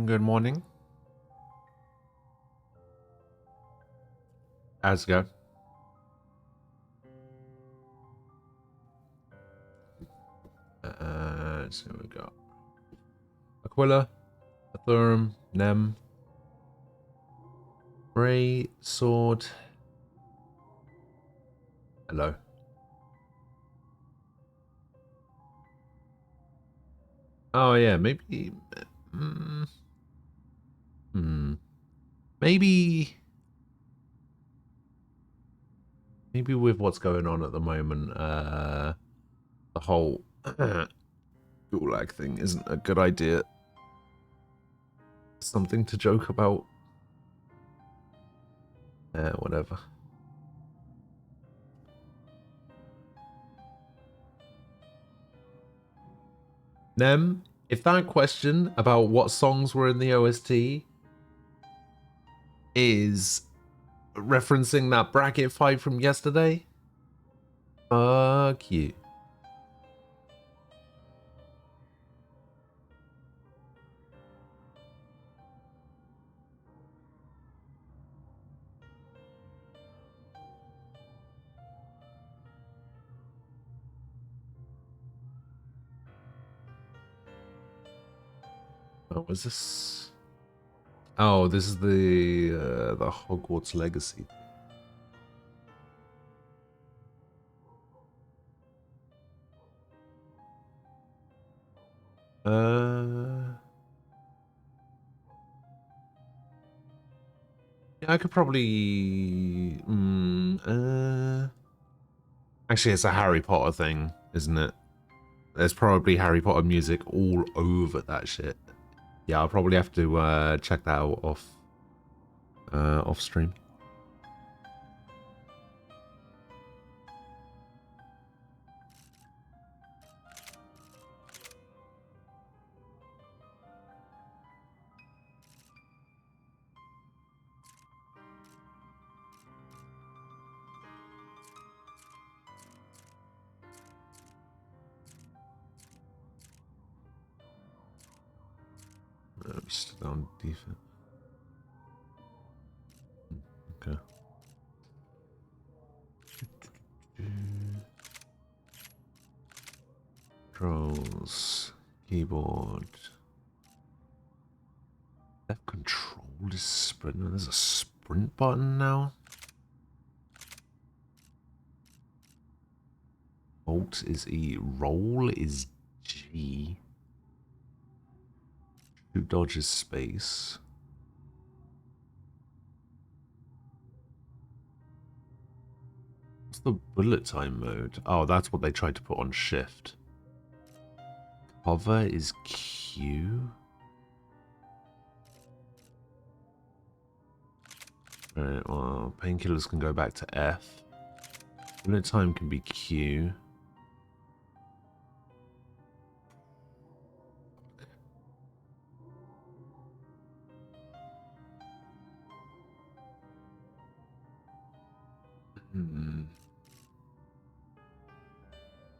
Good morning. How's it going? So we got Aquila, Athurm, Nem, Ray, Sword. Hello. Oh yeah, maybe. Mm, hmm. Maybe. Maybe with what's going on at the moment, the whole gulag thing isn't a good idea. Something to joke about. Whatever. Nem, if that question about what songs were in the OST is referencing that bracket fight from yesterday, fuck you. Oh, was this? Oh, this is the Hogwarts Legacy. Yeah, I could probably. Actually, it's a Harry Potter thing, isn't it? There's probably Harry Potter music all over that shit. Yeah, I'll probably have to check that out off stream. We still on defense. Okay. Controls, keyboard. Left control is sprint. There's a sprint button now. Alt is E. Roll is G. Shoot dodge is space. What's the bullet time mode? Oh, that's what they tried to put on shift. Cover is Q. Alright, well, painkillers can go back to F. Bullet time can be Q.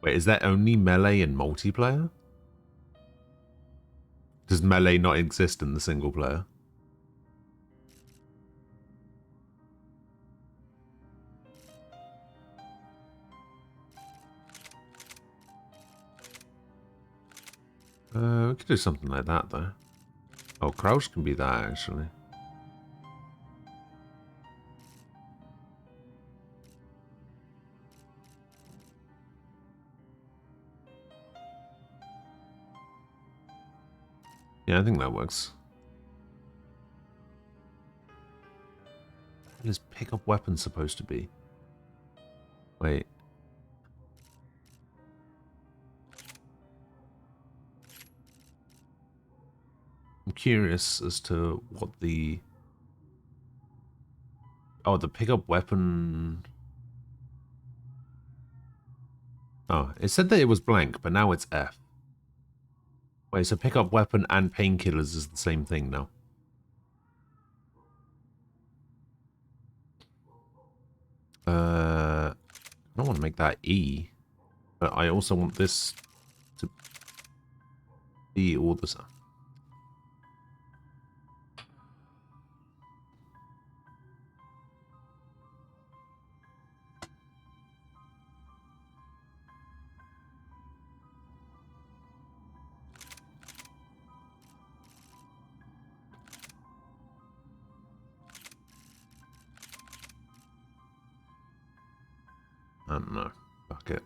Wait, is that only melee and multiplayer? Does melee not exist in the single player? We could do something like that, though. Oh, crouch can be that, actually. Yeah, I think that works. What is pickup weapon supposed to be? Wait. I'm curious as to what the... Oh, the pickup weapon... Oh, it said that it was blank, but now it's F. Wait, so pickup weapon and painkillers is the same thing now. I don't want to make that E, but I also want this to be all the same. don't know. Fuck it.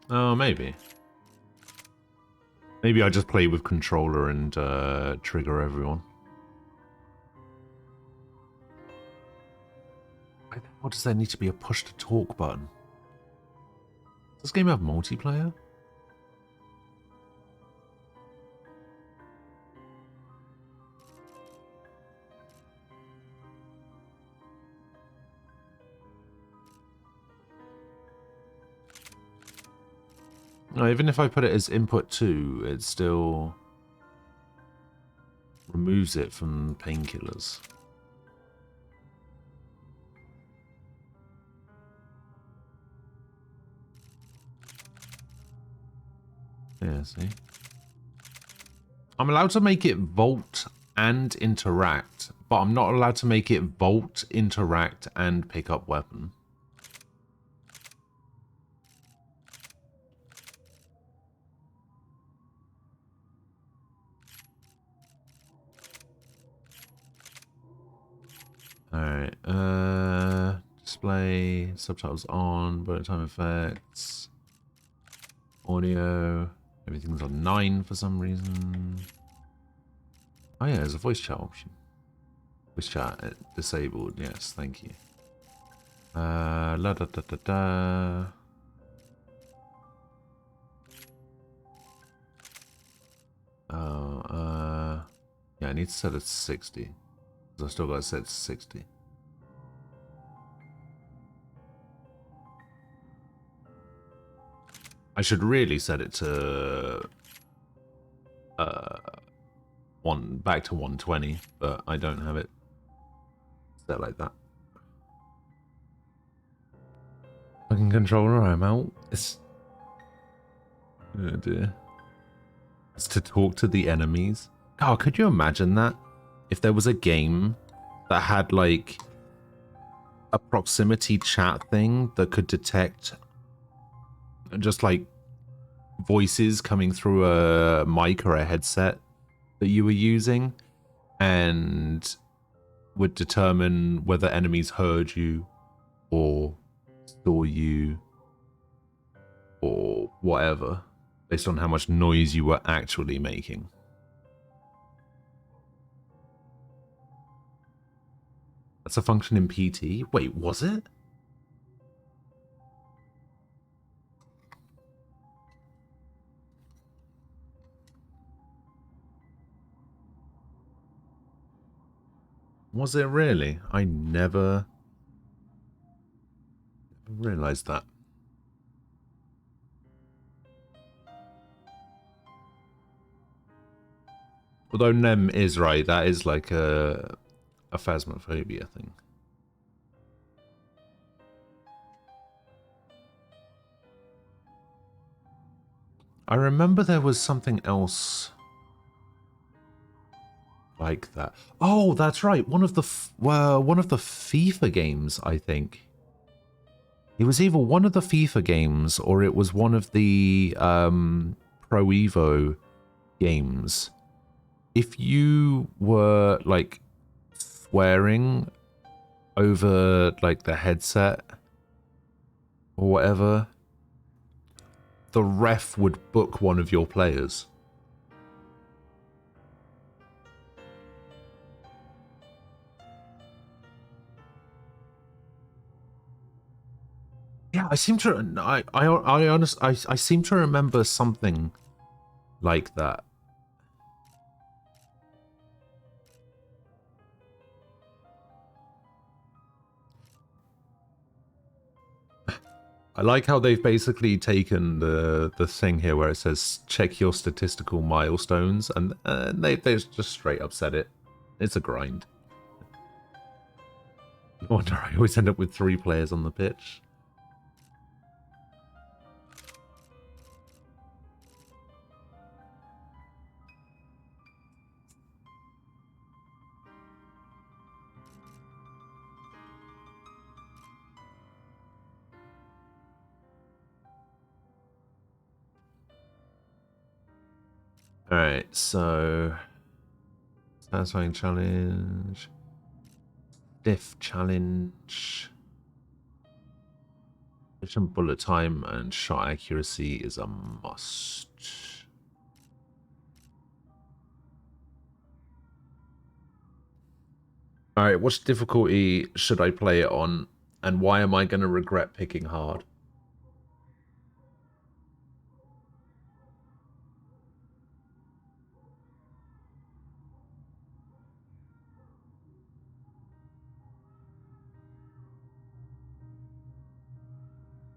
Oh, maybe. Maybe I just play with controller and trigger everyone. What does there need to be a push to talk button? Does this game have multiplayer? No, even if I put it as input 2, it still removes it from painkillers. Yeah, see? I'm allowed to make it vault and interact, but I'm not allowed to make it vault, interact, and pick up weapon. Alright, display, subtitles on, bullet time effects, audio, everything's on 9 for some reason. Oh yeah, there's a voice chat option. Voice chat disabled, yes, thank you. La da da da da. Oh, yeah, I need to set it to 60. Because I still got to set it to 60. I should really set it to back to 120, but I don't have it set like that. Fucking controller, I'm out. It's oh dear. It's to talk to the enemies. Oh, could you imagine that? If there was a game that had like a proximity chat thing that could detect just like voices coming through a mic or a headset that you were using and would determine whether enemies heard you or saw you or whatever based on how much noise you were actually making. That's a function in PT? Wait, was it? Was it really? I never realized that. Although Nem is right, that is like a phasmophobia thing. I remember there was something else like that. Oh, that's right. One of the FIFA games, I think. It was either one of the FIFA games or it was one of the Pro Evo games. If you were like swearing over like the headset or whatever, the ref would book one of your players. Yeah, I seem to. I seem to remember something like that. I like how they've basically taken the thing here where it says check your statistical milestones, and they just straight up said it. It's a grind. No wonder I always end up with 3 players on the pitch. Alright, so... Satisfying challenge. Diff challenge. Efficient bullet time and shot accuracy is a must. Alright, what difficulty should I play it on? And why am I going to regret picking hard?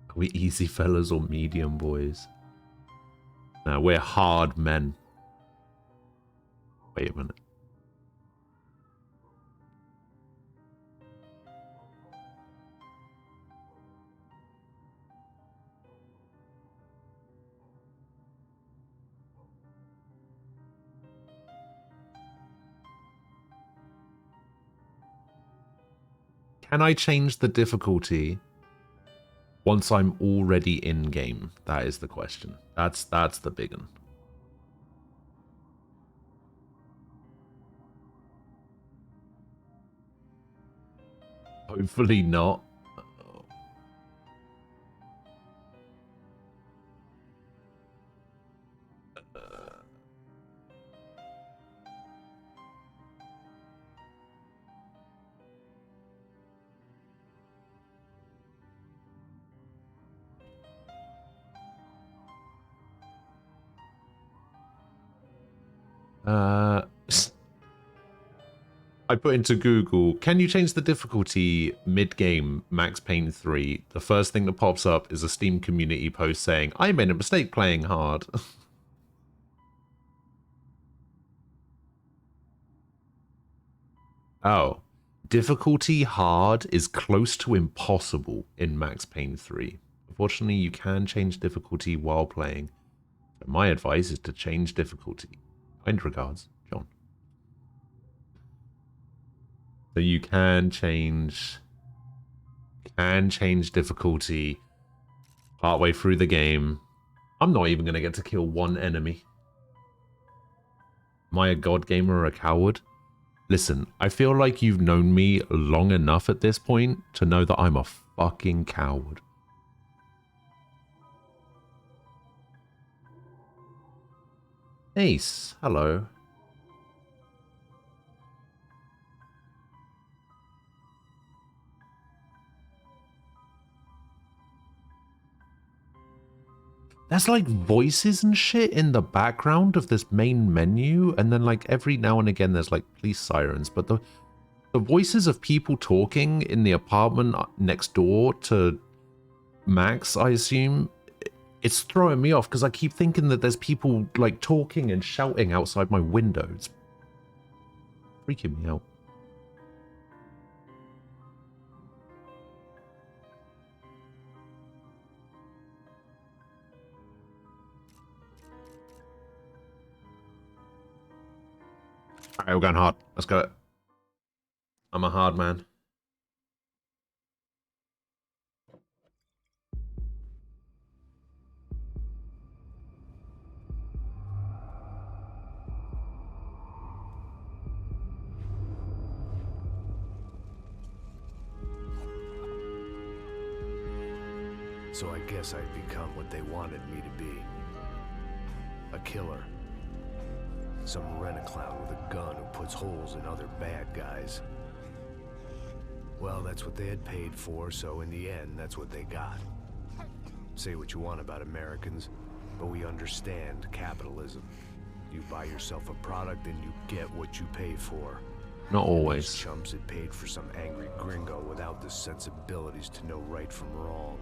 Are we easy fellas or medium boys? No, we're hard men. Wait a minute. Can I change the difficulty once I'm already in game? That is the question. That's the big one. Hopefully not. I put into Google, can you change the difficulty mid-game Max Payne 3? The first thing that pops up is a Steam community post saying, I made a mistake playing hard. Oh. Difficulty hard is close to impossible in Max Payne 3. Unfortunately, you can change difficulty while playing. So my advice is to change difficulty. Kind regards, John. So you can change difficulty partway through the game. I'm not even going to get to kill one enemy. Am I a god gamer or a coward? Listen, I feel like you've known me long enough at this point to know that I'm a fucking coward. Ace, hello. There's like voices and shit in the background of this main menu, and then like every now and again there's like police sirens, but the voices of people talking in the apartment next door to Max, I assume, it's throwing me off because I keep thinking that there's people like talking and shouting outside my window. It's freaking me out. Alright, we're going hard. Let's go. I'm a hard man. So I guess I'd become what they wanted me to be. A killer. Some rent-a-clown with a gun who puts holes in other bad guys. Well, that's what they had paid for, so in the end, that's what they got. Say what you want about Americans, but we understand capitalism. You buy yourself a product and you get what you pay for. Not always. These chumps had paid for some angry gringo without the sensibilities to know right from wrong.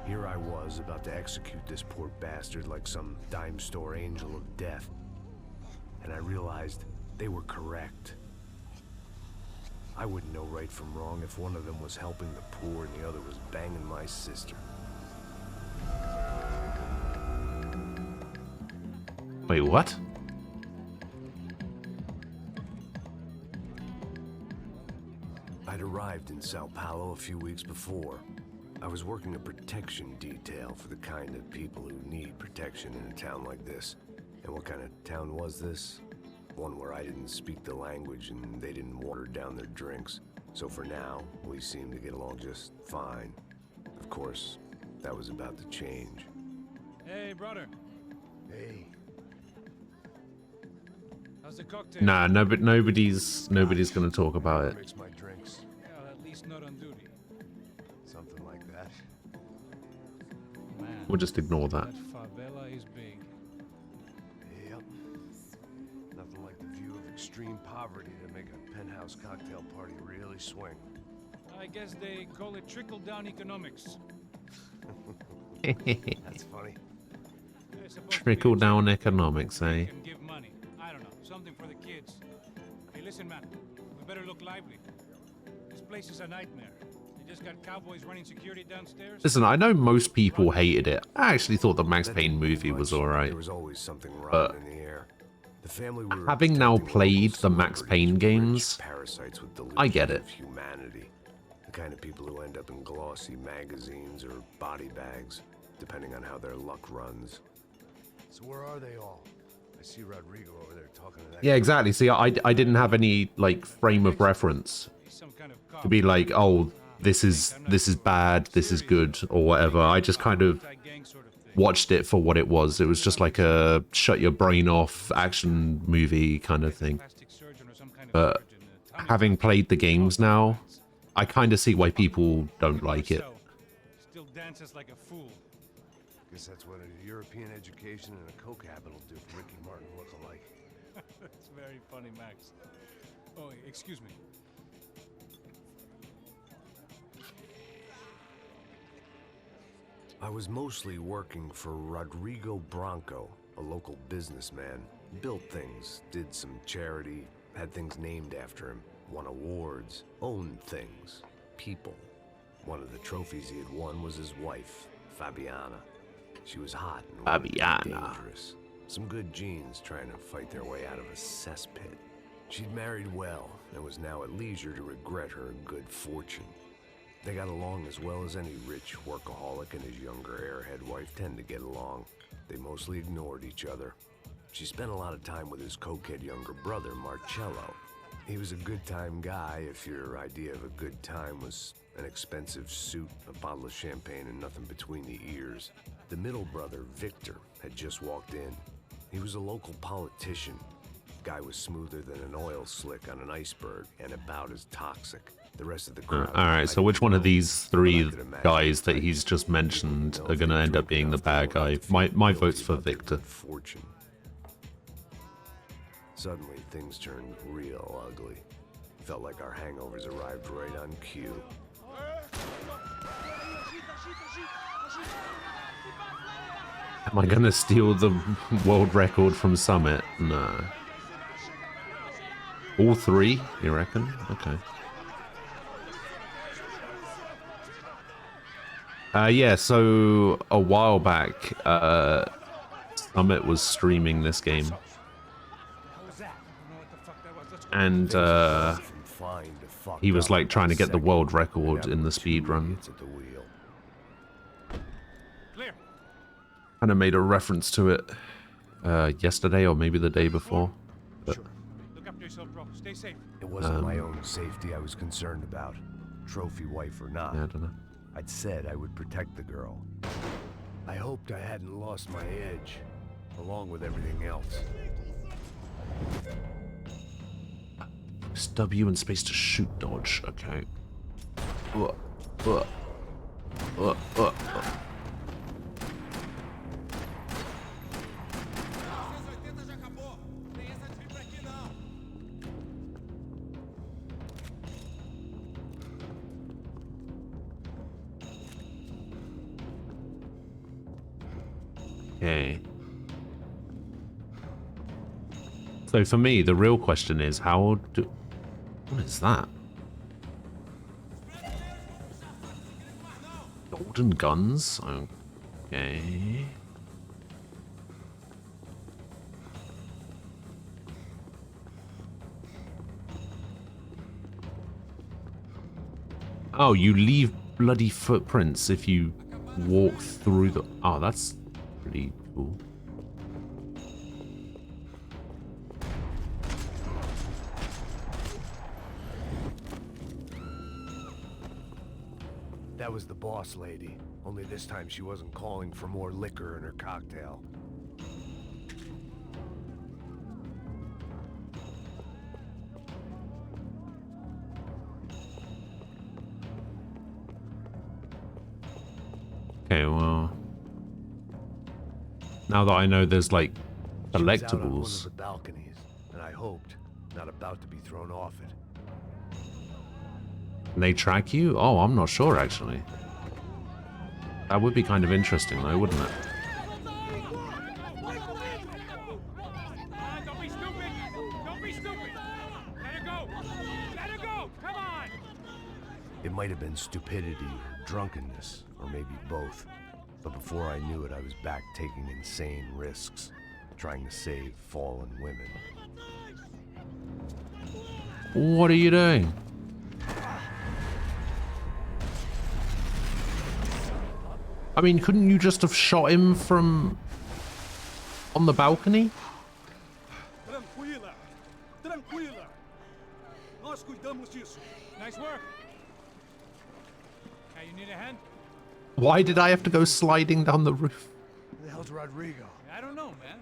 Here I was, about to execute this poor bastard like some dime store angel of death. And I realized they were correct. I wouldn't know right from wrong if one of them was helping the poor and the other was banging my sister. Wait, what? I'd arrived in Sao Paulo a few weeks before. I was working a protection detail for the kind of people who need protection in a town like this. And what kind of town was this? One where I didn't speak the language and they didn't water down their drinks. So for now, we seem to get along just fine. Of course, that was about to change. Hey, brother. Hey. How's the cocktail? Nah, no, but nobody's gonna talk about it. Mix my drinks. Yeah, at least not on duty. Something like that. Man, We'll just ignore that. that favela is big. Yep. Nothing like the view of extreme poverty to make a penthouse cocktail party really swing. I guess they call it trickle-down economics. That's funny. They're supposed to be Trickle a down charity economics, that eh? can give money. I don't know, something for the kids. Hey, listen, man. We better look lively. This place is a nightmare. They just got cowboys running security downstairs. Listen, I know most people hated it. I actually thought the Max Payne movie was alright. There was always something But rotten in the air. The family we were having now protecting were played local the Max celebrities, Payne rich games, parasites with I get delusions it. of humanity. The kind of people who end up in glossy magazines or body bags, depending on how their luck runs. So where are they all? I see Rodrigo over there talking to that Yeah, guy. exactly. See, I didn't have any like frame of reference He's some kind of cop. to be like, oh, this is bad, this is good, or whatever. I just kind of Anti-gang sort of thing. watched it for what it was. It was just like a shut your brain off action movie kind of thing. Plastic surgeon or some kind of But surgeon, Tommy having played the games now, I kind of see why people don't like it. So, still dances like a fool. Guess that's what a European education and a coke habit will do for Ricky Martin look-alike. That's very funny, Max. Oh, excuse me. I was mostly working for Rodrigo Branco, a local businessman. Built things, did some charity, had things named after him, won awards, owned things, people. One of the trophies he had won was his wife, Fabiana. She was hot and Fabiana. dangerous. Some good genes trying to fight their way out of a cesspit. She'd married well and was now at leisure to regret her good fortune. They got along as well as any rich workaholic and his younger airhead wife tend to get along. They mostly ignored each other. She spent a lot of time with his cokehead younger brother, Marcello. He was a good-time guy if your idea of a good time was an expensive suit, a bottle of champagne, and nothing between the ears. The middle brother, Victor, had just walked in. He was a local politician. Guy was smoother than an oil slick on an iceberg and about as toxic. The rest of the crowd. Alright, so which one of these three guys that he's just mentioned are going to end up being the bad guy? My vote's for Victor. Fortune. Suddenly, things turned real ugly. Felt like our hangovers arrived right on cue. Am I going to steal the world record from Summit? No. All three, you reckon? Okay. Yeah, so a while back, Summit was streaming this game. And he was like trying to get the world record in the speed run. Kind of made a reference to it yesterday or maybe the day before. But, Look after yourself, bro. Stay safe. It wasn't my own safety I was concerned about. Trophy wife or not. yeah, I don't know. I'd said I would protect the girl. I hoped I hadn't lost my edge, along with everything else. It's W and space to shoot dodge. Okay. Uh. Okay. So for me, the real question is how do... What is that? Golden guns? Okay. Oh, you leave bloody footprints if you walk through the... Oh, that's pretty cool. That was the boss lady. Only this time she wasn't calling for more liquor in her cocktail. Okay, well, now that I know there's like She was out on one of collectibles. the balconies, and I hoped not about to be thrown off it. Can they track you? Oh, I'm not sure actually. That would be kind of interesting though, wouldn't it? Don't be stupid! Don't be stupid! Let her go! Let her go! Come on! It might have been stupidity or drunkenness, or maybe both. But before I knew it, I was back taking insane risks, trying to save fallen women. What are you doing? I mean, couldn't you just have shot him from on the balcony? Tranquila, tranquila. Nós cuidamos disso. Nice work! Hey, you need a hand? Why did I have to go sliding down the roof? Who the hell's Rodrigo? I don't know, man.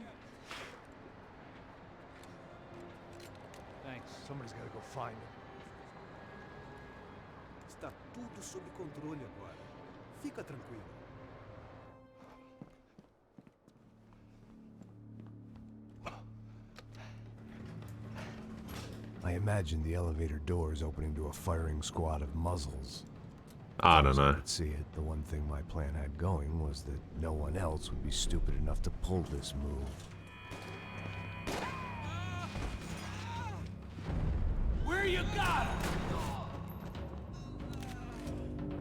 Thanks. Somebody's gotta go find him. Está tudo sob controle agora. Fica tranquilo. I imagine the elevator door is opening to a firing squad of muzzles. I don't know. Let's see it. The one thing my plan had going was that no one else would be stupid enough to pull this move. Where you got?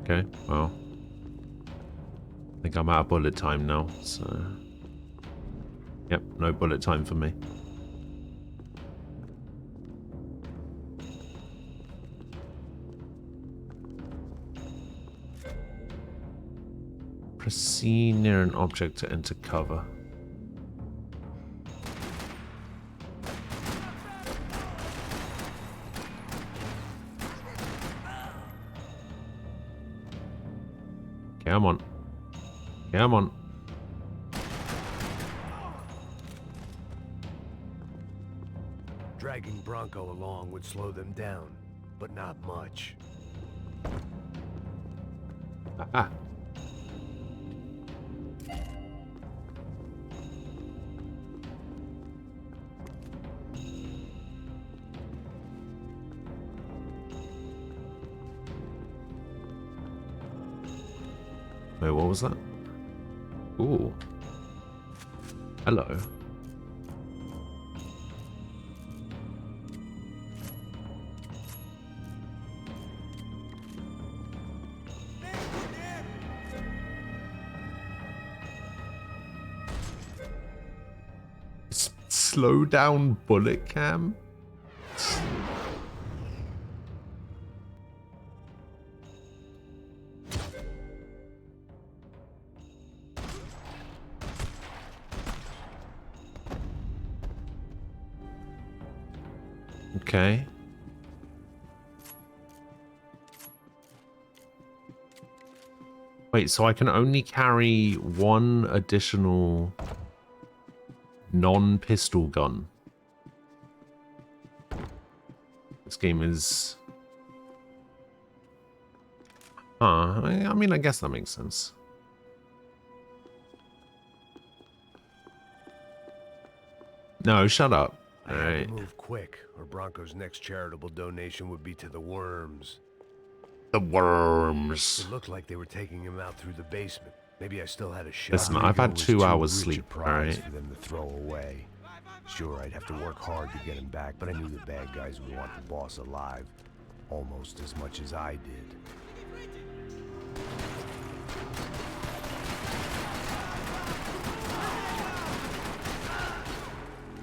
Okay, well. I think I'm out of bullet time now, so... Yep, no bullet time for me. Proceed near an object to enter cover. Come on. Come on. Dragging Bronco along would slow them down, but not much. Ah. Wait, what was that? Ooh. Hello. Slow down bullet cam? Okay. Wait, so I can only carry one additional non-pistol gun. This game is... Huh, I mean, I guess that makes sense. No, shut up. I had Alright. to move quick, or Bronco's next charitable donation would be to the worms. The worms. It looked like they were taking him out through the basement. Maybe I still had a shot. Listen, I've had Rodrigo was 2 too hours rich a sleep, prize alright? for them to throw away. Sure, I'd have to work hard to get him back, but I knew the bad guys would want the boss alive almost as much as I did.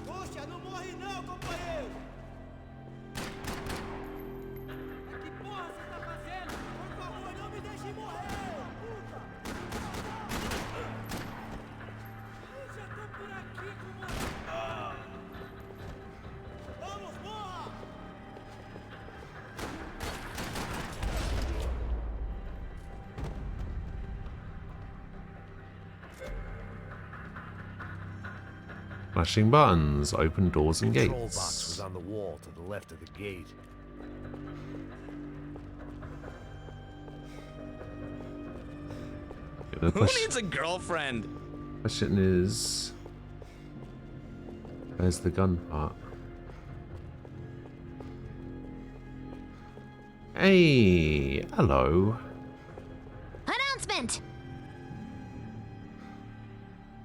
Poxa, não morre não, companheiro! Que porra você tá fazendo? Por favor, não me deixe morrer! Flashing buttons, open doors and Control box was gates. on the wall to the left of the gate. The Who needs a girlfriend? question is, where's the gun part? Hey, hello. Announcement!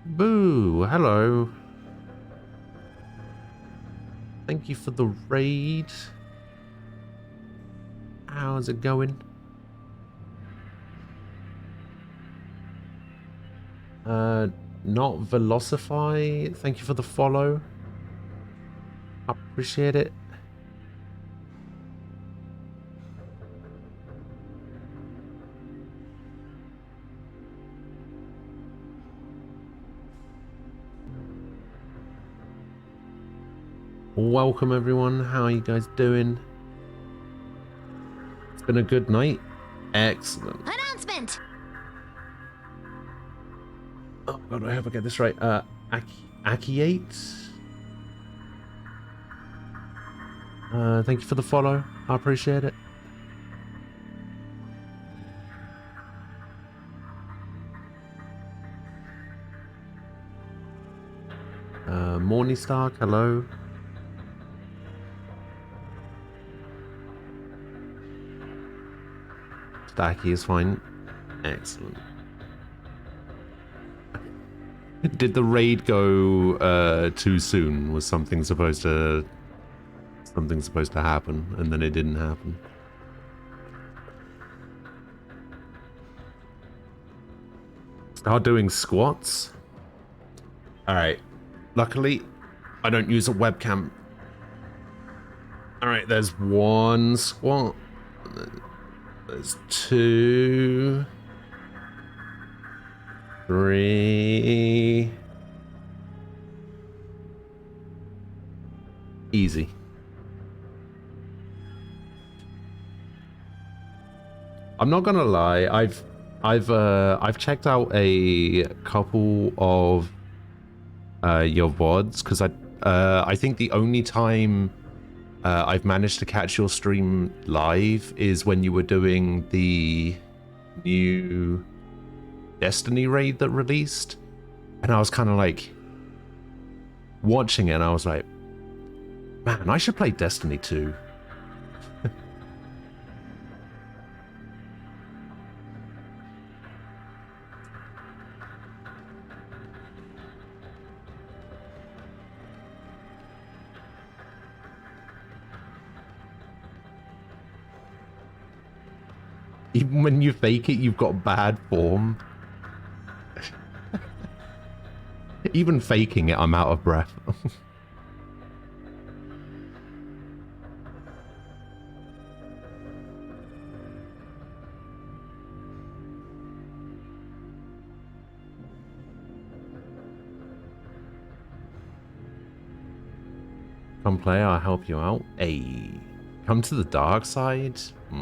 Boo, hello. Thank you for the raid. How's it going? Not Velocify. Thank you for the follow. Appreciate it. Welcome everyone. How are you guys doing? It's been a good night. Excellent. Announcement! Oh god, I hope I get this right. Akiate. Thank you for the follow. I appreciate it. Morningstar, hello. Stacky is fine. Excellent. Did the raid go too soon? Was something supposed to happen and then it didn't happen? Start doing squats? Alright. Luckily, I don't use a webcam. Alright, there's one squat. There's 2, 3. Easy. I'm not gonna lie. I've checked out a couple of your VODs because I think the only time I've managed to catch your stream live is when you were doing the new Destiny raid that released, and I was kind of like watching it and I was like, man, I should play Destiny 2. Even when you fake it, you've got bad form. Even faking it, I'm out of breath. Come play, I'll help you out. Hey, come to the dark side? I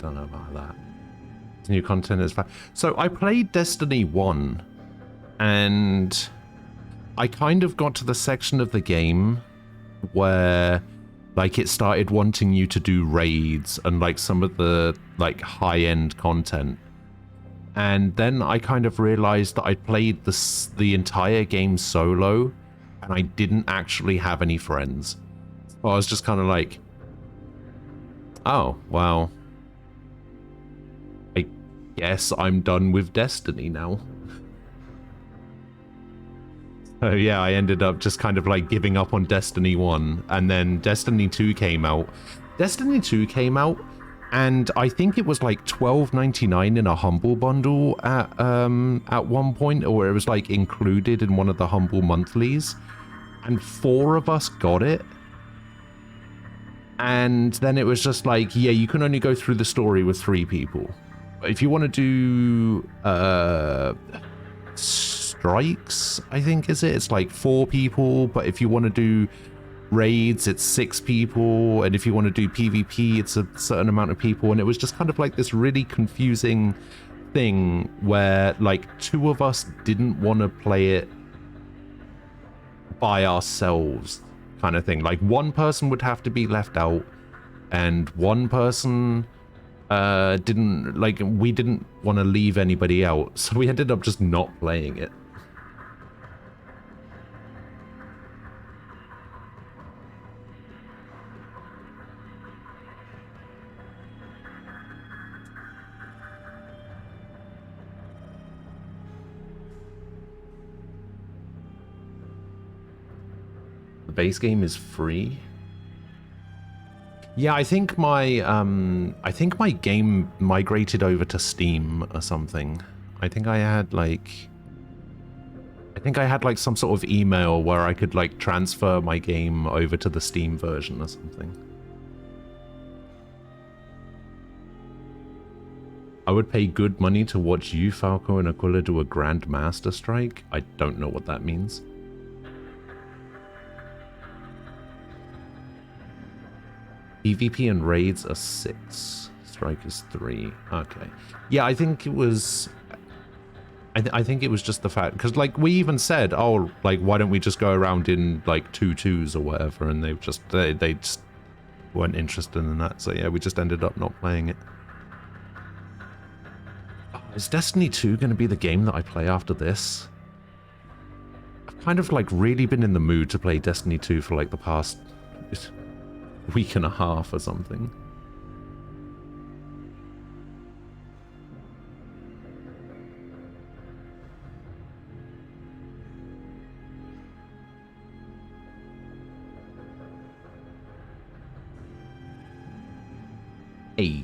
don't know about that. New content is fine. So I played Destiny 1 and I kind of got to the section of the game where like it started wanting you to do raids and like some of the like high-end content. And then I kind of realized that I played the entire game solo and I didn't actually have any friends. So I was just kind of like, oh, well, I guess I'm done with Destiny now. So yeah, I ended up just kind of like giving up on Destiny 1, and then Destiny 2 came out. Destiny 2 came out, and I think it was like $12.99 in a Humble bundle at one point, or it was like included in one of the Humble monthlies, and 4 of us got it. And then it was just like, yeah, you can only go through the story with 3 people. If you want to do strikes, I think is it? It's like 4 people, but if you want to do raids, it's 6 people, and if you want to do PvP, it's a certain amount of people. And it was just kind of like this really confusing thing where like 2 of us didn't want to play it by ourselves kind of thing. Like one person would have to be left out, and one person we didn't want to leave anybody out, so we ended up just not playing it. The base game is free. Yeah, I think my game migrated over to Steam or something. I think I had like some sort of email where I could like transfer my game over to the Steam version or something. I would pay good money to watch you, Falco, and Aquila do a Grand Master Strike. I don't know what that means. PvP and raids are 6. Strike is 3. Okay. Yeah, I think it was... I think it was just the fact... Because, like, we even said, oh, like, why don't we just go around in, like, 2-2s or whatever, and they just weren't interested in that. So, yeah, we just ended up not playing it. Oh, is Destiny 2 going to be the game that I play after this? I've kind of, like, really been in the mood to play Destiny 2 for, like, the past... week and a half or something. Hey.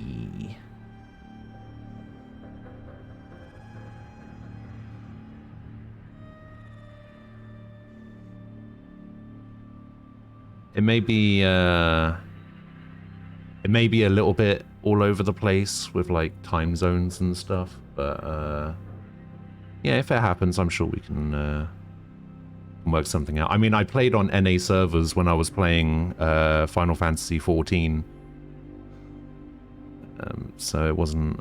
It may be a little bit all over the place with like time zones and stuff, but yeah, if it happens, I'm sure we can work something out. I mean, I played on NA servers when I was playing Final Fantasy 14, so it wasn't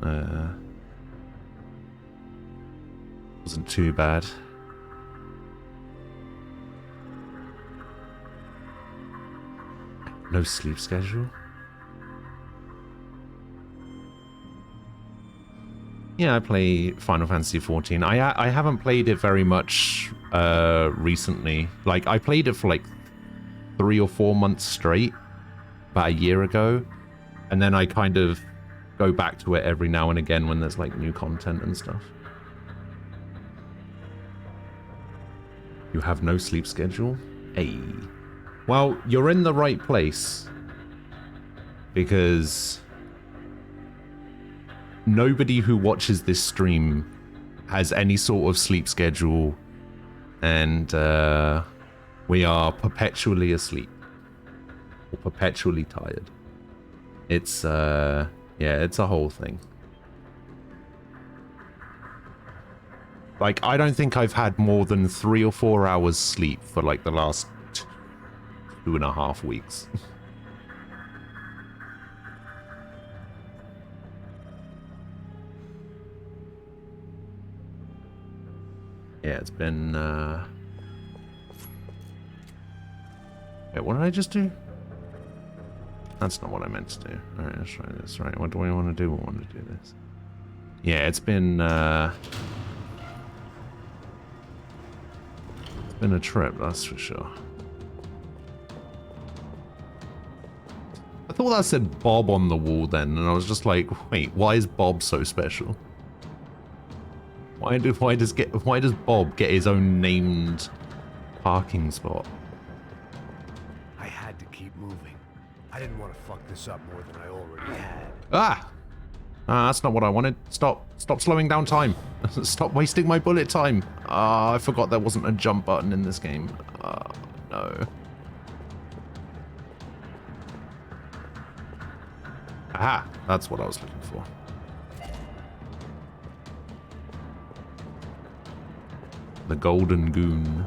too bad. No sleep schedule? Yeah, I play Final Fantasy 14. I haven't played it very much recently. Like, I played it for like 3 or 4 months straight, about a year ago. And then I kind of go back to it every now and again when there's like new content and stuff. You have no sleep schedule? Hey. Well, you're in the right place. Because nobody who watches this stream has any sort of sleep schedule, and we are perpetually asleep or perpetually tired. It's yeah, it's a whole thing. Like, I don't think I've had more than 3 or 4 hours sleep for like the last 2.5 weeks. Yeah, it's been, Wait, what did I just do? That's not what I meant to do. Alright, let's try this. Right, what do we want to do? We want to do this. Yeah, it's been a trip, that's for sure. I thought that said Bob on the wall then, and I was just like, wait, why is Bob so special? Why does Bob get his own named parking spot? I had to keep moving. I didn't want to fuck this up more than I already had. Ah! That's not what I wanted. Stop slowing down time. Stop wasting my bullet time. I forgot there wasn't a jump button in this game. No. Aha! That's what I was looking for. The Golden Goon.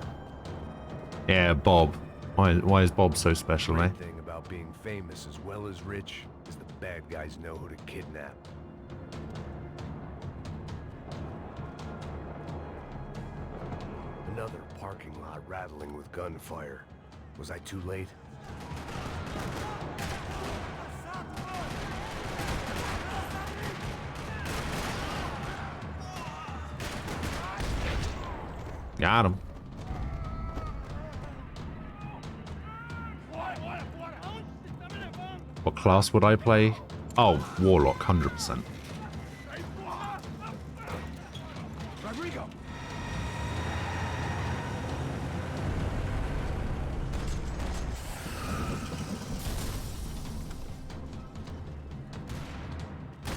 Yeah, Bob. Why is Bob so special, eh? The thing about being famous as well as rich is the bad guys know who to kidnap. And Another parking lot rattling with gunfire. Was I too late? Got him. What class would I play? Oh, Warlock, 100%. Rodrigo!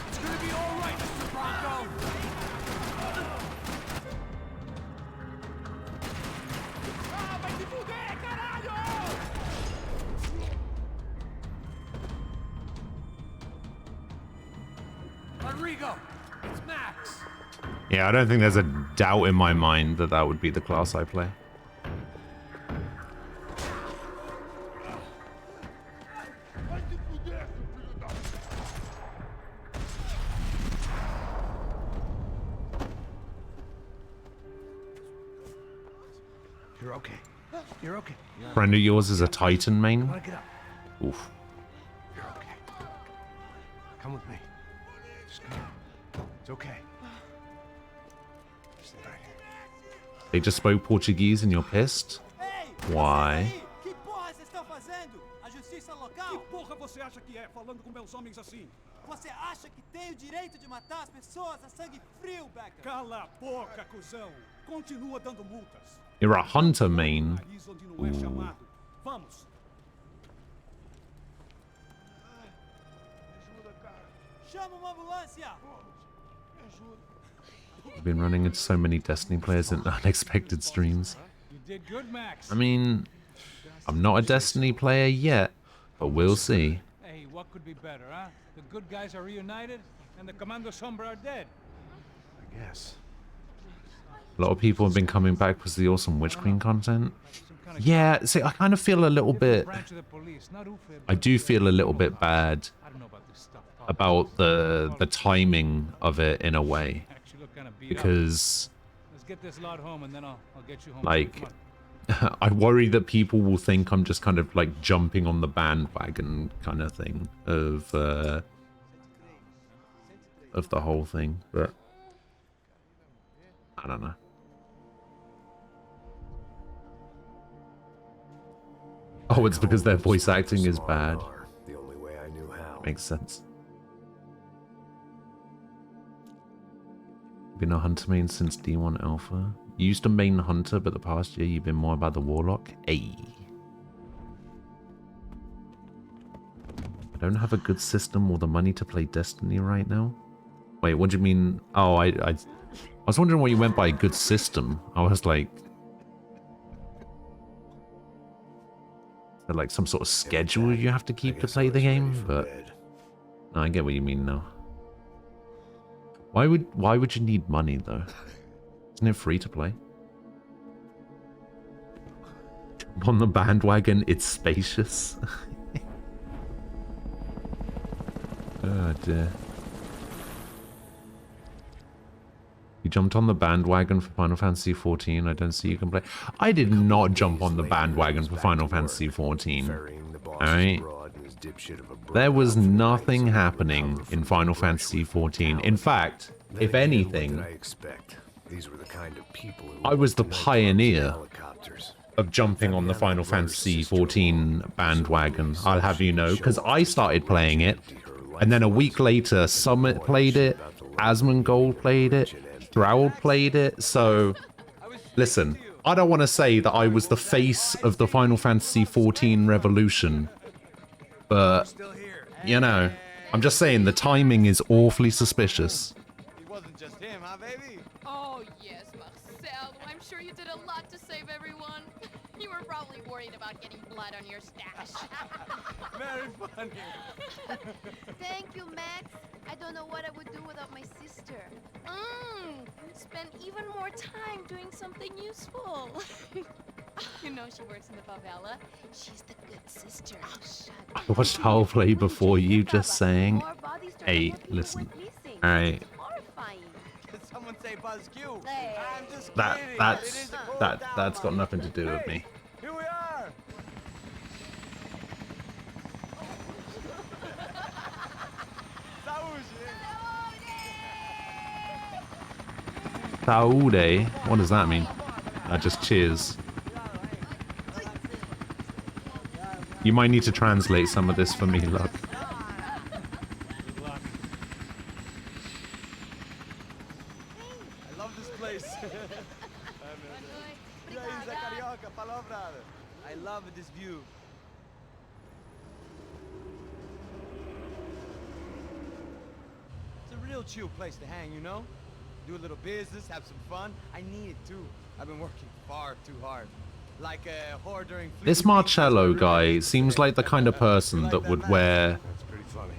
It's gonna be all right, Mr. Bronco! Ah, vai se fuder, caralho! Rodrigo, it's Max. Yeah, I don't think there's a doubt in my mind that that would be the class I play. You're okay. You're okay. Friend of yours is a Titan main? Wanna get up? Oof. You're okay. Come with me. Just come on. It's okay. Stay right here. They just spoke Portuguese and you're pissed? Ei! Why? Que porra vocês estão fazendo? A justiça local? Que porra você acha que é, falando com meus homens assim? Você acha que tem o direito de matar as pessoas a sangue frio, Becker? Cala a boca, cuzão. Continua dando multas. You're a hunter main. Nariz onde não é chamado. Vamos. Chama uma ambulância! I've been running into so many Destiny players in unexpected streams. You did good, Max. I mean, I'm not a Destiny player yet, but we'll see. Hey, what could be better, huh? The good guys are reunited, and the Commando Sombra are dead. I guess. A lot of people have been coming back because of the awesome Witch Queen content. Yeah, see, I kind of feel a little bit... I do feel a little bit bad about the timing of it in a way. Because, like, I worry that people will think I'm just kind of like jumping on the bandwagon kind of thing of the whole thing, but I don't know. Oh, it's because their voice acting is bad. The only way I knew how. Makes sense. Been a hunter main since D1 Alpha. You used to main hunter, but the past year you've been more about the warlock. Ayy. I don't have a good system or the money to play Destiny right now. Wait, what do you mean? Oh, I was wondering what you meant by a good system. I was like, is there like some sort of schedule you have to keep to play the game? But no, I get what you mean now. Why would you need money though? Isn't it free to play? Jump on the bandwagon, it's spacious. Oh dear. You jumped on the bandwagon for Final Fantasy XIV. I don't see you can play. I did not jump on the bandwagon for Final Fantasy XIV. Alright? There was nothing happening in Final Fantasy XIV. In fact, if anything, I was the pioneer of jumping on the Final Fantasy XIV bandwagon, I'll have you know, because I started playing it, and then a week later, Summit played it, Asmongold played it, Thrall played it, so listen, I don't want to say that I was the face of the Final Fantasy XIV revolution, but, you know, I'm just saying the timing is awfully suspicious. It wasn't just him, huh, baby? Oh, yes, Marcel. I'm sure you did a lot to save everyone. You were probably worried about getting blood on your stash. Very funny. Thank you, Max. I don't know what I would do without my sister. Spend even more time doing something useful. You know she works in the favela. She's the good sister. Oh, shut up. I watched Hellplay before you, just saying. More bodies started Hey, what people listen. went missing. Alright. It's horrifying. someone say Buzz Q. Hey. I'm just kidding. It That's is a cool that's town, got Mama. nothing to do with Hey, me. here we are. Saúde? What does that mean? Just cheers. You might need to translate some of this for me, look. I love this place. I love this view. It's a real chill place to hang, you know? Do a little business, have some fun. I need it too. I've been working far too hard. Like a whore during This Marcello guy seems like the kind of person that would wear That's pretty funny.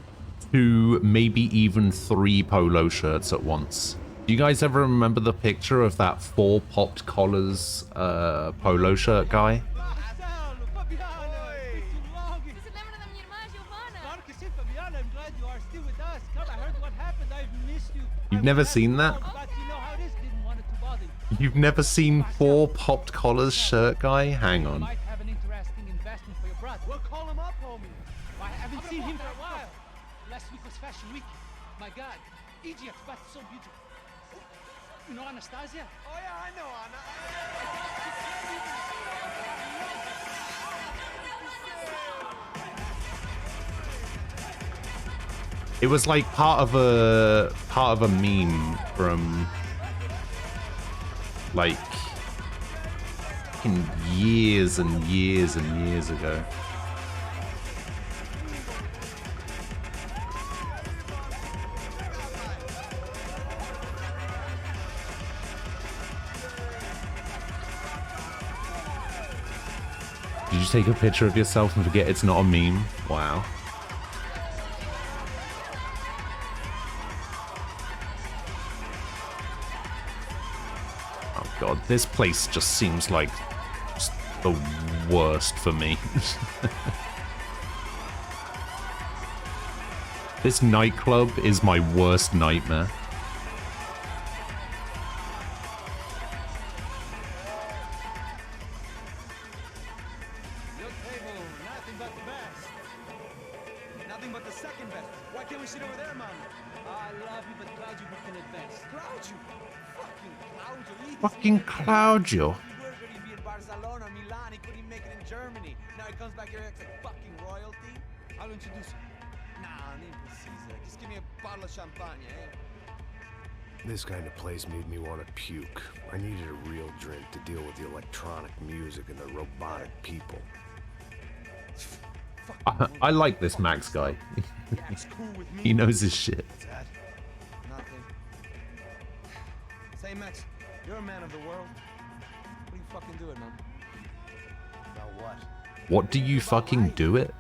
2, maybe even 3 polo shirts at once. Do you guys ever remember the picture of that 4 popped collars polo shirt guy? Marcelo, Fabiana, it's been too long. Você se lembra da minha irmã Giovanna? Claro que sim, Fabiana. I'm glad you are still with us. Come, I heard what happened. I've missed you. You've I never would have seen that? called, but you know how it is. Didn't want it to bother you. You've never seen 4 popped collars shirt guy? Hang You on. might have an interesting investment for your brother. Well, call him up, homie. I haven't seen him for a while. Last week was Fashion Week. My God, Egypt, but so beautiful. You know Anastasia? Oh yeah, I know Anna. It was like part of a meme from like fucking years and years and years ago. Did you take a picture of yourself and forget it's not a meme? Wow. Oh god, this place just seems like just the worst for me. This nightclub is my worst nightmare. Your table, nothing but the best. Nothing but the second best. Why can't we sit over there, Mama? I love you, but Claudio booked in advance. Claudio. Fucking Claudio. Fucking Claudio. He worked already be in Barcelona, Milan. He couldn't make it in Germany. Now he comes back here acts like fucking royalty. I'll introduce you. Nah, need precisa. Just give me a bottle of champagne, eh? This kind of place made me want to puke. I needed a real drink to deal with the electronic music and the robotic people. I like this Max guy. That's cool with me. He knows his shit. What's that? Nothing. Say, Max, you're a man of the world. What do you fucking do it, man? About what? What do you fucking do it?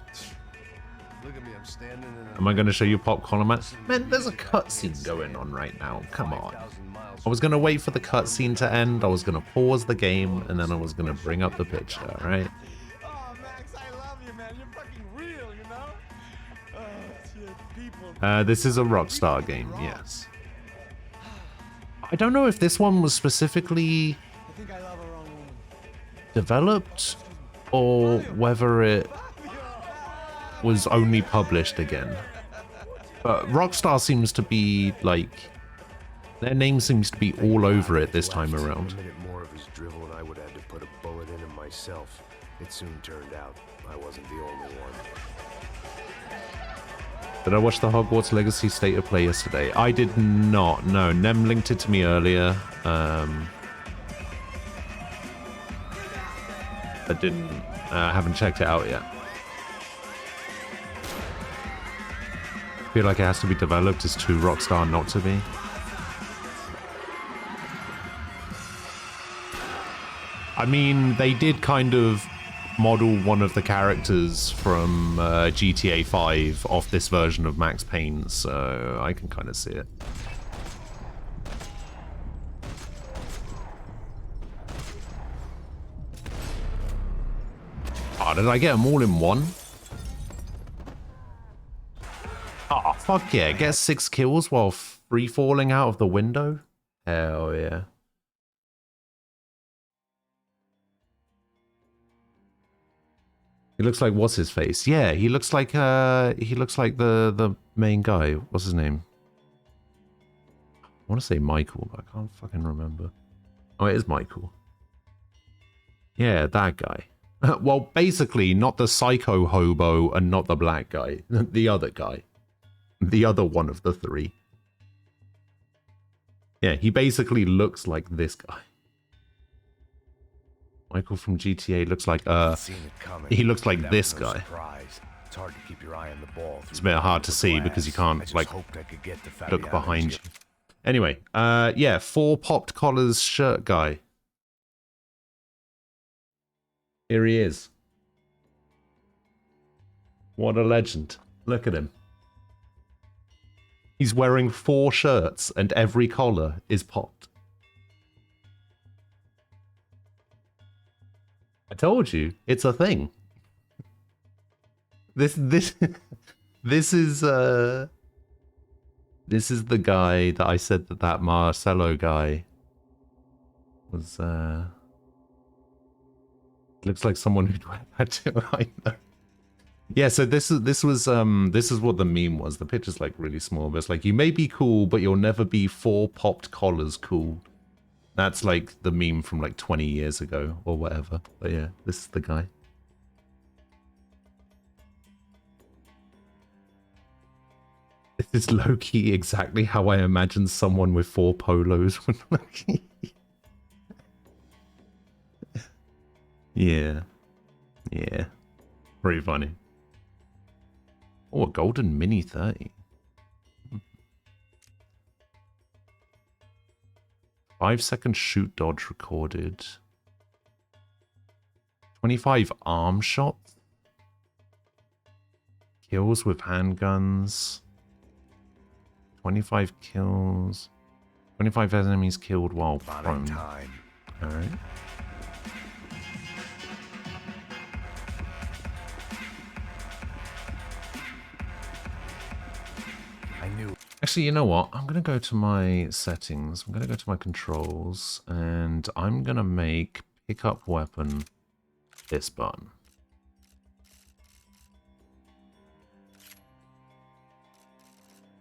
Look at me, I'm standing in a... Am I going to show you popcorn, man? Man, there's a cutscene going on right now. Come on. 5,000 miles I was going to wait for the cutscene to end. I was going to pause the game, and then I was going to bring up the picture, alright? Oh, Max, I love you, man. You're fucking real, you know? Oh, shit, people. This is a Rockstar game, yes. I don't know if this one was specifically I think I love a wrong woman. developed or whether it was only published again. But Rockstar seems to be, like, their name seems to be all over it this time around. A minute more of his drivel and I would have to put a bullet in him myself. It soon turned out I wasn't the only one. Did I watch the Hogwarts Legacy State of Play yesterday? I did not. No, Nem linked it to me earlier. I didn't. Haven't checked it out yet. I feel like it has to be developed as too Rockstar not to be. I mean, they did kind of model one of the characters from GTA 5 off this version of Max Payne, so I can kind of see it. Oh, did I get them all in one? Oh, fuck yeah. Get 6 kills while free falling out of the window? Hell yeah. He looks like what's his face? Yeah, he looks like the main guy. What's his name? I want to say Michael, but I can't fucking remember. Oh, it is Michael. Yeah, that guy. Well, basically, not the psycho hobo and not the black guy. The other guy. The other one of the three. Yeah, he basically looks like this guy. Michael from GTA looks like, he looks like this guy. It's hard to keep your eye on the ball. It's a bit hard to see because you can't, like, look behind you. Anyway, yeah, 4 popped collars shirt guy. Here he is. What a legend. Look at him. He's wearing 4 shirts and every collar is popped. I told you, it's a thing. This is the guy that I said that Marcelo guy was looks like someone who'd wear that too. I know. Yeah, so this is what the meme was. The picture's like really small, but it's like, you may be cool, but you'll never be 4 popped collars cool. That's like the meme from like 20 years ago or whatever. But yeah, this is the guy. This is low-key exactly how I imagine someone with 4 polos would look. Yeah. Yeah. Pretty funny. Oh, a golden Mini 30. 5-second shoot dodge recorded. 25 arm shots. Kills with handguns. 25 kills. 25 enemies killed while prone. Alright. Actually, you know what? I'm going to go to my settings. I'm going to go to my controls. And I'm going to make pick up weapon this button.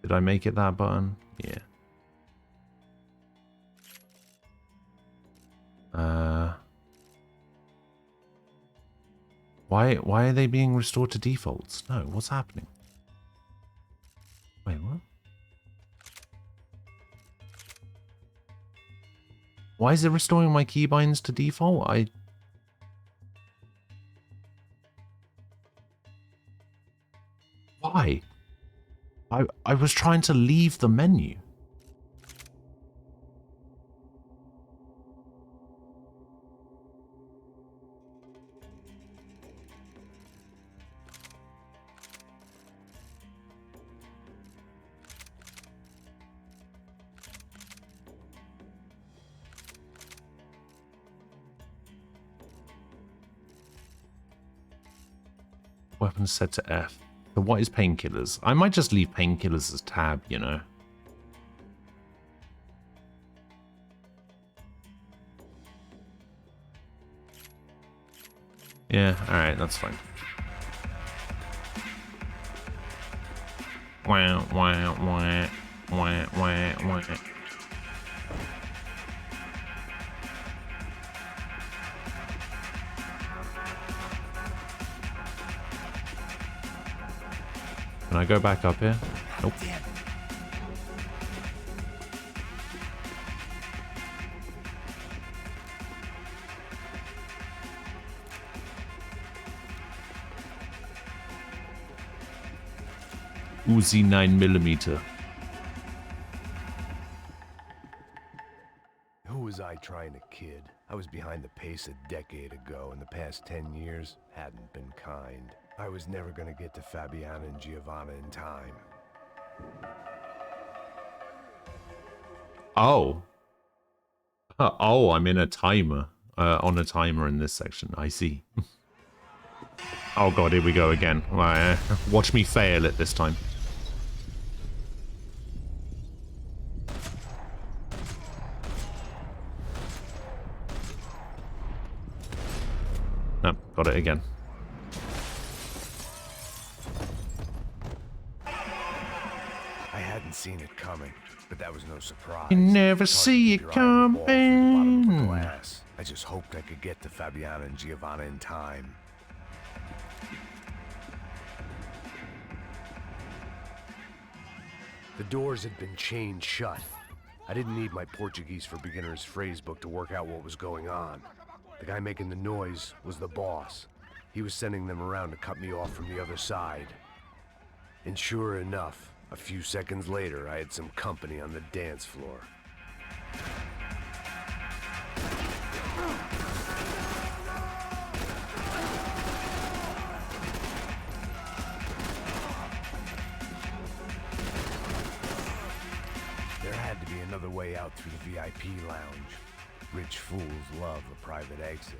Did I make it that button? Yeah. Why are they being restored to defaults? No, what's happening? Wait, what? Why is it restoring my keybinds to default? Why? I was trying to leave the menu. Weapons set to F. So what is painkillers? I might just leave painkillers as tab, you know. Yeah, alright, that's fine. Wah, wah, wah, wah, wah, wah. Can I go back up here? Nope. Uzi 9mm. Who was I trying to kid? I was behind the pace a decade ago, and the past 10 years hadn't been kind. I was never gonna get to Fabiana and Giovanna in time. Oh. Oh, I'm in a timer. On a timer in this section. I see. Oh god, here we go again. Watch me fail it this time. No, got it again. I hadn't seen it coming, but that was no surprise. You never It's hard to see keep it your eye on the ball through the bottom of the coming. glass. I just hoped I could get to Fabiana and Giovanna in time. The doors had been chained shut. I didn't need my Portuguese for Beginners phrase book to work out what was going on. The guy making the noise was the boss. He was sending them around to cut me off from the other side. And sure enough, a few seconds later, I had some company on the dance floor. There had to be another way out through the VIP lounge. Rich fools love a private exit.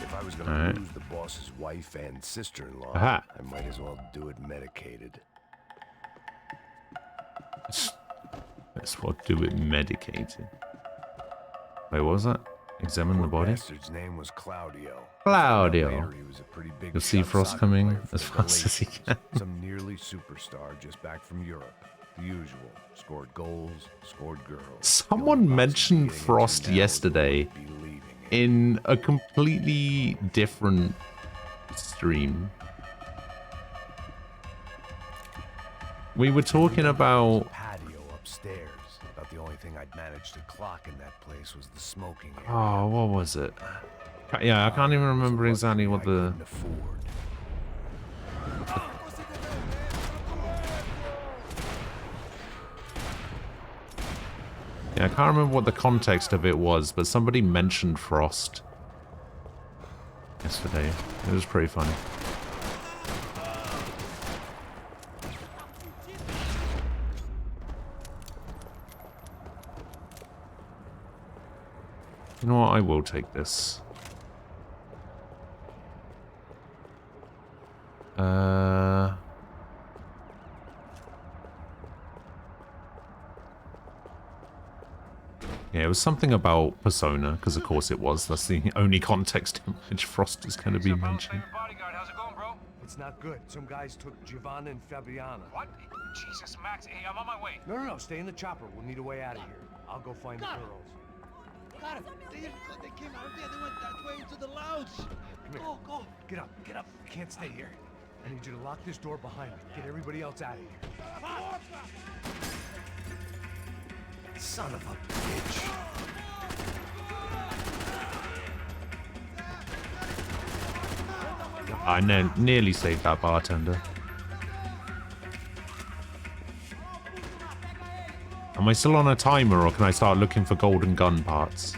If I was gonna lose the boss's wife and sister-in-law, Aha. I might as well do it medicated. That's what do it medicated. Wait, what was that? Examine the Poor body. bastard's name was Claudio. Claudio. Later, he was a pretty big You'll see shot Frost soccer coming player for as the fast as he Galatians. can. Some nearly superstar just back from Europe. The usual. Scored goals, scored girls. Someone mentioned Frost yesterday in a completely different stream. We were talking about... Patio upstairs. About the only thing I'd managed to clock in that place was the smoking area. Oh, what was it? Yeah, I can't even remember exactly what the... Yeah, I can't remember what the context of it was, but somebody mentioned Frost yesterday. It was pretty funny. You know what? I will take this. Yeah, it was something about Persona, because of course it was. That's the only context in which Frost is going to be mentioned. How's it going, bro? It's not good. Some guys took Giovanna and Fabiana. What? Jesus, Max. Hey, I'm on my way. No. Stay in the chopper. We'll need a way out of here. I'll go find the girls. Got it. They came out there. They went that way into the lounge. Go. Get up. I can't stay here. I need you to lock this door behind me. Get everybody else out of here. Son of a bitch. I nearly saved that bartender. Am I still on a timer, or can I start looking for golden gun parts?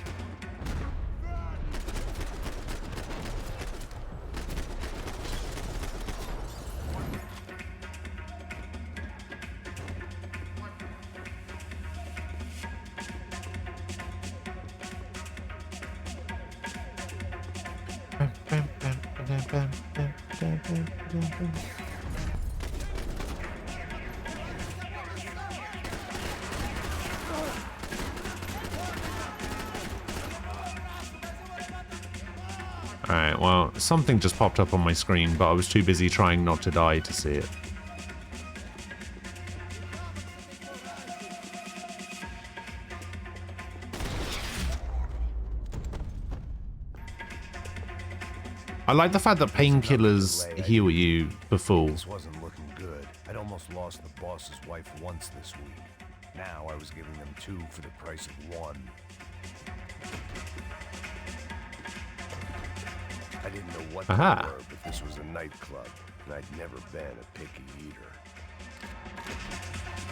Alright, well, something just popped up on my screen, but I was too busy trying not to die to see it. I like the fact that painkillers heal you before. This wasn't looking good. I'd almost lost the boss's wife once this week. Now I was giving them 2 for the price of 1. I didn't know what they were, but this was a nightclub, and I'd never been a picky eater.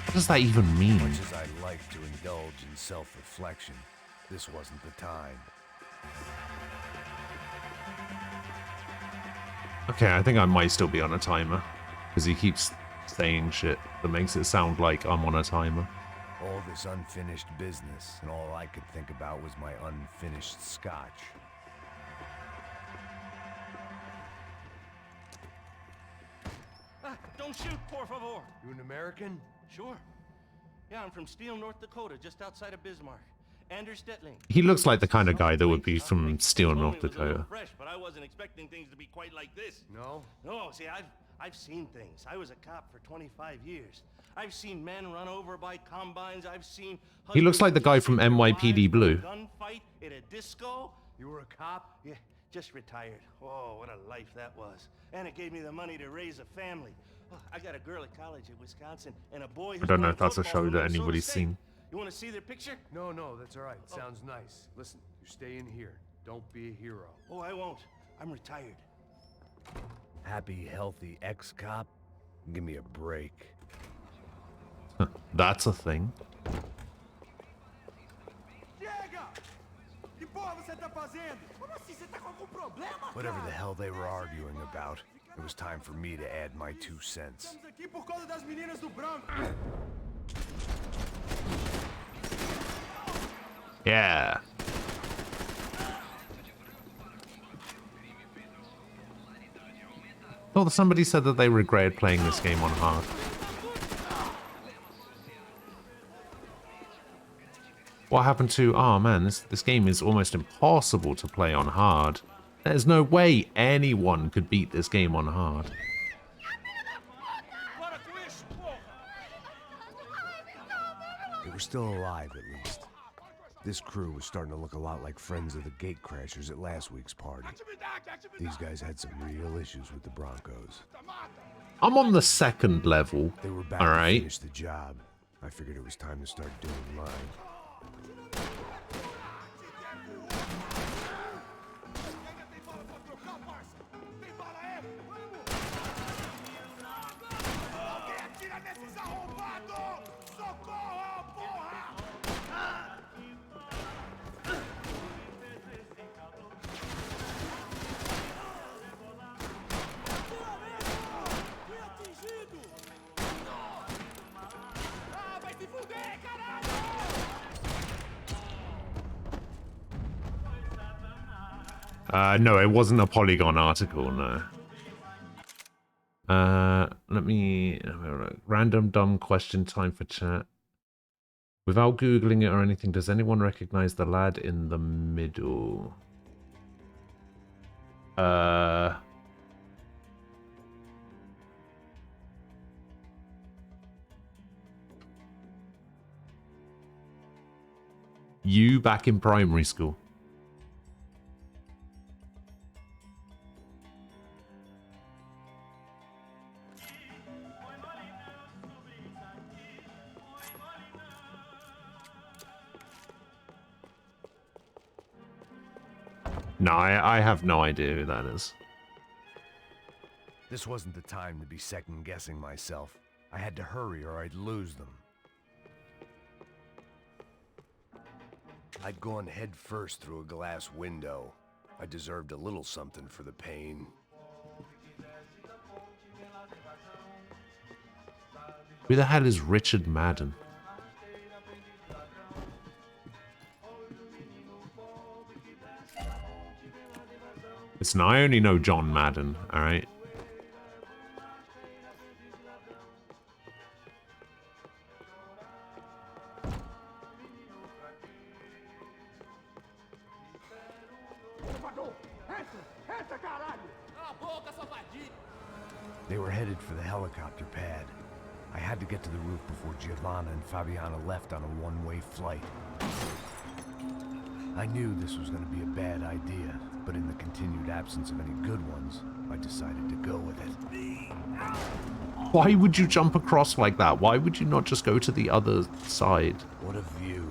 What does that even mean? Much as I like to indulge in self-reflection, this wasn't the time. Okay, I think I might still be on a timer, because he keeps saying shit that makes it sound like I'm on a timer. All this unfinished business, and all I could think about was my unfinished scotch. Don't shoot, por favor. You an American? Sure. Yeah, I'm from Steele, North Dakota, just outside of Bismarck. Anders Stetling. He looks like the kind of guy that would be from Steele, North Dakota. Fresh, but I wasn't expecting things to be quite like this. No? No, see, I've seen things. I was a cop for 25 years. I've seen men run over by combines. I've seen. He looks like the guy from NYPD Blue. Gunfight at a disco. You were a cop? Yeah, just retired. Oh, what a life that was. And it gave me the money to raise a family. Oh, I got a girl at college in Wisconsin and a boy. I don't know if that's a show that anybody's seen. You want to see their picture? No, that's all right. Sounds nice. Listen, you stay in here. Don't be a hero. Oh, I won't. I'm retired. Happy, healthy ex-cop? Give me a break. That's a thing. Whatever the hell they were arguing about, it was time for me to add my 2 cents. Yeah. Well, somebody said that they regretted playing this game on hard. What happened to... Oh man, this game is almost impossible to play on hard. There's no way anyone could beat this game on hard. They were still alive, at least. This crew was starting to look a lot like friends of the gatecrashers at last week's party. These guys had some real issues with the Broncos. I'm on the 2nd level. They were back to finish the job. I figured it was time to start doing mine. No, it wasn't a Polygon article, no. Let me... Random dumb question time for chat. Without Googling it or anything, does anyone recognize the lad in the middle? You back in primary school. No, I have no idea who that is. This wasn't the time to be second-guessing myself. I had to hurry or I'd lose them. I'd gone head first through a glass window. I deserved a little something for the pain. Who the hell is Richard Madden? Listen, I only know John Madden, alright? They were headed for the helicopter pad. I had to get to the roof before Giovanna and Fabiana left on a one-way flight. I knew this was going to be a bad idea, but in the continued absence of any good ones, I decided to go with it. Why would you jump across like that? Why would you not just go to the other side? What a view.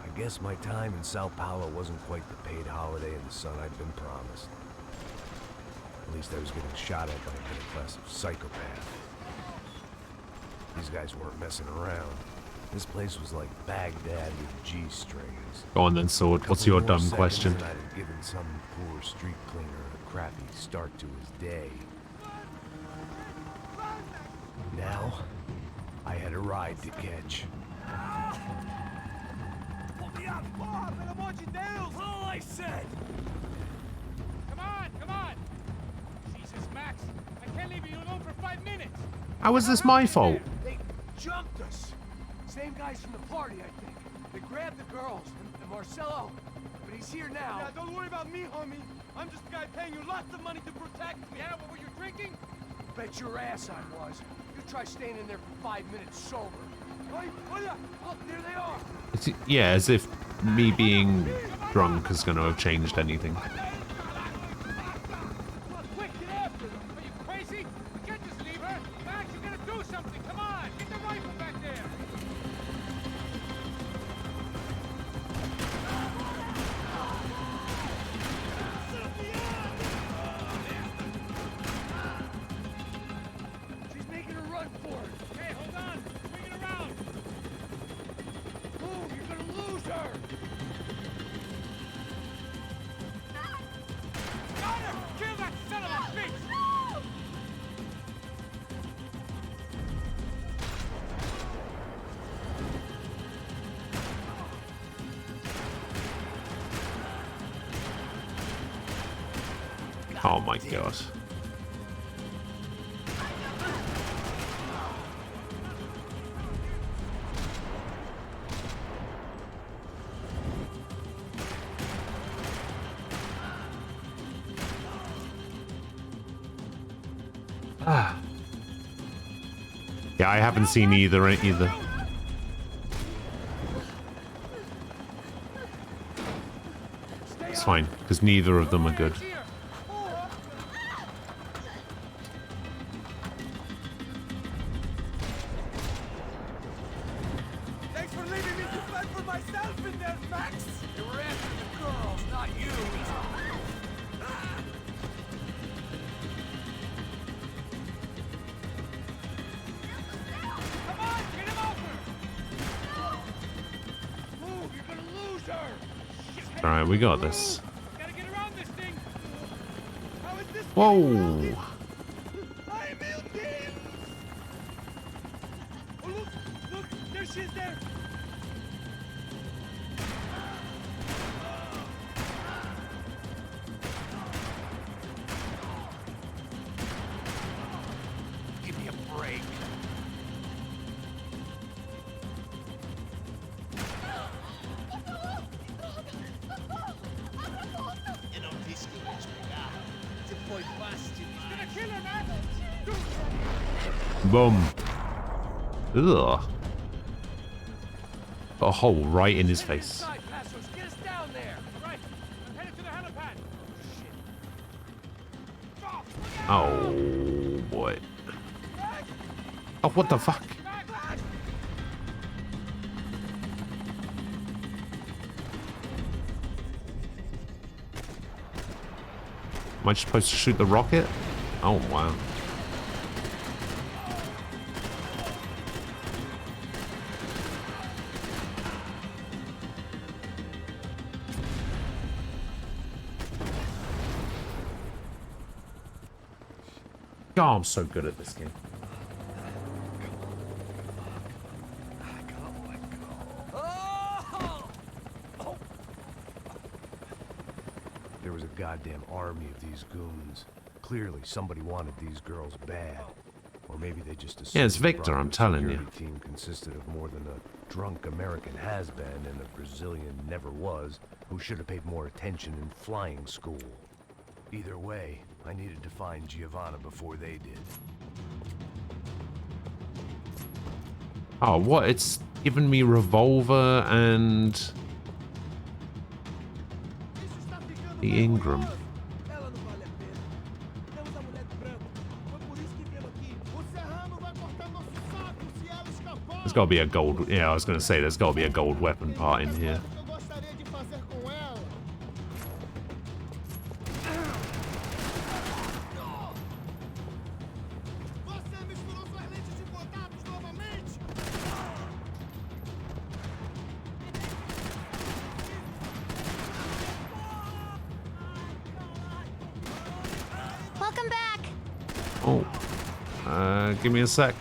I guess my time in Sao Paulo wasn't quite the paid holiday in the sun I'd been promised. At least I was getting shot at by a middle-class psychopath. These guys weren't messing around. This place was like Baghdad with G-strings. Go on then, Sword. What's your dumb question? I'd have given some poor street cleaner a crappy start to his day. Now, I had a ride to catch. All I said! Come on! Jesus, Max, I can't leave you alone for 5 minutes! How is this my fault? They jumped us! Stay same guys from the party, I think. They grabbed the girls, and Marcelo, but he's here now. Yeah, don't worry about me, homie. I'm just a guy paying you lots of money to protect me. Yeah, what were you drinking? Bet your ass I was. You try staying in there for 5 minutes sober. Look, there they are. Yeah, as if me being drunk is going to have changed anything. Quick, get after them! Are you crazy? You can't just leave her! Max, you gotta do something! Come on! Get the rifle back there! She's making a run for it. Hey, hold on! Swing it around! Move, you're gonna lose her. Got her! Kill that son of a bitch! Oh my god. Ah. Yeah, I haven't seen either. It's fine, because neither of them are good. Thanks for leaving me to fend for myself in there, Max. They were after the girls, not you. Come on, get him over! Move, you're gonna lose her. Alright, we got this. Gotta get around this thing! How is this? Whoa! I'm Milton. Oh, look, there she is there. Give me a break. Boom. Ugh. Got a hole right in his face. Side passers, get us down there. Right, I'm headed to the helipad! Oh boy. Oh, what the fuck? Am I supposed to shoot the rocket? Oh wow. God, I'm so good at this game. There was a goddamn army of these goons. Clearly, somebody wanted these girls bad. Or maybe they just assumed Yeah, it's the Victor, I'm Bronco telling you. security team consisted of more than a drunk American has-been and a Brazilian never-was who should have paid more attention in flying school. Either way, I needed to find Giovanna before they did. Oh, what? It's given me revolver and the Ingram. There's got to be a gold. Yeah, I was going to say there's got to be a gold weapon part in here. Welcome back. Oh, give me a sec.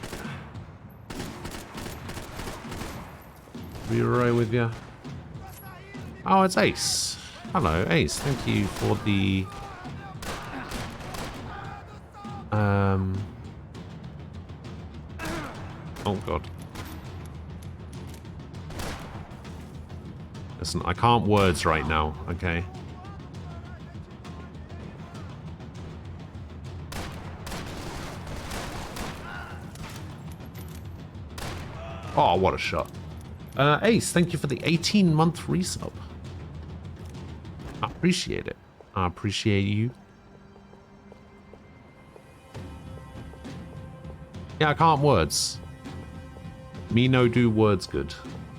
Be right with you. Oh, it's Ace. Hello, Ace. Thank you for the oh god. Listen, I can't words right now, okay? Oh, what a shot. Ace, thank you for the 18-month resub. I appreciate it. I appreciate you. Yeah, I can't words. Me no do words good.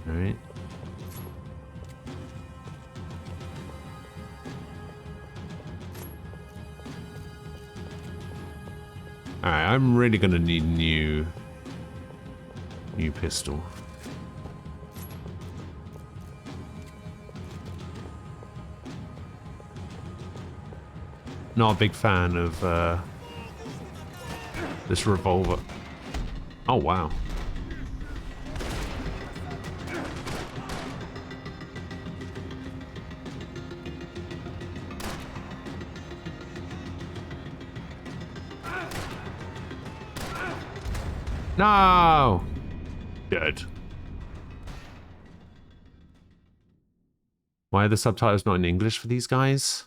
Alright. Alright, I'm really gonna need new pistol. Not a big fan of this revolver. Oh wow. No! Dead. Why are the subtitles not in English for these guys?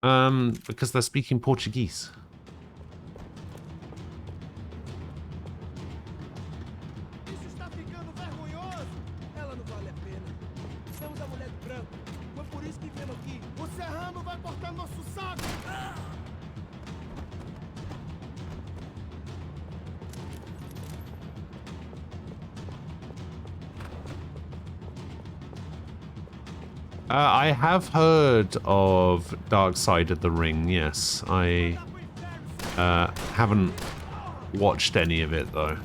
Because they're speaking Portuguese. Isso está ficando vergonhoso. Ela não vale a pena. Somos a mulher do branco. Foi por isso que viemos aqui. O serrano vai cortar nosso saco. I have heard of Dark Side of the Ring, yes. I haven't watched any of it, though.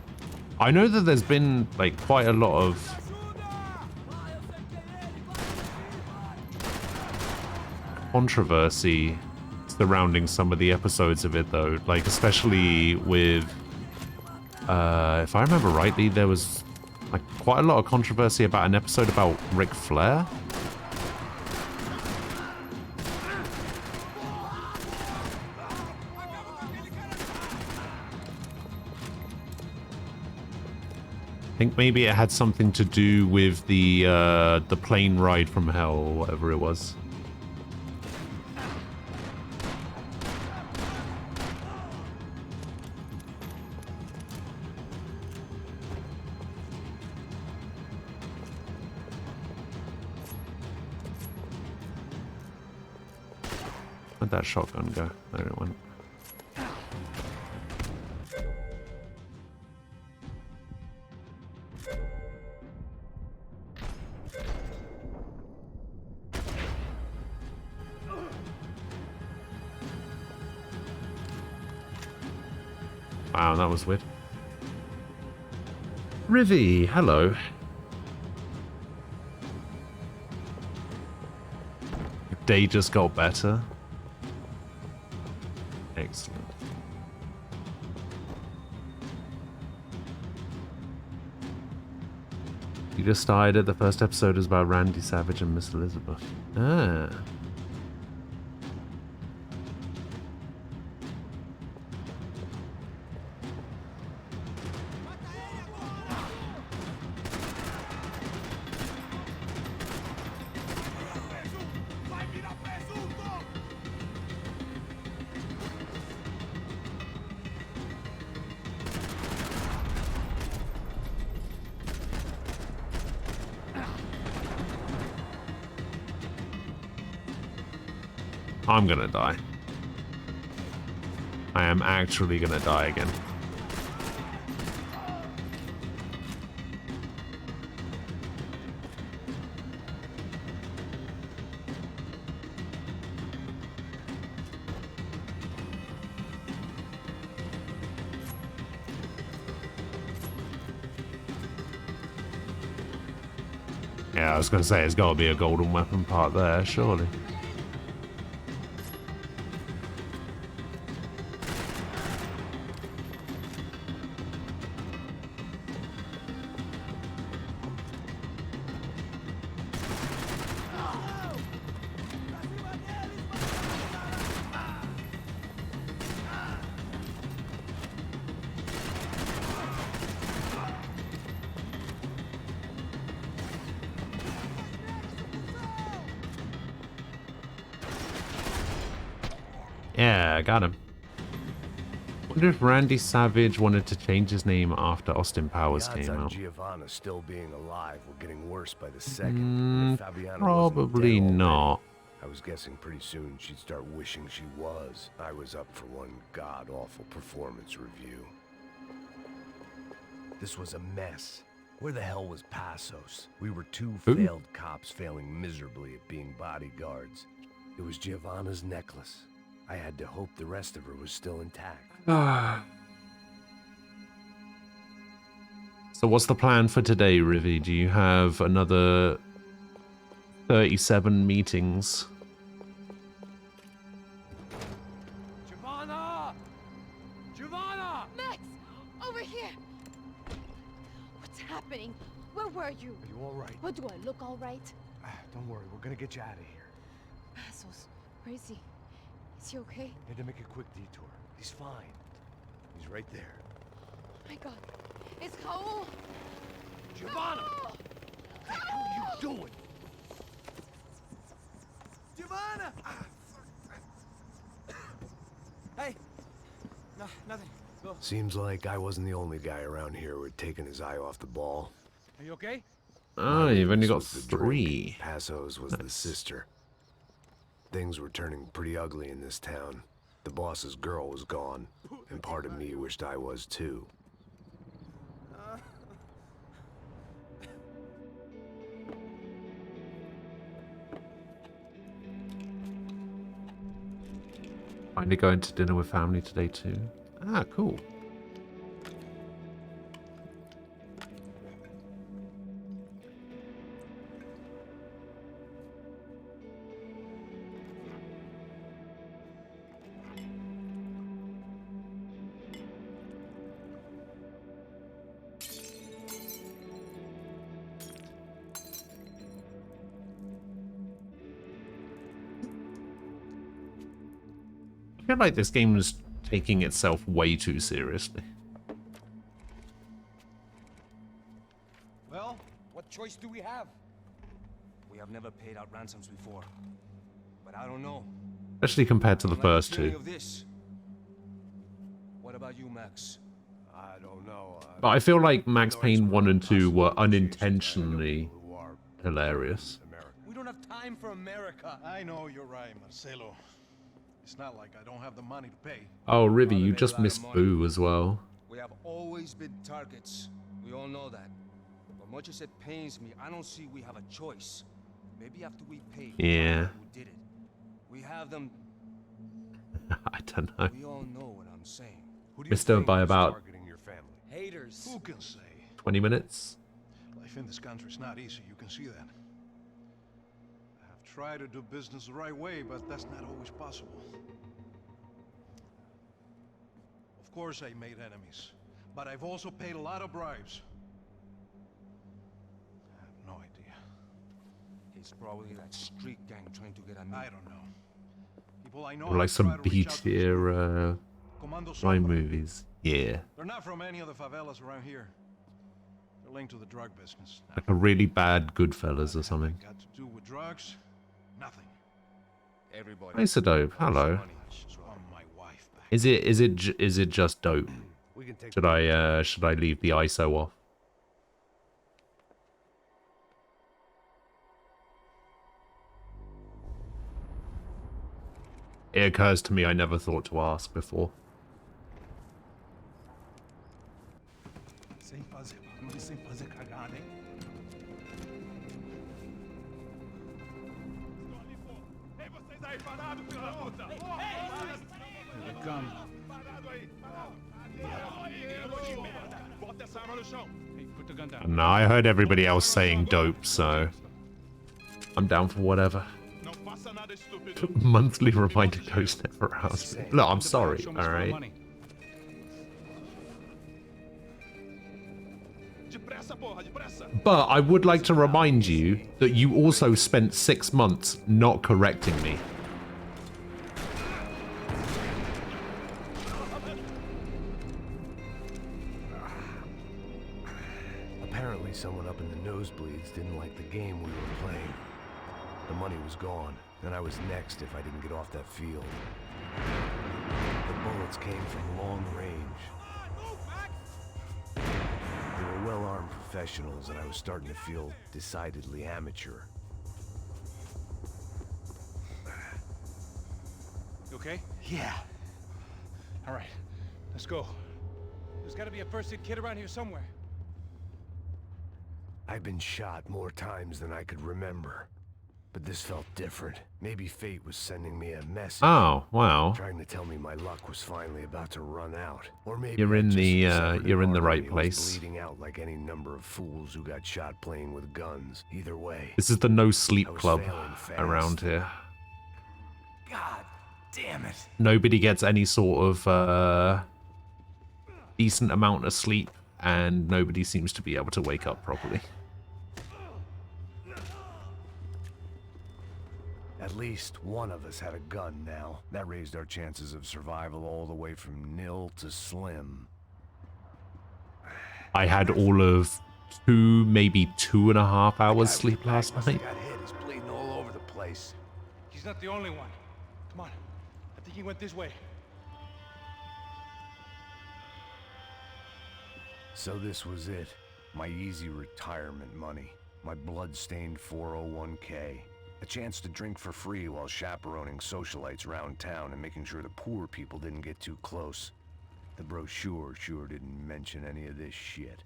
I know that there's been, like, quite a lot of controversy surrounding some of the episodes of it, though. Like, especially with, if I remember rightly, there was, like, quite a lot of controversy about an episode about Ric Flair. I think maybe it had something to do with the plane ride from hell or whatever it was. Where'd that shotgun go? There it went. Wow, that was weird. Rivy, hello. Your day just got better. Excellent. You just started. The first episode is about Randy Savage and Miss Elizabeth. Ah. I'm gonna die. I am actually gonna die again. Yeah, I was gonna say, there's gotta be a golden weapon part there, surely. Yeah, got him. Wonder if Randy Savage wanted to change his name after Austin Powers The odds came on out. Giovanna still being alive were getting worse by the second. And if Fabiana Probably wasn't dead not. already, I was guessing pretty soon she'd start wishing she was. I was up for one god-awful performance review. This was a mess. Where the hell was Passos? We were two failed cops failing miserably at being bodyguards. It was Giovanna's necklace. I had to hope the rest of her was still intact. So what's the plan for today, Rivi? Do you have another 37 meetings? Giovanna! Giovanna! Max! Over here! What's happening? Where were you? Are you all right? What, do I look all right? Don't worry, we're gonna get you out of here. Passos, where is he? Is he okay? Had to make a quick detour. He's fine. He's right there. Oh my god. It's Raul! Giovanna! Raul! What the hell are you doing? Giovanna! Hey! No, nothing. Go. Seems like I wasn't the only guy around here who had taken his eye off the ball. Are you okay? Oh, you've only got Was the drink. 3. Passos was the sister. Things were turning pretty ugly in this town. The boss's girl was gone, and part of me wished I was too. Finally going to dinner with family today too. Ah, cool. I feel like this game is taking itself way too seriously. Well, what choice do we have? We have never paid out ransoms before, but I don't know. Especially compared to the first Any two. of this. What about you, Max? I don't know. But I feel like Max Payne 1 and 2 were unintentionally hilarious. We don't have time for America. I know you're right, Marcelo. It's not like I don't have the money to pay. Oh, Rivi, you just missed Boo as well. We have always been targets. We all know that. But much as it pains me, I don't see we have a choice. Maybe after we pay Yeah. who did it, we have them. I don't know. We all know what I'm saying. Who do you Missed out think by was about targeting your family? Haters. Who can say? 20 minutes. Life in this country is not easy, you can see that. I have tried to do business the right way, but that's not always possible. Of course I made enemies, but I've also paid a lot of bribes. I have no idea. It's probably that street gang trying to get at me. I don't know. People I know Or like have some tried to reach out to B tier Comando crime Sombra. movies. Yeah. They're not from any of the favelas around here. They're linked to the drug business. Like a really bad Goodfellas or something. Got to do with drugs? Nothing. Everybody. Nice dope. Hello. Money on my wife back. Is it just dope? We can take Should I leave the ISO off? It occurs to me I never thought to ask before. Sem fazer cagada, hein? Ei, vocês aí parados, filho da puta! Here they come. Parado aí, parado. Bota essa arma no chão. Hey, put the gun down. No, I heard everybody else saying dope, so I'm down for whatever. Não faça nada estúpido. Monthly reminder ghost never asked me. Look, I'm sorry, alright? Depressa, porra, depressa. But I would like to remind you that you also spent 6 months not correcting me. Apparently someone up in the nosebleeds didn't like the game we were playing. The money was gone, and I was next if I didn't get off that field. bullets came from long range. They were well-armed professionals, and I was starting to feel decidedly amateur. You okay? Yeah. All right, let's go. There's got to be a first-aid kit around here somewhere. I've been shot more times than I could remember. But this felt different. Maybe fate was sending me a message. Oh, wow. Trying to tell me my luck was finally about to run out. Or maybe You're in the you're in the right place. bleeding out like any number of fools who got shot playing with guns. Either way. This is the no sleep I was club failing fast. around here. God damn it. Nobody gets any sort of decent amount of sleep, and nobody seems to be able to wake up properly. At least one of us had a gun now. That raised our chances of survival all the way from nil to slim. I had all of 2, maybe 2.5 hours sleep last night. Got hit. He's bleeding all over the place. He's not the only one. Come on. I think he went this way. So this was it. My easy retirement money. My blood-stained 401k. A chance to drink for free while chaperoning socialites around town and making sure the poor people didn't get too close. The brochure sure didn't mention any of this shit.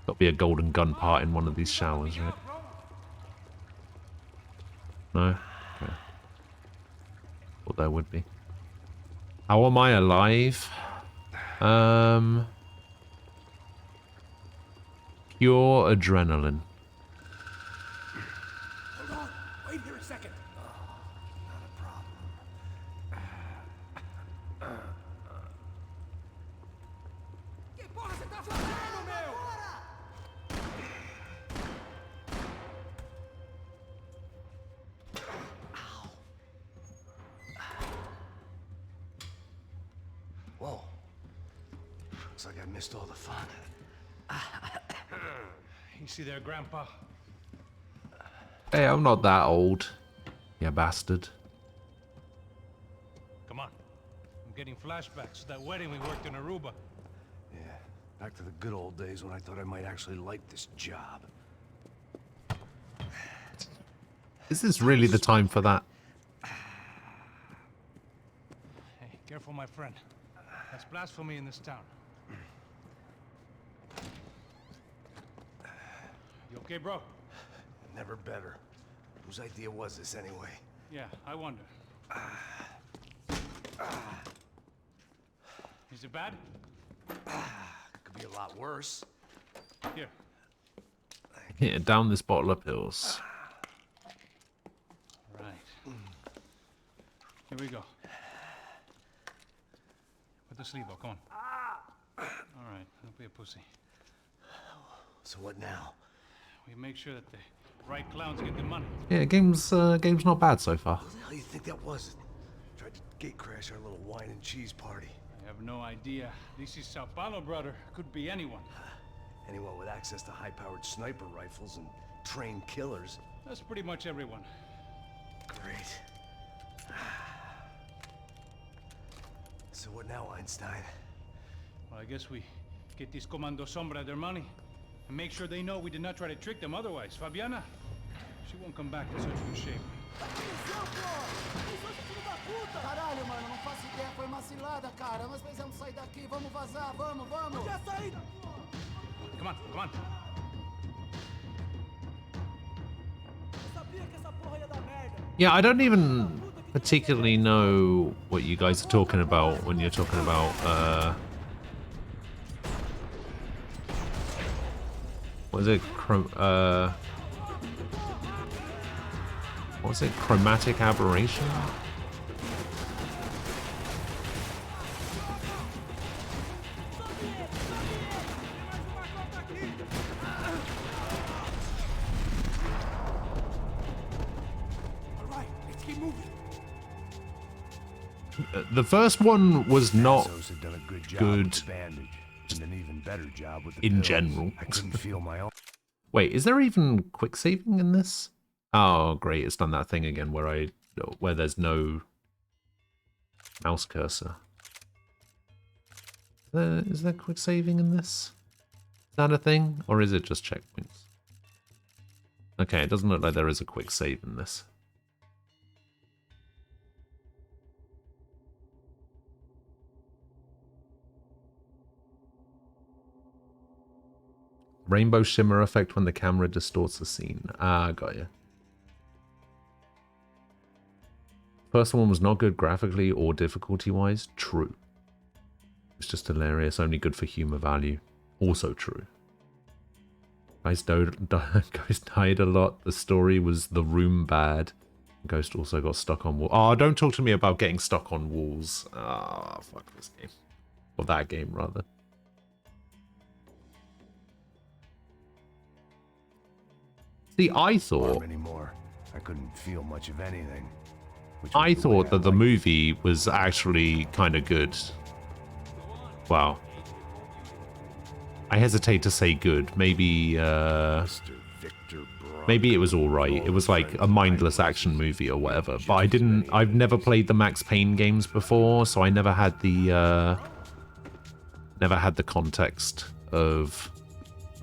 Got to be a golden gun part in one of these showers, right? No? Okay. Thought there would be. How am I alive? Pure adrenaline. Hold on. Wait here a second. Not a problem. Que porra você tá fazendo, meu? Whoa. Looks like I missed all the fun. You see there, Grandpa? Hey, I'm not that old, you bastard. Come on. I'm getting flashbacks to that wedding we worked in Aruba. Yeah, back to the good old days when I thought I might actually like this job. Is this really the time for that? Hey, careful, my friend. That's blasphemy in this town. You okay, bro? Never better. Whose idea was this anyway? Yeah, I wonder. Is it bad? Could be a lot worse. Here. Yeah, down this bottle of pills. Right. Here we go. Put the sleeve up, come on. All right, don't be a pussy. So what now? We make sure that the right clowns get the money. Yeah, game's not bad so far. What the hell do you think that was? Tried to gate crash our little wine and cheese party. I have no idea. This is Sao Paulo, brother. Could be anyone. Anyone with access to high-powered sniper rifles and trained killers. That's pretty much everyone. Great. So what now, Einstein? Well, I guess we get these Comando Sombra their money. And make sure they know we did not try to trick them otherwise. Fabiana, she won't come back in such good shape. Caralho, mano, não faço ideia. Foi uma cilada, cara. Nós precisamos sair daqui. Vamos vazar. Vamos, vamos. Já saí. Come on, come on. Eu sabia que essa porra ia dar merda. Yeah, I don't even particularly know what you guys are talking about when you're talking about, what is it? What was it? Chromatic aberration? The first one was not Had done a good job good with the bandage, and an even better job with the in pills. general. I couldn't feel my own. Wait, is there even quick saving in this? Oh, great! It's done that thing again where there's no Mouse cursor. Is there quick saving in this? Is that a thing? Or is it just checkpoints? Okay, it doesn't look like there is a quick save in this. Rainbow shimmer effect when the camera distorts the scene. Ah, got you. First one was not good graphically or difficulty-wise. True. It's just hilarious, only good for humor value. Also true. Ghost died a lot. The story was The Room bad. Ghost also got stuck on walls. Oh, don't talk to me about getting stuck on walls. Ah, fuck this game. Or that game, rather. See, I thought... anymore. I couldn't feel much of anything. I thought that the movie was actually kind of good. Wow. I hesitate to say good. Maybe, maybe it was alright. It was like a mindless action movie or whatever. But I've never played the Max Payne games before, so I never had the context of,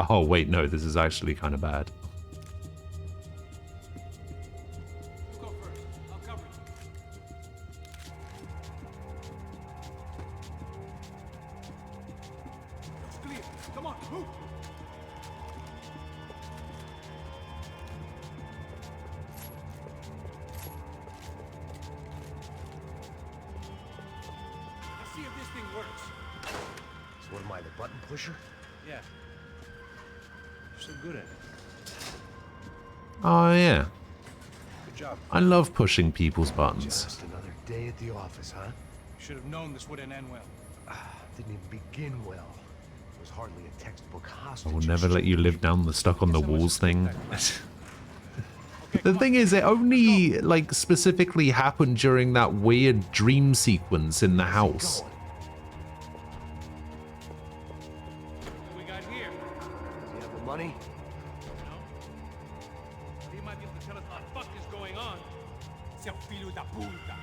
oh wait, no, this is actually kind of bad. Oh yeah. Good job. I love pushing people's buttons. Just another day at the office, huh? Should have known this wouldn't end well. Didn't even begin well. It was hardly a textbook hostage. I will never let you live down the stuck on the walls thing. The thing is, it only like specifically happened during that weird dream sequence in the house. What we got here? Do you have the money? No. But he might be able to tell us what the fuck is going on. Seu filho da puta.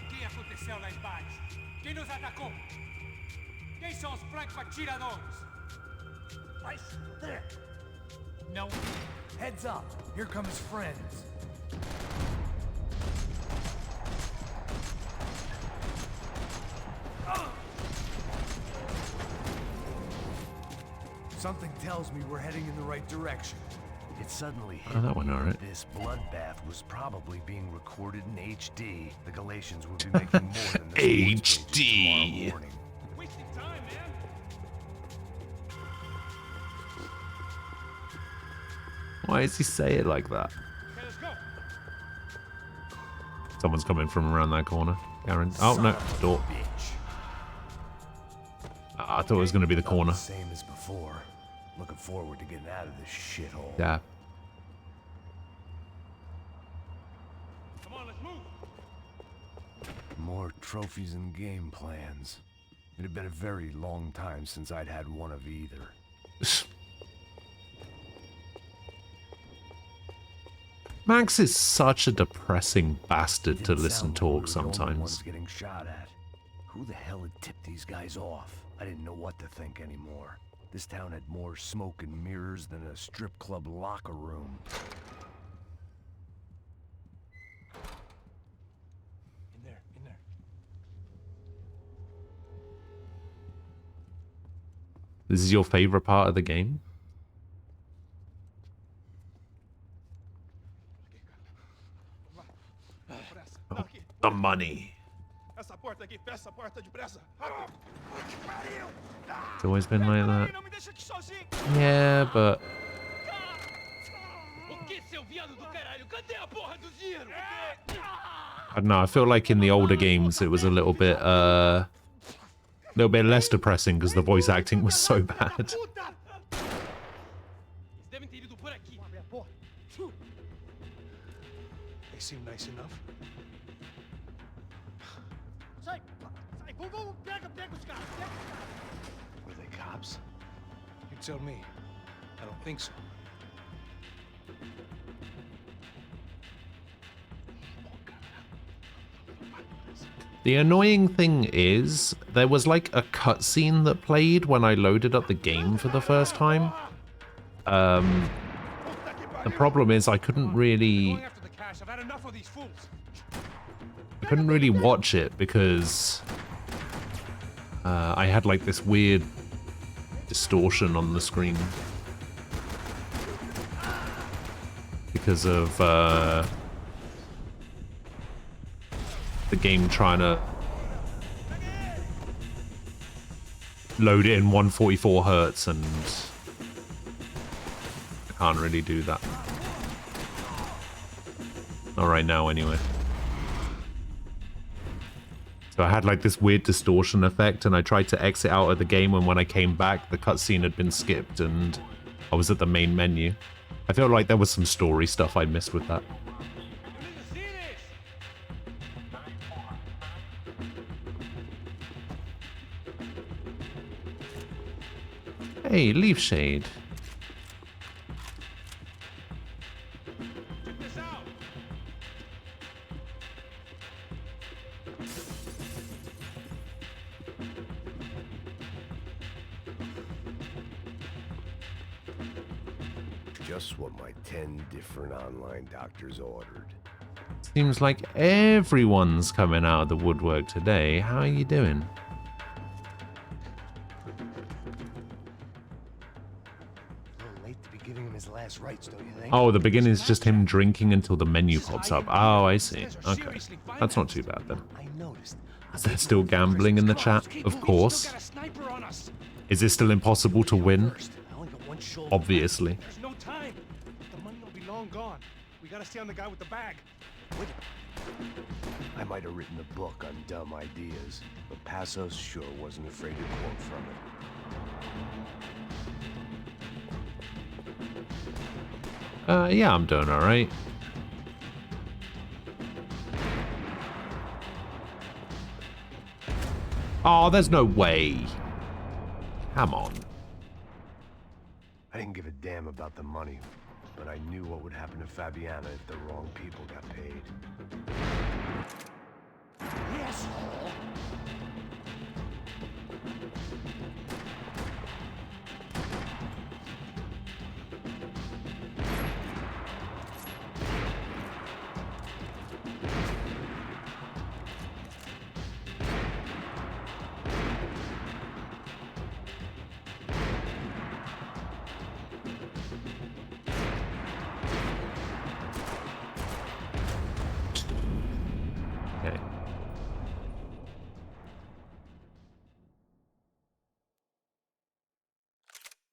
O que aconteceu lá embaixo? Quem nos atacou? Quem são os francos atiradores? Right there. No. Heads up. Here come his friends. Something tells me we're heading in the right direction. It suddenly hit Oh, that went alright. This bloodbath was probably being recorded in HD. The Galatians would be making more than the HD. tomorrow morning. Wasting time, man. Why does he say it like that? Okay, let's go. Someone's coming from around that corner. Karen. Oh no, door. I thought it was going to be the corner. Same as before. Looking forward to getting out of this shithole. Yeah. Come on, let's move. More trophies and game plans. It had been a very long time since I'd had one of either. Max is such a depressing bastard to listen talk Ones sometimes. getting shot at. Who the hell had tipped these guys off? I didn't know what to think anymore. This town had more smoke and mirrors than a strip club locker room. In there, in there. This is your favorite part of the game? Oh, the money. Essa porta aqui, fecha essa porta depressa. It's always been like that. Yeah, but I don't know. I feel like in the older games it was a little bit less depressing because the voice acting was so bad. They seem nice enough. Were they cops? You tell me. I don't think so. The annoying thing is, there was like a cutscene that played when I loaded up the game for the first time. The problem is I couldn't really watch it because I had like this weird distortion on the screen because of the game trying to load it in 144 hertz, and I can't really do that. Not right now, anyway. So I had like this weird distortion effect, and I tried to exit out of the game, and when I came back, the cutscene had been skipped, and I was at the main menu. I feel like there was some story stuff I missed with that. Hey, Leaf Shade. Just what my 10 different online doctors ordered. Seems like everyone's coming out of the woodwork today. How are you doing? Last rites, don't you think? Oh, the beginning is just him drinking until the menu pops up. Oh, I see. Okay. That's not too bad then. Is there still gambling in the chat? Of course. Is it still impossible to win? Obviously. There's no time. The money will be long gone. We gotta stay on the guy with the bag. I might have written a book on dumb ideas, but Passos sure wasn't afraid to quote from it. Yeah, I'm doing alright. Oh, there's no way. Come on. I didn't give a damn about the money, but I knew what would happen to Fabiana if the wrong people got paid. Yes.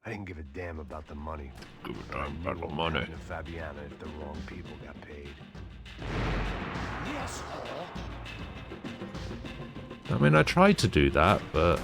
I didn't give a damn about the money. Give a damn about the money. To Fabiana if the wrong people got paid. Yes. I mean, I tried to do that, but...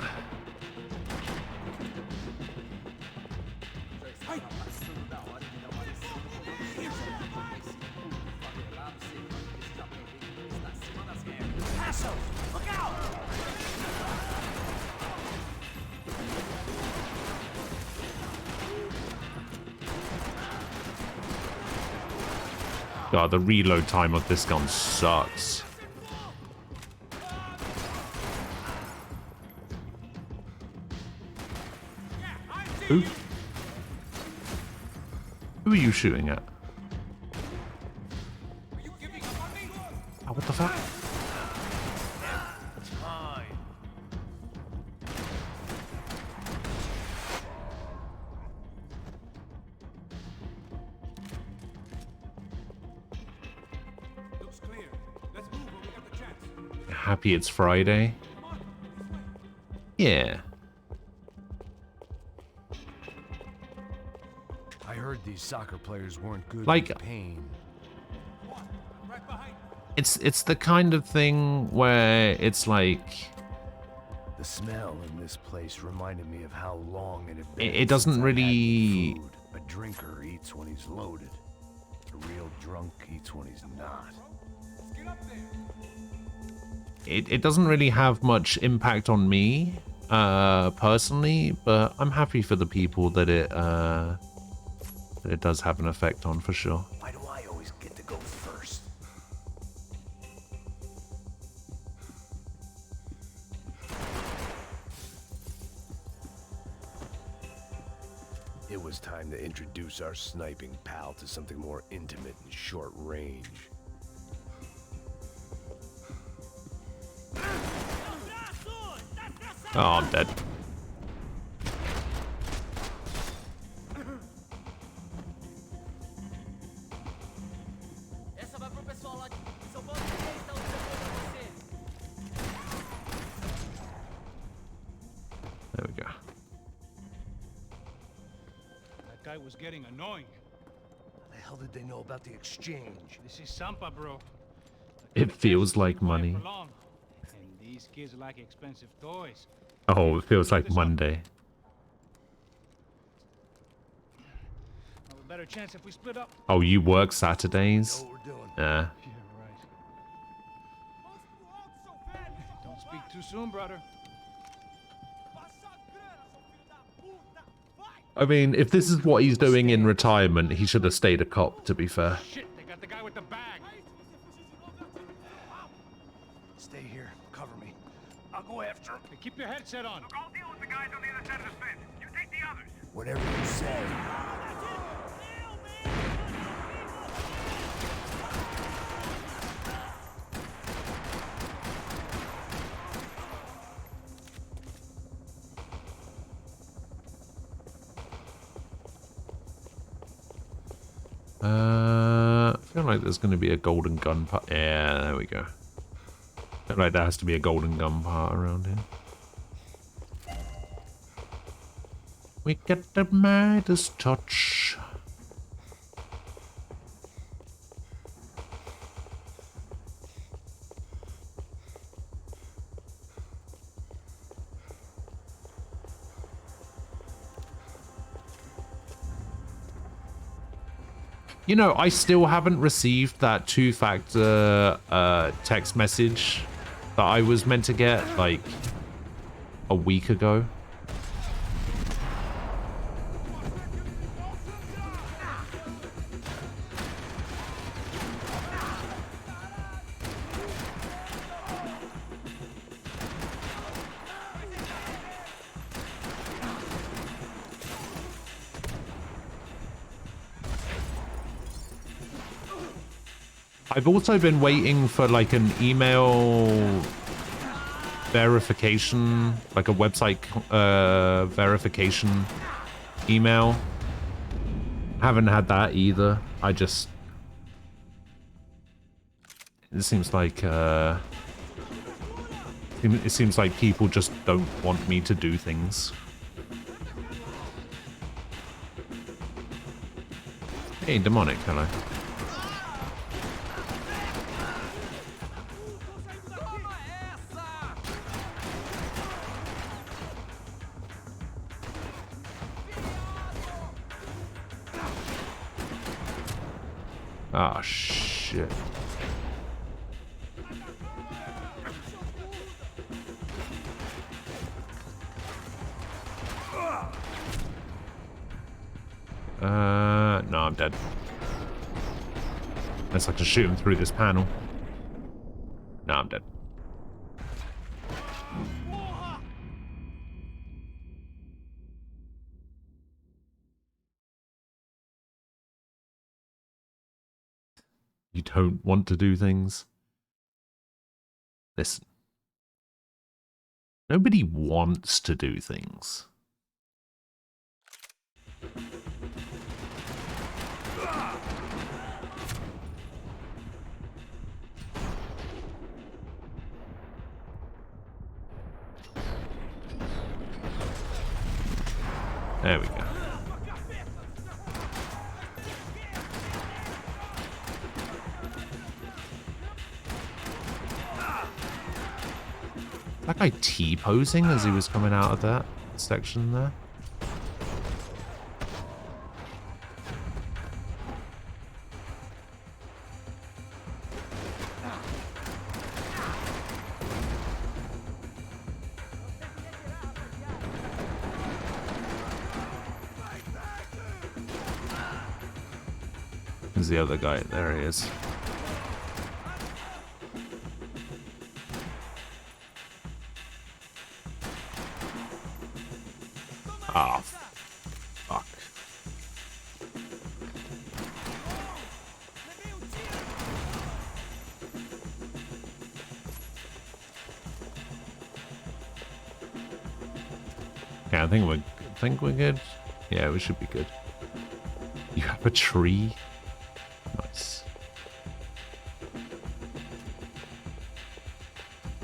God, the reload time of this gun sucks. Who? Who are you shooting at? Oh, what the fuck? Happy it's Friday. Yeah. I heard these soccer players weren't good Like, with pain. It's the kind of thing where it's like The smell in this place reminded me of how long it had been. it doesn't since I had really. food. A drinker eats when he's loaded. A real drunk eats when he's not. It doesn't really have much impact on me, personally, but I'm happy for the people that it does have an effect on, for sure. Why do I always get to go first? It was time to introduce our sniping pal to something more intimate and short range. Oh, I'm dead. There we go. That guy was getting annoying. How the hell did they know about the exchange? This is Sampa, bro. It feels like money. And these kids like expensive toys. Oh, it feels like Monday. Have a better chance if we split up. Oh, you work Saturdays? Know what we're doing. Yeah. Yeah, right. Don't speak too soon, brother. I mean, if this is what he's doing in retirement, he should have stayed a cop, to be fair. Shit, they got the guy with the bag. Stay here. Cover me. I'll go after him. Hey, keep your headset on. Look, I'll deal with the guys on the other side of the fence. You take the others. Whatever you say. I feel like there's going to be a golden gun part. Yeah, there we go. I feel like there has to be a golden gun part around here. We get the Midas touch. You know, I still haven't received that two-factor text message that I was meant to get, like, a week ago. I've also been waiting for like an email verification, like a website verification email. Haven't had that either. It seems like it seems like people just don't want me to do things. Hey, demonic, hello. Ah, shit. No, I'm dead. Unless I can shoot him through this panel. No, I'm dead. You don't want to do things? Listen. Nobody wants to do things. There we go. That guy T-posing as he was coming out of that section there. There's the other guy. There he is. Ah, fuck. Okay, I think we're good. Yeah, we should be good. You have a tree? Nice.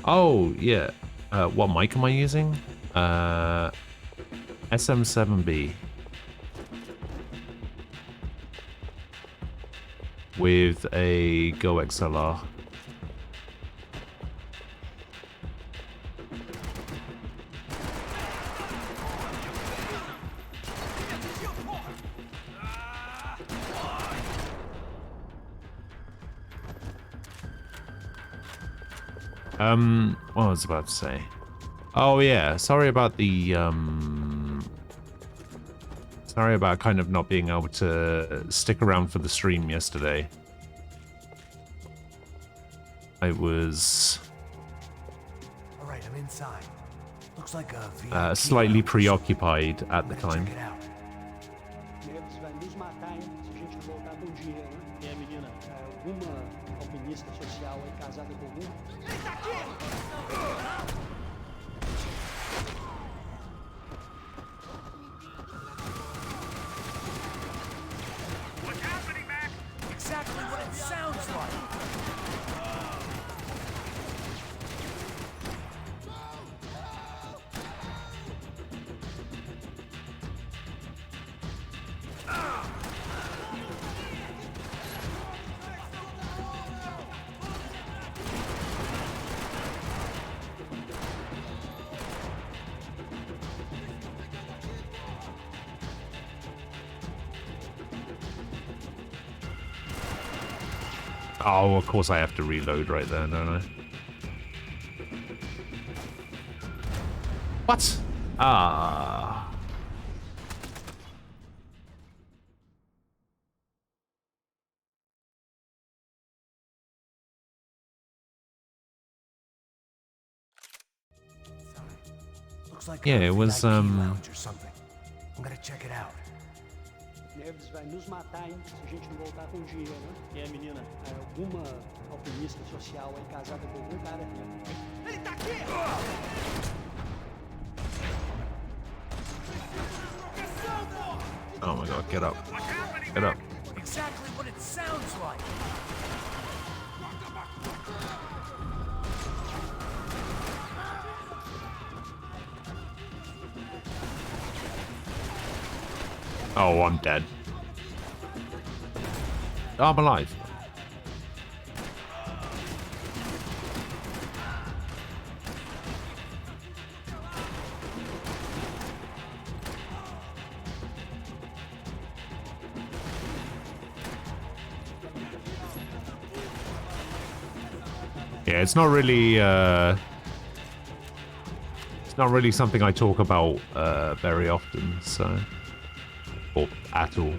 Oh, yeah. What mic am I using? SM7B. With a Go XLR. What was I about to say? Oh yeah, sorry about the sorry about kind of not being able to stick around for the stream yesterday. I was Alright, I'm inside. Looks like a VIP slightly preoccupied at the time. Check it out. Neves vai nos matar, hein? Se a gente não voltar com dinheiro, né? E a menina? Alguma alpinista social aí casada com algum? Ele tá aqui! What's happening, Max? Exactly what it sounds like. Oh, of course I have to reload right there, don't I? What? Ah. Looks like Yeah, a it was, VIP lounge or something. I'm gonna check it out. Neves vai nos matar, hein? Se a gente não voltar com dinheiro, né? E a menina? Alguma alpinista social aí casada com algum cara? Ele tá aqui! Oh my god, get up. Get up. Exactly what it sounds like. Oh, I'm dead. Oh, I'm alive. Yeah, it's not really something I talk about very often, so, or at all.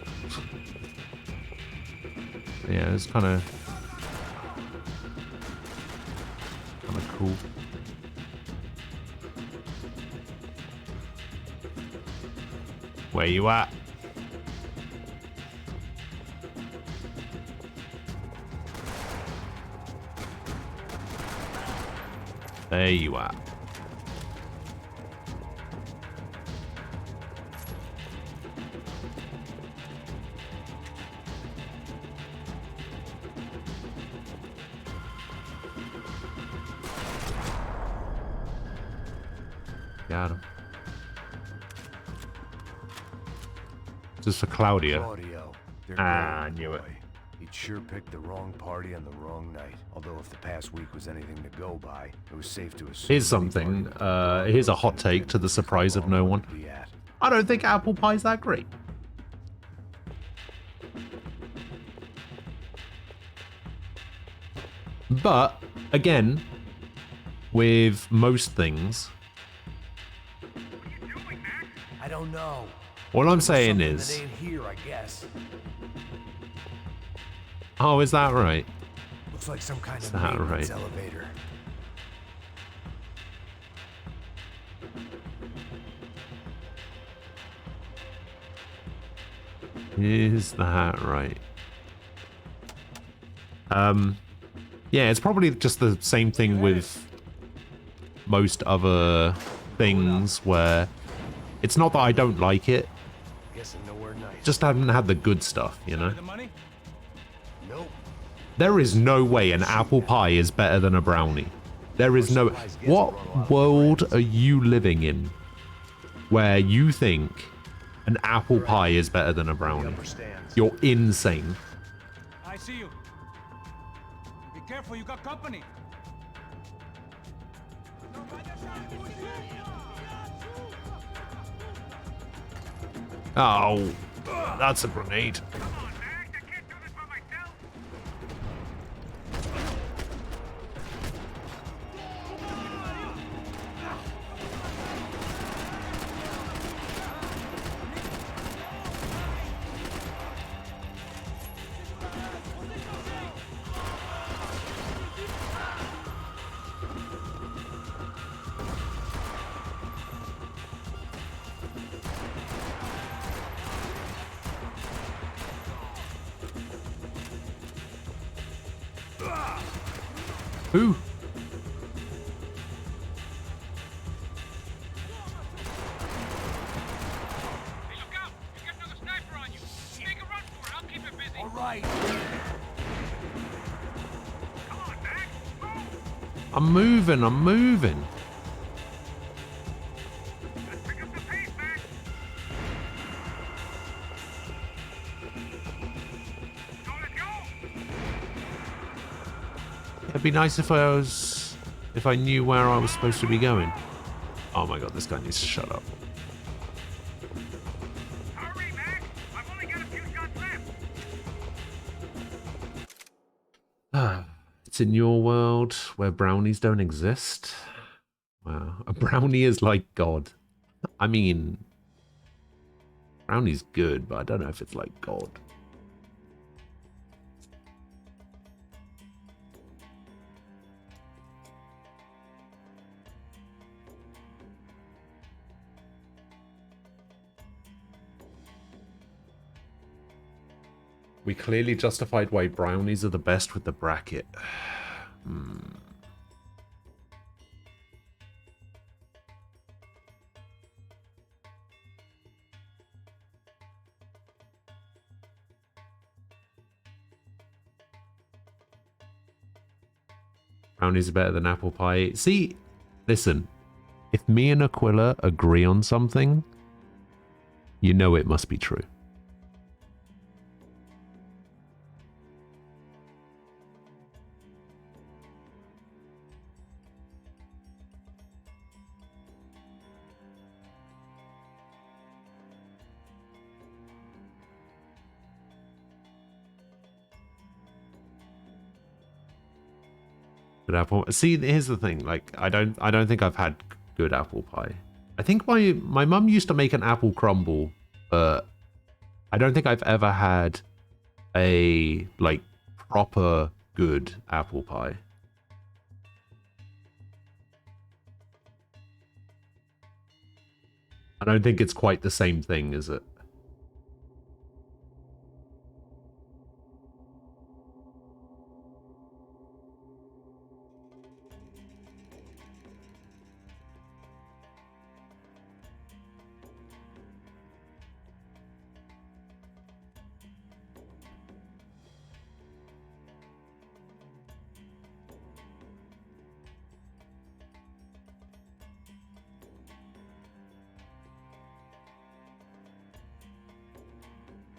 Yeah, it's kind of cool. Where you at? There you are. Got him. Just for Claudia. Claudio. I knew it. He'd sure picked the wrong party on the wrong night. Although if the past week was anything to go by, it was safe to assume. Here's something. Here's a hot take to the surprise of no one. I don't think apple pie's that great. But again, with most things, I don't know. all I'm saying Something is, that ain't here, I guess. oh, is that right? Looks like some kind of that maintenance right? elevator. Is that right? Yeah, it's probably just the same thing with most other things where It's not that I don't like it. Guessing nowhere nice. Just haven't had the good stuff, you know? The money? Nope. There is no way an apple pie is better than a brownie. There is no... What world are you living in where you think an apple pie is better than a brownie? You're insane. I see you. Be careful, you got company. Oh, that's a grenade. Who? Hey, look out! You got another sniper on you. Take a run for it. I'll keep it busy. All right. Come on, Max. Move. I'm moving, I'm moving. Let's pick up the pace, Max. So let's go. It'd be nice if I knew where I was supposed to be going. Oh my god, this guy needs to shut up. Hurry, Max. I've only got a few shots left. It's in your world where brownies don't exist. Wow, a brownie is like God. I mean, brownie's good, but I don't know if it's like God. We clearly justified why brownies are the best with the bracket. Brownies are better than apple pie. See, listen, if me and Aquila agree on something, you know it must be true. Good apple. See, here's the thing. Like, I don't think I've had good apple pie. I think my mum used to make an apple crumble, but I don't think I've ever had a like proper good apple pie. I don't think it's quite the same thing, is it?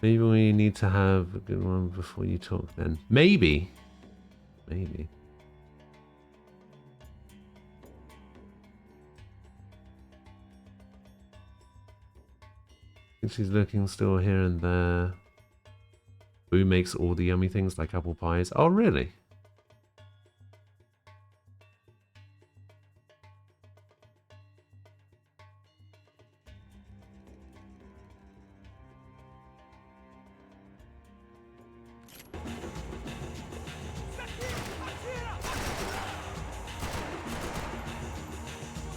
Maybe we need to have a good one before you talk then. Maybe. Maybe. She's looking still here and there. Boo makes all the yummy things like apple pies. Oh, really?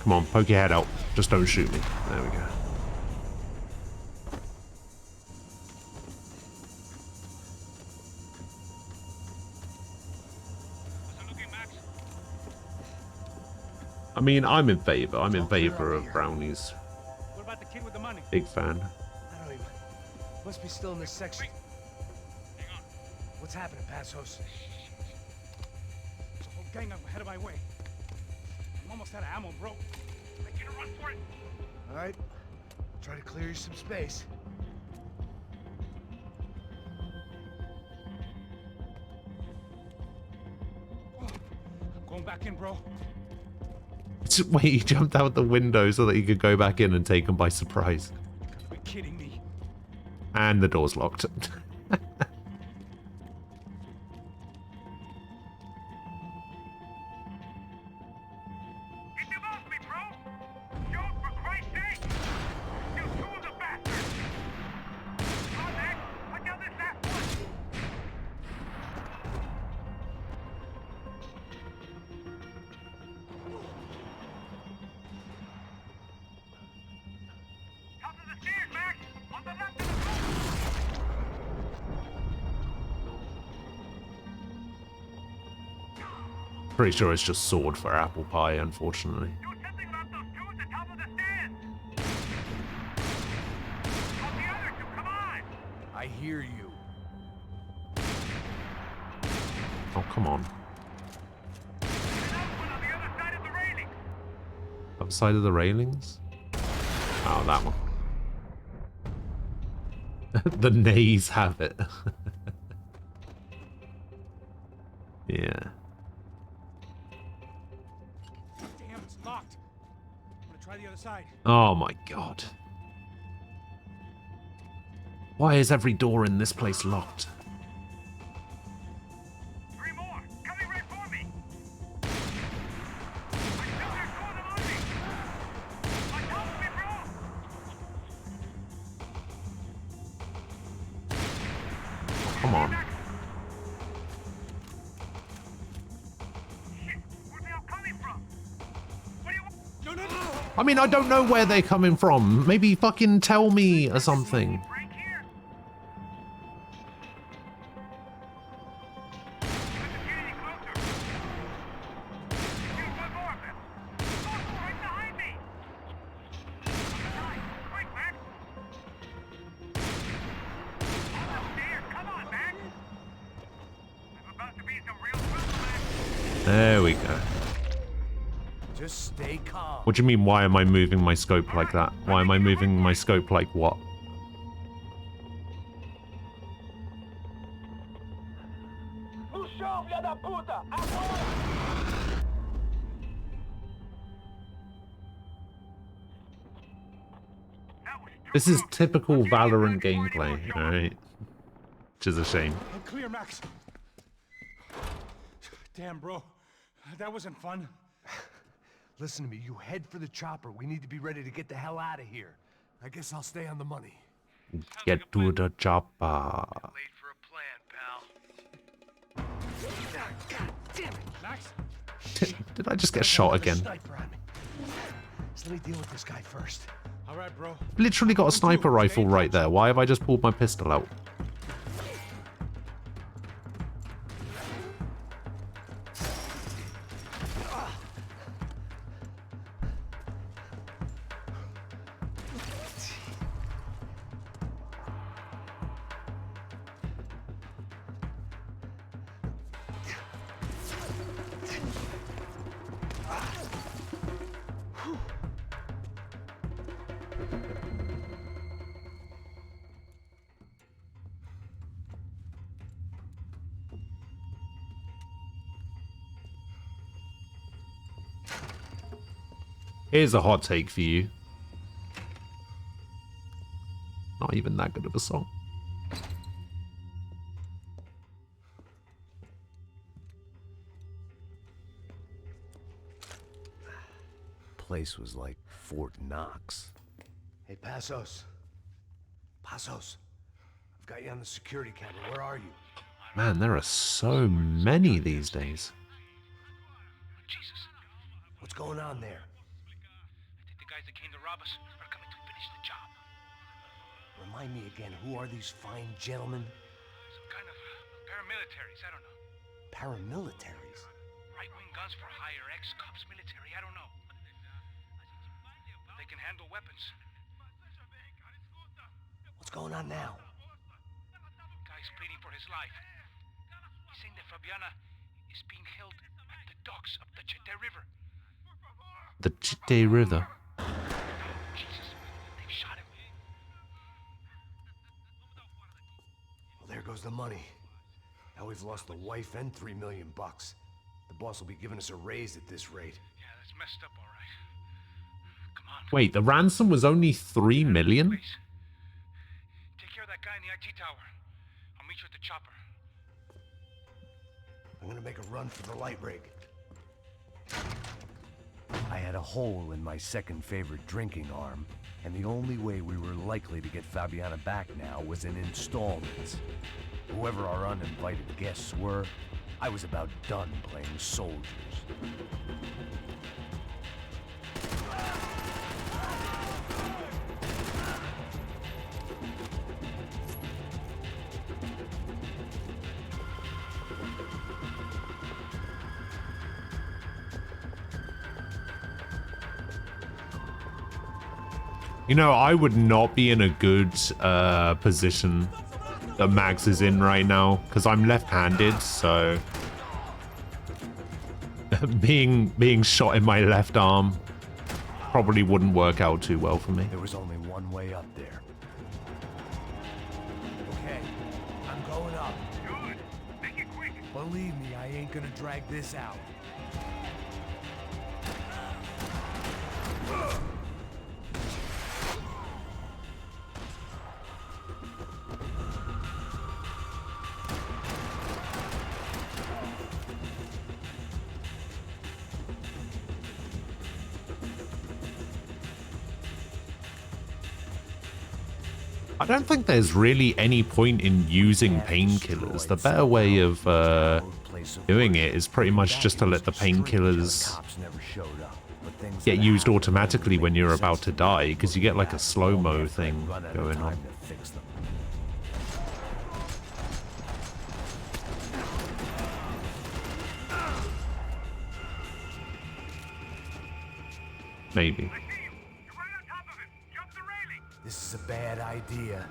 Come on, poke your head out. Just don't shoot me. There we go. I mean, I'm in favor. I'm in favor of brownies. We're about the kid with the money. Big fan. I don't even... Must be still in this section. Wait. Hang on. What's happening, Passos? There's a whole gang up ahead of my way. I'm almost out of ammo, bro. Making a run for it. All right. Try to clear you some space. I'm going back in, bro. Wait, he jumped out the window so that he could go back in and take him by surprise. You gotta be kidding me. And the door's locked. Get them off me, bro! Shoot, for Christ's sake! Still two of the bastards! Come on, Max! Put down this last one! Top of the stairs, Max! On the left of the road! Pretty sure it's just sword for apple pie, unfortunately. Do something about those two at the top of the stairs! Help the other two, come on! I hear you. Oh, come on. Another one on the other side of the railing! Other side of the railings? Oh, that one. The nays have it. Yeah. Damn, it's locked. I'm gonna try the other side. Oh my god. Why is every door in this place locked? Three more! Coming right for me! I still there's two of them on me! On top of me, bro! Come on. Shit! Where's they all coming from? What do you want? No, no, no! I mean, I don't know where they're coming from. Maybe fucking tell me or something. Break here? Doesn't get any closer. Here's one more of them. Oh, right behind me! Quick, Max! On the stairs, come on, Max! I'm about to be some real trouble, Max. There we go. Just stay calm. What do you mean, why am I moving my scope like that? Why am I moving my scope like what? This is typical Valorant gameplay, alright? Which is a shame. I'm clear, Max. Damn, bro. That wasn't fun. Listen to me. You head for the chopper. We need to be ready to get the hell out of here. I guess I'll stay on the money. Get to the chopper. Late for a plan, pal. God damn it! Max? Did I just get shot again? Sniper on me. So let me deal with this guy first. All right, bro. Literally got a sniper rifle right there. Why have I just pulled my pistol out? Here's a hot take for you. Not even that good of a song. Place was like Fort Knox. Hey, Passos. Passos. I've got you on the security camera. Where are you? Man, there are so many these days. Jesus. What's going on there? I think the guys that came to rob us are coming to finish the job. Remind me again, who are these fine gentlemen? Some kind of paramilitaries, I don't know. Paramilitaries? Right-wing guns for hire, ex-cops, military, I don't know. They can handle weapons. What's going on now? Guy's pleading for his life. He's saying that Fabiana is being held at the docks of the Chete River. The Chite River. Jesus, they've shot him. Well, there goes the money. Now we've lost the wife and $3 million. The boss will be giving us a raise at this rate. Yeah, that's messed up, all right. Come on. Wait, the ransom was only 3 million? Take care of that guy in the IT tower. I'll meet you at the chopper. I'm gonna make a run for the light rig. I had a hole in my second favorite drinking arm, and the only way we were likely to get Fabiana back now was in installments. Whoever our uninvited guests were, I was about done playing soldiers. You know, I would not be in a good position that Max is in right now, because I'm left-handed, so being shot in my left arm probably wouldn't work out too well for me. There was only one way up there. Okay, I'm going up. Good. Make it quick. Believe me, I ain't gonna drag this out. I don't think there's really any point in using painkillers. The better way of doing it is pretty much just to let the painkillers get used automatically when you're about to die, because you get like a slow-mo thing going on. Maybe. This is a bad idea.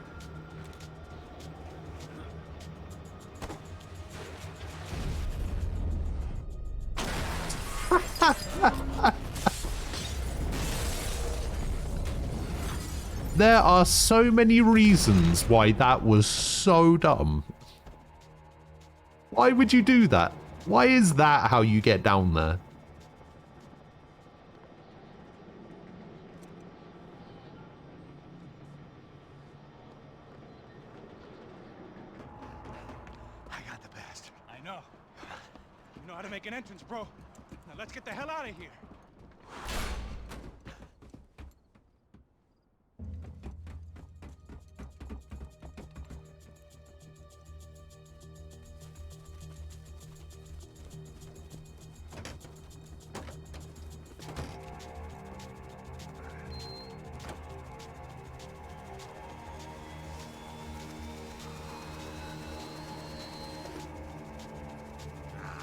There are so many reasons why that was so dumb. Why would you do that? Why is that how you get down there? Make an entrance, bro. Now let's get the hell out of here.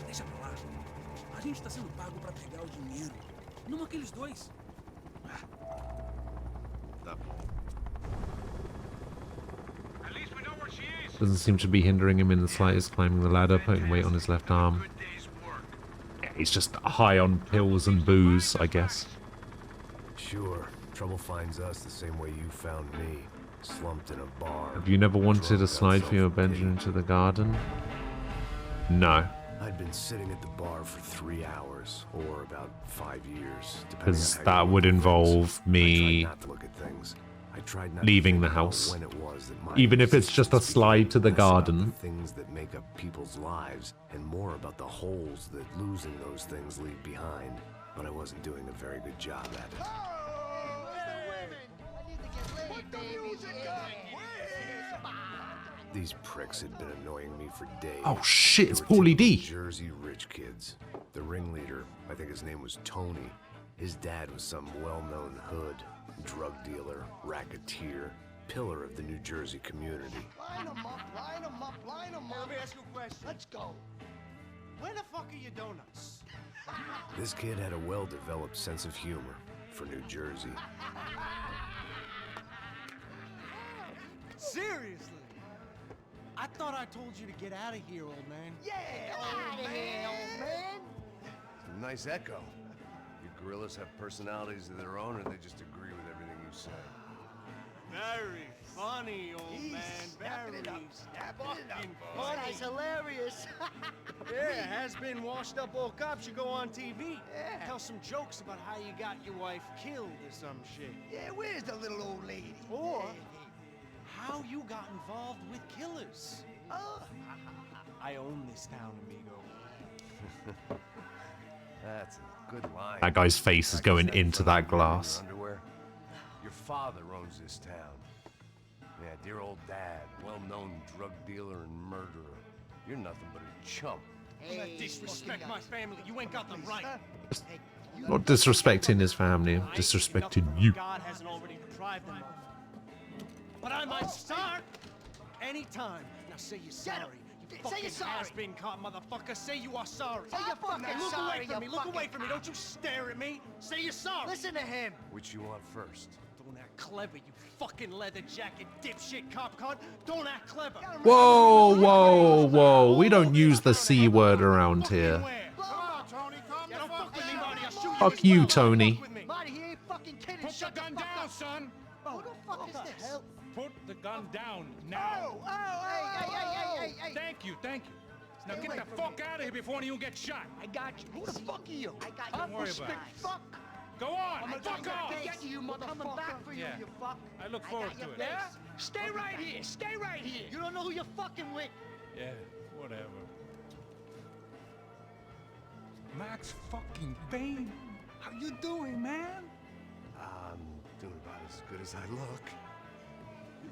Deixa pra lá. A gente tá sendo pago pra pegar o dinheiro. Não aqueles dois. Doesn't seem to be hindering him in the slightest, climbing the ladder, putting weight on his left arm. Yeah, he's just high on pills and booze, I guess. Sure, trouble finds us the same way you found me, slumped in a bar. Have you never wanted to slide from your bedroom to the garden? No. I'd been sitting at the bar for 3 hours, or about 5 years, because that would involve me leaving the house, even if it's just a slide to the garden. Things that make up people's lives, and more about the holes that losing those things leave behind. But I wasn't doing a very good job at it. These pricks had been annoying me for days. Oh shit, it's Paulie D. Jersey rich kids. The ringleader, I think his name was Tony. His dad was some well-known hood, drug dealer, racketeer, pillar of the New Jersey community. Line them up, line them up, line them up. Let me ask you a question. Let's go. Where the fuck are your donuts? This kid had a well-developed sense of humor for New Jersey. Seriously? I thought I told you to get out of here, old man. Yeah, Outta here, old man. Nice echo. You gorillas have personalities of their own, or they just agree with everything you say? Very funny, old man. Very fucking funny. That's hilarious. Yeah, has-been washed-up old cop should go on TV. Yeah. Tell some jokes about how you got your wife killed or some shit. Yeah, where's the little old lady? Or how you got involved with killers. Oh. I own this town, amigo. That's a good line. That guy's face is going into that glass. Underwear. Your father owns this town. Yeah, dear old dad, well-known drug dealer and murderer. You're nothing but a chump. Hey, disrespect my family. You ain't got the right. Not disrespecting his family, disrespecting you. God hasn't already deprived them of. But I might start anytime. Now say you're sorry. You fucking has-been caught, motherfucker. Say you are sorry. Say you're fucking Look sorry, away from me. you Look away fucking from me. Don't you stare at me. Say you're sorry. Listen to him. Which you want first? Don't act clever, you fucking leather jacket dipshit cop cunt. Don't act clever. Whoa, whoa, whoa. We don't use the C word around here. Come on, Tony. Calm the fuck with me, Marty. I'll shoot Fuck you you, as well. Tony. Fuck with me. Marty, he ain't fucking kidding. Put the Shut gun fuck down, up. son. Who the fuck is this? Put the gun down now. Hey. Thank you, thank you. Now Stay get away the from fuck out of here before anyone gets shot. I got you. Who the fuck are you? I got you. Don't worry about it. Fuck. Go on, I fuck got off. your face. you, I'm coming motherfucker. back for you, Yeah. you fuck. I look I forward got to your it. face. Stay right here. Stay right here. You don't know who you're fucking with. Yeah, whatever. Max fucking Payne. How you doing, man? I'm doing about as good as I look.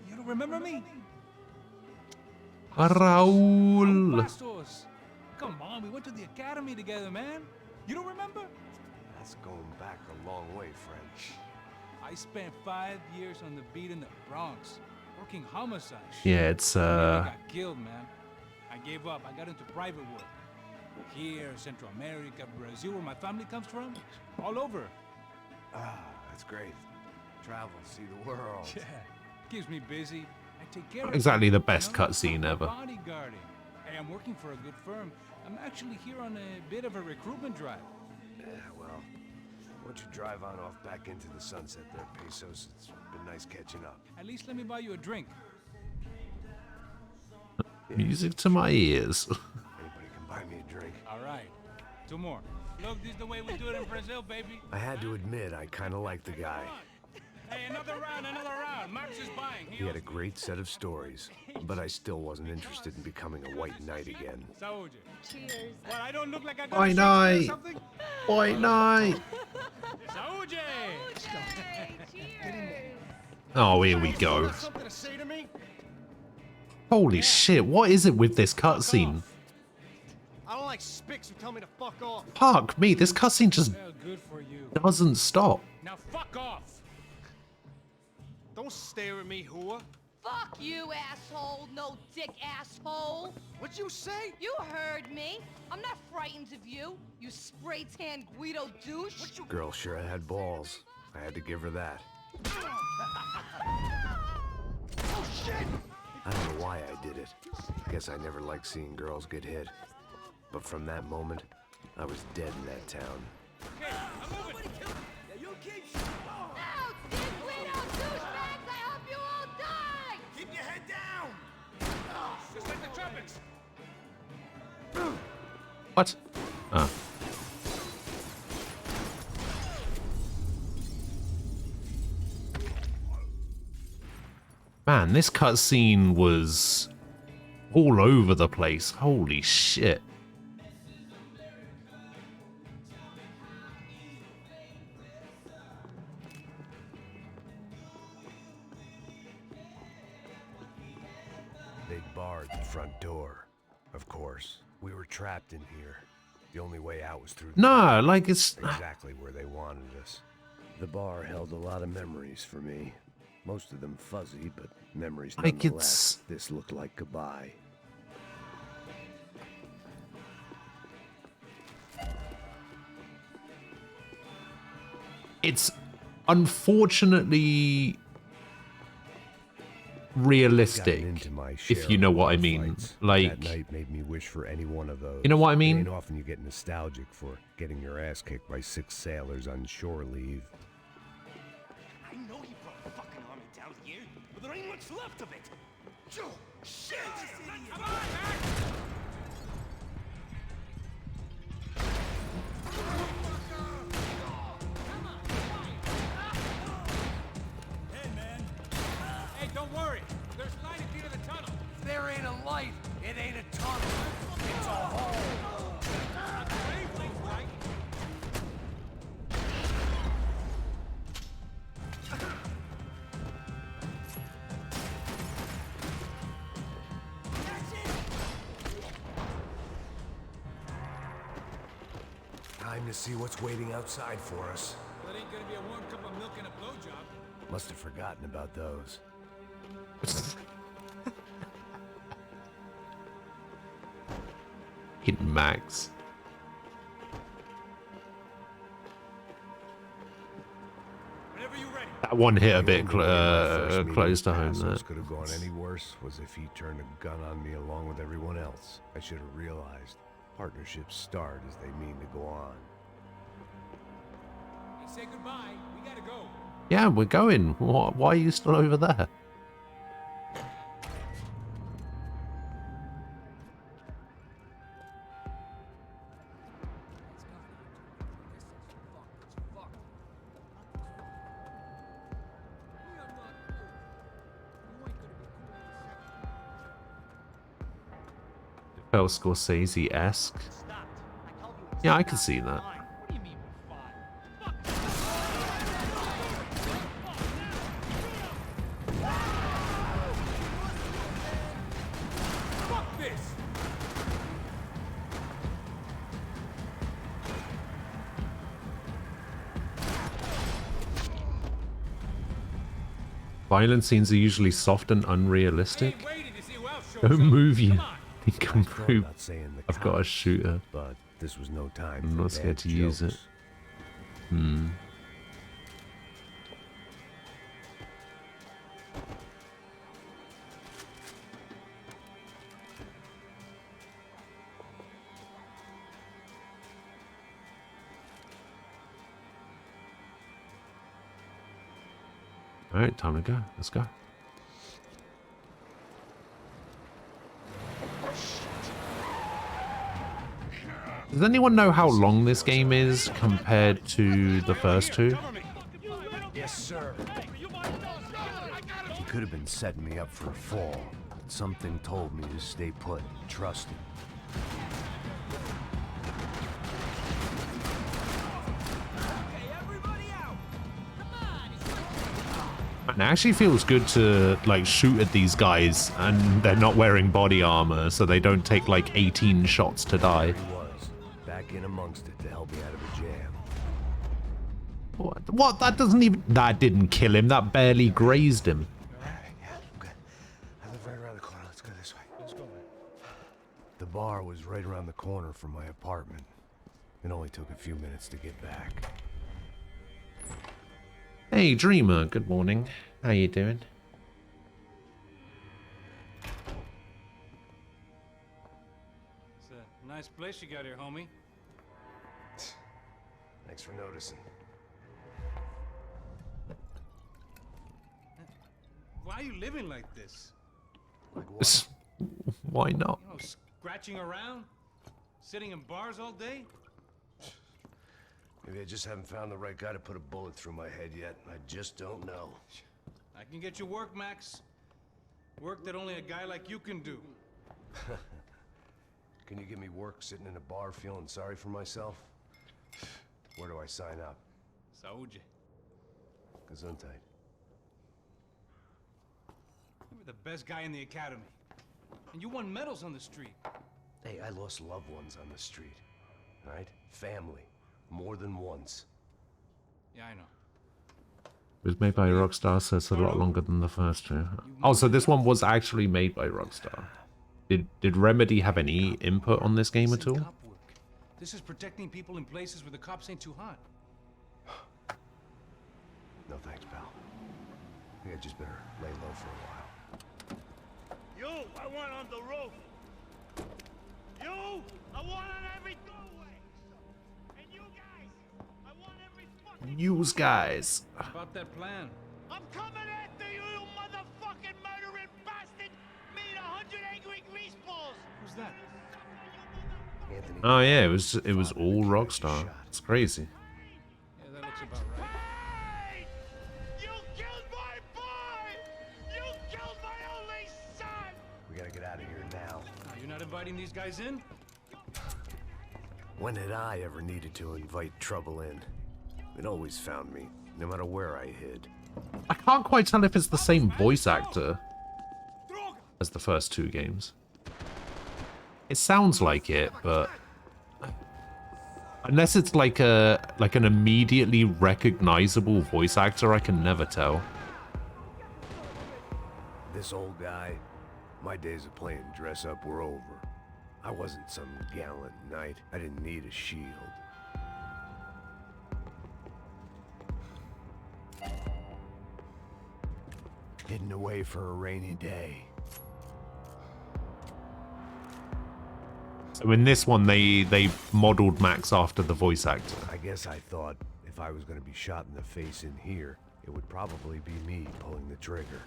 You don't remember me? Raul. Pastos. Come on, we went to the academy together, man. You don't remember? That's going back a long way, French. I spent 5 years on the beat in the Bronx, working homicide. Yeah, it's I got killed, man. I gave up. I got into private work. Here, Central America, Brazil, where my family comes from, all over. Ah, that's great. Travel, see the world. Yeah, keeps me busy. I take care not of exactly the people, best you know? cutscene ever. Bodyguarding. Hey, I'm working for a good firm. I'm actually here on a bit of a recruitment drive. Yeah, well, why don't you drive on off back into the sunset there, Pesos? It's been nice catching up. At least let me buy you a drink. Music to my ears. Anybody can buy me a drink. All right, 2 more. Look, this is the way we do it in Brazil, baby. I had to admit, I kind of liked the guy. Hey, another round, another round. Max is buying. He had a great set of stories, but I still wasn't interested in becoming a white knight again. Saúde. Cheers. What, I don't look like I got White a Shakespeare or knight. something? White knight. Saúde. Hey, cheers. Oh, here we go. Something to say to me? Holy shit, what is it with this cutscene? I don't like spics who tell me to fuck off. Fuck me, this cutscene just Well, good for you. doesn't stop. Now fuck off. Don't stare at me, whore. Fuck you, asshole. No dick, asshole. What'd you say? You heard me. I'm not frightened of you, you spray-tan Guido douche. Girl sure had balls. I had to give her that. Oh, shit! I don't know why I did it. Guess I never liked seeing girls get hit. But from that moment, I was dead in that town. Okay, I'm moving. Yeah, you okay? No, dick Guido douchebags, I hope you all die. Keep your head down! Just like the tropics. What? Ah. Man, this cutscene was all over the place. Holy shit. They barred the front door. Of course, we were trapped in here. The only way out was through the No, like it's... exactly where they wanted us. The bar held a lot of memories for me. Most of them fuzzy, but memories Like nonetheless. This looked like goodbye. It's unfortunately realistic, Into my if you know what I mean. fights. Like, that night made me wish for any one of those. you know what I It mean? ain't often you get nostalgic for getting your ass kicked by 6 sailors on shore leave. I know he brought a fucking army down here, but there ain't much left of it. Shit! Come on, Max! Hey, man. Hey, don't worry. There's light at the end of the tunnel. If there ain't a light, it ain't a tunnel. It's a hole. Wavelength, right? Time to see what's waiting outside for us. Well, it ain't gonna be a warm cup of milk and a blowjob. Must have forgotten about those. Hit Max. Whenever you're ready. That one hit a bit The only way my first meeting close to with home Passos there. could have gone any worse was if he turned a gun on me along with everyone else. I should have realized partnerships start as they mean to go on. Hey, say goodbye. We gotta go. Yeah, we're going. Why are you still over there? Felt Scorsese-esque. Yeah, I can see that. What do you mean we're fine? Fuck this! Violent scenes are usually soft and unrealistic. Hey, waiting to see who else shows Don't up. move, you Come on. come I thought through. about saying the I've got a cops, shooter. but this was no time I'm for not scared bad to use it. jokes. Hmm. All right, time to go. Let's go. Does anyone know how long this game is compared to the first two? Yes, sir. He could have been setting me up for a fall, but something told me to stay put and trust him. It actually feels good to like shoot at these guys and they're not wearing body armor, so they don't take like 18 shots to die. He was back in amongst it to help me out of a jam. What? That doesn't even... That didn't kill him. That barely grazed him. Yeah, I'm good. I live right around the corner. Let's go this way. Let's go, man. The bar was right around the corner from my apartment. It only took a few minutes to get back. Hey, Dreamer. Good morning. How you doing? It's a nice place you got here, homie. Thanks for noticing. Why are you living like this? Like what? Why not? You know, scratching around? Sitting in bars all day? Maybe I just haven't found the right guy to put a bullet through my head yet. I just don't know. I can get you work, Max. Work that only a guy like you can do. Can you give me work sitting in a bar feeling sorry for myself? Where do I sign up? Saúde. Gesundheit. You were the best guy in the academy. And you won medals on the street. Hey, I lost loved ones on the street. All right? Family. More than once. Yeah, I know. It was made by Rockstar, so it's a lot longer than the first two. Oh, so this one was actually made by Rockstar. Did Remedy have any input on this game at all? Cop work. This is protecting people in places where the cops ain't too hot. No thanks, pal. I think I just better lay low for a while. You, I want on the roof. You, I want on every doorway. And you guys, I want every fucking... Use guys. About that plan. I'm coming after you, you motherfucking murdering bastard! Me and 100 angry greaseballs! Who's that? Anthony. Oh yeah, it was all Rockstar. It's crazy. Yeah, that looks about right. Hey! You killed my boy! You killed my only son! We gotta get out of here now. You're not inviting these guys in? When had I ever needed to invite trouble in? It always found me, no matter where I hid. I can't quite tell if it's the same voice actor as the first two games. It sounds like it, but unless it's like an immediately recognizable voice actor, I can never tell. This old guy, my days of playing dress up were over. I wasn't some gallant knight. I didn't need a shield. Hidden away for a rainy day. So in this one, they modeled Max after the voice actor. I guess I thought if I was going to be shot in the face in here, it would probably be me pulling the trigger.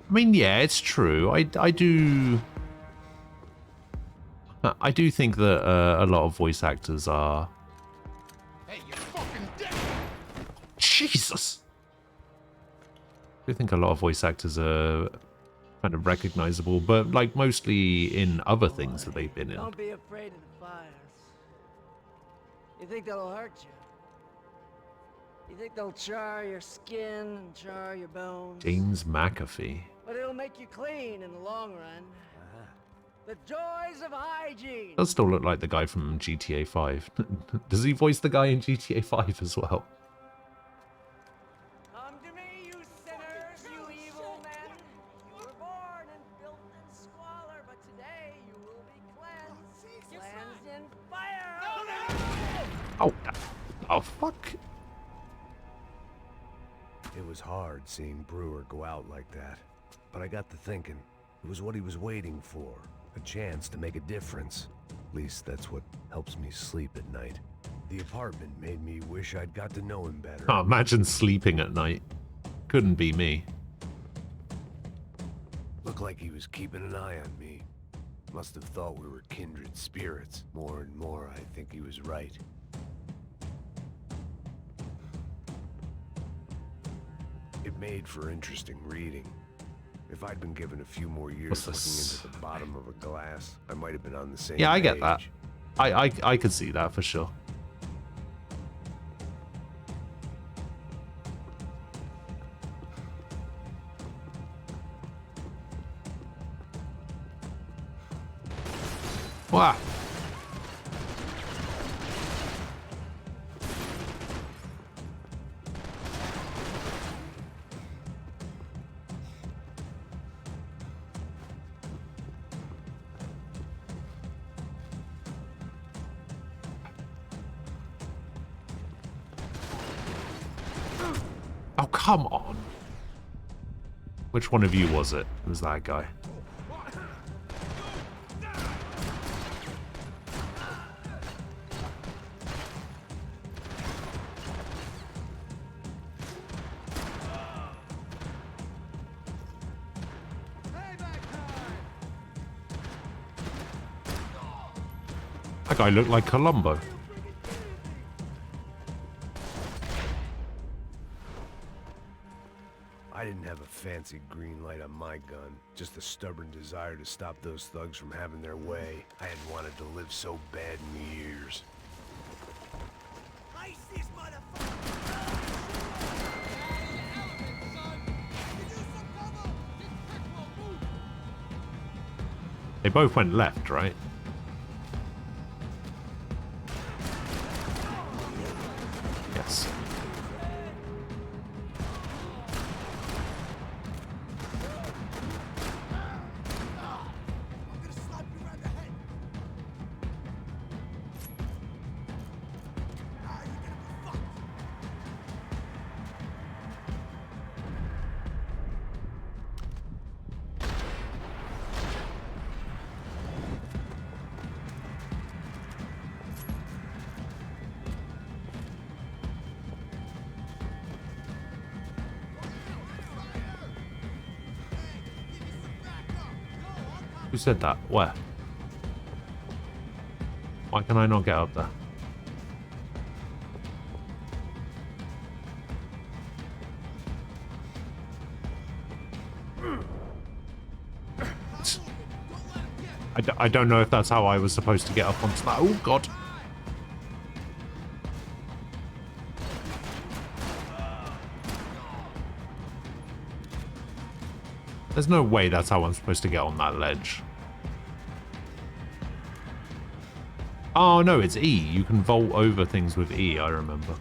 I mean, yeah, it's true. I do think that a lot of voice actors are. Hey, you're fucking dead! Jesus. I do think a lot of voice actors are kind of recognizable, but like mostly in other things that they've been in. Don't be afraid of the fires. You think they'll hurt you? You think they'll char your skin and char your bones? James McAfee. But it'll make you clean in the long run. The joys of hygiene. Does still look like the guy from GTA 5. Does he voice the guy in GTA 5 as well? Come to me, you sinners, you evil men. You were born in filth and squalor, but today you will be cleansed. Cleansed in fire. Oh, oh fuck. It was hard seeing Brewer go out like that. But I got to thinking, it was what he was waiting for. A chance to make a difference. At least that's what helps me sleep at night. The apartment made me wish I'd got to know him better. Can't imagine sleeping at night. Couldn't be me. Looked like he was keeping an eye on me. Must have thought we were kindred spirits. More and more, I think he was right. It made for interesting reading. If I'd been given a few more years looking into the bottom of a glass, I might have been on the same Yeah, I get page. that. I could see that for sure. Wow. Oh, come on. Which one of you was it? It was that guy. That guy looked like Columbo. I didn't have a fancy green light on my gun, just a stubborn desire to stop those thugs from having their way. I hadn't wanted to live so bad in years. Ice this motherfucker! They both went left, right? Yes. Who said that? Where? Why can I not get up there? I don't know if that's how I was supposed to get up onto that. Oh, God. There's no way that's how I'm supposed to get on that ledge. Oh, no, it's E. You can vault over things with E, I remember.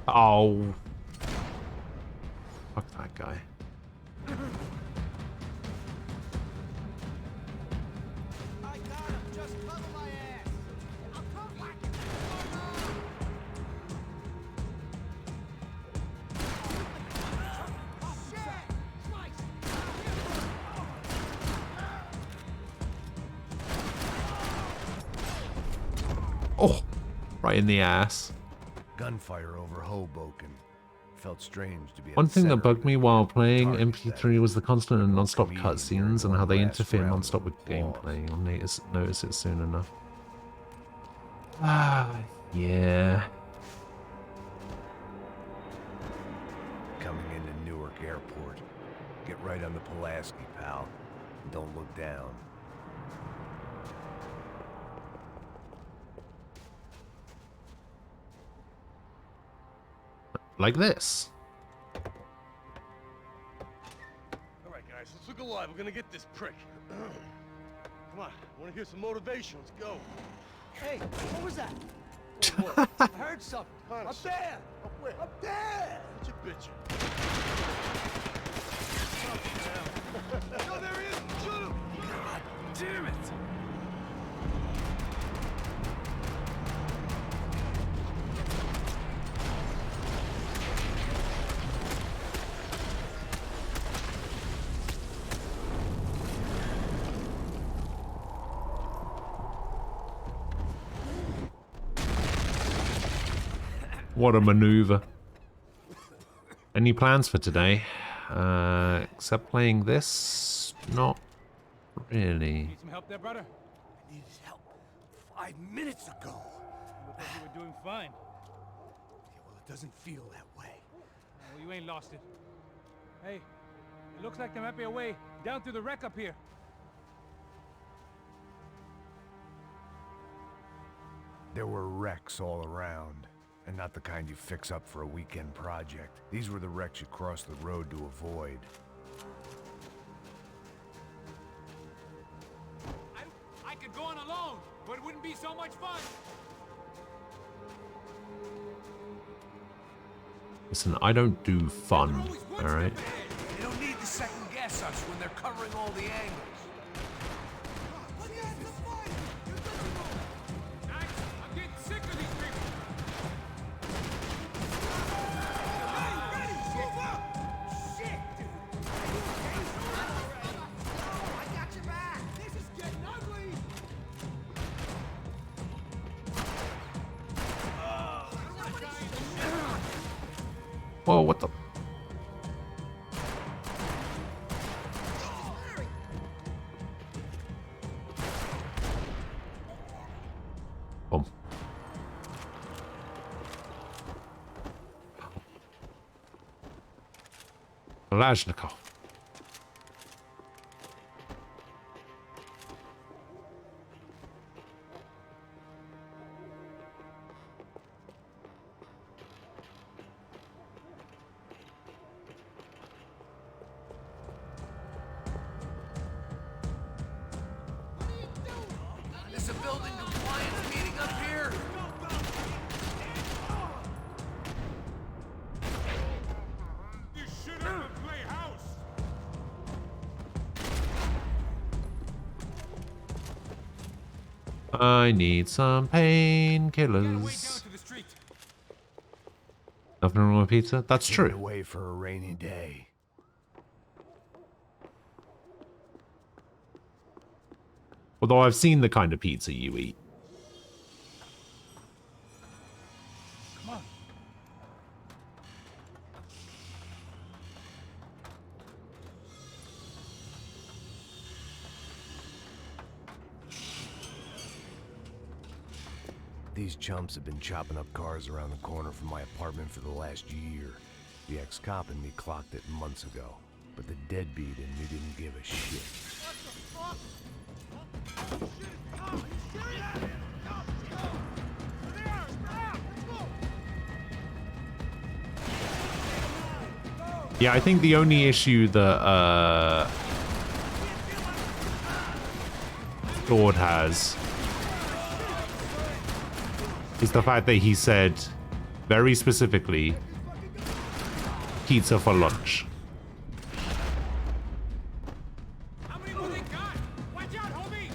Oh. Fuck that guy. Oh, right in the ass. Gunfire over Hoboken. Felt strange to be. One thing that bugged me while playing MP3 was the constant and non-stop cutscenes and how they interfere non-stop with gameplay. I'll notice it soon enough. Ah, yeah. Coming into Newark Airport. Get right on the Pulaski, pal. Don't look down. Like this. Alright guys, let's look alive. We're gonna get this prick. Come on, I wanna hear some motivation. Let's go. Hey, what was that? What? I heard something. Up there! Up where? Up there! What you bitching? No, there he is! Shoot him! God damn it! What a maneuver. Any plans for today? Except playing this? Not really. Need some help there, brother? I needed help 5 minutes ago. Looked like you were doing fine. Yeah, well, it doesn't feel that way. Well, you ain't lost it. Hey, it looks like there might be a way down through the wreck up here. There were wrecks all around. And not the kind you fix up for a weekend project. These were the wrecks you crossed the road to avoid. I could go on alone, but it wouldn't be so much fun. Listen, I don't do fun, alright? They don't need to second guess us when they're covering all the angles. I'm getting sick of these people. Whoa, what the? Boom. Kalashnikov. I need some painkillers. Nothing wrong with pizza? That's Hidden true. away for a rainy day. Although I've seen the kind of pizza you eat. Come on. These chumps have been chopping up cars around the corner from my apartment for the last year. The ex-cop and me clocked it months ago, but the deadbeat in me didn't give a shit. Yeah, I think the only issue that Lord has is the fact that he said very specifically pizza for lunch. How many more they got? Watch out, homie!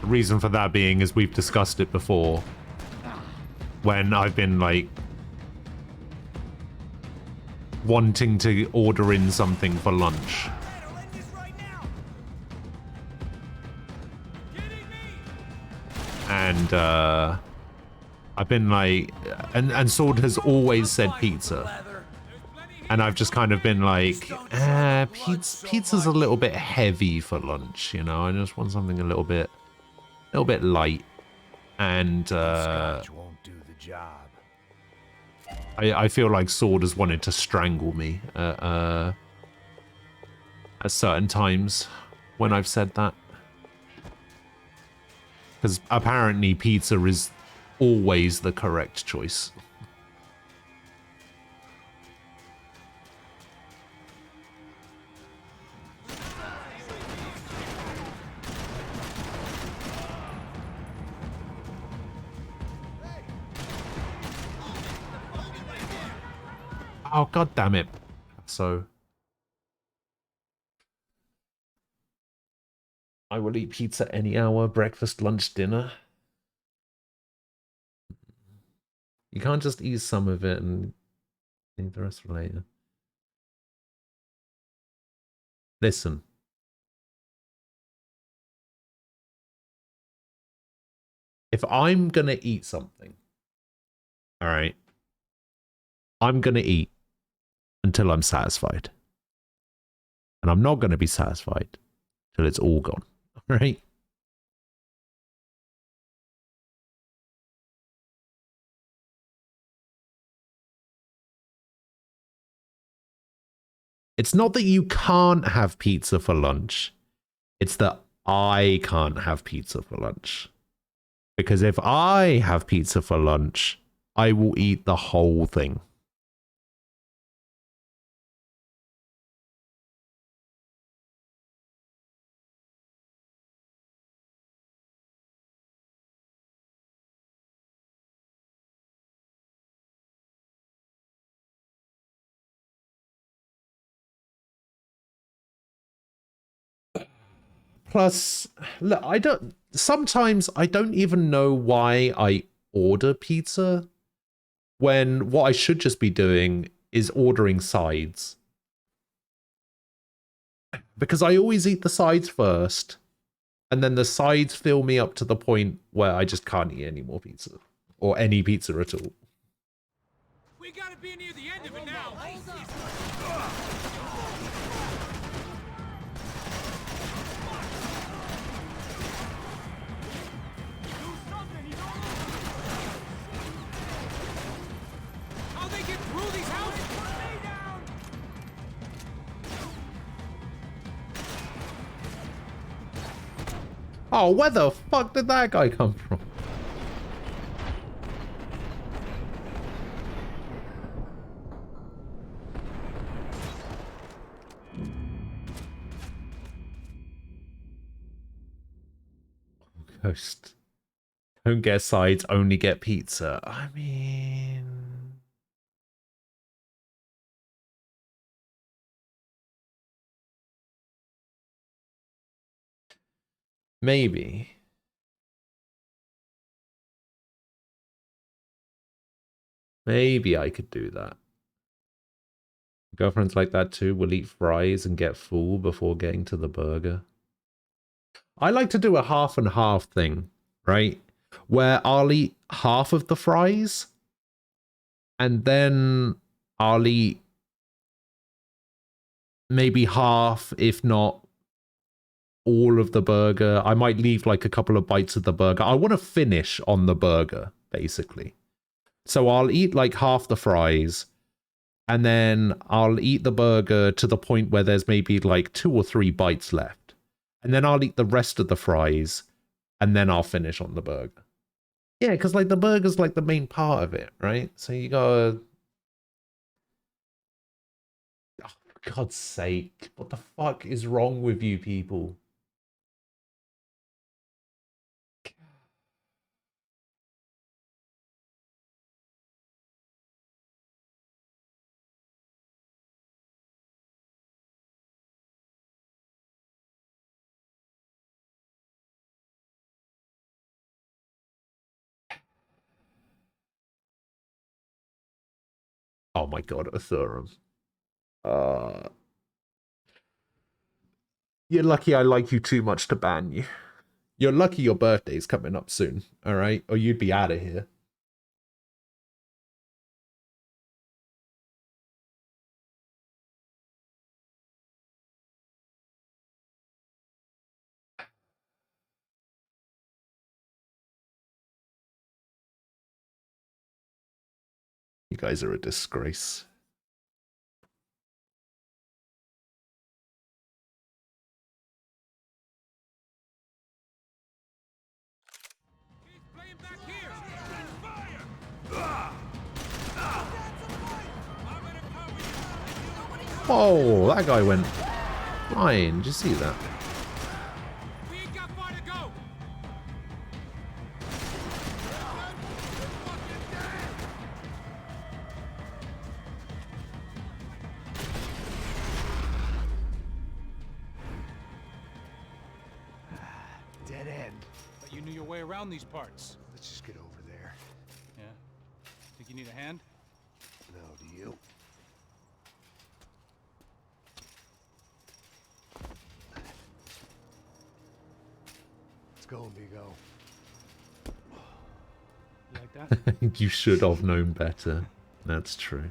The reason for that being is we've discussed it before when I've been like wanting to order in something for lunch. And I've been like, and Sword has always said pizza. And I've just kind of been like, pizza's a little bit heavy for lunch, you know? I just want something a little bit light. And Scotch won't do the job. I feel like Sword has wanted to strangle me at certain times when I've said that. Because apparently pizza is always the correct choice. Oh, god damn it. So I will eat pizza any hour, breakfast, lunch, dinner. You can't just eat some of it and eat the rest for later. Listen. If I'm gonna eat something, all right, I'm gonna eat until I'm satisfied. And I'm not gonna be satisfied till it's all gone. All right? It's not that you can't have pizza for lunch. It's that I can't have pizza for lunch. Because if I have pizza for lunch, I will eat the whole thing. Plus, look, sometimes I don't even know why I order pizza when what I should just be doing is ordering sides. Because I always eat the sides first, and then the sides fill me up to the point where I just can't eat any more pizza. Or any pizza at all. We gotta be near the end of it now. How they get through these houses? Oh, where the fuck did that guy come from? Ghost. Don't get sides, only get pizza. I mean... Maybe. Maybe I could do that. Girlfriends like that too will eat fries and get full before getting to the burger. I like to do a half and half thing, right? Where I'll eat half of the fries and then I'll eat maybe half, if not all of the burger. I might leave like a couple of bites of the burger. I want to finish on the burger, basically. So I'll eat like half the fries, and then I'll eat the burger to the point where there's maybe like 2 or 3 bites left. And then I'll eat the rest of the fries, and then I'll finish on the burger. Yeah, because like the burger's like the main part of it, right? So you gotta... Oh, for God's sake, what the fuck is wrong with you people? Oh my God, Athurum. You're lucky I like you too much to ban you. You're lucky your birthday's coming up soon, alright? Or you'd be out of here. You guys are a disgrace. Oh, that guy went flying. Did you see that? We ain't got far to go. Dead end. But you knew your way around these parts. Let's just get over there. Yeah? Think you need a hand? No, do you? Let's go, amigo. You like that? You should have known better. That's true.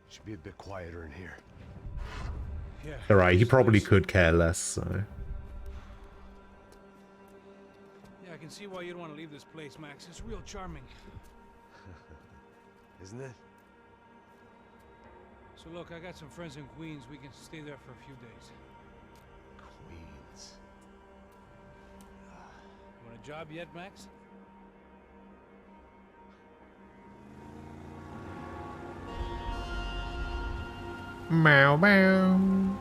Should be a bit quieter in here. Yeah. Alright, he probably could care less, so... Yeah, I can see why you'd want to leave this place, Max. It's real charming. Isn't it? So look, I got some friends in Queens. We can stay there for a few days. Queens. You want a job yet, Max? Meow meow.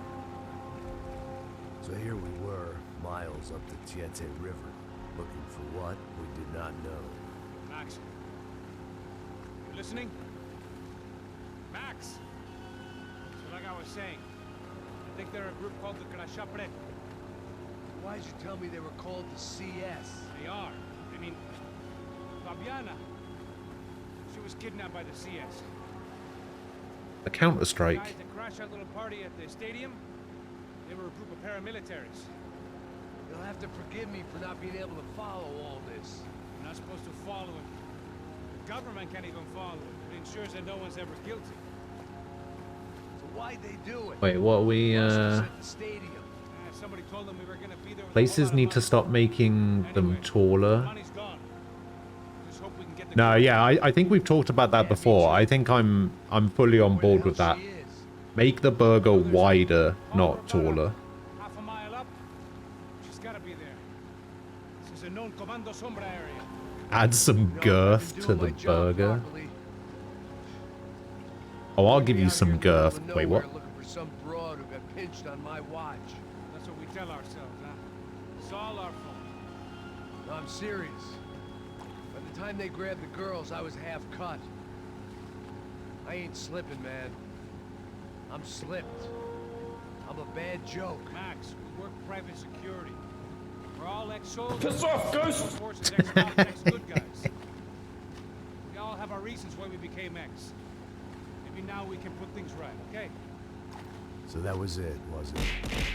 So here we were, miles up the Tietze River, looking for what we did not know. Max. You listening? Max! So like I was saying, I think they're a group called the Crashapre. Why'd you tell me they were called the CS? They are. I mean, Fabiana. She was kidnapped by the CS. The Counter-Strike. The guys that crashed that little party at the stadium, they were a group of paramilitaries. You'll have to forgive me for not being able to follow all this. You're not supposed to follow it. The government can't even follow it. It ensures that no one's ever guilty. So why'd they do it? Wait, what we, At the stadium. Somebody told them we were gonna be there with Places need to stop making them taller. money's gone. Just hope we can get the No, yeah, I think we've talked about that before. I think I'm fully on board with that. Make the burger wider, not taller. half a mile up. She's gotta be there. This is a known Comando Sombra area. Add some girth to the burger. Oh, I'll give you some girth. Wait, what? Looking for some broad who got pinched on my watch. That's what we tell ourselves, huh? It's all our fault. No, I'm serious. By the time they grabbed the girls, I was half cut. I ain't slipping, man. I'm slipped. I'm a bad joke. Max, we work private security. We're We're all ex-soldiers. Piss off, Ghost! Forces, ex-cops, ex-good guys. We all have our reasons why we became ex. Maybe now we can put things right, okay? So that was it, was it?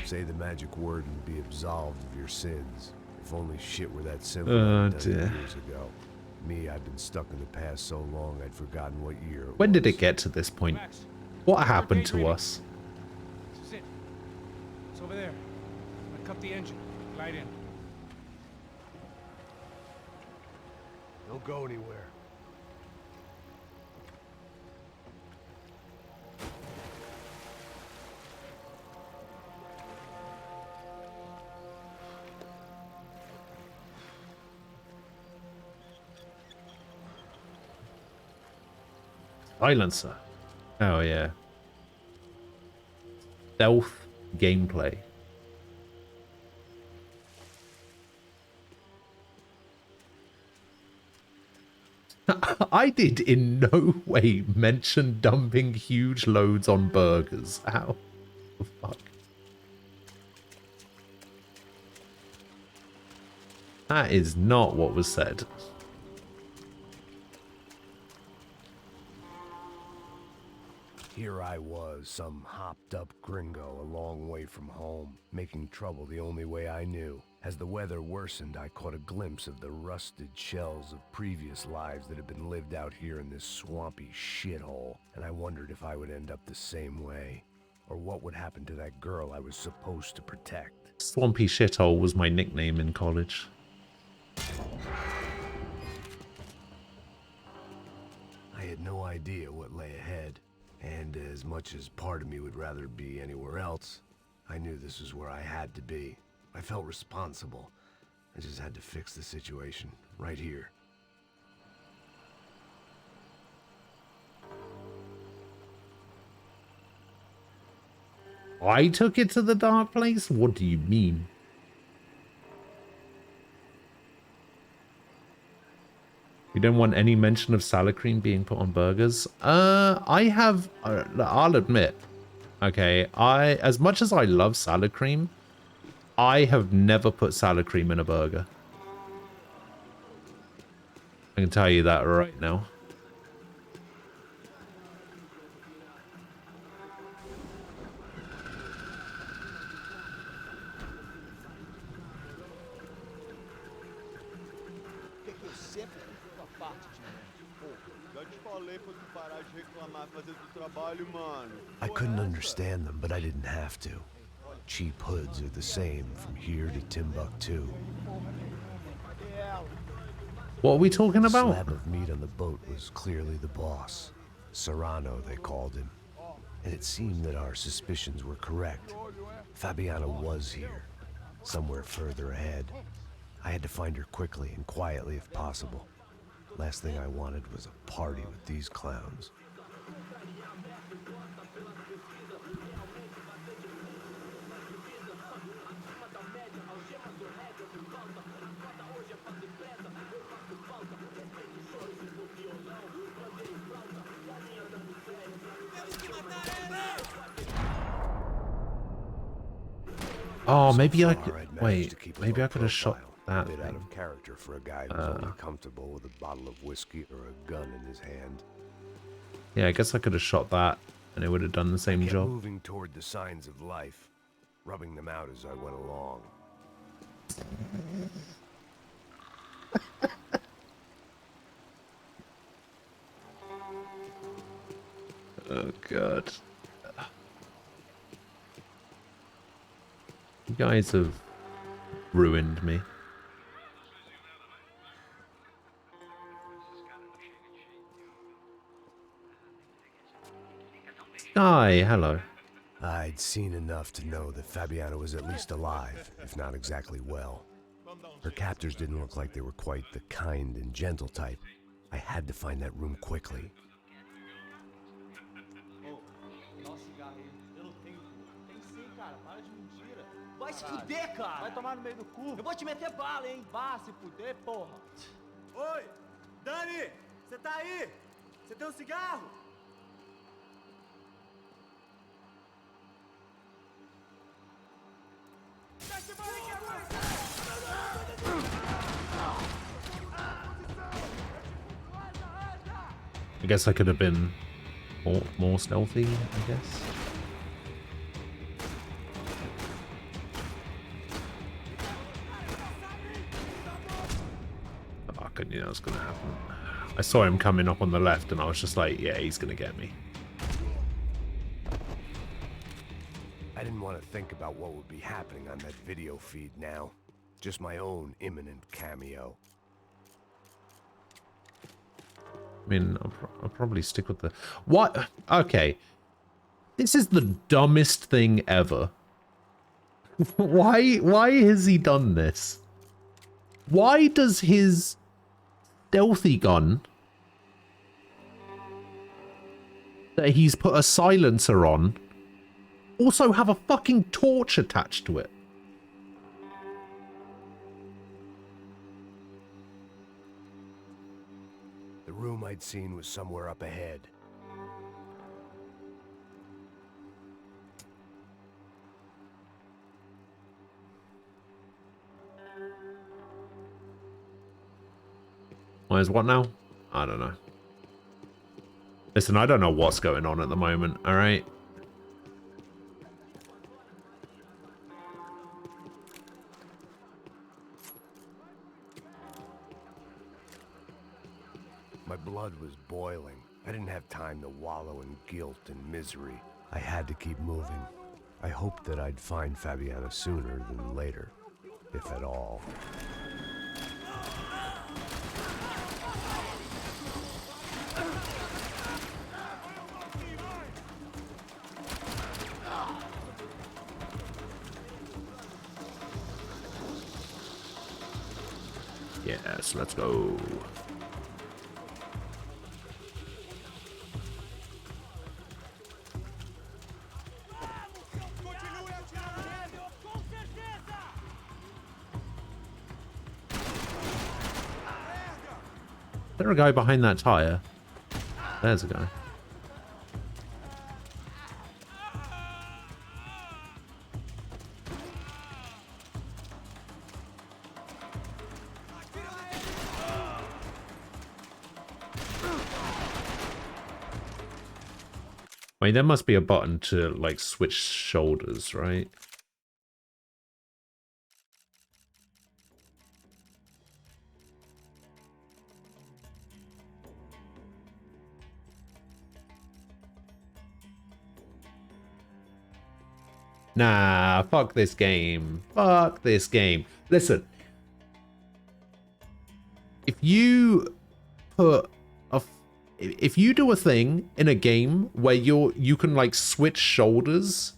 Say the magic word and be absolved of your sins. If only shit were that simple. Years ago. Me, I've been stuck in the past so long I'd forgotten what year it was. When did it get to this point? Max, What happened to us? this is it. It's over there. I cut the engine. Glide in. Don't go anywhere. Silencer. Oh yeah. Stealth gameplay. I did in no way mention dumping huge loads on burgers. How the fuck? That is not what was said. Here I was, some hopped-up gringo a long way from home, making trouble the only way I knew. As the weather worsened, I caught a glimpse of the rusted shells of previous lives that had been lived out here in this swampy shithole, and I wondered if I would end up the same way, or what would happen to that girl I was supposed to protect. Swampy shithole was my nickname in college. I had no idea what lay ahead, and as much as part of me would rather be anywhere else, I knew this was where I had to be. I felt responsible. I just had to fix the situation, right here. I took it to the dark place? What do you mean? You don't want any mention of salad cream being put on burgers? I'll admit, okay, as much as I love salad cream, I have never put salad cream in a burger. I can tell you that right now. I couldn't understand them, but I didn't have to. Cheap hoods are the same from here to Timbuktu. What are we talking about? The slab of meat on the boat was clearly the boss. Serrano, they called him. And it seemed that our suspicions were correct. Fabiana was here, somewhere further ahead. I had to find her quickly and quietly if possible. Last thing I wanted was a party with these clowns. Oh, maybe I could wait. Maybe I could have shot that thing. Out of character for a guy who's only comfortable with a bottle of whiskey or a gun in his hand. Yeah, I guess I could have shot that, and it would have done the same job. Moving toward the signs of life, rubbing them out as I went along. Oh God. You guys have ruined me. Hi, hello. I'd seen enough to know that Fabiana was at least alive, if not exactly well. Her captors didn't look like they were quite the kind and gentle type. I had to find that room quickly. Vai se fuder, cara! Vai tomar no meio do cu! Eu vou te meter bala, hein? Vá se fuder, porra! Oi! Dani! Você tá aí? Você tem um cigarro? I guess I could have been more stealthy, I guess. Oh, I knew that was gonna happen. I saw him coming up on the left and I was just like, yeah, he's gonna get me. I didn't want to think about what would be happening on that video feed now. Just my own imminent cameo. I mean, I'll probably stick with the... What? Okay. This is the dumbest thing ever. Why has he done this? Why does his stealthy gun that he's put a silencer on also have a fucking torch attached to it? The room I'd seen was somewhere up ahead. Where's what now? I don't know. Listen, I don't know what's going on at the moment, alright? My blood was boiling. I didn't have time to wallow in guilt and misery. I had to keep moving. I hoped that I'd find Fabiana sooner than later, if at all. Yes, let's go. Is there a guy behind that tire? There's a guy. Wait, there must be a button to, like, switch shoulders, right? Nah, fuck this game. Fuck this game. Listen. If you put if you do a thing in a game where you can like switch shoulders,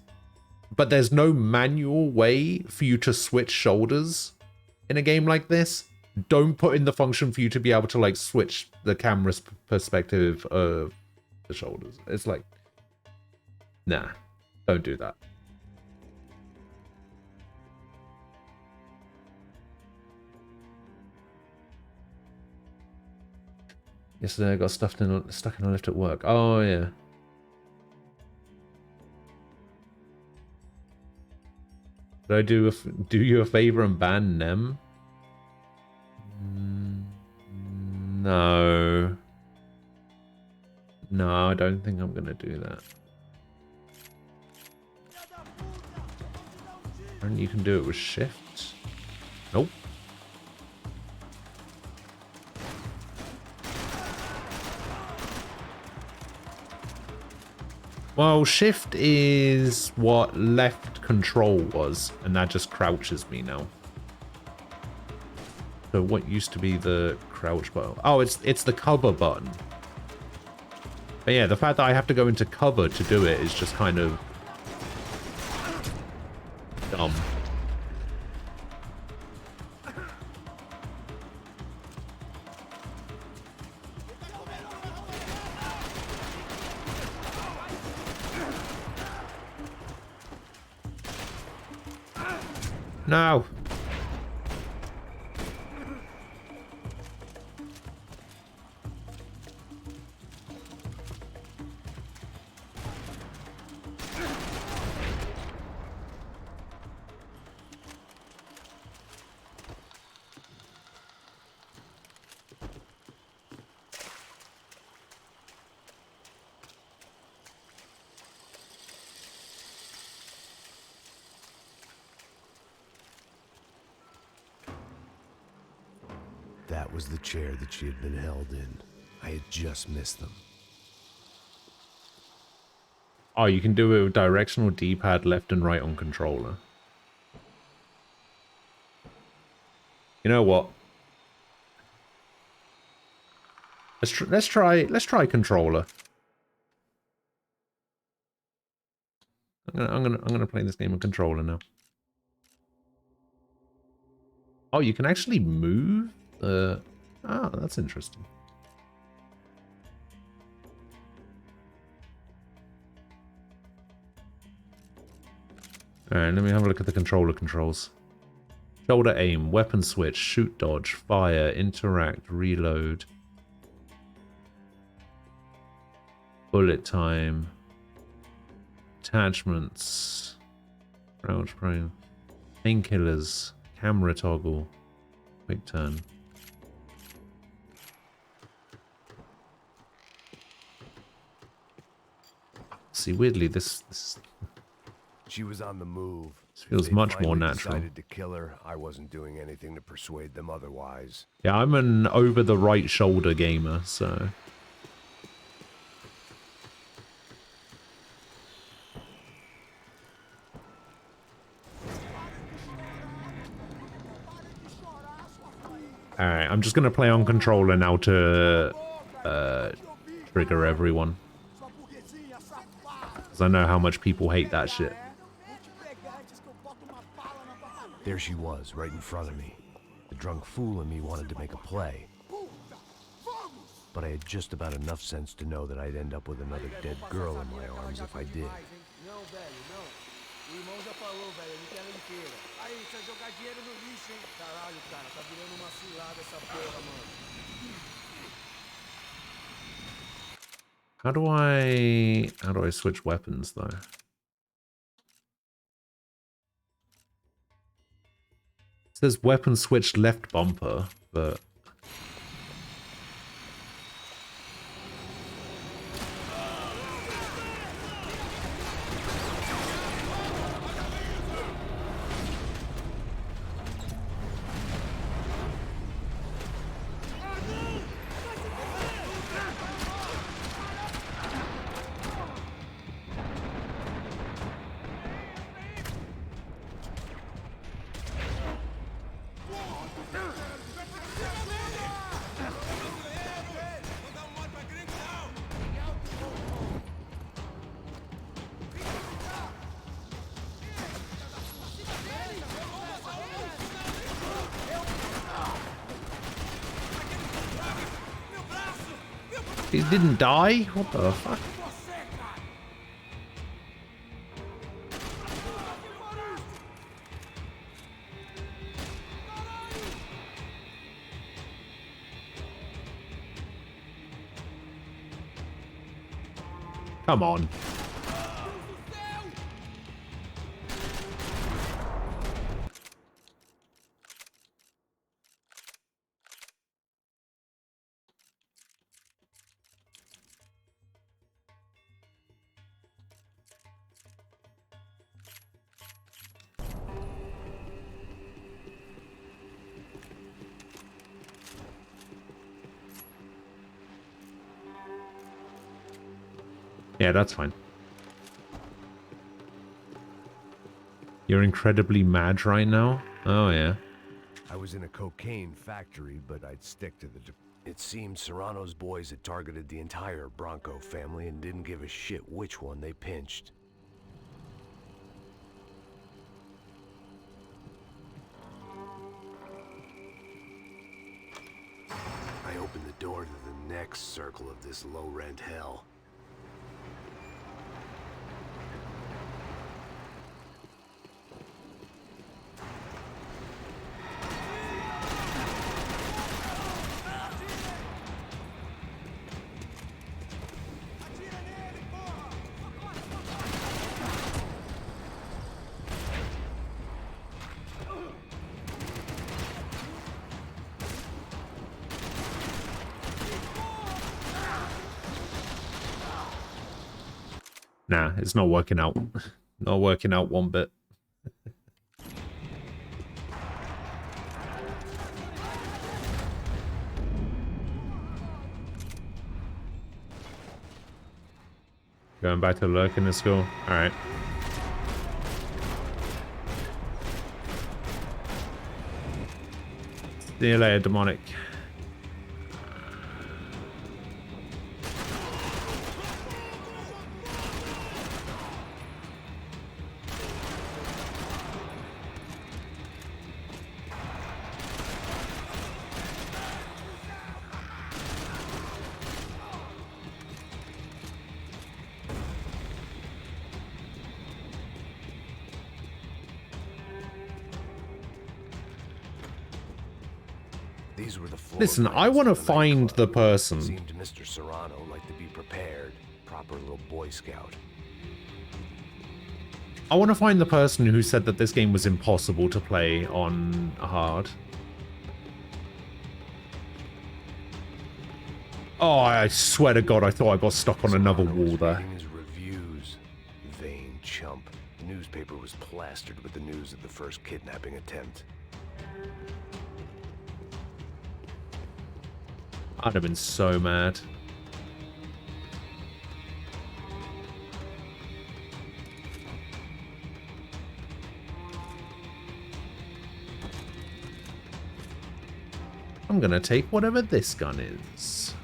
but there's no manual way for you to switch shoulders in a game like this, don't put in the function for you to be able to like switch the camera's perspective of the shoulders. It's like, nah, don't do that. Yesterday I got stuck in a lift at work. Oh yeah. Did I do you a favor and ban Nem? No. No, I don't think I'm gonna do that. And you can do it with shift. Nope. Well, shift is what left control was, and that just crouches me now. So what used to be the crouch button? Oh, it's the cover button. But yeah, the fact that I have to go into cover to do it is just kind of dumb. No. was the chair that she had been held in. I had just missed them. Oh, you can do it with directional D-pad left and right on controller. You know what? Let's try controller. I'm gonna play this game on controller now. Oh, you can actually move the... Oh, that's interesting. Alright, let me have a look at the controller controls. Shoulder aim, weapon switch, shoot dodge, fire, interact, reload. Bullet time. Attachments. Crouch frame. Painkillers. Camera toggle. Quick turn. See, weirdly, this She was on the move. feels much more natural. Decided to kill her. I wasn't doing anything to persuade them otherwise. Yeah, I'm an over-the-right-shoulder gamer, so... Alright, I'm just gonna play on controller now to trigger everyone. Because I know how much people hate that shit. There she was, right in front of me. The drunk fool in me wanted to make a play. But I had just about enough sense to know that I'd end up with another dead girl in my arms if I did. How do I switch weapons though? It says weapon switch left bumper, but he didn't die? What the fuck? Come on. Yeah, that's fine. You're incredibly mad right now? Oh, yeah. I was in a cocaine factory, but I'd stick to the... It seemed Serrano's boys had targeted the entire Bronco family and didn't give a shit which one they pinched. I opened the door to the next circle of this low-rent hell. Nah, it's not working out. Not working out one bit. Going back to lurking in school. Alright. See you later, demonic. These were the floor Listen, I plans want to for the find nightclub. the person. Seemed Mr. Serrano liked to be prepared. Proper little Boy Scout. I want to find the person who said that this game was impossible to play on hard. Oh, I swear to God, I thought I got stuck on another wall there. Reading his reviews. Vain chump. The newspaper was plastered with the news of the first kidnapping attempt. I'd have been so mad. I'm gonna take whatever this gun is.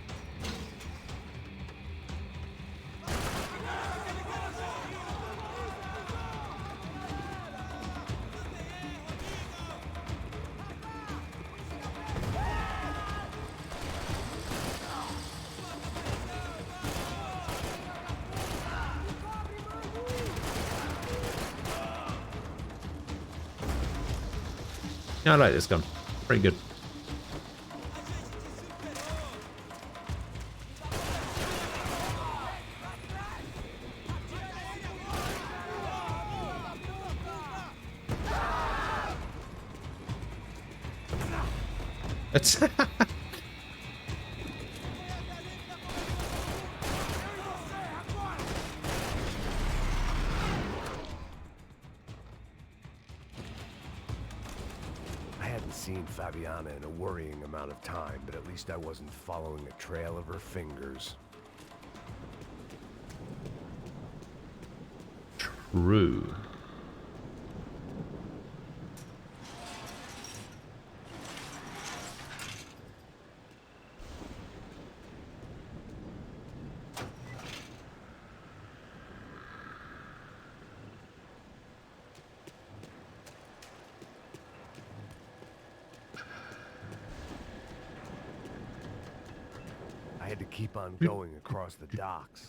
Yeah, I like this gun. Pretty good. It's I hadn't seen Fabiana in a worrying amount of time, but at least I wasn't following a trail of her fingers. true. I had to keep on going across the docks.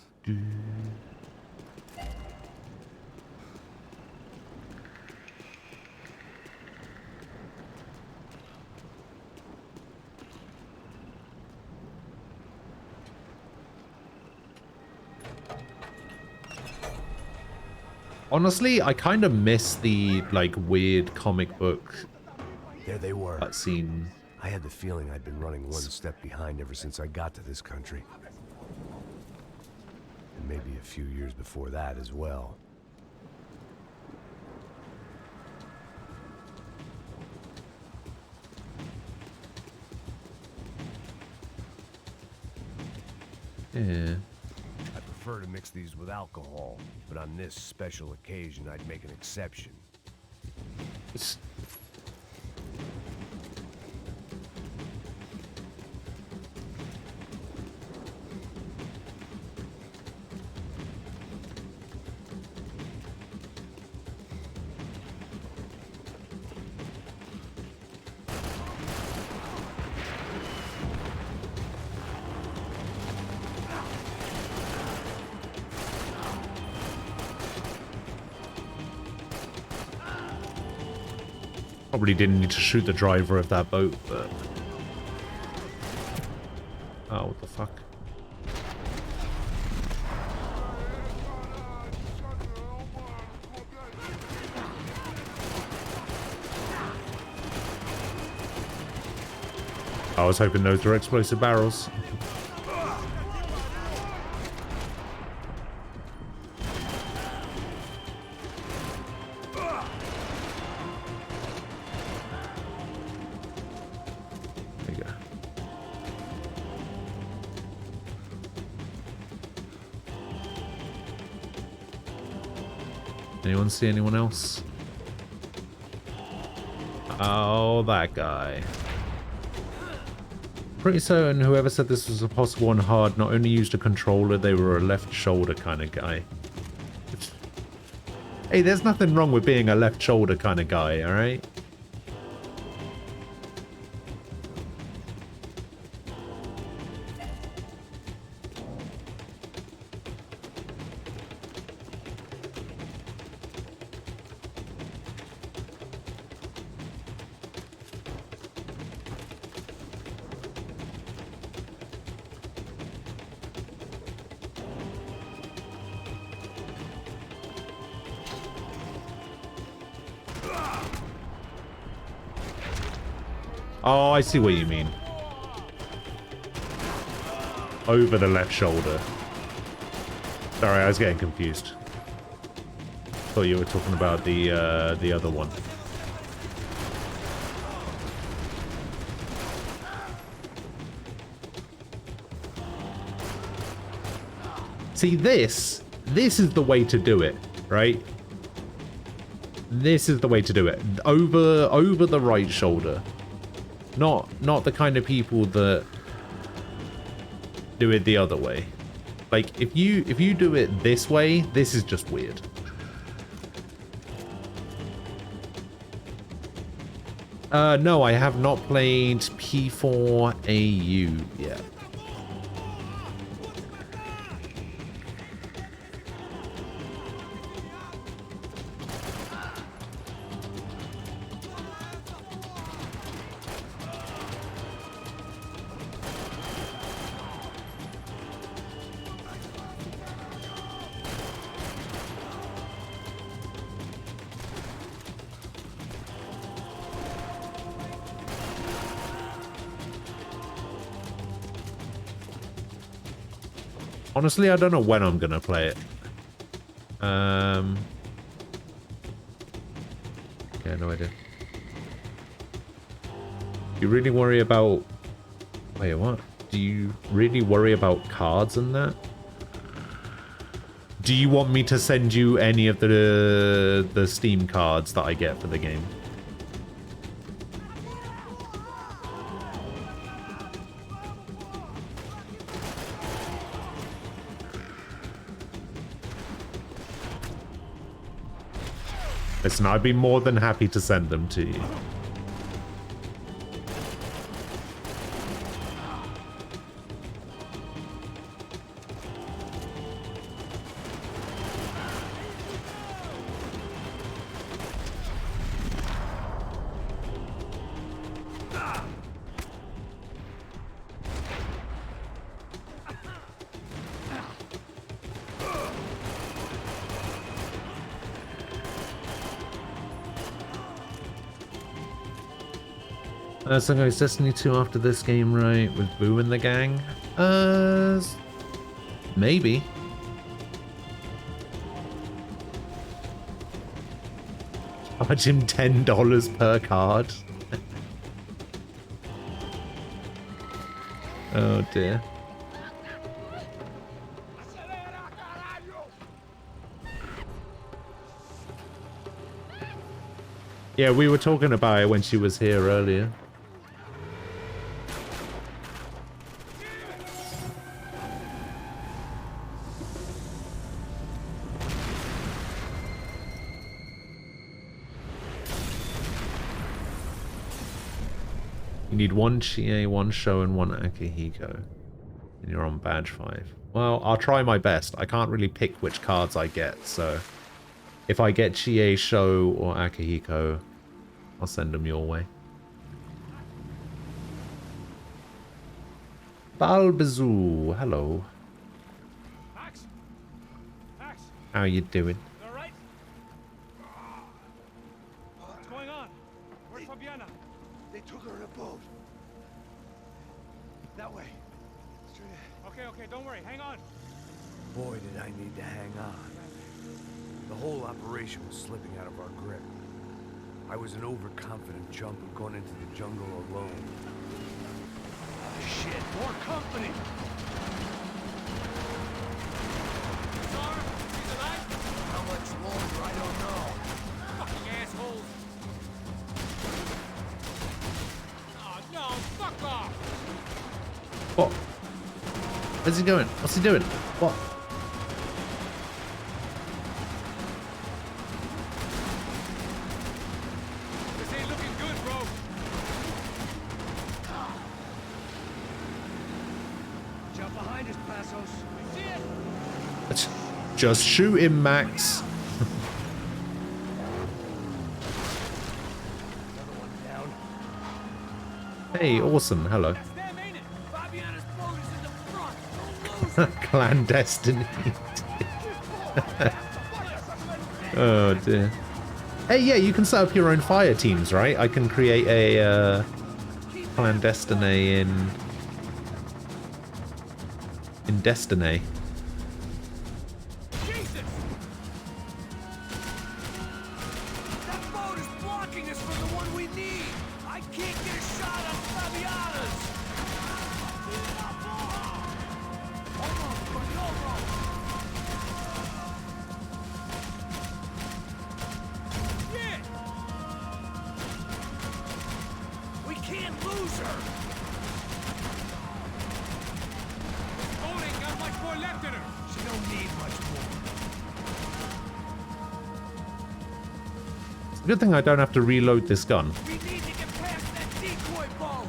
Honestly, I kind of miss the like weird comic book There they were. cutscene. I had the feeling I'd been running one step behind ever since I got to this country. And maybe a few years before that as well. Yeah. I prefer to mix these with alcohol, but on this special occasion I'd make an exception. It's... Probably didn't need to shoot the driver of that boat, but... Oh, what the fuck? I was hoping those were explosive barrels. There you go. Anyone see anyone else? Oh, that guy. Pretty certain whoever said this was impossible on hard not only used a controller, they were a left shoulder kind of guy. Hey, there's nothing wrong with being a left shoulder kind of guy, alright? Oh, I see what you mean. Over the left shoulder. Sorry, I was getting confused. Thought you were talking about the other one. See, this is the way to do it, right? This is the way to do it. Over the right shoulder. Not the kind of people that do it the other way. Like, if you do it this way, this is just weird. No, I have not played P4AU yet. Honestly, I don't know when I'm gonna play it. Okay, no idea. You really worry about... Wait, what? Do you really worry about cards and that? Do you want me to send you any of the Steam cards that I get for the game? Listen, I'd be more than happy to send them to you. So guys, Destiny 2 after this game, right? With Boo and the gang? Maybe. Charge him $10 per card. Oh dear. Yeah, we were talking about it when she was here earlier. You need one Chie, one Sho, and one Akihiko. And you're on badge 5. Well, I'll try my best. I can't really pick which cards I get, so... If I get Chie, Sho, or Akihiko, I'll send them your way. Balbazoo, hello. Max? Max? How you doing? You all right? What's going on? Where's Fabiana? They took her in a boat. That way. Straight ahead. Okay, don't worry. Hang on. Boy, did I need to hang on. The whole operation was slipping out of our grip. I was an overconfident chump who'd gone into the jungle alone. Shit, more company! How much longer, I don't What? Where's he going? What's he doing? What? This ain't looking good, bro. Jump behind us, Passos. I see it. Just shoot him, Max. Another one down. Hey, awesome. Hello. That's them, ain't it? Fabiana's boat is in the front. Don't lose it. Clandestiny. Oh dear. Hey, yeah, you can set up your own fire teams, right? I can create a clandestine in Destiny. Jesus! That boat is blocking us from the one we need. I can't get a shot on Fabiana's. Hold on, buddy, hold on. Shit! We can't lose her. Boat ain't got much more left in her. She don't need much more. Good thing I don't have to reload this gun. We need to get past that decoy boat.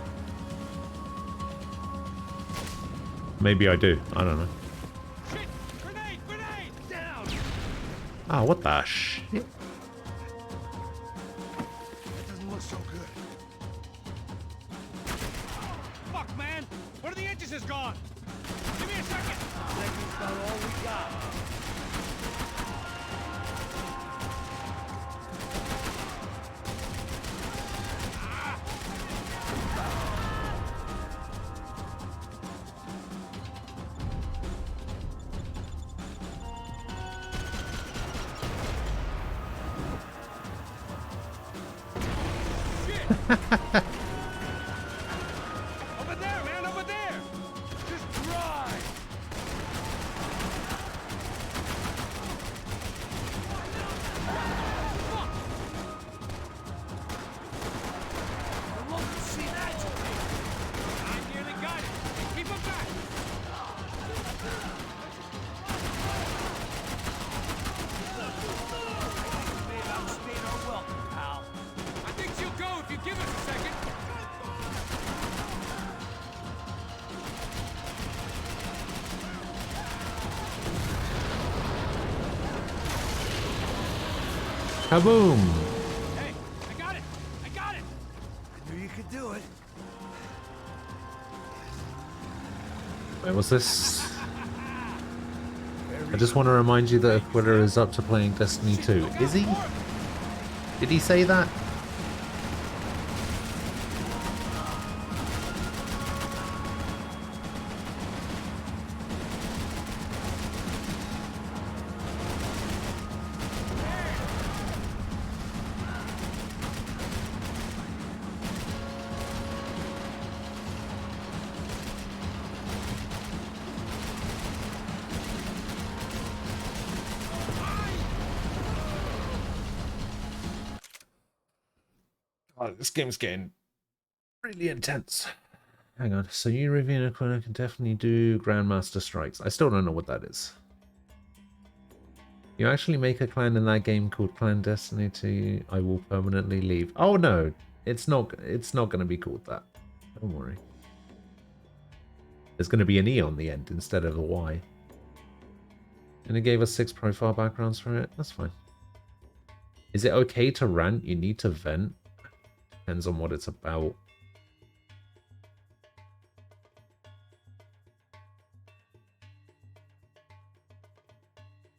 Maybe I do. I don't know. Shit! Grenade! Grenade! Down. Ah, what the shit? That doesn't look so good. Fuck, man! One of the engines is gone. Give me a second. Second's about all we got. Over there, man! Over there! Just drive. See that? I nearly got it. Keep him back. May have outstayed our welcome, pal. I think she'll go if you give us a second. Kaboom! Hey, I got it. I got it. I knew you could do it. Wait, what's this? I just want to remind you that Aquila is up to playing Destiny 2. Is he? Did he say that? Oh, this game's getting really intense. Hang on. So you, Rivian, and Aquila can definitely do Grandmaster Strikes. I still don't know what that is. You actually make a clan in that game called Clan Destiny 2. I will permanently leave. Oh no, it's not going to be called that. Don't worry. There's going to be an E on the end instead of a Y. And it gave us 6 profile backgrounds for it. That's fine. Is it okay to rant? You need to vent. Depends on what it's about.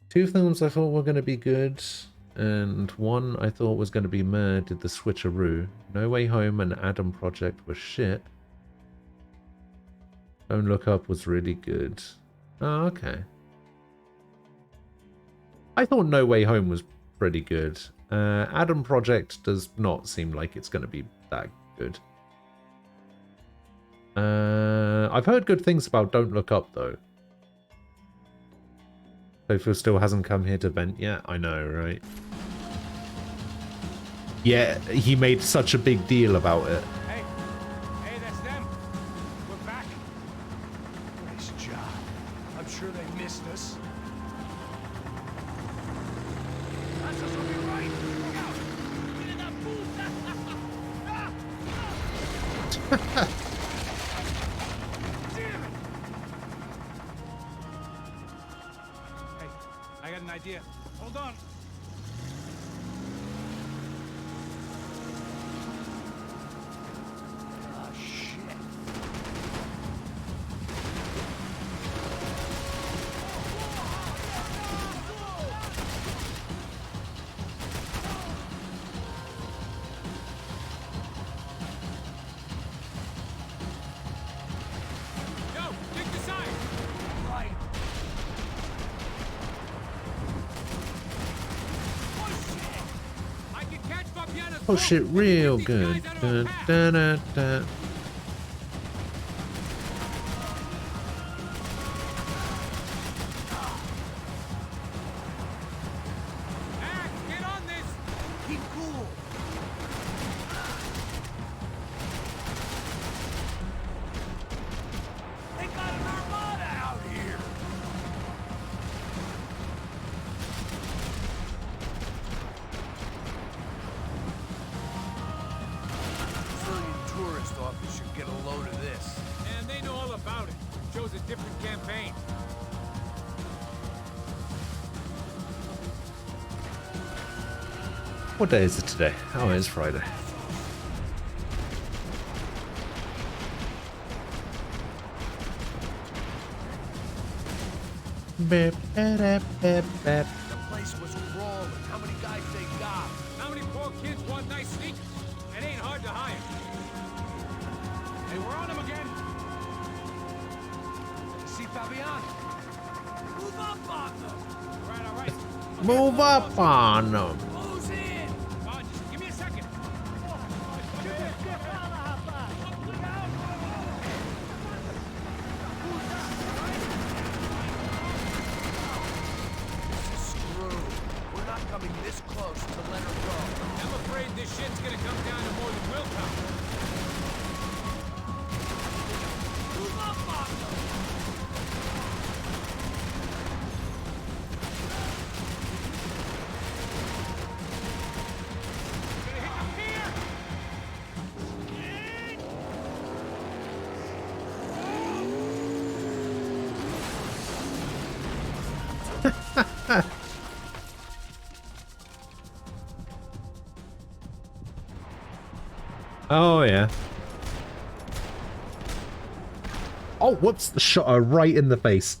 Two films I thought were going to be good, and one I thought was going to be meh did the switcheroo. No Way Home and Adam Project were shit. Don't Look Up was really good. Oh, okay. I thought No Way Home was pretty good. Adam Project does not seem like it's going to be that good. I've heard good things about Don't Look Up, though. Sophia still hasn't come here to vent yet. I know, right? Yeah, he made such a big deal about it. Hey, that's them. We're back. job. I'm sure they missed us. That's us will be right. Look out! Get in that Damn it! Hey, I got an idea. Hold on. Oh, shit. Yo, dig the side. Right. I can catch Fabiana's Oh shit, real good. Dun, dun, dun, dun. Max, get on this. Keep cool. They got an armada out here. Brazilian tourist office should get a load of this. And they know all about it. Shows a different campaign. What day is it today? Oh, it's Friday. Beep, beep, beep, beep. The place was crawling. How many guys they got? How many poor kids want nice sneakers? It ain't hard to hire. Hey, we're on them again. See Fabian? Move up on them. All right. Move up on them. Who's in? Come on, just give me a second. This is screwed. We're not coming this close to let her go. I'm afraid this shit's gonna come down to more than willpower. Move up on them. Oh yeah. Oh, whoops! The shot her right in the face.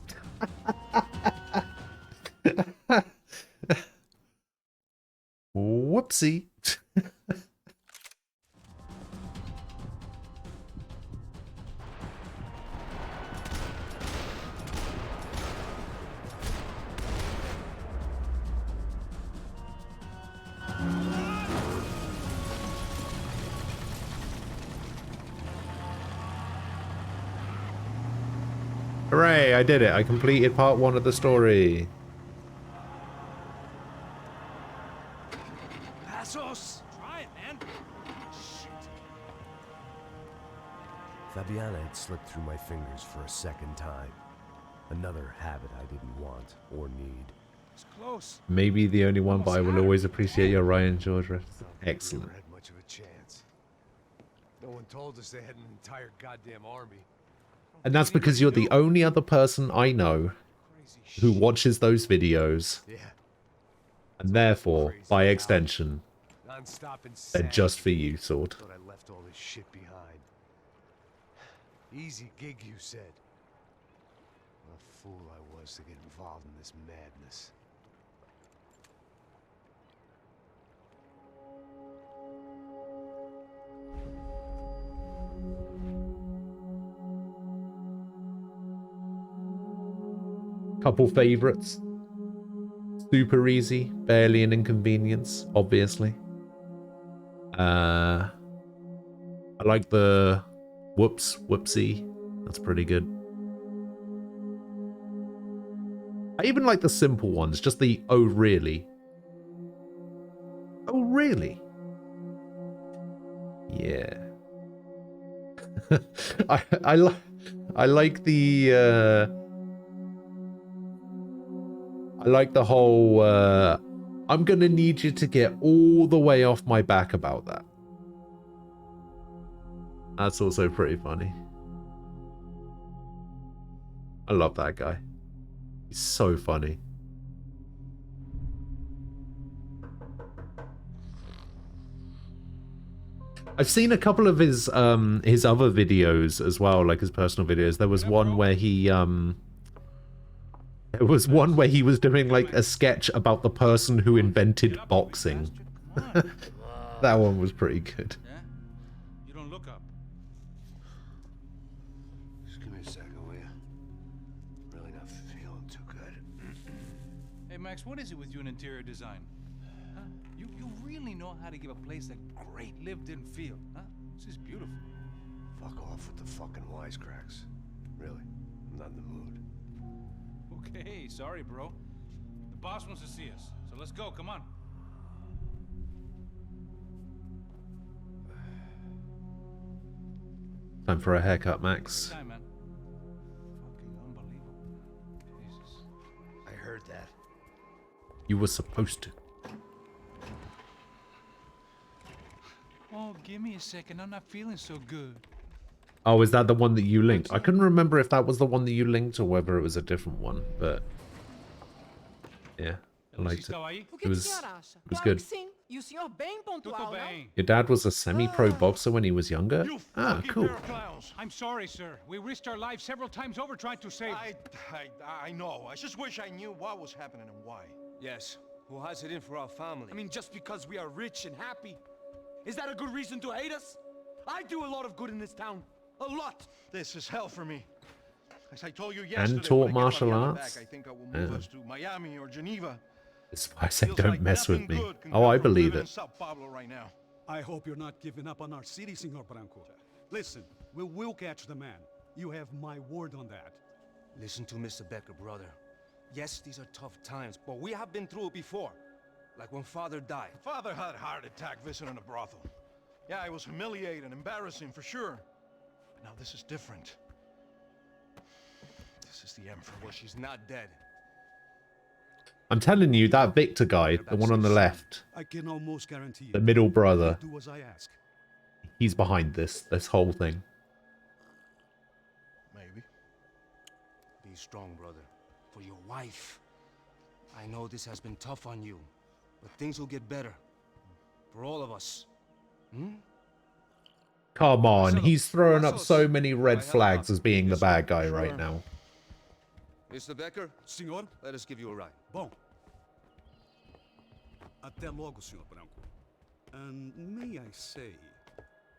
Whoopsie. Hooray, I did it. I completed part 1 of the story. Passos! Try it, man. Shit. Fabiana had slipped through my fingers for a second time. Another habit I didn't want or need. It's close. Maybe the only one, but I will always appreciate your Ryan George reference. Excellent. Never had much of a chance. No one told us they had an entire goddamn army. And that's because you're the only other person I know who watches those videos. Yeah. And therefore, by extension, Non-stop they're insanity. just for you, Sword. Thought I left all this shit behind. Easy gig, you said. What a fool I was to get involved in this madness. Couple favorites. Super easy, barely an inconvenience, obviously. I like the whoopsie. That's pretty good. I even like the simple ones, just the oh really. Oh really? Yeah. I like the whole I'm gonna need you to get all the way off my back about that. That's also pretty funny. I love that guy. He's so funny. I've seen a couple of his other videos as well, like his personal videos. There was one where he was doing like a sketch about the person who invented boxing. That one was pretty good. Yeah? You don't look up. Just give me a second, will you? Really not feeling too good. Hey, Max, what is it with you in interior design? Huh? You really know how to give a place a great lived-in feel, huh? This is beautiful. Fuck off with the fucking wisecracks. Really, I'm not in the mood. Okay, sorry, bro. The boss wants to see us, so let's go. Come on. Time for a haircut, Max. Time, man. Fucking unbelievable. Jesus. I heard that. You were supposed to. Oh, give me a second. I'm not feeling so good. Oh, is that the one that you linked? I couldn't remember if that was the one that you linked or whether it was a different one, but yeah, I liked it. It was good. Your dad was a semi-pro boxer when he was younger? Ah, cool. I'm sorry, sir. We risked our lives several times over trying to save. I know. I just wish I knew what was happening and why. Yes. Who has it in for our family? I mean, just because we are rich and happy. Is that a good reason to hate us? I do a lot of good in this town. A lot. This is hell for me. As I told you yesterday, And taught when I get martial my arts? back, I think I will move us to Miami or Geneva. That's why I say Feels don't like mess with nothing me. good can Oh, come I from believe living in it. Sao Paulo right now. I hope you're not giving up on our city, Senor Branco. Listen, we will catch the man. You have my word on that. Listen to Mr. Becker, brother. Yes, these are tough times, but we have been through it before. Like when Father died. Father had a heart attack visiting a brothel. Yeah, it was humiliating, embarrassing for sure. But now this is different. This is the Emperor. Well, she's not dead. I'm telling you, that Victor guy, the one on the left, I can almost guarantee the middle brother, do as I ask. he's behind this whole thing. Maybe. Be strong, brother. For your wife. I know this has been tough on you, but things will get better. For all of us. Hmm? Come on, he's throwing up so many red flags as being the bad guy right now. Mr. Becker? Senhor? Let us give you a ride. Bom. Até logo, Senhor Branco. And may I say...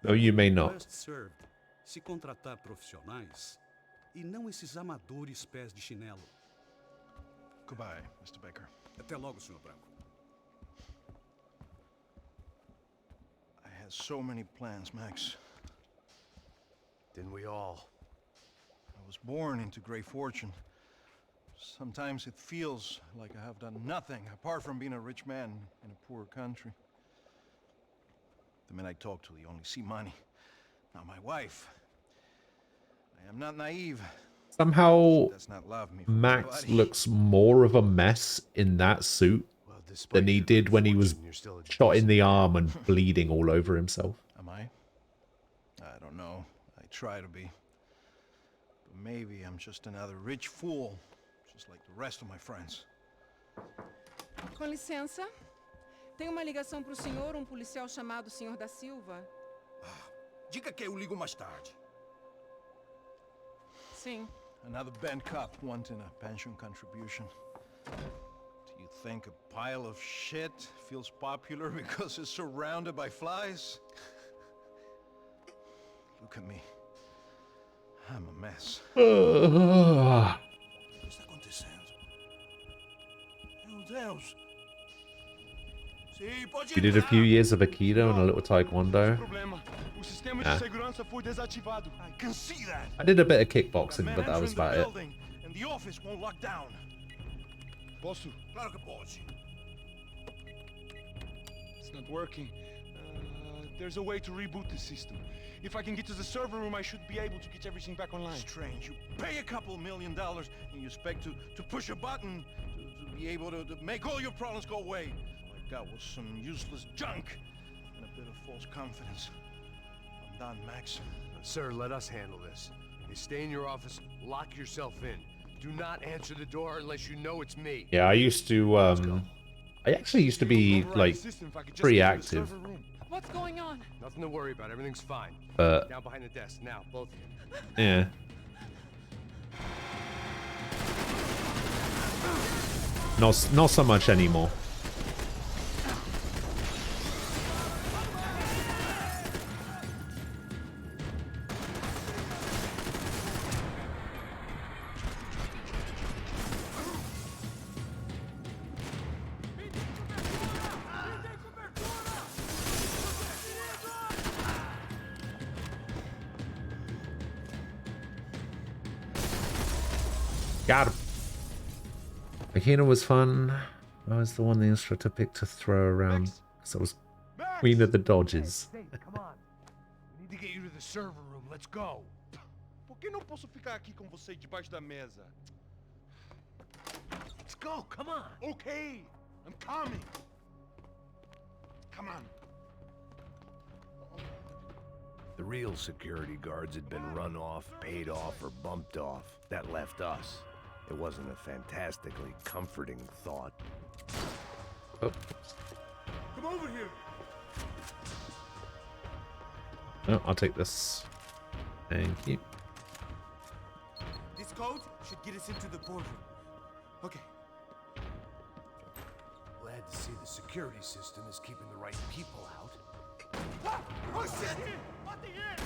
No, you may not. Best served se contratar profissionais e não esses amadores pés de chinelo. Goodbye, Mr. Becker. Até logo, Senhor Branco. I had so many plans, Max. Didn't we all? I was born into great fortune. Sometimes it feels like I have done nothing apart from being a rich man in a poor country. The men I talk to, they only see money. Not my wife. I am not naive. Somehow, She does not love me for my Max body. looks more of a mess in that suit than he did when he was shot in the arm and bleeding all over himself. Am I? I don't know. I try to be. But maybe I'm just another rich fool, just like the rest of my friends. Com licença. Tem uma ligação pro senhor, policial chamado Senhor da Silva. Diga que eu ligo mais tarde. Sim. Another bent cop wanting a pension contribution. Do you think a pile of shit feels popular because it's surrounded by flies? Look at me. I'm a mess. O que está acontecendo? Meu Deus. Sim, pode You did a few years of Aikido and a little Taekwondo. problema. O sistema Ah. de segurança foi desativado. I can see that. I did a bit of kickboxing, The man but that was entering the about it. building, and the office won't lock down. Posso? Claro que pode. It's not working. There's a way to reboot the system. If I can get to the server room, I should be able to get everything back online. Strange. You pay a couple $1 million and you expect to push a button to be able to make all your problems go away. All I got was some useless junk and a bit of false confidence. I'm done, Max. Sir, let us handle this. You stay in your office, lock yourself in. Do not answer the door unless you know it's me. Yeah, I used to, I actually used to be, like, pretty active. What's going on? Nothing to worry about. Everything's fine. Down behind the desk. Now, both of you. Yeah. Not so much anymore. Got him. Akina was fun. I was the one the instructor picked to throw around. So I was queen of the dodges. Hey, come on. We need to get you to the server room. Let's go. Por que não posso ficar aqui com você debaixo da mesa? Let's go. Come on. Okay, I'm coming. Come on. The real security guards had been run off, paid off, or bumped off. That left us. It wasn't a fantastically comforting thought. Oh. Come over here. No, I'll take this. Thank you. This code should get us into the boardroom. Okay. Glad to see the security system is keeping the right people out. Ah! Oh shit! What the hell?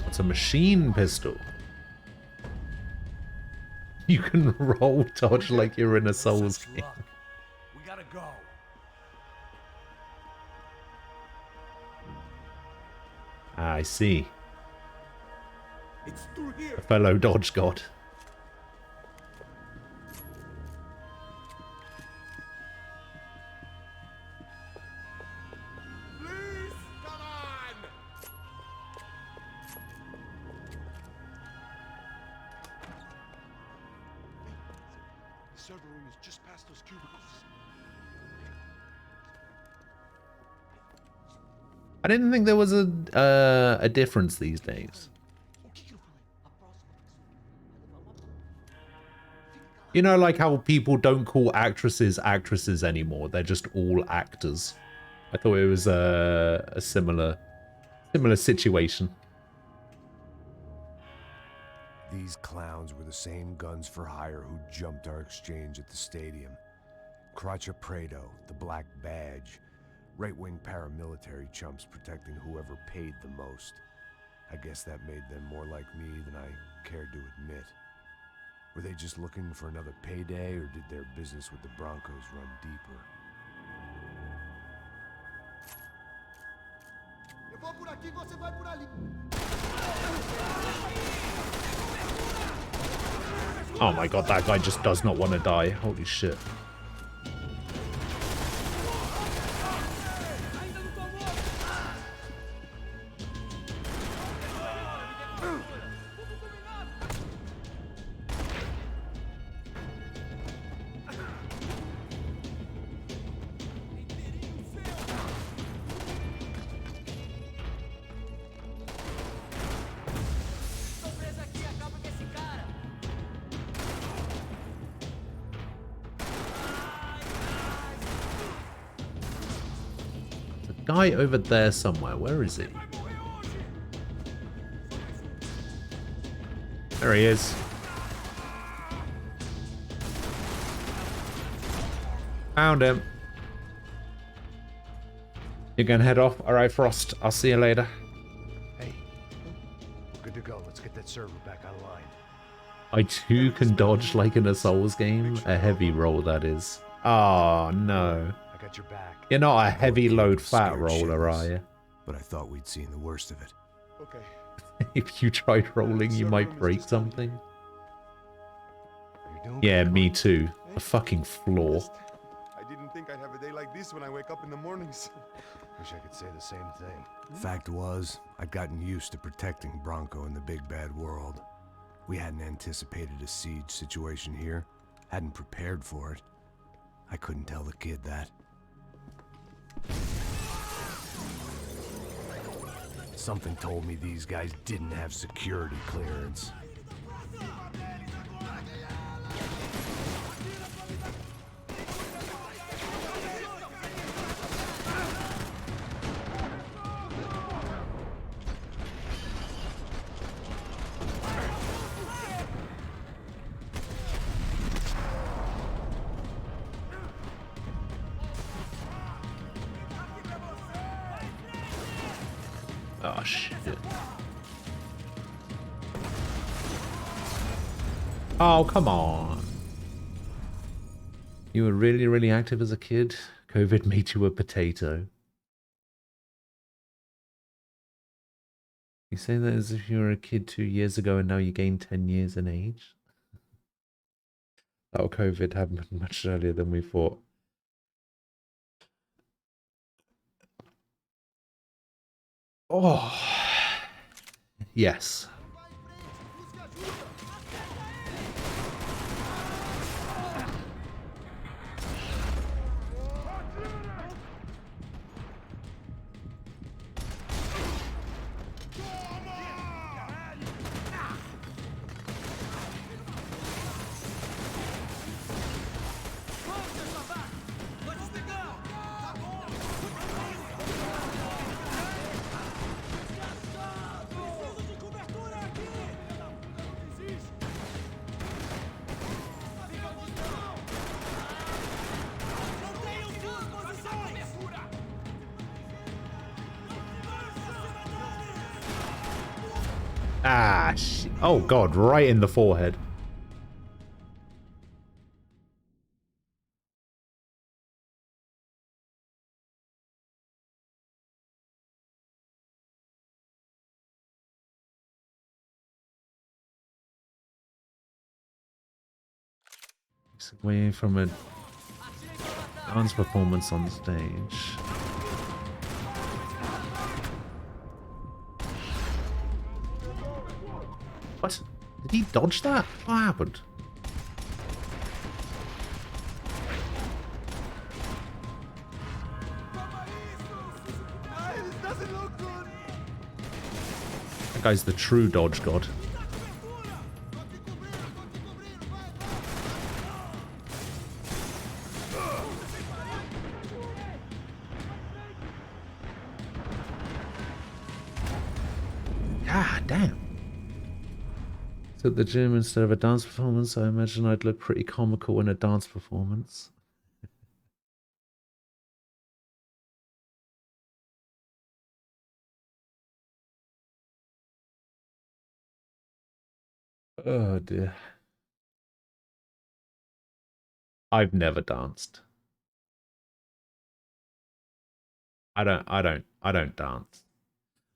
It's a machine pistol. You can roll dodge like you're in a Souls game. We gotta go. I see. It's through here. A fellow dodge god. Please, come on. The server room is just past those cubicles. I didn't think there was a difference these days. You know, like how people don't call actresses actresses anymore. They're just all actors. I thought it was a similar situation. These clowns were the same guns for hire who jumped our exchange at the stadium. Craccia Prado, the Black Badge. Right-wing paramilitary chumps protecting whoever paid the most. I guess that made them more like me than I cared to admit. Were they just looking for another payday, or did their business with the Broncos run deeper? Eu vou por aqui, você vai por ali. Oh my god, that guy just does not want to die. Holy shit. Guy over there somewhere. Where is he? There he is. Found him. You can head off. All right, Frost. I'll see you later. Hey, we're good to go. Let's get that server back online. I too can dodge like in a Souls game. A heavy roll, that is. Oh, no. I got your back. You're not a heavy load fat roller, are you? but I thought we'd seen the worst of it. Okay. If you tried rolling, you might break something. Are you doing Yeah, good, me Con? too. The fucking floor. I didn't think I'd have a day like this when I wake up in the mornings. Wish I could say the same thing. Fact was, I'd gotten used to protecting Bronco in the big bad world. We hadn't anticipated a siege situation here, hadn't prepared for it. I couldn't tell the kid that. Something told me these guys didn't have security clearance. Oh shit. Oh, come on. You were really, really active as a kid. COVID made you a potato. You say that as if you were a kid 2 years ago and now you gained 10 years in age? Oh, COVID happened much earlier than we thought. Oh, yes. Ah, oh god, right in the forehead. It's away from a dance performance on stage. What? Did he dodge that? What happened? That guy's the true dodge god. God damn. So at the gym instead of a dance performance, I imagine I'd look pretty comical in a dance performance. Oh dear. I've never danced. I don't dance.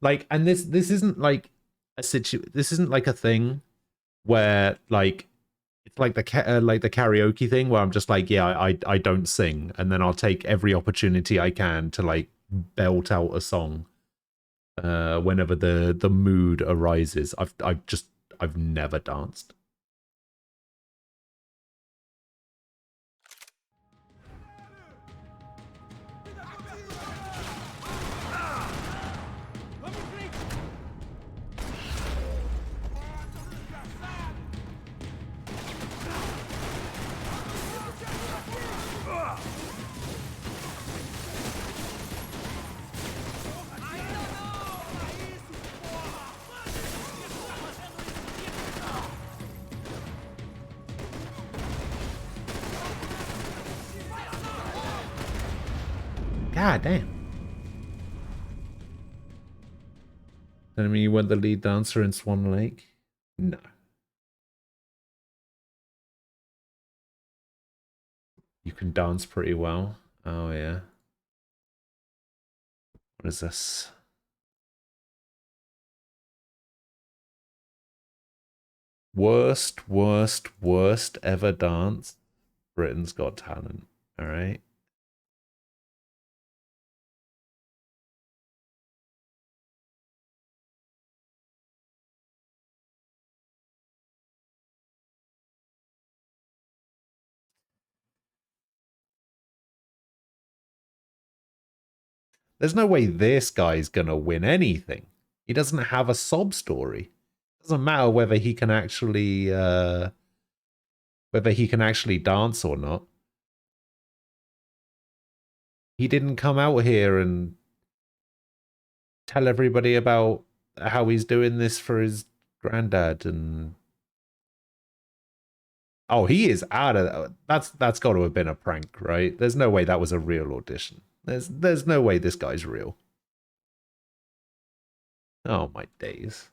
Like, and this isn't like a this isn't like a thing where like it's like the karaoke thing where I'm just like, yeah, I don't sing, and then I'll take every opportunity I can to like belt out a song whenever the mood arises. I've never danced. God damn. Telling me you weren't the lead dancer in Swan Lake? No. You can dance pretty well. Oh yeah. What is this? Worst ever dance. Britain's Got Talent. All right. There's no way this guy's gonna win anything. He doesn't have a sob story. Doesn't matter whether he can actually dance or not. He didn't come out here and tell everybody about how he's doing this for his granddad and oh, he is out of that's got to have been a prank, right? There's no way that was a real audition. There's no way this guy's real. Oh my days.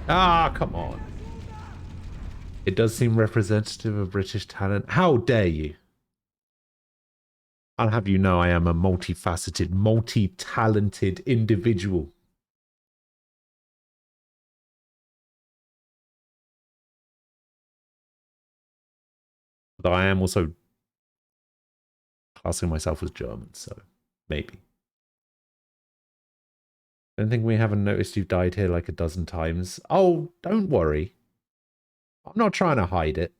Ah, come on. It does seem representative of British talent. How dare you? I'll have you know I am a multifaceted, multi-talented individual. But I am also classing myself as German, so maybe. Don't think we haven't noticed you've died here like a dozen times. Oh, don't worry. I'm not trying to hide it.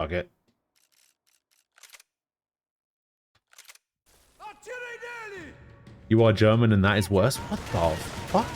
Okay. You are German and that is worse? What the fuck?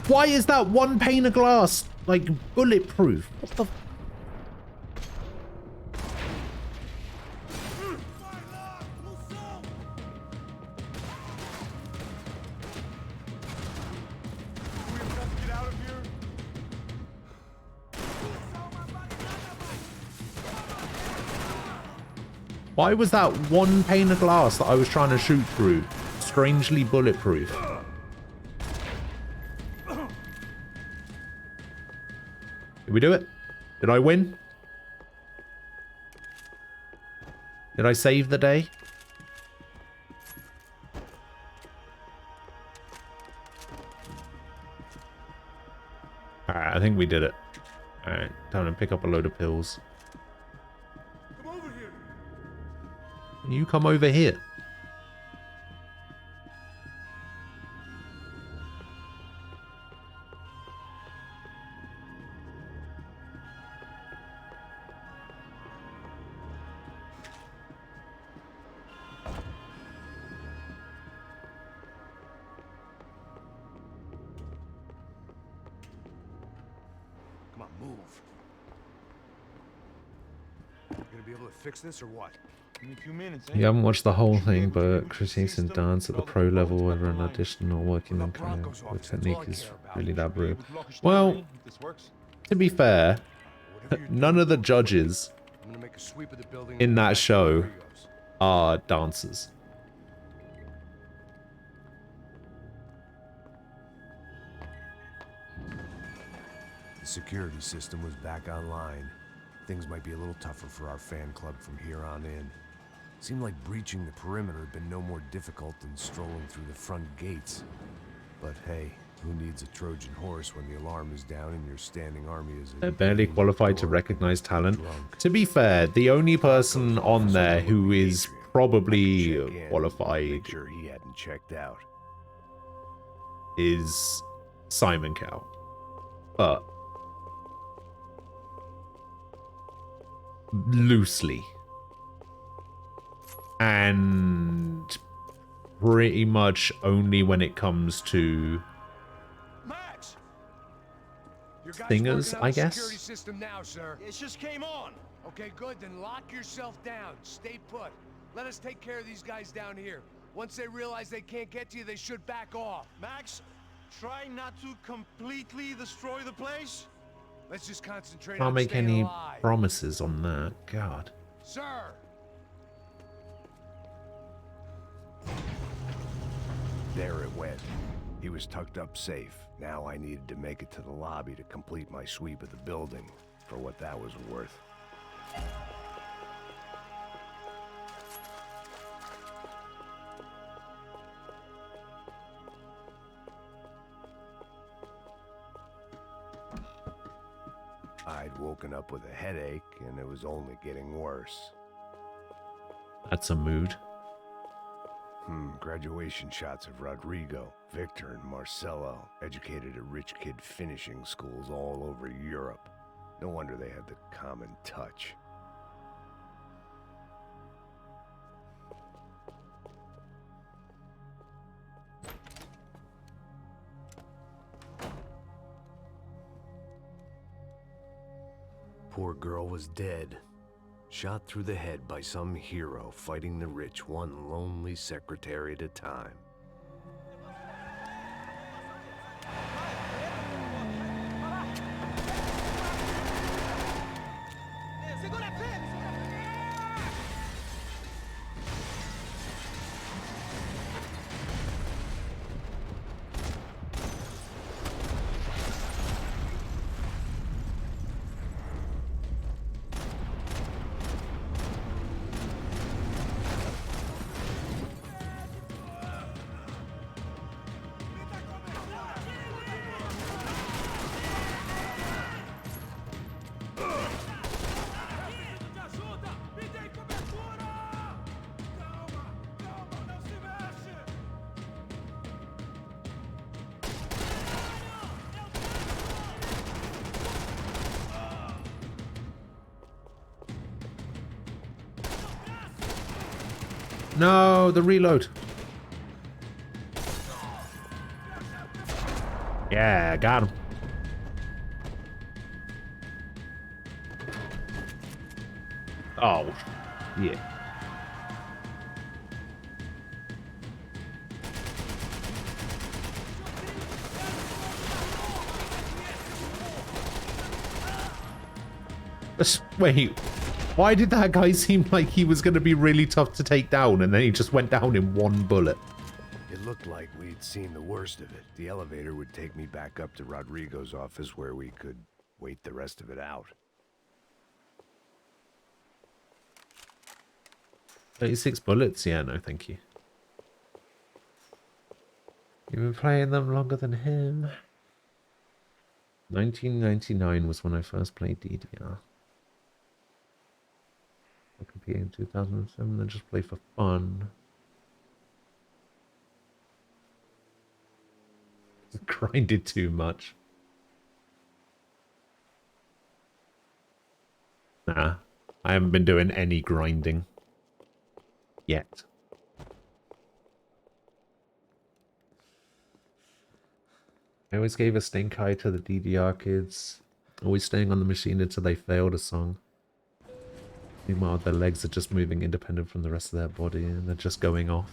Why is that one pane of glass, like, bulletproof? What the... Why was that one pane of glass that I was trying to shoot through strangely bulletproof? Did we do it? Did I win? Did I save the day? Alright, I think we did it. Alright, time to pick up a load of pills. Come over here. You come over here. Fix this or what? In a few minutes, You haven't watched the whole thing, but critiques and dance at the pro level, whether an audition or working on kind of the technique is really that brutal. Well, to be fair, none of the judges in that show are dancers. The security system was back online. Things might be a little tougher for our fan club from here on in. Seemed like breaching the perimeter had been no more difficult than strolling through the front gates. But hey, who needs a Trojan horse when the alarm is down and your standing army is... They're barely qualified to recognize talent. To be fair, the only person on there who is probably qualified sure he hadn't checked out is Simon Cowell. But loosely. And pretty much only when it comes to Max! Your guys singers, working on I the guess. Security system now, sir. It just came on. Okay, good. Then lock yourself down. Stay put. Let us take care of these guys down here. Once they realize they can't get to you, they should back off. Max, try not to completely destroy the place. Let's just concentrate Can't on make staying any alive. promises on that. God. Sir! There it went. He was tucked up safe. Now I needed to make it to the lobby to complete my sweep of the building, for what that was worth. I'd woken up with a headache, and it was only getting worse. That's a mood. Graduation shots of Rodrigo, Victor, and Marcelo, educated at rich kid finishing schools all over Europe. No wonder they had the common touch. Poor girl was dead. Shot through the head by some hero fighting the rich one lonely secretary at a time. No, the reload. Yeah, got him. Oh, yeah. Wait, why did that guy seem like he was going to be really tough to take down and then he just went down in one bullet? It looked like we'd seen the worst of it. The elevator would take me back up to Rodrigo's office where we could wait the rest of it out. 36 bullets? Yeah, no, thank you. You've been playing them longer than him. 1999 was when I first played DDR. I competed in 2007, then just play for fun. Grinded too much. Nah, I haven't been doing any grinding. Yet. I always gave a stink eye to the DDR kids. Always staying on the machine until they failed a song. Meanwhile, their legs are just moving independent from the rest of their body and they're just going off.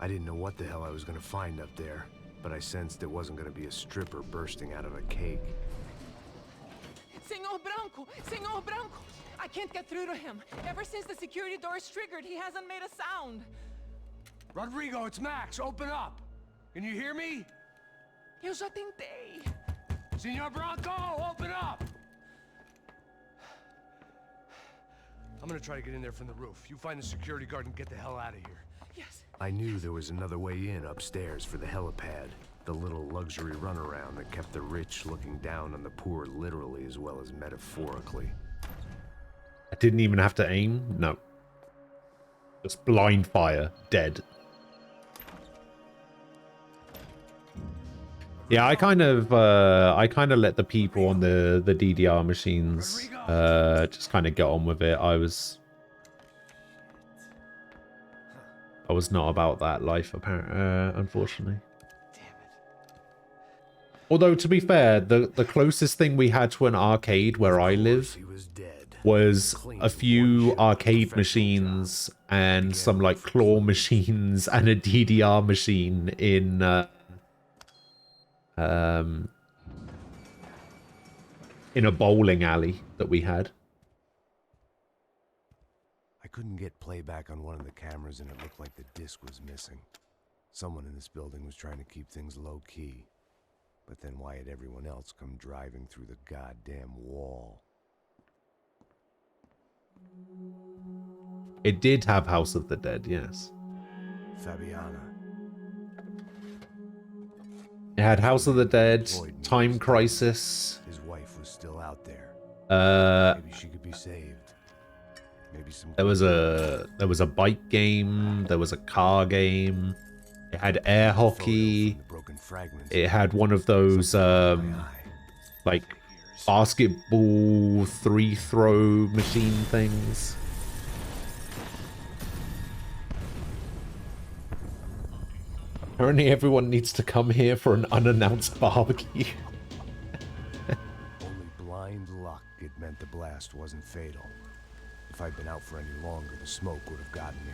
I didn't know what the hell I was going to find up there, but I sensed it wasn't going to be a stripper bursting out of a cake. Senor Branco! Senor Branco! I can't get through to him. Ever since the security door is triggered, he hasn't made a sound. Rodrigo, it's Max. Open up. Can you hear me? Eu só tentei. Senor Bronco, open up! I'm gonna try to get in there from the roof. You find the security guard and get the hell out of here. Yes. I knew there was another way in upstairs for the helipad. The little luxury runaround that kept the rich looking down on the poor literally as well as metaphorically. I didn't even have to aim. No. Just blind fire. Dead. Yeah, I kind of let the people on the DDR machines just kind of get on with it. I was not about that life, apparently, unfortunately. Although, to be fair, the closest thing we had to an arcade where I live was a few arcade machines and some like claw machines and a DDR machine in a bowling alley that we had. I couldn't get playback on one of the cameras and it looked like the disc was missing. Someone in this building was trying to keep things low-key. But then why had everyone else come driving through the goddamn wall? It did have House of the Dead, yes. Fabiana. It had House of the Dead, Time Crisis. His wife was still out there. Maybe she could be saved. Maybe some. There was a bike game. There was a car game. It had air hockey. It had one of those like basketball 3-throw machine things. Apparently everyone needs to come here for an unannounced barbecue. Only blind luck it meant the blast wasn't fatal. If I'd been out for any longer, the smoke would have gotten me.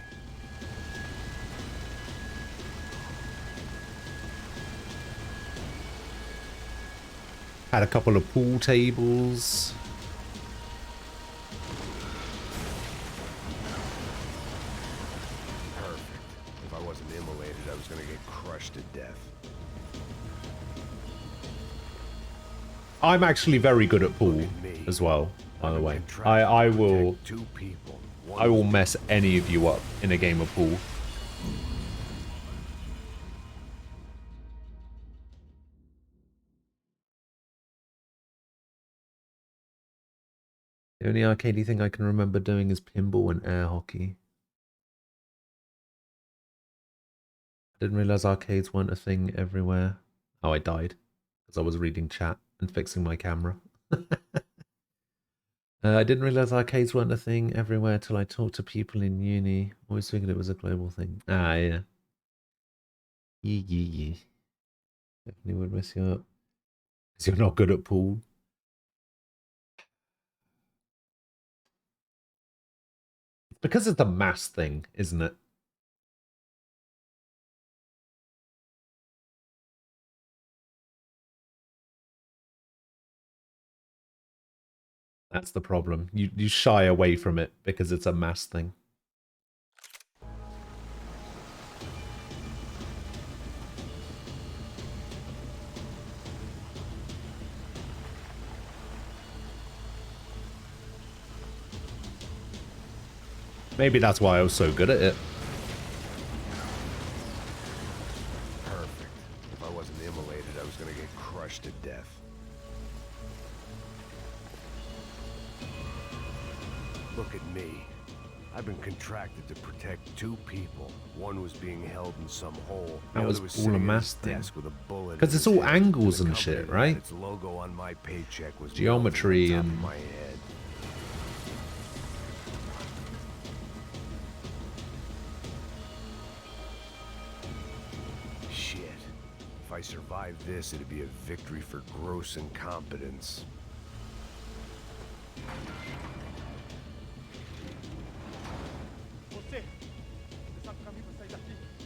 Had a couple of pool tables. Perfect. If I wasn't immolated, I was gonna get crushed to death. I'm actually very good at pool as well, by the way. I will mess any of you up in a game of pool. The only arcadey thing I can remember doing is pinball and air hockey. I didn't realize arcades weren't a thing everywhere. Oh, I died because I was reading chat and fixing my camera. I didn't realize arcades weren't a thing everywhere till I talked to people in uni. Always figured it was a global thing. Ah, yeah. Yeah. Definitely would mess you up. Because you're not good at pool. Because it's a mass thing, isn't it? That's the problem. You shy away from it because it's a mass thing. Maybe that's why I was so good at it. Perfect. If I wasn't immolated, I was gonna get crushed to death. Look at me. I've been contracted to protect two people. One was being held in some hole. That was all a mass thing. Because it's all angles and shit, right? Its logo on my paycheck was geometry and my head. Shit. If I survived this, it'd be a victory for gross incompetence.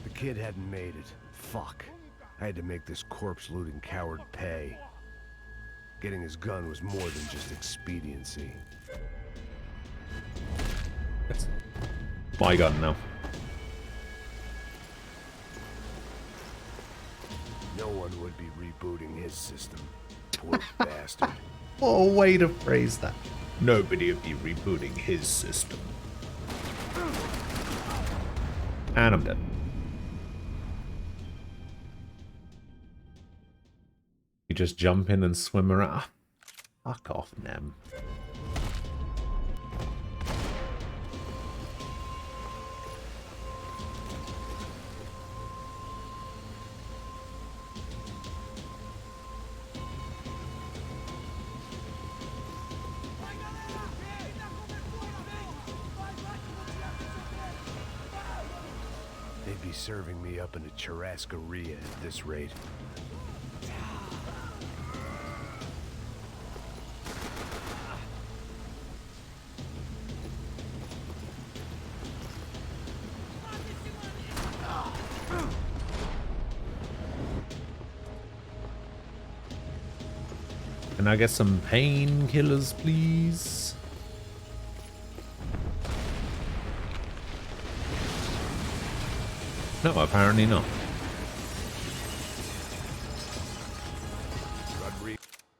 The kid hadn't made it. Fuck. I had to make this corpse-looting coward pay. Getting his gun was more than just expediency. It's my gun now. No one would be rebooting his system. Poor bastard. What a way to phrase that. Nobody would be rebooting his system. And I'm dead. You just jump in and swim around. Fuck off, Nem. They'd be serving me up in a churrascaria at this rate. Can I get some painkillers, please? No, apparently not.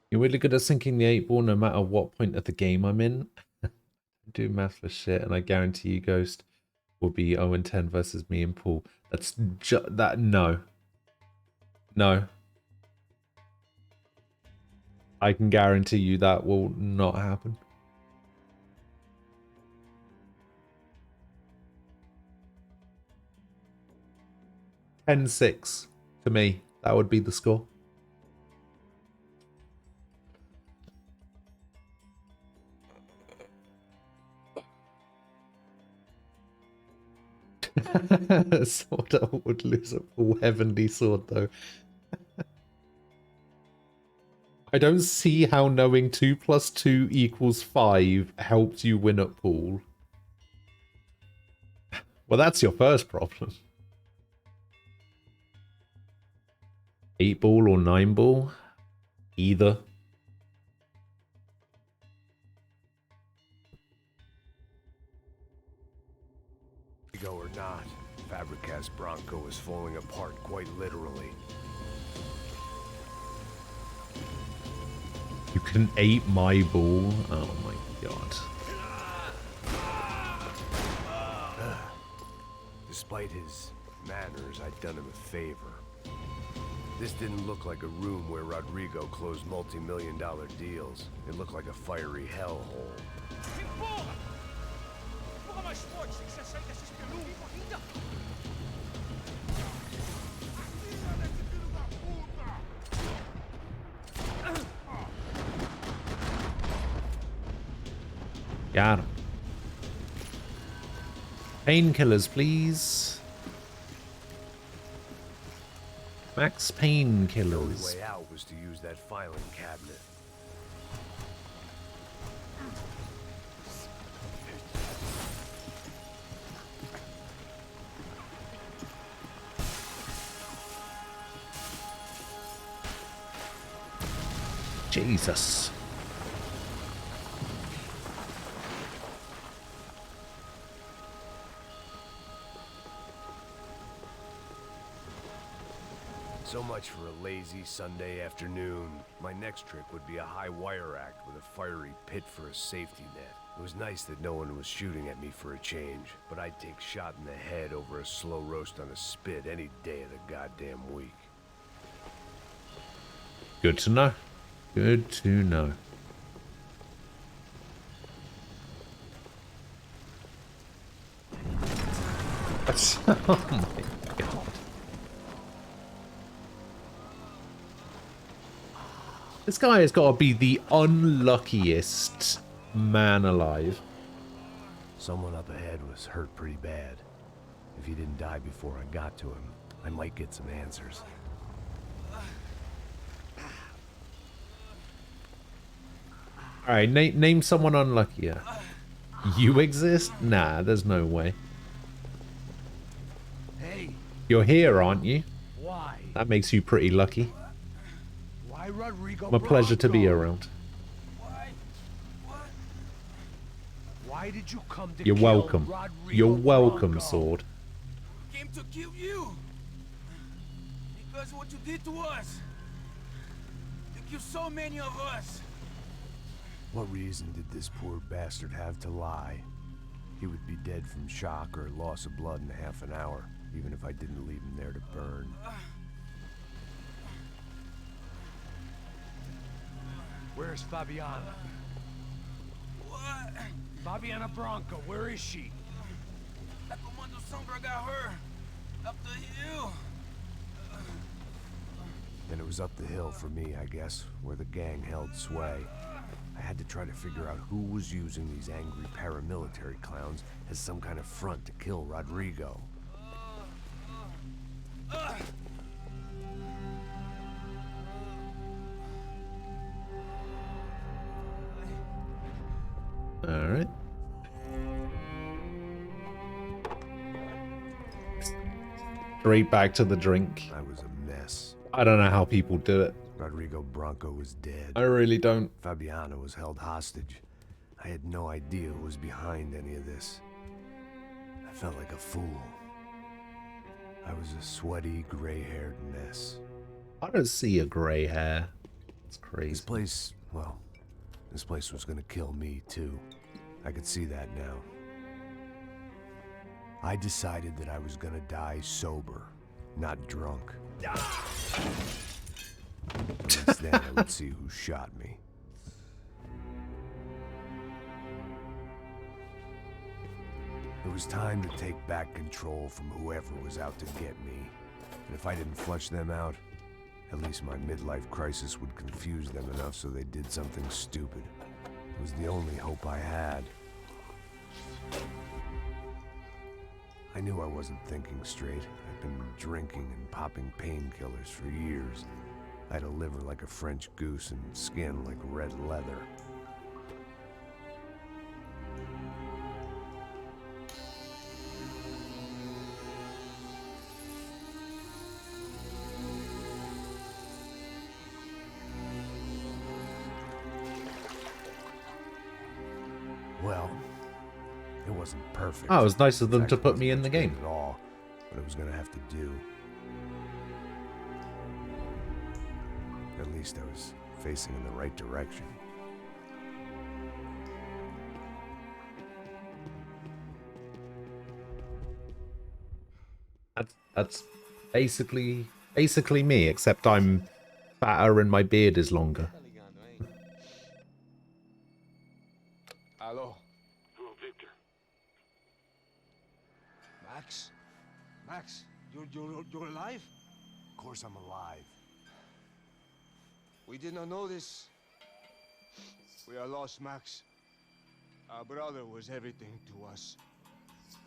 You're really good at sinking the 8 ball no matter what point of the game I'm in. I do math for shit, and I guarantee you Ghost will be 0-10 versus me and Paul. That's that. No. No. I can guarantee you that will not happen. (10-6) to me. That would be the score. Sword Art would lose a full heavenly sword though. I don't see how knowing 2 + 2 = 5 helps you win at pool. Well, that's your first problem. 8 ball or 9 ball? Either. Go or not, Fabricas Bronco is falling apart quite literally. You can 8 my ball. Oh my god. Despite his manners, I'd done him a favor. This didn't look like a room where Rodrigo closed multi-million-dollar deals. It looked like a fiery hellhole. Got him. Painkillers, please. Max Payne The only killers. way out was to use that filing cabinet. Jesus. So much for a lazy Sunday afternoon. My next trick would be a high wire act with a fiery pit for a safety net. It was nice that no one was shooting at me for a change, but I'd take shot in the head over a slow roast on a spit any day of the goddamn week. Good to know. Good to know. Oh my god. This guy has got to be the unluckiest man alive. Someone up ahead was hurt pretty bad. If he didn't die before I got to him, I might get some answers. Alright, name someone unluckier. You exist? Nah, there's no way. Hey. You're here, aren't you? Why? That makes you pretty lucky. Why Rodrigo My pleasure to be Bronco? around. Why did you come to You're kill welcome. Rodrigo You're welcome, Bronco? Sword. Came to kill you. Because of what you did to us. You killed so many of us. What reason did this poor bastard have to lie? He would be dead from shock or loss of blood in half an hour, even if I didn't leave him there to burn. Where's Fabiana? What? Fabiana Branco, where is she? That Comando Sombra got her. Up the hill. Then it was up the hill for me, I guess, where the gang held sway. I had to try to figure out who was using these angry paramilitary clowns as some kind of front to kill Rodrigo. All right. Straight back to the drink. I was a mess. I don't know how people do it. Rodrigo Branco was dead. I really don't. Fabiana was held hostage. I had no idea who was behind any of this. I felt like a fool. I was a sweaty, gray-haired mess. I don't see a gray hair. It's crazy. This place, well, this place was gonna kill me too. I could see that now. I decided that I was gonna die sober, not drunk. Once then I would see who shot me. It was time to take back control from whoever was out to get me. And if I didn't flush them out, at least my midlife crisis would confuse them enough so they did something stupid. It was the only hope I had. I knew I wasn't thinking straight. I'd been drinking and popping painkillers for years. I had a liver like a French goose and skin like red leather. Well, it wasn't perfect. Oh, it was nice of them to Exactly put me in the wasn't game. good at all, but it was gonna have to do. At least I was facing in the right direction. That's basically me, except I'm fatter and my beard is longer. Hello. Hello, Victor. Max? Max, you're alive? Of course I'm alive. We did not know this. We are lost, Max. Our brother was everything to us.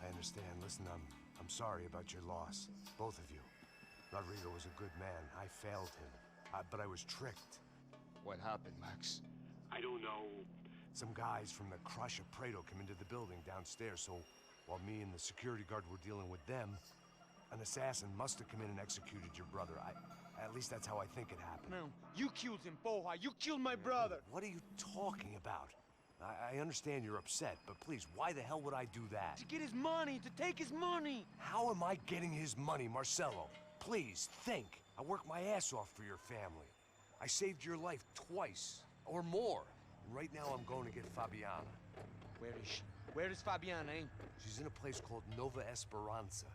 I understand. Listen, I'm sorry about your loss. Both of you. Rodrigo was a good man. I failed him. But I was tricked. What happened, Max? I don't know. Some guys from the Crush of Prado came into the building downstairs, so while me and the security guard were dealing with them, an assassin must have come in and executed your brother. At least that's how I think it happened. No, you killed him, Boha. You killed my brother. What are you talking about? I understand you're upset, but please, why the hell would I do that? To get his money, to take his money. How am I getting his money, Marcelo? Please, think. I worked my ass off for your family. I saved your life twice, or more. Right now, I'm going to get Fabiana. Where is she? Where is Fabiana, eh? She's in a place called Nova Esperanza.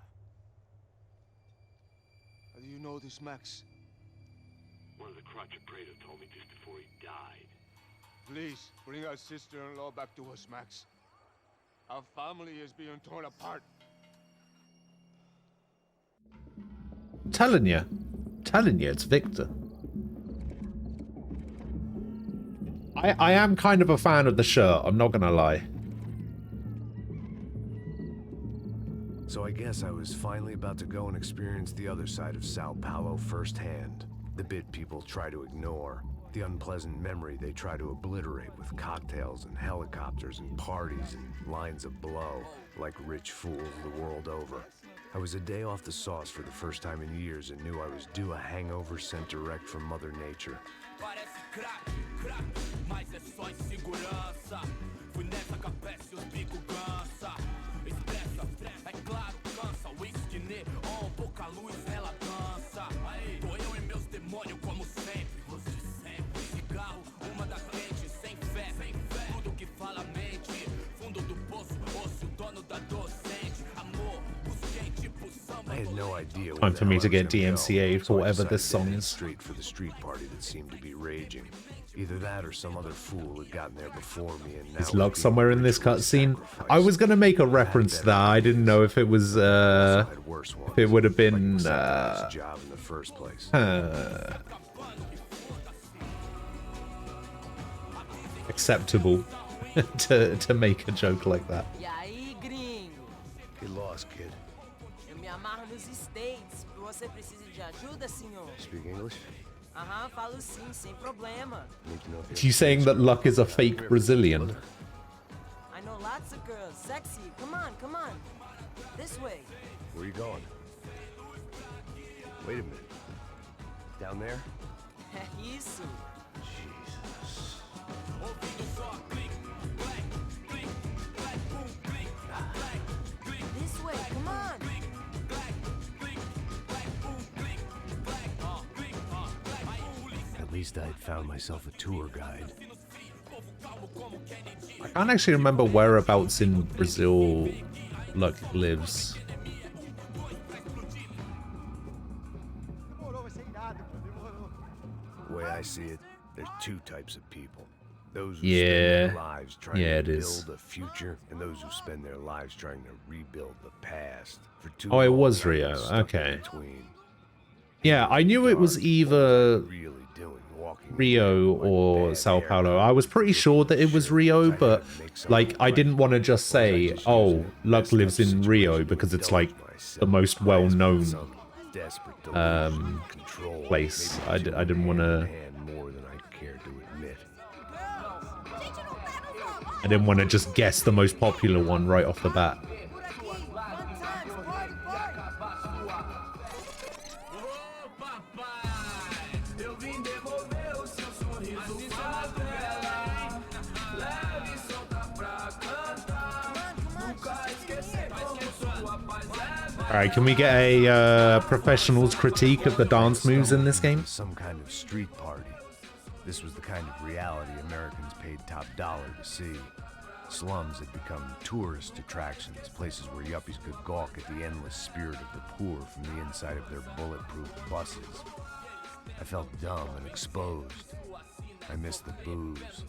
How do you know this, Max? One of the Crotch of Prado told me just before he died. Please, bring our sister-in-law back to us, Max. Our family is being torn apart. Telling you, it's Victor. I am kind of a fan of the shirt, I'm not gonna lie. So I guess I was finally about to go and experience the other side of Sao Paulo firsthand. The bit people try to ignore. The unpleasant memory they try to obliterate with cocktails and helicopters and parties and lines of blow, like rich fools the world over. I was a day off the sauce for the first time in years and knew I was due a hangover sent direct from Mother Nature. no idea. Time for me to get DMCA for whatever this song is. Straight for the street party that seemed to be raging. Either that or some other fool had gotten there before me and now Is Luck somewhere in this cutscene? I was gonna make a reference to that. I didn't know if it was if it would have been job in the first place. Acceptable to make a joke like that. E aí, gringo? Get lost, kid. Eu me amarro nos States. Você precisa de ajuda, senhor? Speak English? Aham, falo sim, sem problema. Are you saying that Luck is a fake Brazilian? I know lots of girls. Sexy. Come on, come on. This way. Where you going? Wait a minute. Down there? Isso. Jesus. This way, come on. At least I had found myself a tour guide. I can't actually remember whereabouts in Brazil Luck lives. The way I see it, there's two types of people. Those who Yeah. spend their lives trying Yeah, to it build is. a future, and those who spend their lives trying to rebuild the past. For too Oh, it long, was I've been Rio. stuck in Okay. between. Yeah, I knew it was either Really doing walking Rio or Sao Paulo. I was pretty sure that it was Rio, but like I didn't want to just say, "Oh, Luck lives in Rio," because it's like the most well-known place. I didn't want to. more than I care to admit. I didn't want to just guess the most popular one right off the bat. Alright, can we get a professional's critique of the dance moves in this game? Some kind of street party. This was the kind of reality Americans paid top dollar to see. Slums had become tourist attractions, places where yuppies could gawk at the endless spirit of the poor from the inside of their bulletproof buses. I felt dumb and exposed. I missed the booze.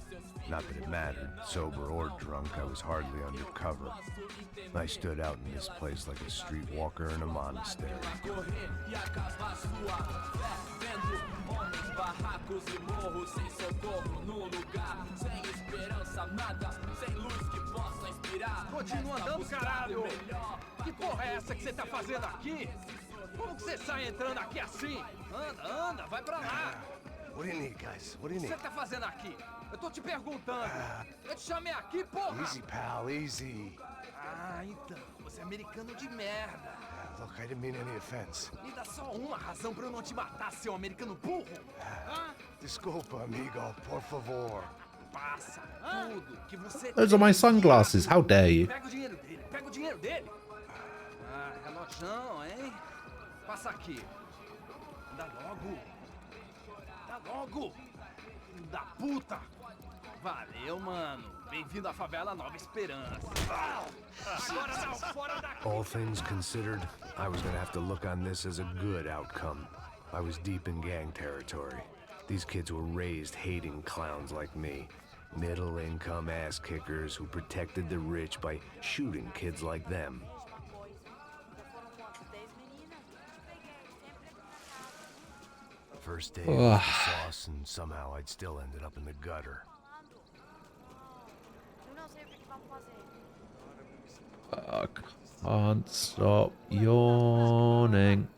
Not that it mattered, sober or drunk, I was hardly undercover. I stood out in this place like a streetwalker in a monastery. Continua andando, caralho! Que porra é essa que você tá fazendo aqui? Como que você sai entrando aqui assim? Anda, anda, vai pra lá! What do you need, guys? What do you O que need? você tá fazendo aqui? Eu tô te perguntando. Eu te chamei aqui, porra! Easy, pal, easy. Ah, então. Você é americano de merda. Look, I didn't mean any offense. Me dá só uma razão pra eu não te matar, seu americano burro. Desculpa, amigo, por favor. Passa tudo que você Those are my sunglasses. How dare you? Pega o dinheiro dele, pega o dinheiro dele. Ah, relojão, hein? Passa aqui. Dá logo. Dá logo. Filho da puta. Valeu, mano. Bem-vindo à favela Nova Esperança. Agora não, fora daqui. All things considered, I was gonna have to look on this as a good outcome. I was deep in gang territory. These kids were raised hating clowns like me. Middle-income ass-kickers who protected the rich by shooting kids like them. First day was the sauce, and somehow I'd still ended up in the gutter. Fuck. Can't stop yawning.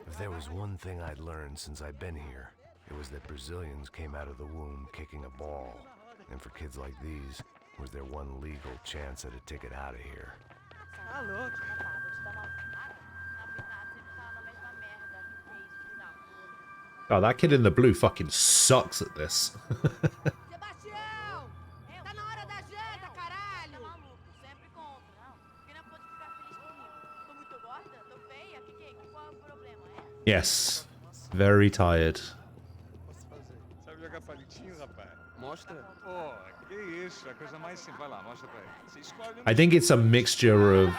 If there was one thing I'd learned since I've been here, it was that Brazilians came out of the womb kicking a ball. And for kids like these, was their one legal chance at a ticket out of here. Oh, that kid in the blue fucking sucks at this. Yes. Very tired. Sabe jogar palitinho, rapaz? Mostra. Pô, que isso, a coisa mais simples. Vai lá, mostra pra ele. Você escolhe I think it's a mixture of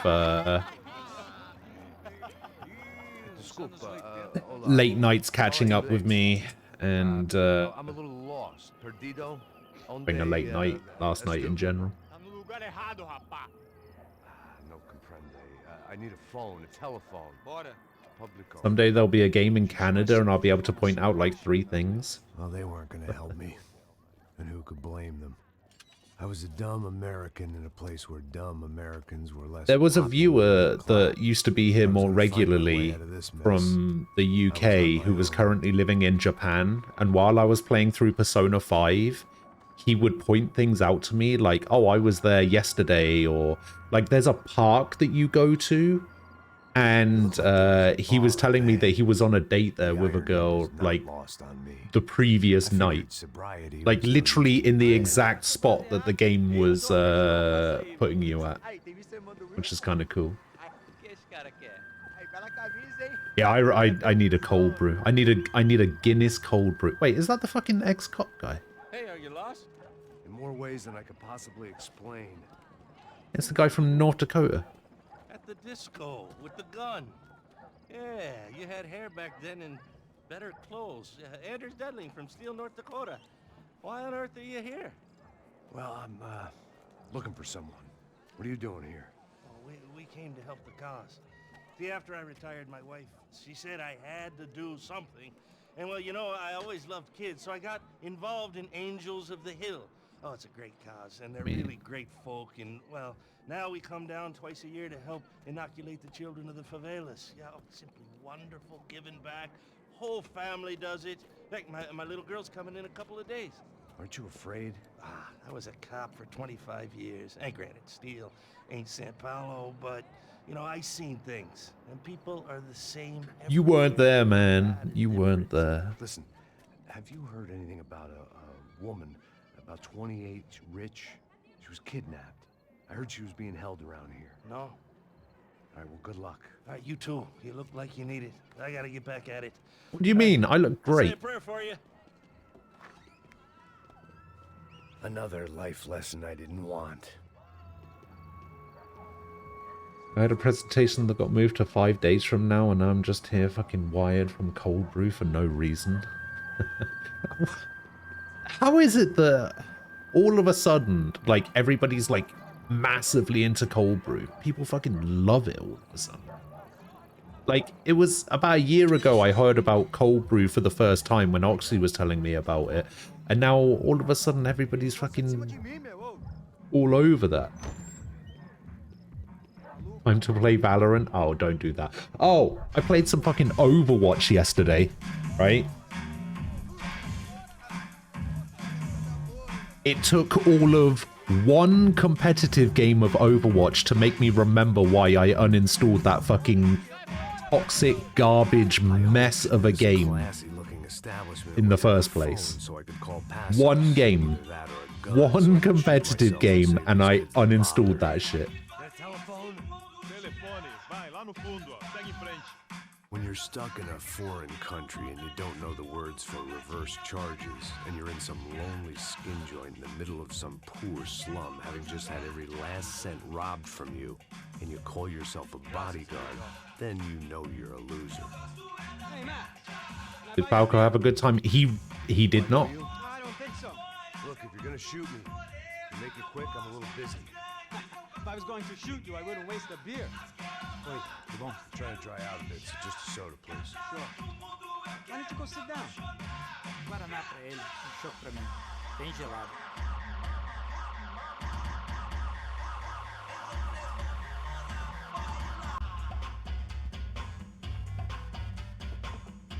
late nights catching up with me and I'm a little lost. Perdido. being a late night last night in general. No comprende. I need a phone, a telephone. Bora. Publico. Someday there'll be a game in Canada and I'll be able to point out like 3 things. Well, they weren't gonna help me. And who could blame them? I was a dumb American in a place where dumb Americans were less. There was a viewer that used to be here more regularly from the UK who was currently living in Japan, and while I was playing through Persona 5, he would point things out to me like, oh, I was there yesterday, or like there's a park that you go to, and he was telling me that he was on a date there with a girl like the previous night, like literally in the exact spot that the game was putting you at, which is kind of cool. Yeah, I need a cold brew. I need a Guinness cold brew. Wait, is that the fucking ex-cop guy? Hey, are you lost? In more ways than I could possibly explain. It's the guy from North Dakota. At the disco with the gun. Yeah, you had hair back then and better clothes. Anders Dudling from Steele, North Dakota. Why on earth are you here? Well, I'm looking for someone. What are you doing here? Well, we came to help the cause. See, after I retired, my wife, she said I had to do something. And well, you know, I always loved kids, so I got involved in Angels of the Hill. Oh, it's a great cause, and they're really great folk, and well, now we come down twice a year to help inoculate the children of the favelas. Yeah, oh, simply wonderful, giving back. Whole family does it. In fact, my little girl's coming in a couple of days. Aren't you afraid? I was a cop for 25 years. And granted, Steele ain't San Paulo, but, you know, I seen things. And people are the same. You weren't there, man. You weren't there. Listen, have you heard anything about a woman, about 28, rich? She was kidnapped. I heard she was being held around here. No. All right, well, good luck. All right, you too. You look like you need it. I gotta get back at it. What do you mean? I look I'll say a great. prayer for you. Another life lesson I didn't want. I had a presentation that got moved to 5 days from now, and I'm just here fucking wired from cold brew for no reason. How is it that all of a sudden, like, everybody's like massively into cold brew? People fucking love it all of a sudden. Like, it was about a year ago I heard about cold brew for the first time when Oxley was telling me about it, and now all of a sudden everybody's fucking all over that. Time to play Valorant? Oh, don't do that. Oh, I played some fucking Overwatch yesterday, right? It took all of one competitive game of Overwatch to make me remember why I uninstalled that fucking toxic garbage mess of a game in the first place. One game. One competitive game, and I uninstalled that shit. When you're stuck in a foreign country and you don't know the words for reverse charges, and you're in some lonely skin joint in the middle of some poor slum, having just had every last cent robbed from you, and you call yourself a bodyguard, then you know you're a loser. Did Falco have a good time? He did not. I don't think so. Look, if you're gonna shoot me, to make it quick, I'm a little busy. If I was going to shoot you, I wouldn't waste a beer. Wait, come on. I'm trying to dry out a bit, so just a soda, please. Sure. Why don't you go sit down? Guaraná pra ele, chopp pra mim. Bem gelado.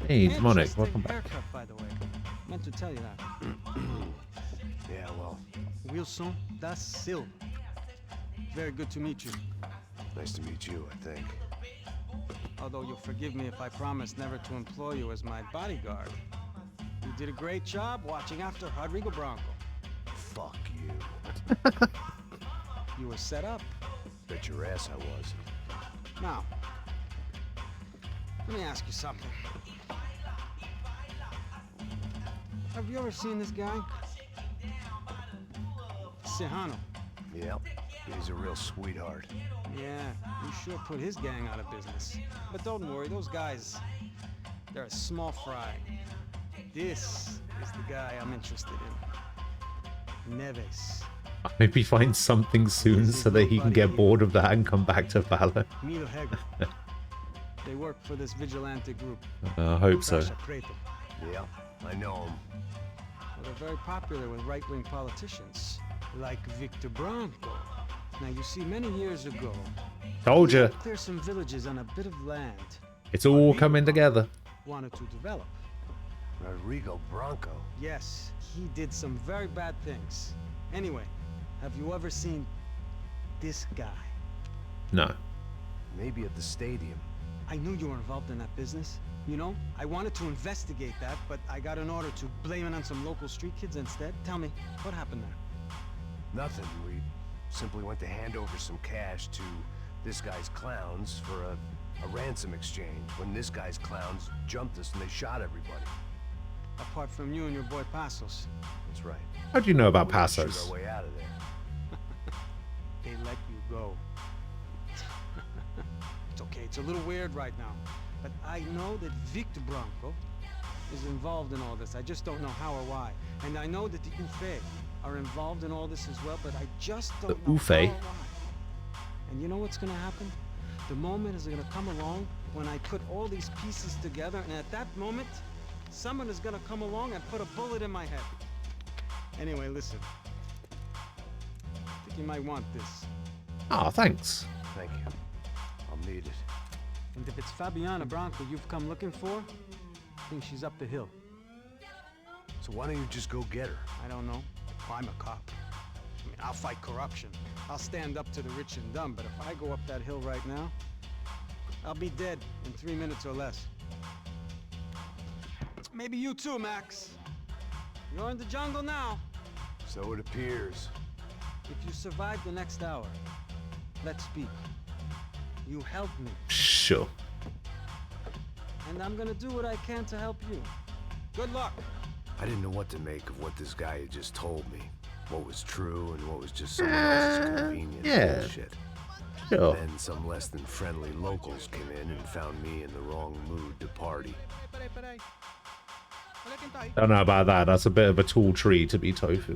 Hey, Demonic, welcome back. Haircut, by the way. Meant to tell you that. Yeah, well. Wilson da Silva. Very good to meet you. Nice to meet you, I think. Although you'll forgive me if I promise never to employ you as my bodyguard. You did a great job watching after Rodrigo Branco. Fuck you. You were set up. Bet your ass I was. Now, let me ask you something. Have you ever seen this guy? Serrano. Yep, he's a real sweetheart. Yeah, he sure put his gang out of business. But don't worry, those guys, they're a small fry. This is the guy I'm interested in. Neves. I hope he finds something soon so that he can get bored of that and come back to Valor. Milo Hegel. They work for this vigilante group. I hope so. Yeah, I know him. Well, they're very popular with right-wing politicians, like Victor Branco. Now, you see, many years ago, Told you. clear some villages on a bit of land. It's all coming together. Wanted to develop. Rodrigo Branco. Yes, he did some very bad things. Anyway, have you ever seen this guy? No. Maybe at the stadium. I knew you were involved in that business. You know, I wanted to investigate that, but I got an order to blame it on some local street kids instead. Tell me, what happened there? Nothing. We simply went to hand over some cash to this guy's clowns for a ransom exchange. When this guy's clowns jumped us and they shot everybody. Apart from you and your boy Passos. That's right. How do you know about Shoot Passos? our way out of there. They let you go. It's okay, it's a little weird right now. But I know that Victor Branco is involved in all this. I just don't know how or why. And I know that the Ufe are involved in all this as well, but I just don't know how or why. And you know what's gonna happen? The moment is gonna come along when I put all these pieces together, and at that moment, someone is gonna come along and put a bullet in my head. Anyway, listen. I think you might want this. Ah, thanks. Thank you. I'll need it. And if it's Fabiana Branco you've come looking for, I think she's up the hill. So why don't you just go get her? I don't know. I'm a cop. I mean, I'll fight corruption. I'll stand up to the rich and dumb, but if I go up that hill right now, I'll be dead in 3 minutes or less. Maybe you too, Max. You're in the jungle now. So it appears. If you survive the next hour, let's speak. You help me. Sure. And I'm gonna do what I can to help you. Good luck. I didn't know what to make of what this guy had just told me. What was true and what was just someone else's convenient bullshit. Sure. Then some less than friendly locals came in and found me in the wrong mood to party. Don't know about that. That's a bit of a tall tree to be tofu.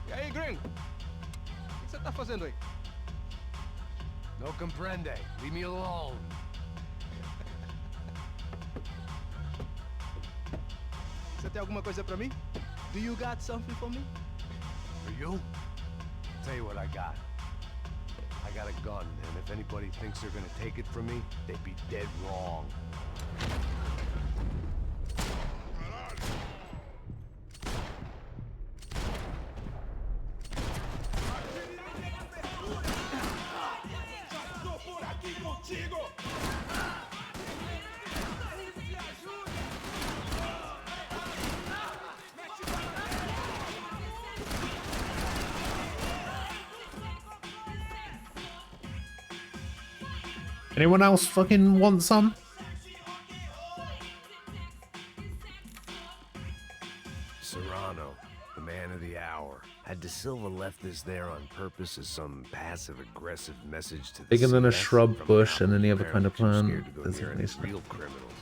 E aí, gringo? O que você tá fazendo aí? No comprende. Leave me alone. Você tem alguma coisa pra mim? Do you got something for me? For you? Tell you what I got. I got a gun, and if anybody thinks they're gonna take it from me, they'd be dead wrong. Anyone else fucking want some? Serrano, the man of the hour. Had De Silva left this there on purpose as some passive-aggressive message to the Bigger than a CS shrub, from bush, and Apple, any other kind of apparently too plant. scared to go near any Designation. real criminals.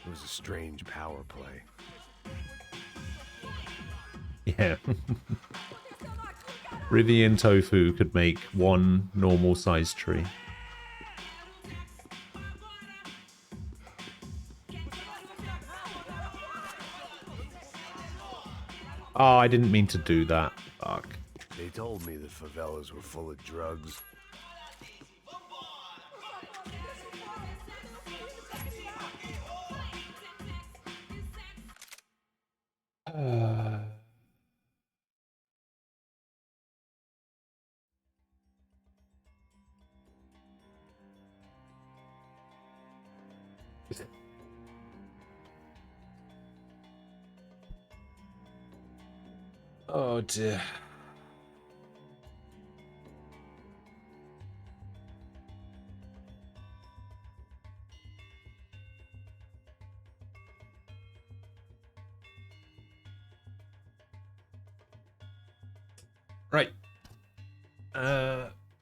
It was a strange power play. Yeah. Rivian tofu could make one normal sized tree. Oh, I didn't mean to do that. Fuck. They told me the favelas were full of drugs. Oh dear. Right.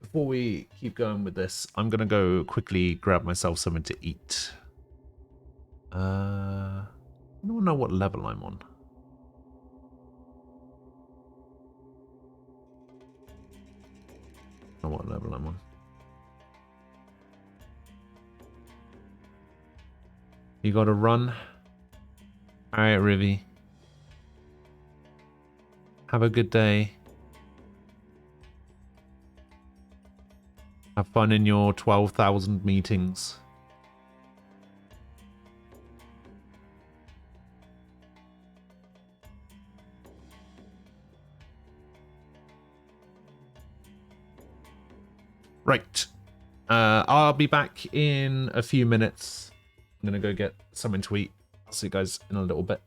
Before we keep going with this, I'm gonna go quickly grab myself something to eat. I don't know what level I'm on. I don't know what level I'm on. You gotta run. Alright, Rivy. Have a good day. Have fun in your 12,000 meetings. Right. I'll be back in a few minutes. I'm gonna go get something to eat. I'll see you guys in a little bit.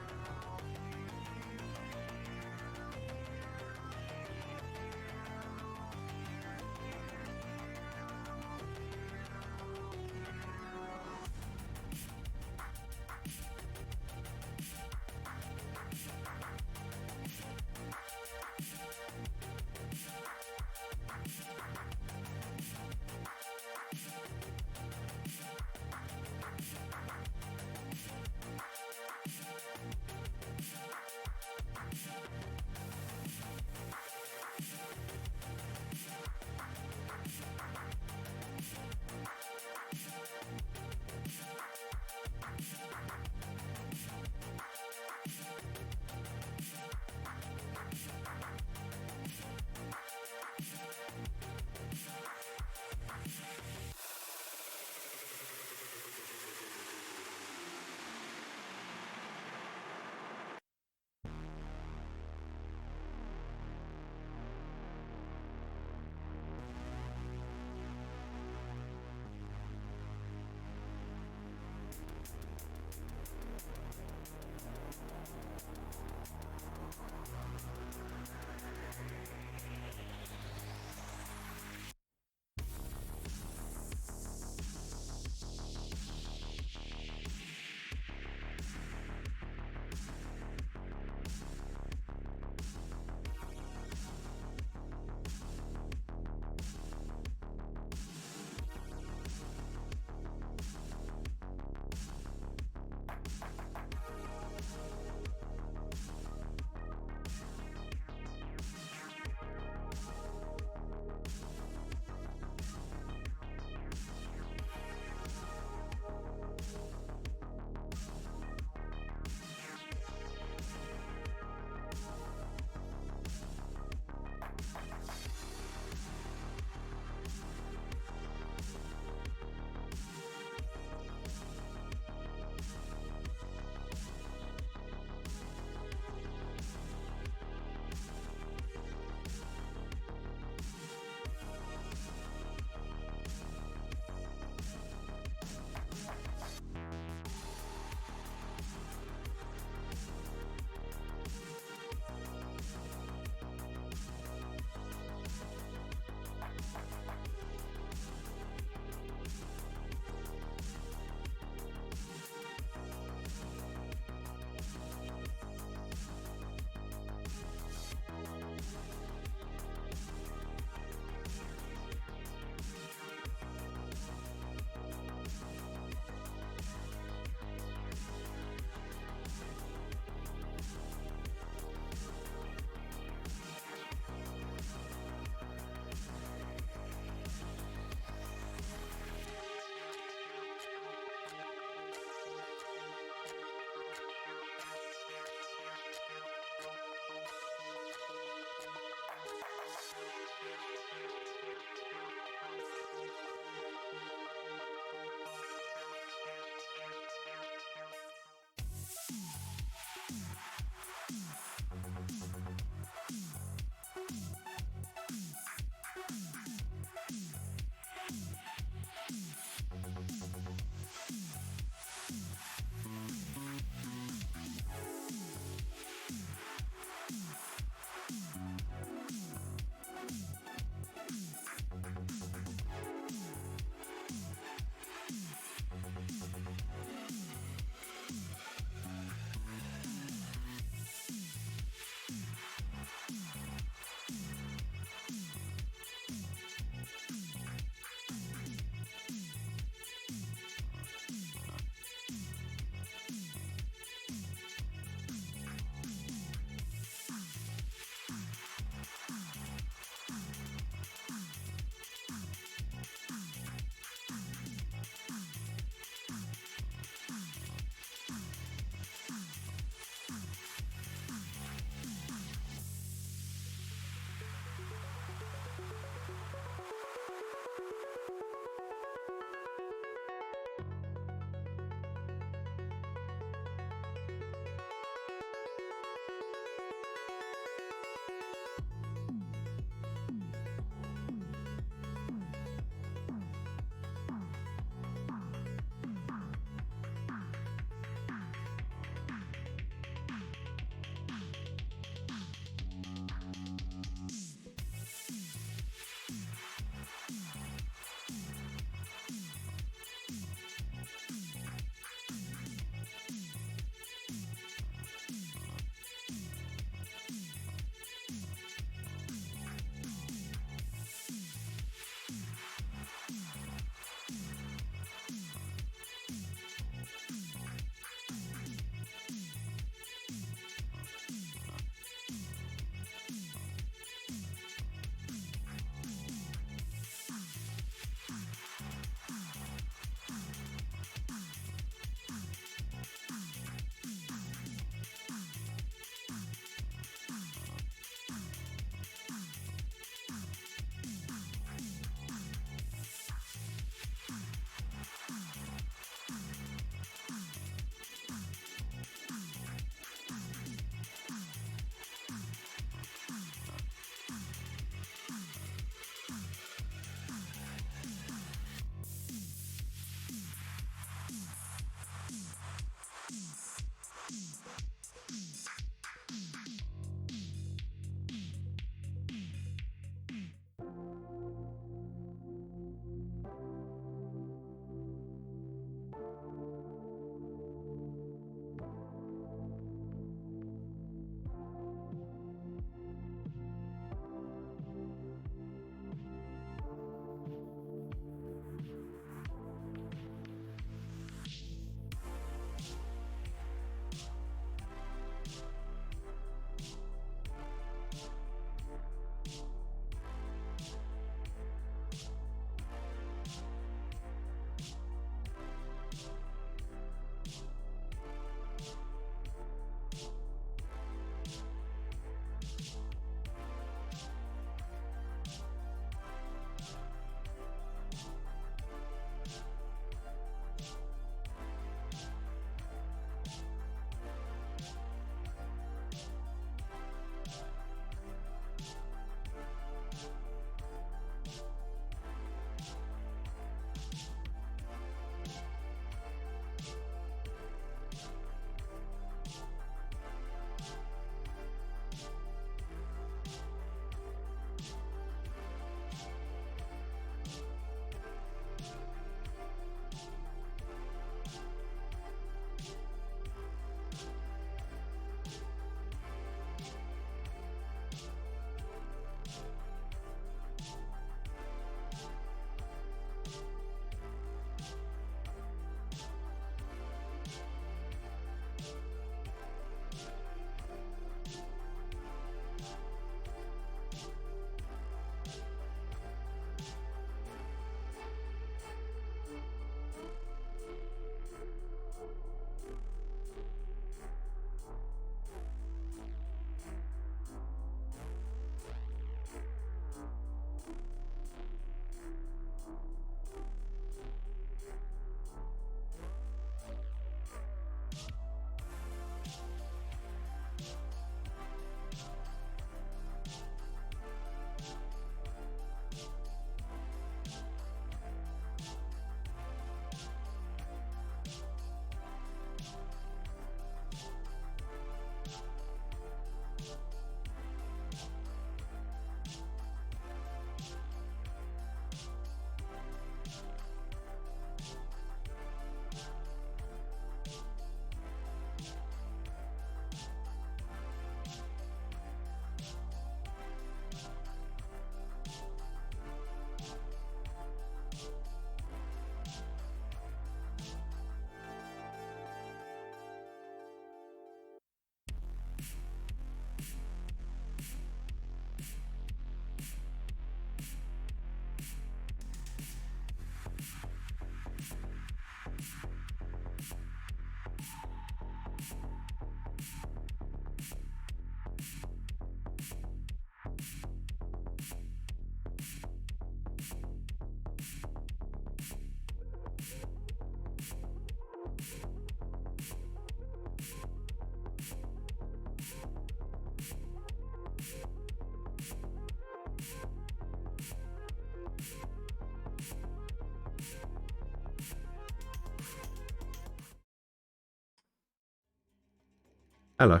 Hello.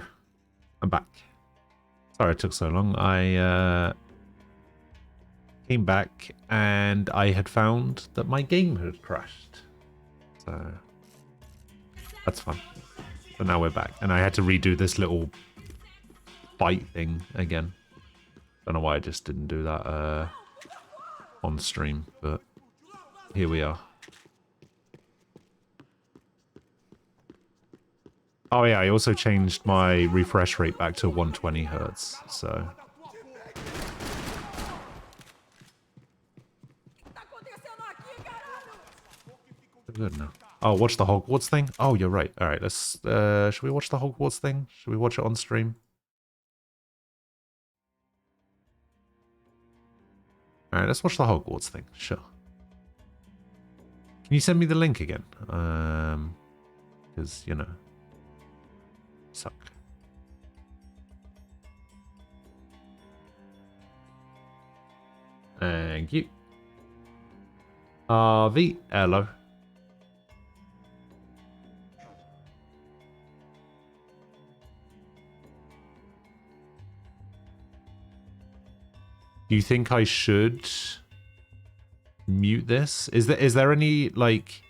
I'm back. Sorry it took so long. I came back and I had found that my game had crashed. So that's fun. But now we're back. And I had to redo this little fight thing again. Don't know why I just didn't do that on stream, but here we are. Oh yeah, I also changed my refresh rate back to 120 hertz, so... Good now. Oh, watch the Hogwarts thing? Oh, you're right. Alright, let's... should we watch the Hogwarts thing? Should we watch it on stream? Alright, let's watch the Hogwarts thing. Sure. Can you send me the link again? Because, you know... Suck. Thank you. RV, hello. Do you think I should mute this? Is there any, like,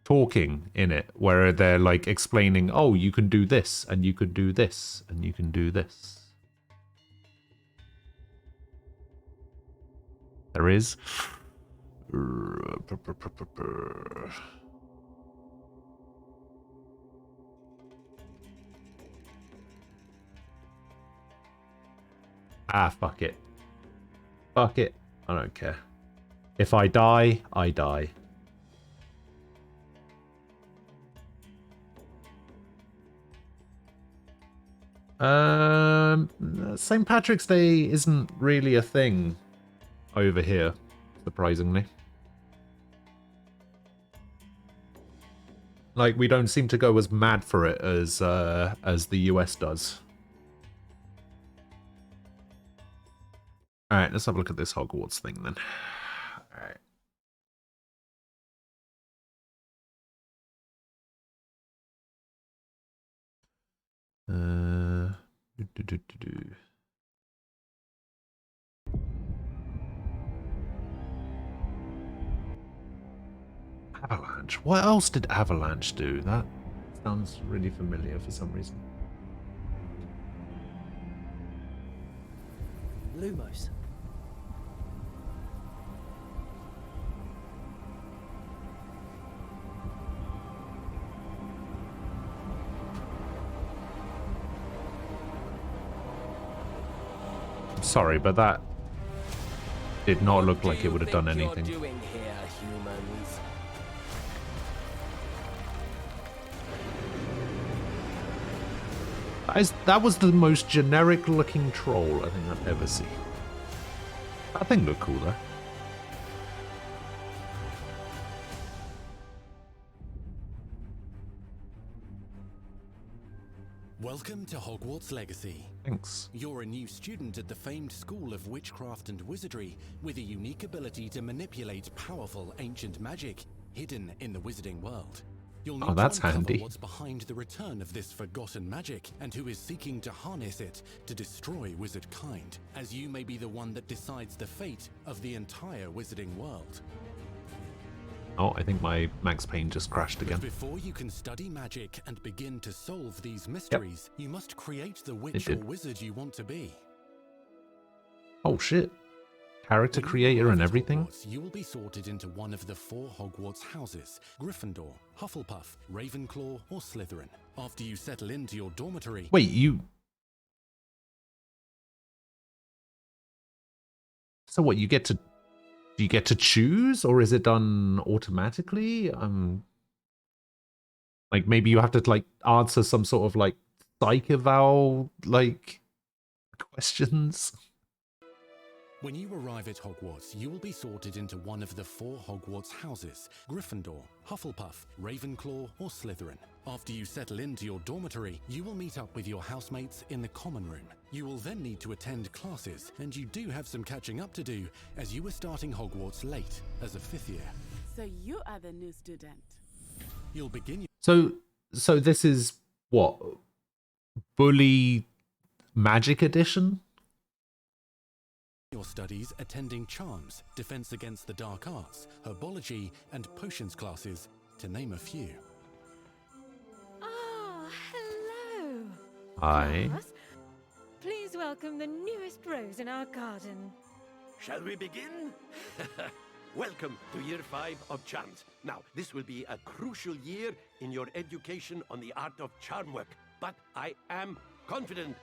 talking in it where they're, like, explaining, oh, you can do this, and you can do this, and you can do this? There is. Ah, fuck it. Fuck it. I don't care. If I die, I die. St. Patrick's Day isn't really a thing over here, surprisingly. Like, we don't seem to go as mad for it as the US does. Alright, let's have a look at this Hogwarts thing then. Alright. Avalanche. What else did Avalanche do? That sounds really familiar for some reason. Lumos. Sorry, but that did not look like it would have done anything. Doing here, humans? That was the most generic looking troll I think I've ever seen. That thing looked cool though. Welcome to Hogwarts Legacy. Thanks. You're a new student at the famed School of Witchcraft and Wizardry with a unique ability to manipulate powerful ancient magic hidden in the wizarding world. You'll need that's to uncover handy. what's behind the return of this forgotten magic and who is seeking to harness it to destroy wizard kind, as you may be the one that decides the fate of the entire wizarding world. Oh, I think my Max Payne just crashed again. But before you can study magic and begin to solve these mysteries, you must create the witch or wizard you want to be. Oh shit. Character creator and everything? Hogwarts, you will be sorted into one of the 4 Hogwarts houses: Gryffindor, Hufflepuff, Ravenclaw, or Slytherin. After you settle into your dormitory... Wait, So what, you get to... Do you get to choose, or is it done automatically? Like, maybe you have to, like, answer some sort of, like, psych eval, like, questions? When you arrive at Hogwarts, you will be sorted into one of the 4 Hogwarts houses: Gryffindor, Hufflepuff, Ravenclaw, or Slytherin. After you settle into your dormitory, you will meet up with your housemates in the common room. You will then need to attend classes, and you do have some catching up to do, as you were starting Hogwarts late, as a 5th year. So you are the new student. You'll begin... So this is, what, Bully Magic Edition? Your studies attending charms, defense against the dark arts, herbology, and potions classes, to name a few. Oh, hello. Hi. Class. Please welcome the newest rose in our garden. Shall we begin? Welcome to year 5 of charms. Now, this will be a crucial year in your education on the art of charm work, but I am confident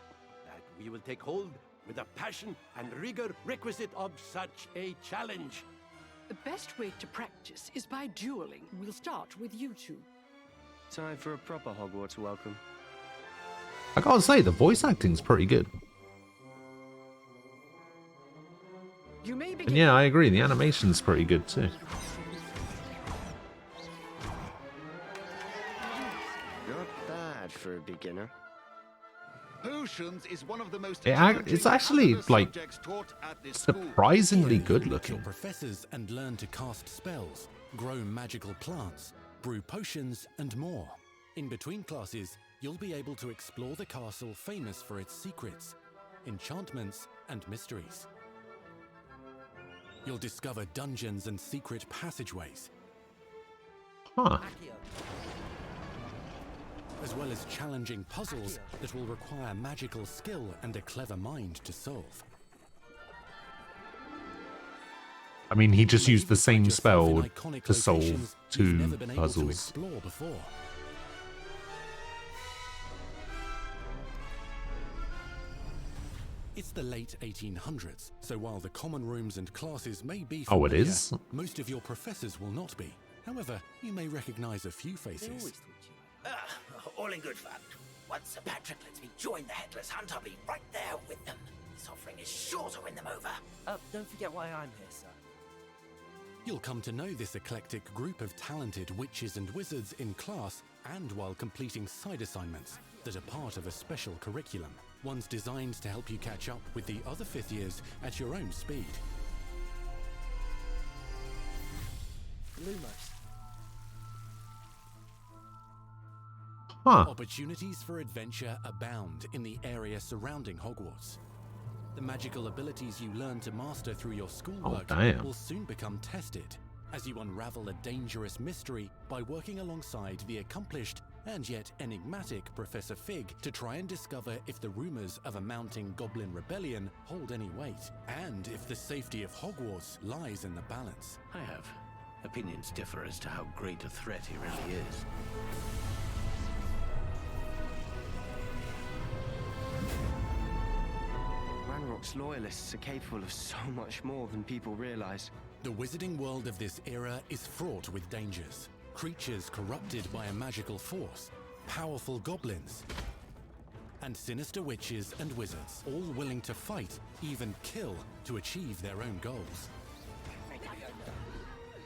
that we will take hold with the passion and rigor requisite of such a challenge. The best way to practice is by dueling. We'll start with you two. Time for a proper Hogwarts welcome. I gotta say, the voice acting's pretty good. You may And yeah, I agree, the animation's pretty good too. Not bad for a beginner. Potions is one of the most It's actually like taught at this school. surprisingly Here, good you watch looking. your professors and learn to cast spells, grow magical plants, brew potions, and more. In between classes, you'll be able to explore the castle famous for its secrets, enchantments, and mysteries. You'll discover dungeons and secret passageways, Huh. as well as challenging puzzles that will require magical skill and a clever mind to solve. I mean, he just used the same spell Yourself in iconic to solve locations you've 2 never been able to puzzles. explore before. It's the late 1800s, so while the common rooms and classes may be Oh, it familiar, is? most of your professors will not be. However, you may recognize a few faces. All in good fun. Once Sir Patrick lets me join the Headless Hunt, I'll be right there with them. This offering is sure to win them over. Don't forget why I'm here, sir. You'll come to know this eclectic group of talented witches and wizards in class and while completing side assignments that are part of a special curriculum, ones designed to help you catch up with the other 5th years at your own speed. Lumos. Huh. Opportunities for adventure abound in the area surrounding Hogwarts. The magical abilities you learn to master through your schoolwork damn. will soon become tested as you unravel a dangerous mystery by working alongside the accomplished and yet enigmatic Professor Fig to try and discover if the rumors of a mounting goblin rebellion hold any weight, and if the safety of Hogwarts lies in the balance. I have. Opinions differ as to how great a threat he really is. Ranrock's loyalists are capable of so much more than people realize. The wizarding world of this era is fraught with dangers. Creatures corrupted by a magical force, powerful goblins, and sinister witches and wizards, all willing to fight, even kill, to achieve their own goals.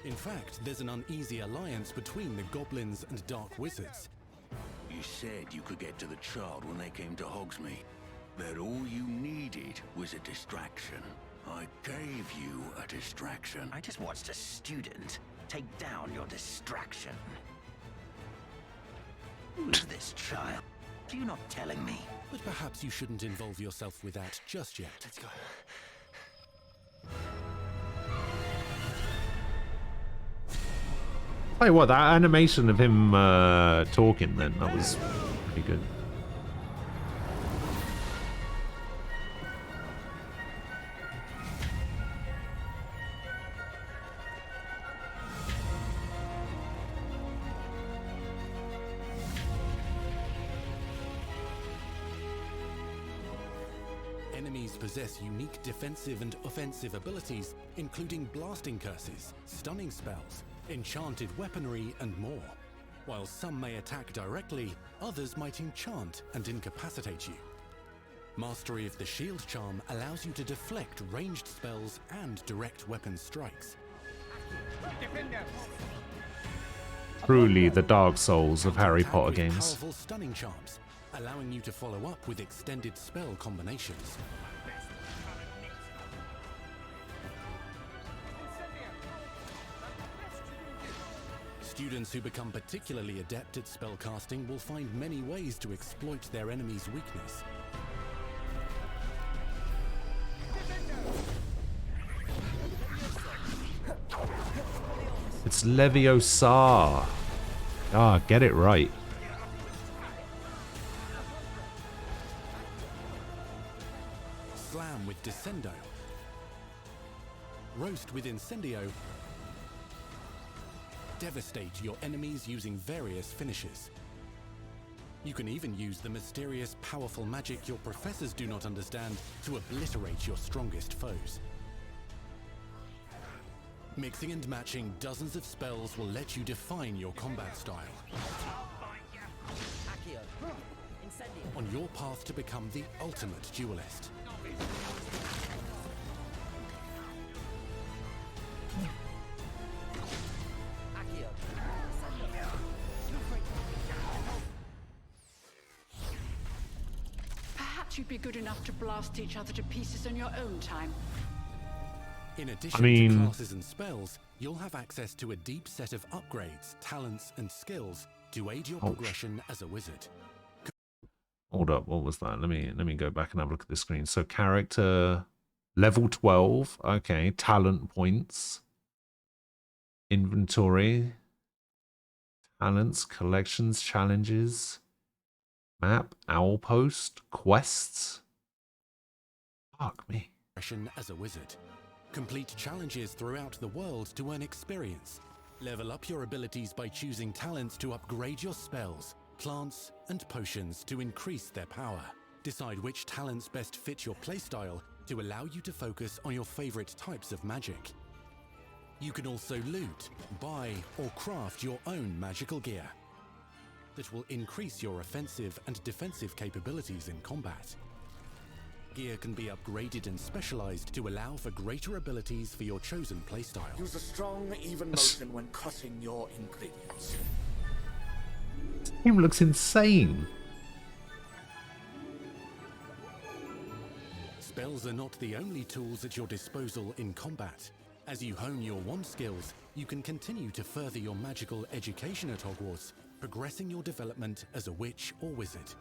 In fact, there's an uneasy alliance between the goblins and dark wizards. You said you could get to the child when they came to Hogsmeade. That all you needed was a distraction. I gave you a distraction. I just watched a student take down your distraction. Who's this child? Are you not telling me? But perhaps you shouldn't involve yourself with that just yet. Let's go. Tell you what, that animation of him talking then, that was pretty good. Enemies possess unique defensive and offensive abilities, including blasting curses, stunning spells, enchanted weaponry, and more. While some may attack directly, others might enchant and incapacitate you. Mastery of the shield charm allows you to deflect ranged spells and direct weapon strikes. Truly the Dark Souls of Harry Potter With games. powerful stunning charms, allowing you to follow up with extended spell combinations. Students who become particularly adept at spellcasting will find many ways to exploit their enemy's weakness. It's Leviosa. Ah, get it right. Slam with Descendo. Roast with Incendio. Devastate your enemies using various finishes. You can even use the mysterious, powerful magic your professors do not understand to obliterate your strongest foes. Mixing and matching dozens of spells will let you define your combat style. On your path to become the ultimate duelist. Perhaps you'd be good enough to blast each other to pieces on your own time. In addition to classes and spells, you'll have access to a deep set of upgrades, talents, and skills to aid your progression as a wizard. Hold up, what was that? Let me go back and have a look at the screen. So character level 12, okay, talent points, inventory, talents, collections, challenges, map, owl post, quests. Fuck me. As a wizard. Complete challenges throughout the world to earn experience. Level up your abilities by choosing talents to upgrade your spells, plants, and potions to increase their power. Decide which talents best fit your playstyle to allow you to focus on your favorite types of magic. You can also loot, buy, or craft your own magical gear that will increase your offensive and defensive capabilities in combat. Gear can be upgraded and specialized to allow for greater abilities for your chosen playstyle. Use a strong, even motion when cutting your ingredients. This game looks insane. Spells are not the only tools at your disposal in combat. As you hone your wand skills, you can continue to further your magical education at Hogwarts, progressing your development as a witch or wizard.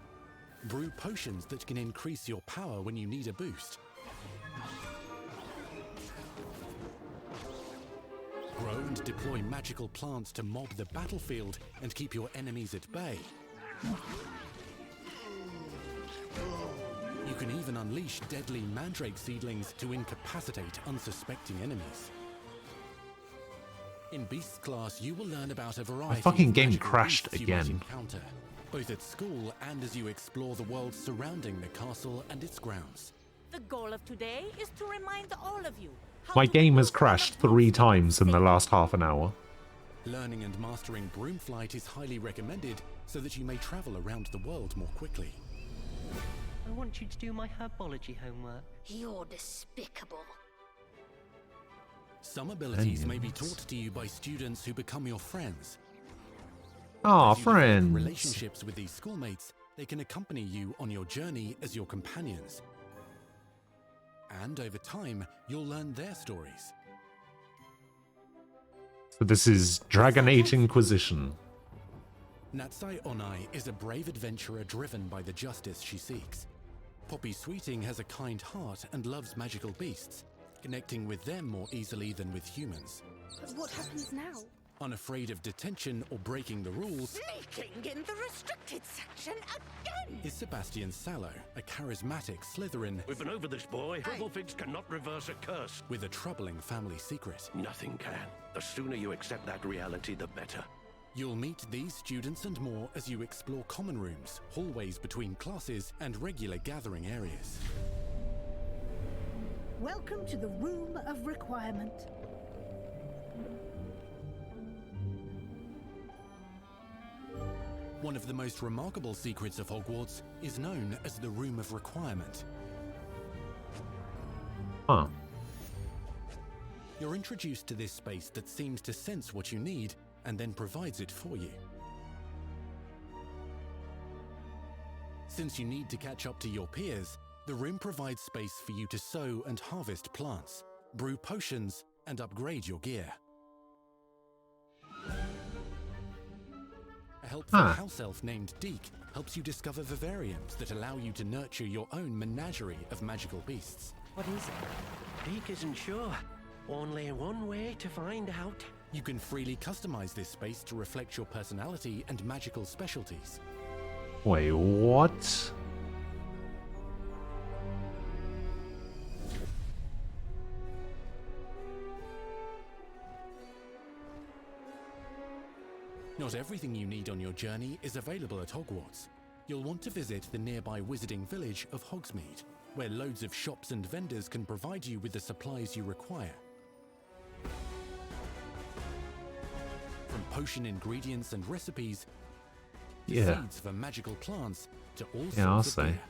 Brew potions that can increase your power when you need a boost. Grow and deploy magical plants to mob the battlefield and keep your enemies at bay. You can even unleash deadly mandrake seedlings to incapacitate unsuspecting enemies. In Beast class, you will learn about a variety My fucking of game magical crashed beasts you might again. encounter, both at school and as you explore the world surrounding the castle and its grounds. The goal of today is to remind all of you My game has crashed 3 times in the last half an hour. Learning and mastering Broomflight is highly recommended so that you may travel around the world more quickly. I want you to do my herbology homework. You're despicable. Some abilities may be taught to you by students who become your friends. Ah, As you develop friends. relationships with these schoolmates, they can accompany you on your journey as your companions. And over time, you'll learn their stories. So this is Dragon Age Inquisition. Natsai Onai is a brave adventurer driven by the justice she seeks. Poppy Sweeting has a kind heart and loves magical beasts, connecting with them more easily than with humans. But what happens now? Unafraid of detention or breaking the rules, Sneaking in the restricted section again! is Sebastian Sallow, a charismatic Slytherin We've been over this, boy. Triple-Fix cannot reverse a curse. with a troubling family secret. Nothing can. The sooner you accept that reality, the better. You'll meet these students and more as you explore common rooms, hallways between classes, and regular gathering areas. Welcome to the Room of Requirement. One of the most remarkable secrets of Hogwarts is known as the Room of Requirement. Huh. You're introduced to this space that seems to sense what you need and then provides it for you. Since you need to catch up to your peers, the room provides space for you to sow and harvest plants, brew potions, and upgrade your gear. helpful house elf named Deke helps you discover vivariums that allow you to nurture your own menagerie of magical beasts. What is it? Deke isn't sure. Only one way to find out. You can freely customize this space to reflect your personality and magical specialties. Wait, what? Not everything you need on your journey is available at Hogwarts. You'll want to visit the nearby wizarding village of Hogsmeade, where loads of shops and vendors can provide you with the supplies you require. From potion ingredients and recipes, to seeds for magical plants, to all sorts of gear.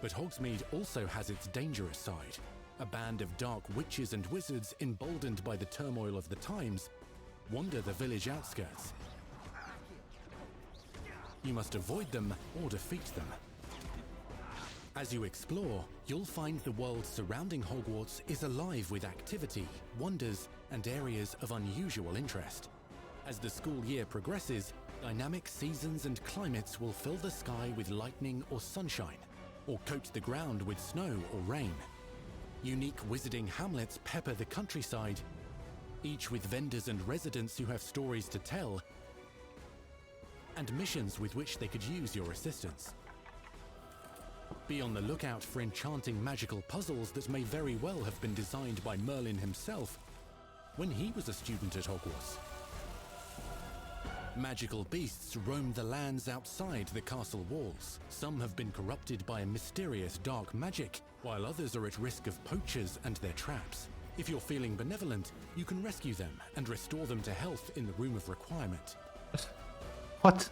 But Hogsmeade also has its dangerous side. A band of dark witches and wizards, emboldened by the turmoil of the times, wander the village outskirts. You must avoid them or defeat them. As you explore, you'll find the world surrounding Hogwarts is alive with activity, wonders, and areas of unusual interest. As the school year progresses, dynamic seasons and climates will fill the sky with lightning or sunshine, or coat the ground with snow or rain. Unique wizarding hamlets pepper the countryside, each with vendors and residents who have stories to tell, and missions with which they could use your assistance. Be on the lookout for enchanting magical puzzles that may very well have been designed by Merlin himself when he was a student at Hogwarts. Magical beasts roam the lands outside the castle walls. Some have been corrupted by a mysterious dark magic, while others are at risk of poachers and their traps. If you're feeling benevolent, you can rescue them and restore them to health in the Room of Requirement. What?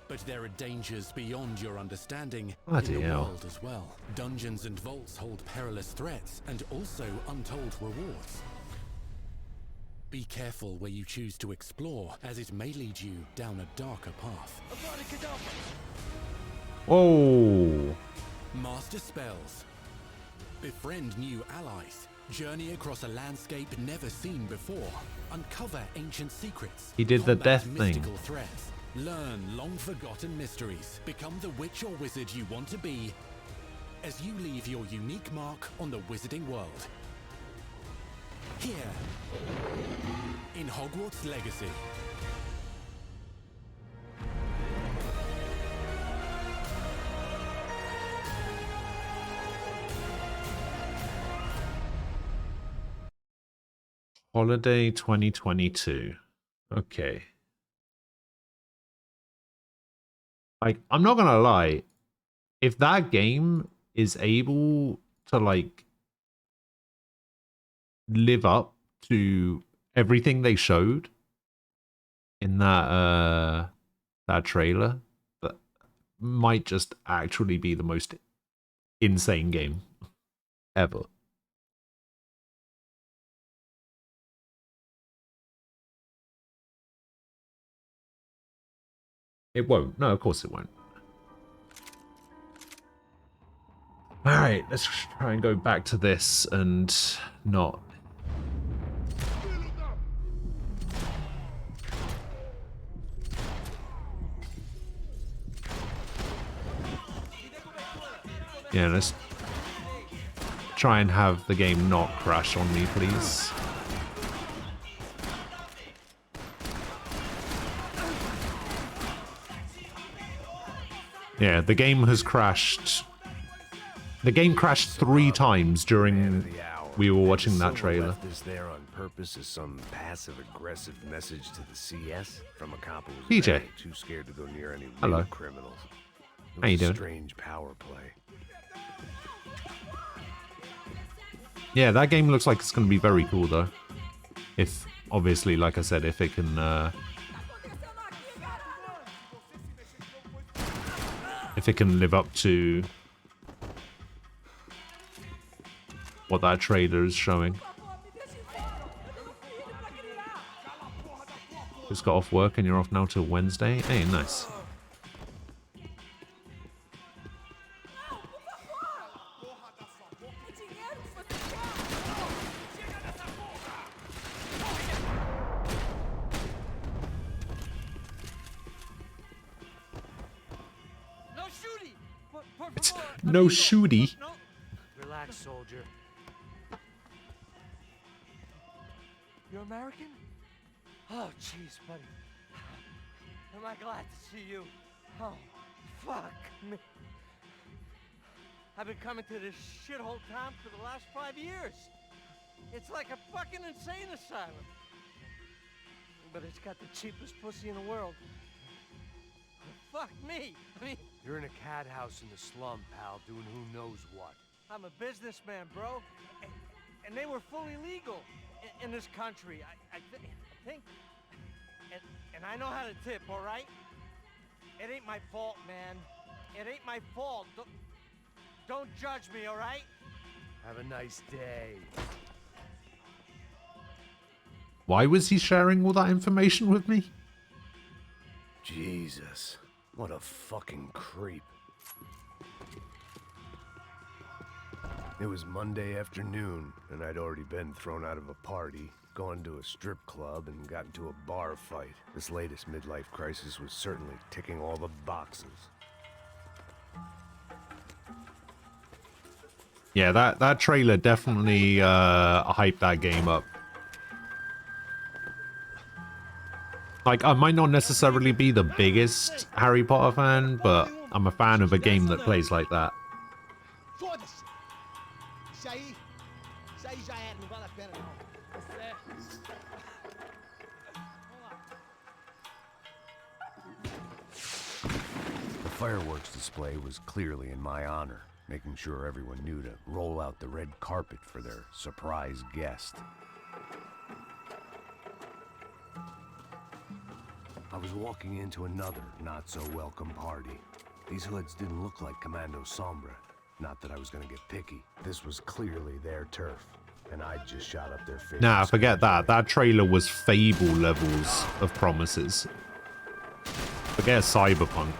But there are dangers beyond your understanding Bloody in the hell. world as well. Dungeons and vaults hold perilous threats and also untold rewards. Be careful where you choose to explore, as it may lead you down a darker path. Whoa! Master spells. Befriend new allies. Journey across a landscape never seen before. Uncover ancient secrets. He did the Combat death thing. mystical threats. Learn long-forgotten mysteries. Become the witch or wizard you want to be as you leave your unique mark on the wizarding world. Here, in Hogwarts Legacy. Holiday 2022. Okay. Like, I'm not gonna lie. If that game is able to, like, live up to everything they showed in that trailer, that might just actually be the most insane game ever. It won't. No, of course it won't. Alright, let's try and go back to this and not... Yeah, let's try and have the game not crash on me, please. Yeah, the game has crashed. The game crashed 3 times during we were watching that trailer. Left this there on purpose as some passive-aggressive message to the CS from a cop who was PJ. apparently too scared to go near any Hello. real criminals. It How you was a doing? strange power play. Yeah, that game looks like it's going to be very cool, though. If, obviously, like I said, if it can... if it can live up to what that trailer is showing. Just got off work and you're off now till Wednesday? Hey, nice. It's no shooty. Relax, soldier. You're American? Oh, jeez, buddy. Am I glad to see you? Oh, fuck me. I've been coming to this shithole town for the last 5 years. It's like a fucking insane asylum. But it's got the cheapest pussy in the world. Fuck me. I mean... You're in a cat house in the slum, pal, doing who knows what. I'm a businessman, bro. And they were fully legal in this country. I think... And I know how to tip, all right? It ain't my fault, man. It ain't my fault. Don't judge me, all right? Have a nice day. Why was he sharing all that information with me? Jesus, what a fucking creep. It was Monday afternoon, and I'd already been thrown out of a party, gone to a strip club, and got into a bar fight. This latest midlife crisis was certainly ticking all the boxes. Yeah, that trailer definitely hyped that game up. Like, I might not necessarily be the biggest Harry Potter fan, but I'm a fan of a game that plays like that. The fireworks display was clearly in my honor, making sure everyone knew to roll out the red carpet for their surprise guest. I was walking into another not-so-welcome party. These hoods didn't look like Commando Sombra. Not that I was gonna get picky. This was clearly their turf, and I just shot up their favorite. Nah, forget that. That trailer was Fable levels of promises. Forget Cyberpunk.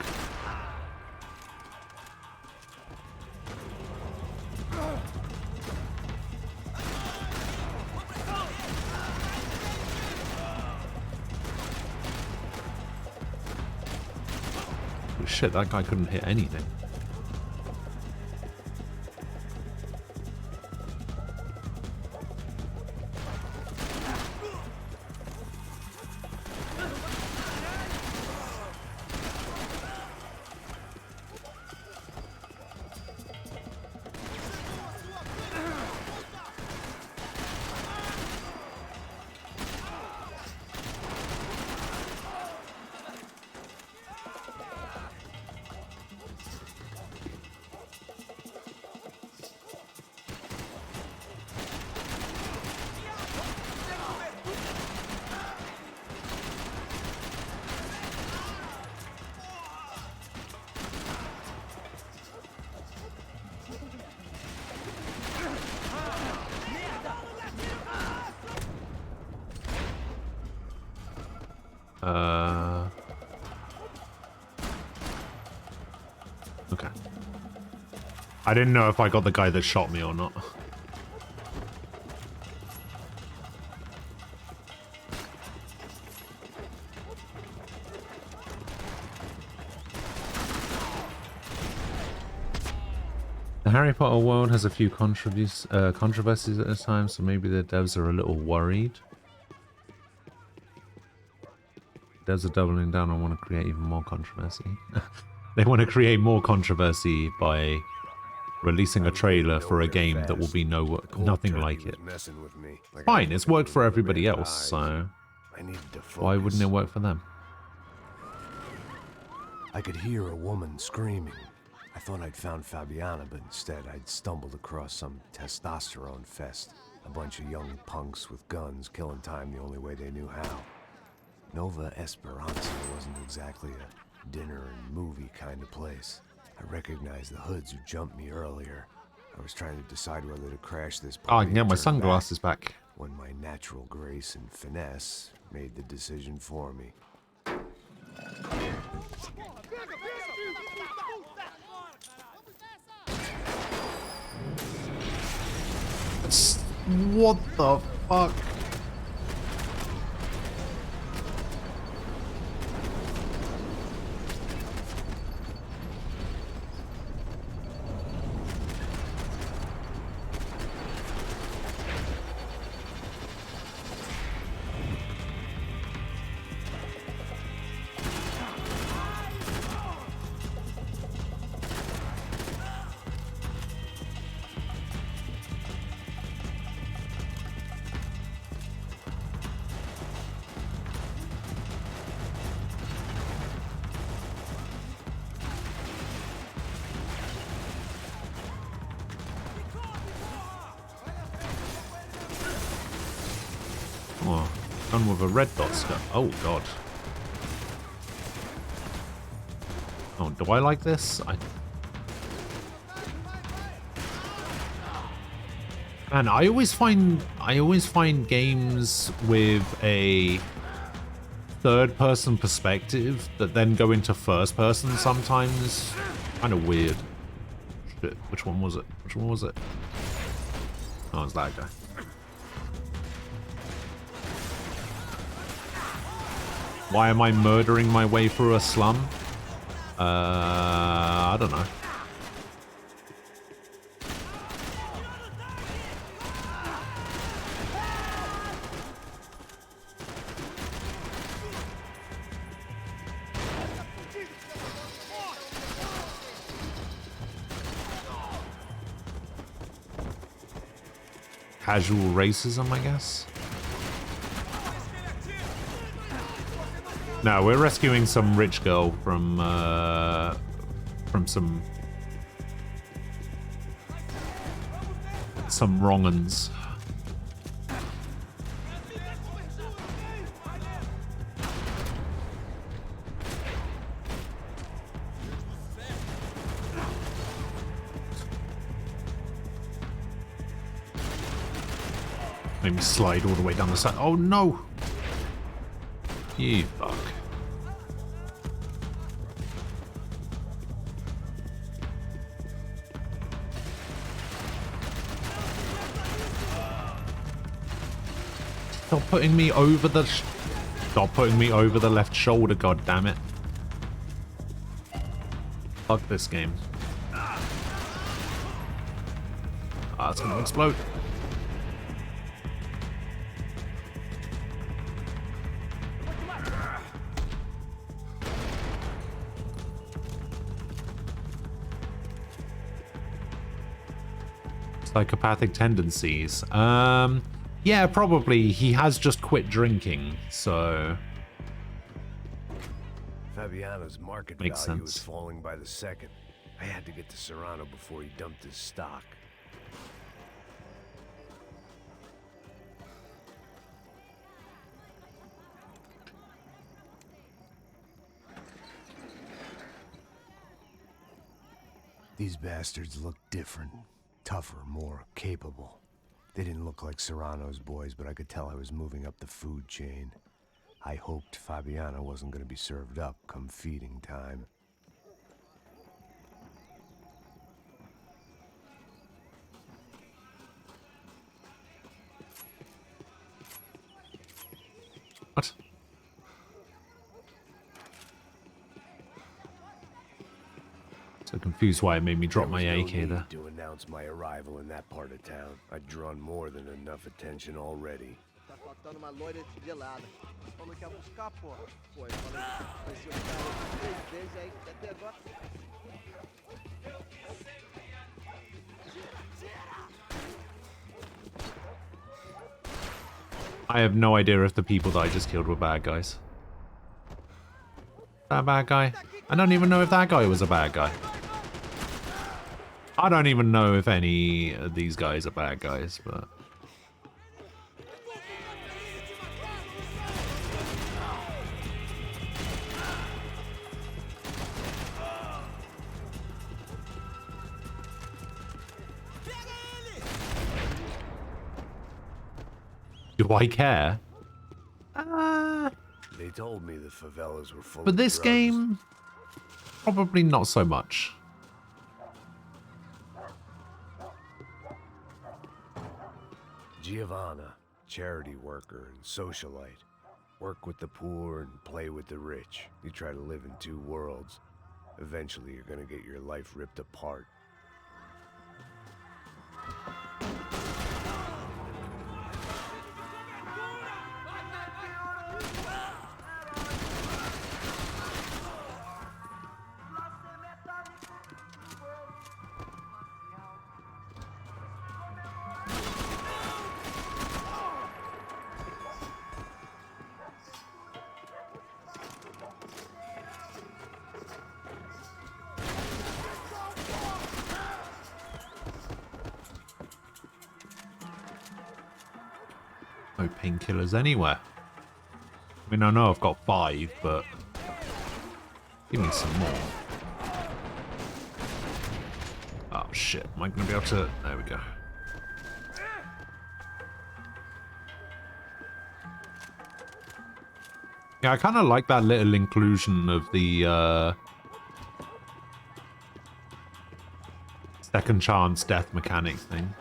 Shit, that guy couldn't hit anything. Okay. I didn't know if I got the guy that shot me or not. The Harry Potter world has a few controversies at a time, so maybe the devs are a little worried. Devs are doubling down and want to create even more controversy. They want to create more controversy by releasing a trailer for a game that will be nothing like it. Fine, it's worked for everybody else, so why wouldn't it work for them? I could hear a woman screaming. I thought I'd found Fabiana, but instead I'd stumbled across some testosterone fest. A bunch of young punks with guns killing time the only way they knew how. Nova Esperanza wasn't exactly a dinner and movie kind of place. I recognized the hoods who jumped me earlier. I was trying to decide whether to crash this party. Oh, I can get my sunglasses back. When my natural grace and finesse made the decision for me. What the fuck? Gun with a red dot scope. Oh god. Oh, do I like this? Man, I always find games with a third-person perspective that then go into first-person sometimes kind of weird. Shit, which one was it? Which one was it? Oh, it's that guy. Why am I murdering my way through a slum? I don't know. Casual racism, I guess. No, we're rescuing some rich girl from some wrong-uns. Made me slide all the way down the side. Oh no! You fuck. Stop putting me over the left shoulder, god damn it. Fuck this game. Ah, it's gonna explode. Psychopathic tendencies. Yeah, probably. He has just quit drinking, so Fabiano's market makes value is sense. falling by the second. I had to get to Serrano before he dumped his stock. These bastards look different. Tougher, more capable. They didn't look like Serrano's boys, but I could tell I was moving up the food chain. I hoped Fabiano wasn't going to be served up come feeding time. What? So confused why it made me drop my AK there. To announce my arrival in that part of town. I'd drawn more than enough attention already. I have no idea if the people that I just killed were bad guys. That a bad guy? I don't even know if that guy was a bad guy. I don't even know if any of these guys are bad guys, but... Do I care? They told me the favelas were full But of this drugs. game, probably not so much. Giovanna, charity worker and socialite. Work with the poor and play with the rich. You try to live in two worlds. Eventually you're gonna get your life ripped apart. No painkillers anywhere. mean, I know I've got 5, but give me some more. Oh shit, am I gonna be able to... There we go. Yeah, I kind of like that little inclusion of the second chance death mechanic thing.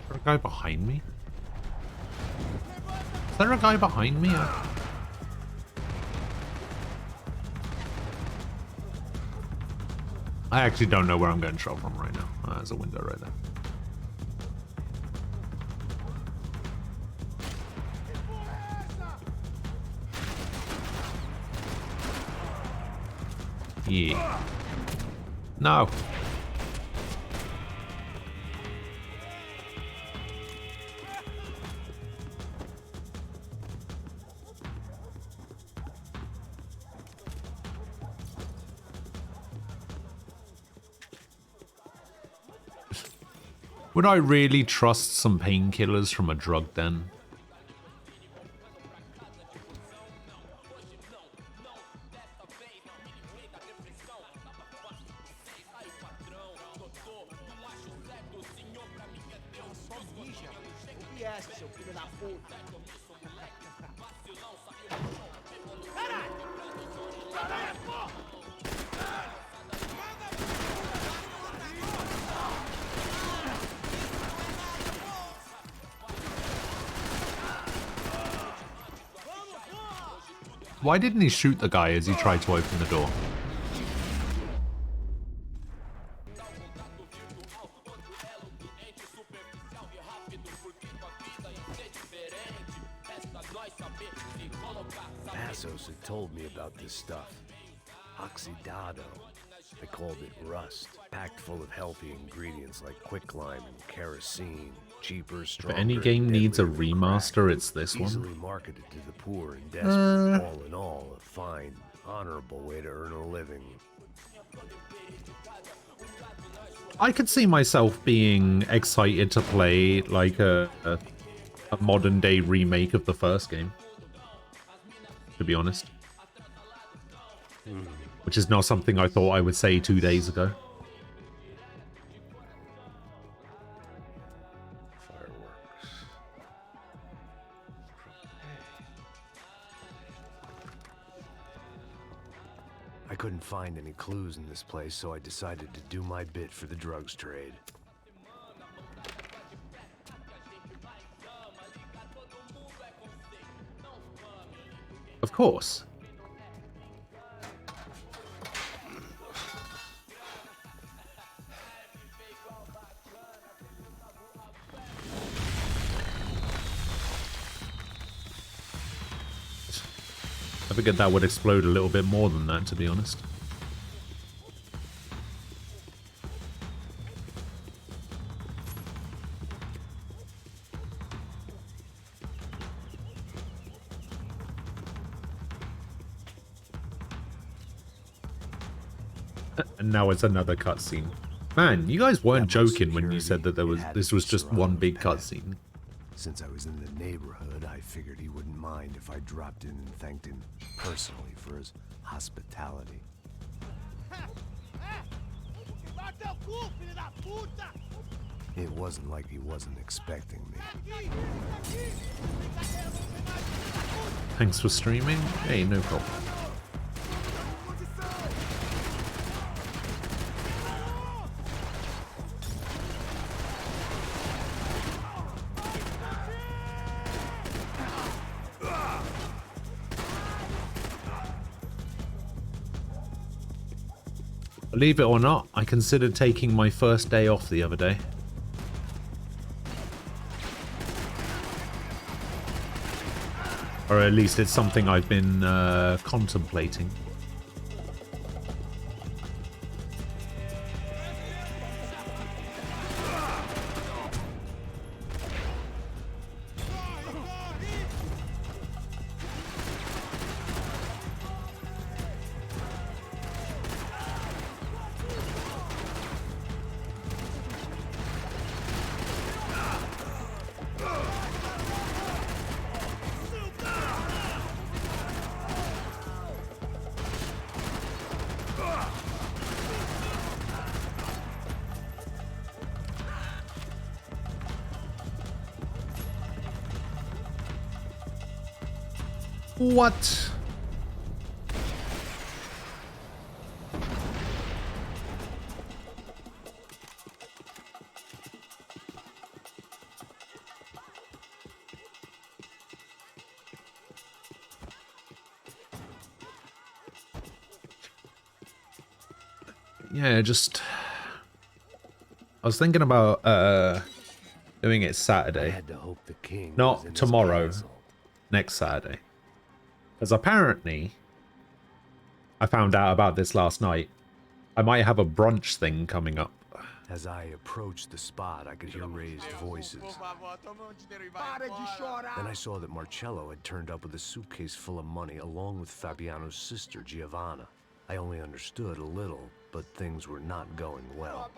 Is there a guy behind me? Is there a guy behind me? I actually don't know where I'm getting shot from right now. Oh, there's a window right there. Yeah. No. Would I really trust some painkillers from a drug den? Why didn't he shoot the guy as he tried to open the door? Passos had told me about this stuff. Oxidado. They called it rust. Packed full of healthy ingredients like quicklime and kerosene. Cheaper, stronger. If any game needs a remaster, it's this one. Easily marketed to the poor and desperate. All in all, a fine, honorable way to earn a living. I could see myself being excited to play like a modern day remake of the first game, to be honest. Which is not something I thought I would say 2 days ago. I couldn't find any clues in this place, so I decided to do my bit for the drugs trade. Of course. I figured that would explode a little bit more than that, to be honest. And now it's another cutscene. Man, you guys weren't joking when you said that this was just one big cutscene. Since I was in the neighborhood, I figured he wouldn't mind if I dropped in and thanked him personally for his hospitality. It wasn't like he wasn't expecting me. Thanks for streaming. Hey, no problem. Believe it or not, I considered taking my first day off the other day. Or at least it's something I've been contemplating. What? Yeah, just I was thinking about doing it Saturday. I had to hope the king was in Not his tomorrow, castle. next Saturday. Because apparently, I found out about this last night. I might have a brunch thing coming up. As I approached the spot, I could hear raised voices. Then I saw that Marcello had turned up with a suitcase full of money along with Fabiano's sister, Giovanna. I only understood a little, but things were not going well.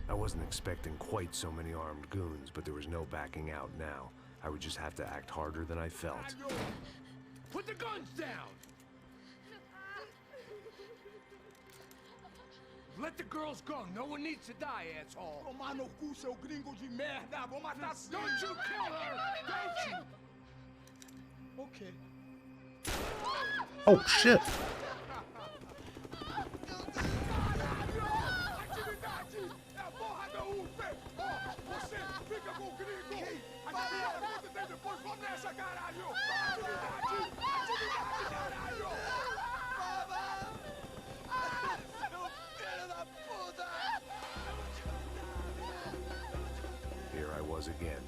I wasn't expecting quite so many armed goons, but there was no backing out now. I would just have to act harder than I felt. Put the guns down! Let the girls go. No one needs to die, asshole. Don't you kill her! Don't you? Okay. Oh shit! Here I was again,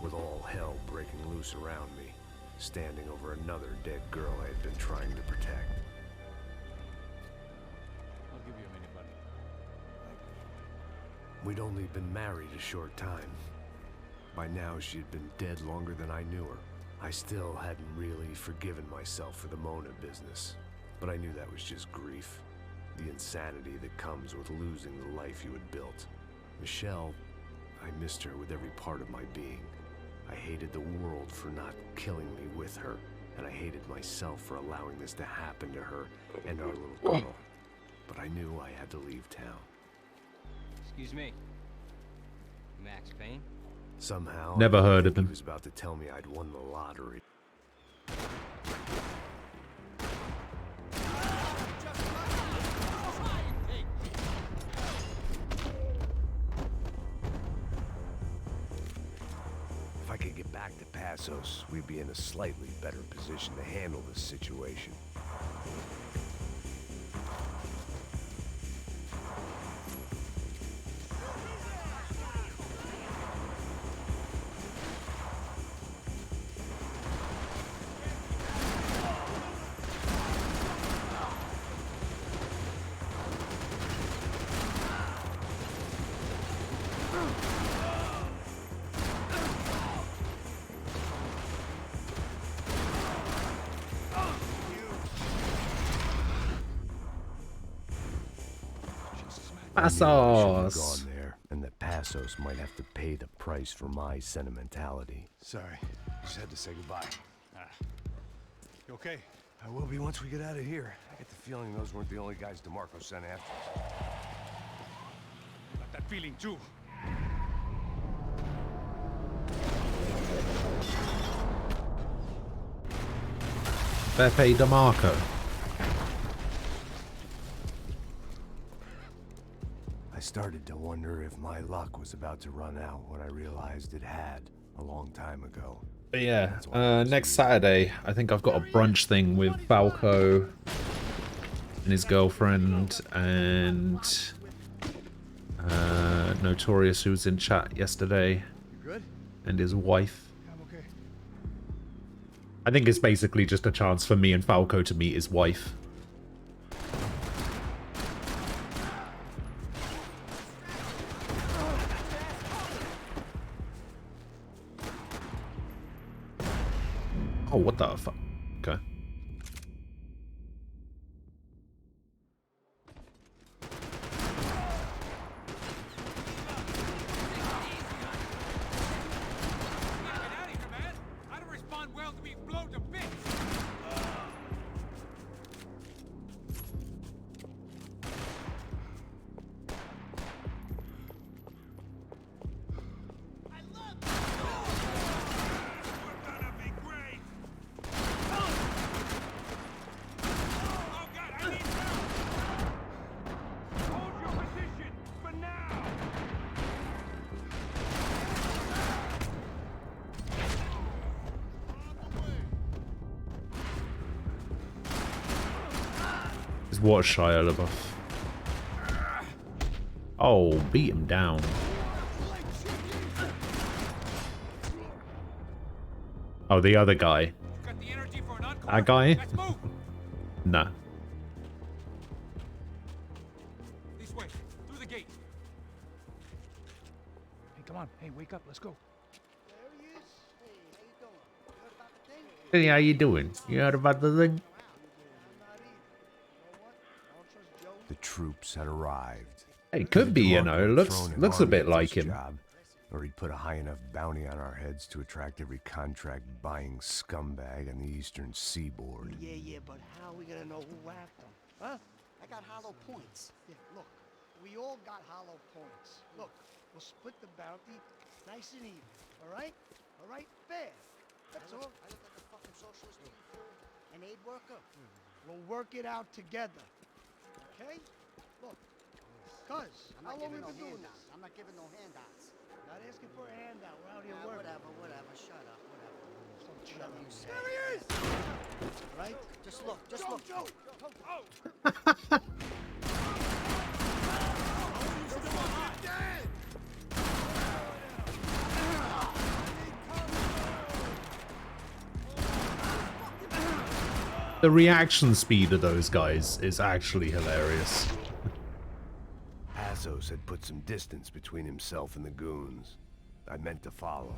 with all hell breaking loose around me, standing over another dead girl I had been trying to protect. I'll give you a minute, buddy. We'd only been married a short time. By now, she had been dead longer than I knew her. I still hadn't really forgiven myself for the Mona business, but I knew that was just grief. The insanity that comes with losing the life you had built. Michelle, I missed her with every part of my being. I hated the world for not killing me with her, and I hated myself for allowing this to happen to her and our little girl. But I knew I had to leave town. Excuse me. Max Payne? Somehow, Never I heard of think him. He was about to tell me I'd won the lottery. If I could get back to Passos, we'd be in a slightly better position to handle this situation. I knew I shouldn't have Passos. gone there, and that Passos might have to pay the price for my sentimentality. Sorry. Just had to say goodbye. You okay? I will be once we get out of here. I get the feeling those weren't the only guys DeMarco sent after us. Got that feeling too. Beppe DeMarco. I started to wonder if my luck was about to run out when I realized it had a long time ago. But yeah, next Saturday, I think I've got a brunch thing with Falco and his girlfriend and Notorious, who was in chat yesterday, You good? and his wife. I'm okay. I think it's basically just a chance for me and Falco to meet his wife. Oh, what the fuck? Okay. I don't respond well to being blown to bits. what Shia LaBeouf? Oh, beat him down. Oh, the other guy. That guy? Nah. This way, through the gate. Hey, come on. Hey, wake up. Let's go. Hey, how you doing? You heard about the thing? The troops had arrived. It could be, you know. Looks a bit like him. Job, or he'd put a high enough bounty on our heads to attract every contract-buying scumbag on the eastern seaboard. Yeah, but how are we gonna know who whacked them? Huh? I got hollow points. Yeah, look, we all got hollow points. Look, we'll split the bounty nice and even, all right? All right? Fair. That's all. I look like a fucking socialist an aid worker. We'll work it out together, okay? Look, cuz, how long we been doing this? I'm not giving no handouts. Not asking for a handout. We're out here working. Whatever. Shut up. Whatever. Shut up. You say. There he is! Right? Just look. Joe. The reaction speed of those guys is actually hilarious. Passos had put some distance between himself and the goons. I meant to follow.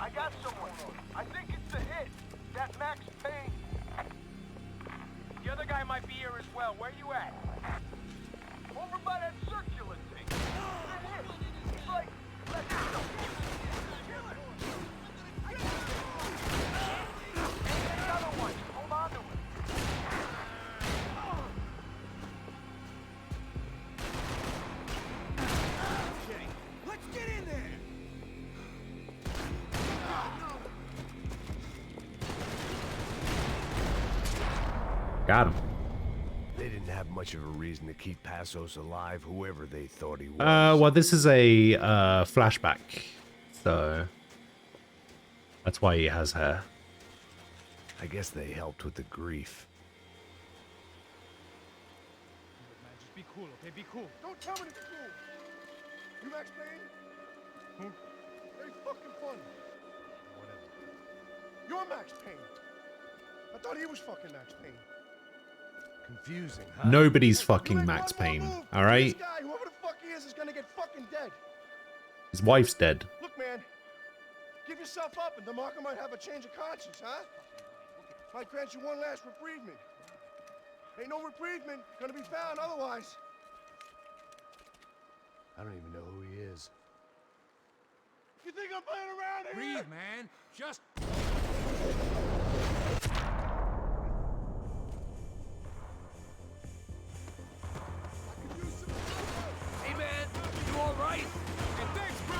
I got someone. I think it's the hit. That Max Payne. The other guy might be here as well. Where you at? Over by that circular thing. The hit. He's like, let's go. Killer. Another one. Hold on to it. Let's get in there. Got him. They didn't have much of a reason to keep Passos alive, whoever they thought he was. Well, this is a flashback, so that's why he has hair. I guess they helped with the grief. Man, just be cool, okay? Be cool. Don't tell me to be cool. You Max Payne? Who? Very fucking funny. Whatever. You're Max Payne. I thought he was fucking Max Payne. Confusing, huh? Nobody's fucking Max Payne, all right? This guy, whoever the fuck he is gonna get fucking dead. His wife's dead. Look, man, give yourself up and DeMarco might have a change of conscience, huh? Might grant you one last reprievement. Ain't no reprievement gonna be found otherwise. I don't even know who he is. You think I'm playing around here? Breathe, man. Just... Hey, man, you all right? Hey, thanks, bro.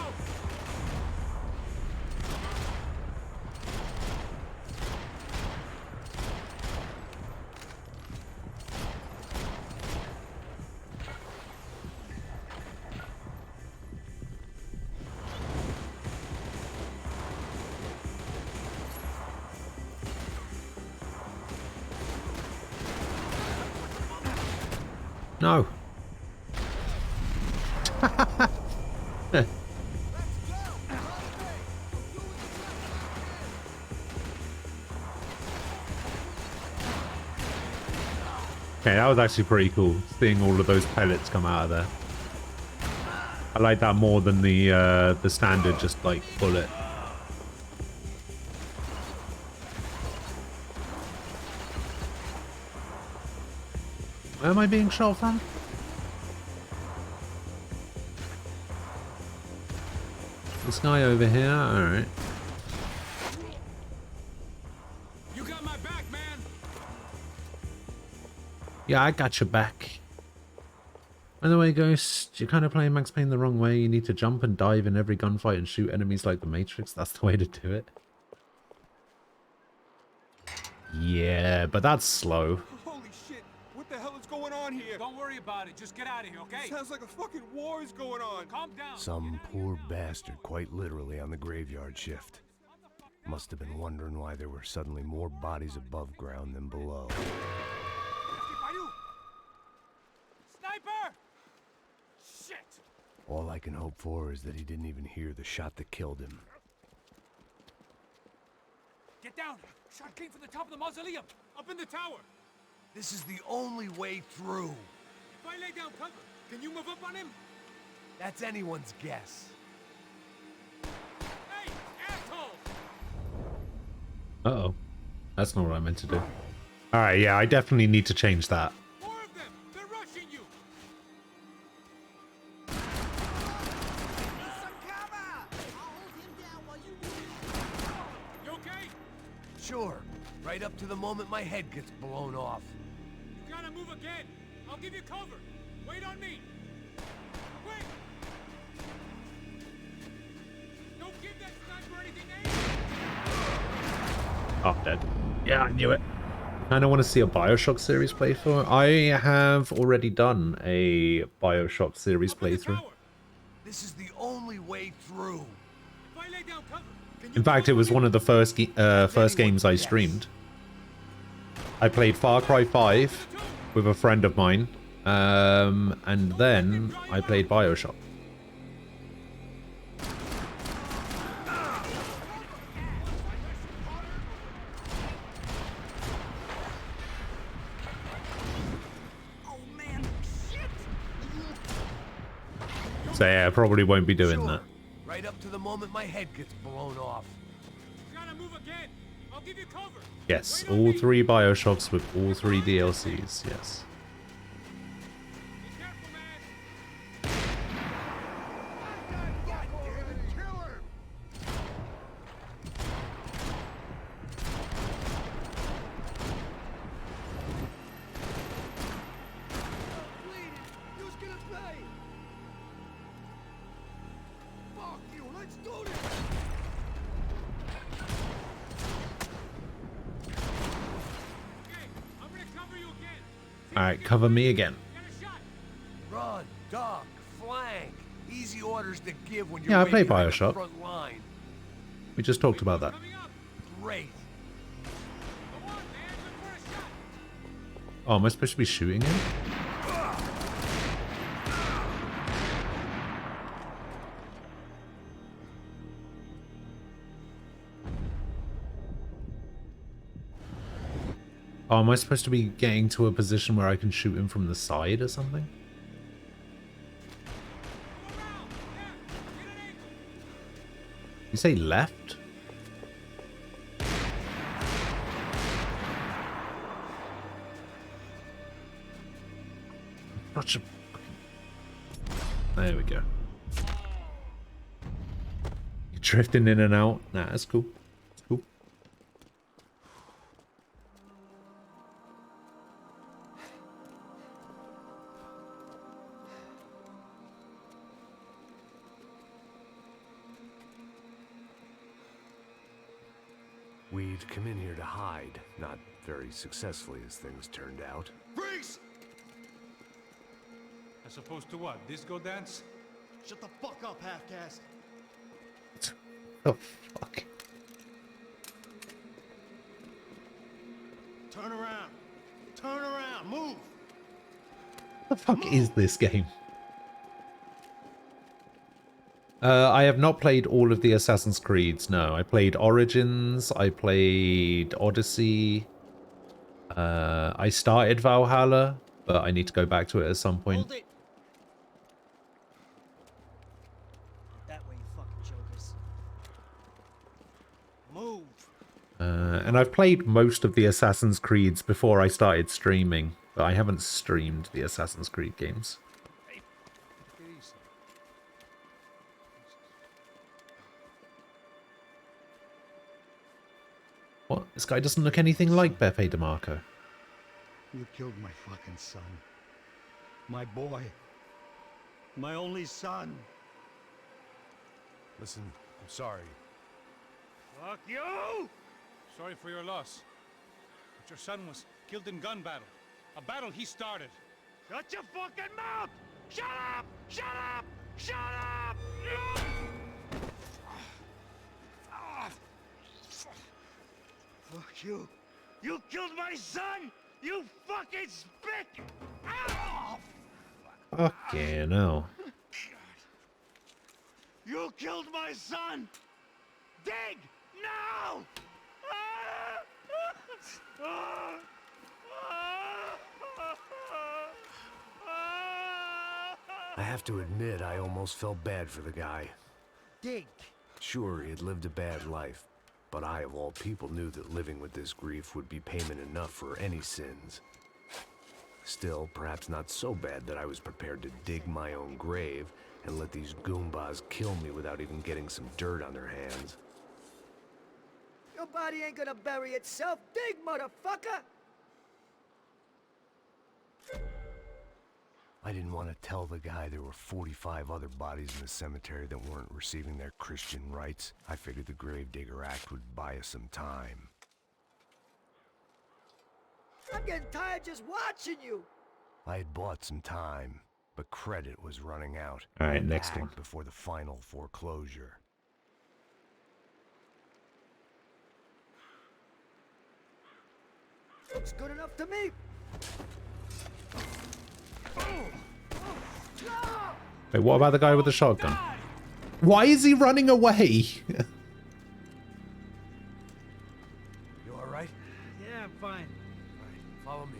No. Okay, that was actually pretty cool, seeing all of those pellets come out of there. I like that more than the standard just like bullet. Where am I being shot from? This guy over here, alright. You got my back, man. Yeah, I got your back. By the way, Ghost, you're kind of playing Max Payne the wrong way. You need to jump and dive in every gunfight and shoot enemies like the Matrix. That's the way to do it. Yeah, but that's slow. Holy shit, what the hell is going on here? Don't worry about it. Just get out of here, okay? Sounds like a fucking war is going on. Calm down. Some poor bastard, quite literally, on the graveyard shift. Must have been wondering why there were suddenly more bodies above ground than below. Sniper! Shit! All I can hope for is that he didn't even hear the shot that killed him. Get down! Shot came from the top of the mausoleum! Up in the tower! This is the only way through. If I lay down cover, can you move up on him? That's anyone's guess. Hey, asshole! Uh-oh. That's not what I meant to do. Alright, yeah, I definitely need to change that. More of them! They're rushing you! You okay? Sure. Right up to the moment my head gets blown off. You gotta move again! I'll give you cover! Wait on me! Quick! Don't give that sniper anything to aim! Oh, dead. Yeah, I knew it. I kind of want to see a Bioshock series playthrough. I have already done a Bioshock series playthrough. This is the only way through. If I lay down cover, can you In fact, it was one of the first games I streamed. I played Far Cry 5 with a friend of mine, and then I played Bioshock. So yeah, I probably won't be doing that. Right up to the moment my head gets blown off. You gotta move again! I'll give you cover! Yes, all 3 Bioshocks with all 3 DLCs, yes. Alright, cover me again. Run, duck, flank. Easy orders to give when you're Yeah, I played waiting on the Bioshock. front line. We just talked about that. Great. Oh, am I supposed to be shooting him? Oh, am I supposed to be getting to a position where I can shoot him from the side or something? You say left? Such a... There we go. You're drifting in and out. Nah, that's cool. That's cool. We'd come in here to hide, not very successfully as things turned out. Freeze! As opposed to what? Disco dance? Shut the fuck up, half-caste. Oh, fuck. Turn around. Turn around. Move. What the fuck is this game? I have not played all of the Assassin's Creeds, no. I played Origins, I played Odyssey, I started Valhalla, but I need to go back to it at some point. Hold it. That way, you fucking jokers. Move. And I've played most of the Assassin's Creeds before I started streaming, but I haven't streamed the Assassin's Creed games. What? This guy doesn't look anything like Beppe DeMarco. You killed my fucking son. My boy. My only son. Listen, I'm sorry. Fuck you! Sorry for your loss. But your son was killed in gun battle. A battle he started. Shut your fucking mouth! Shut up! Shut up! Shut up! Fuck you. You killed my son! You fucking spick! Ow! Okay, no. You killed my son! Dig! No! I have to admit, I almost felt bad for the guy. Dig. Sure, he had lived a bad life, but I, of all people, knew that living with this grief would be payment enough for any sins. Still, perhaps not so bad that I was prepared to dig my own grave and let these goombas kill me without even getting some dirt on their hands. Your body ain't gonna bury itself. Dig, motherfucker! I didn't want to tell the guy there were 45 other bodies in the cemetery that weren't receiving their Christian rites. I figured the Gravedigger Act would buy us some time. I'm getting tired just watching you. I had bought some time, but credit was running out. All right, next one. Before the final foreclosure. Looks good enough to me. Wait, what about the guy with the shotgun? Why is he running away? You all right? Yeah, I'm fine. All right, follow me.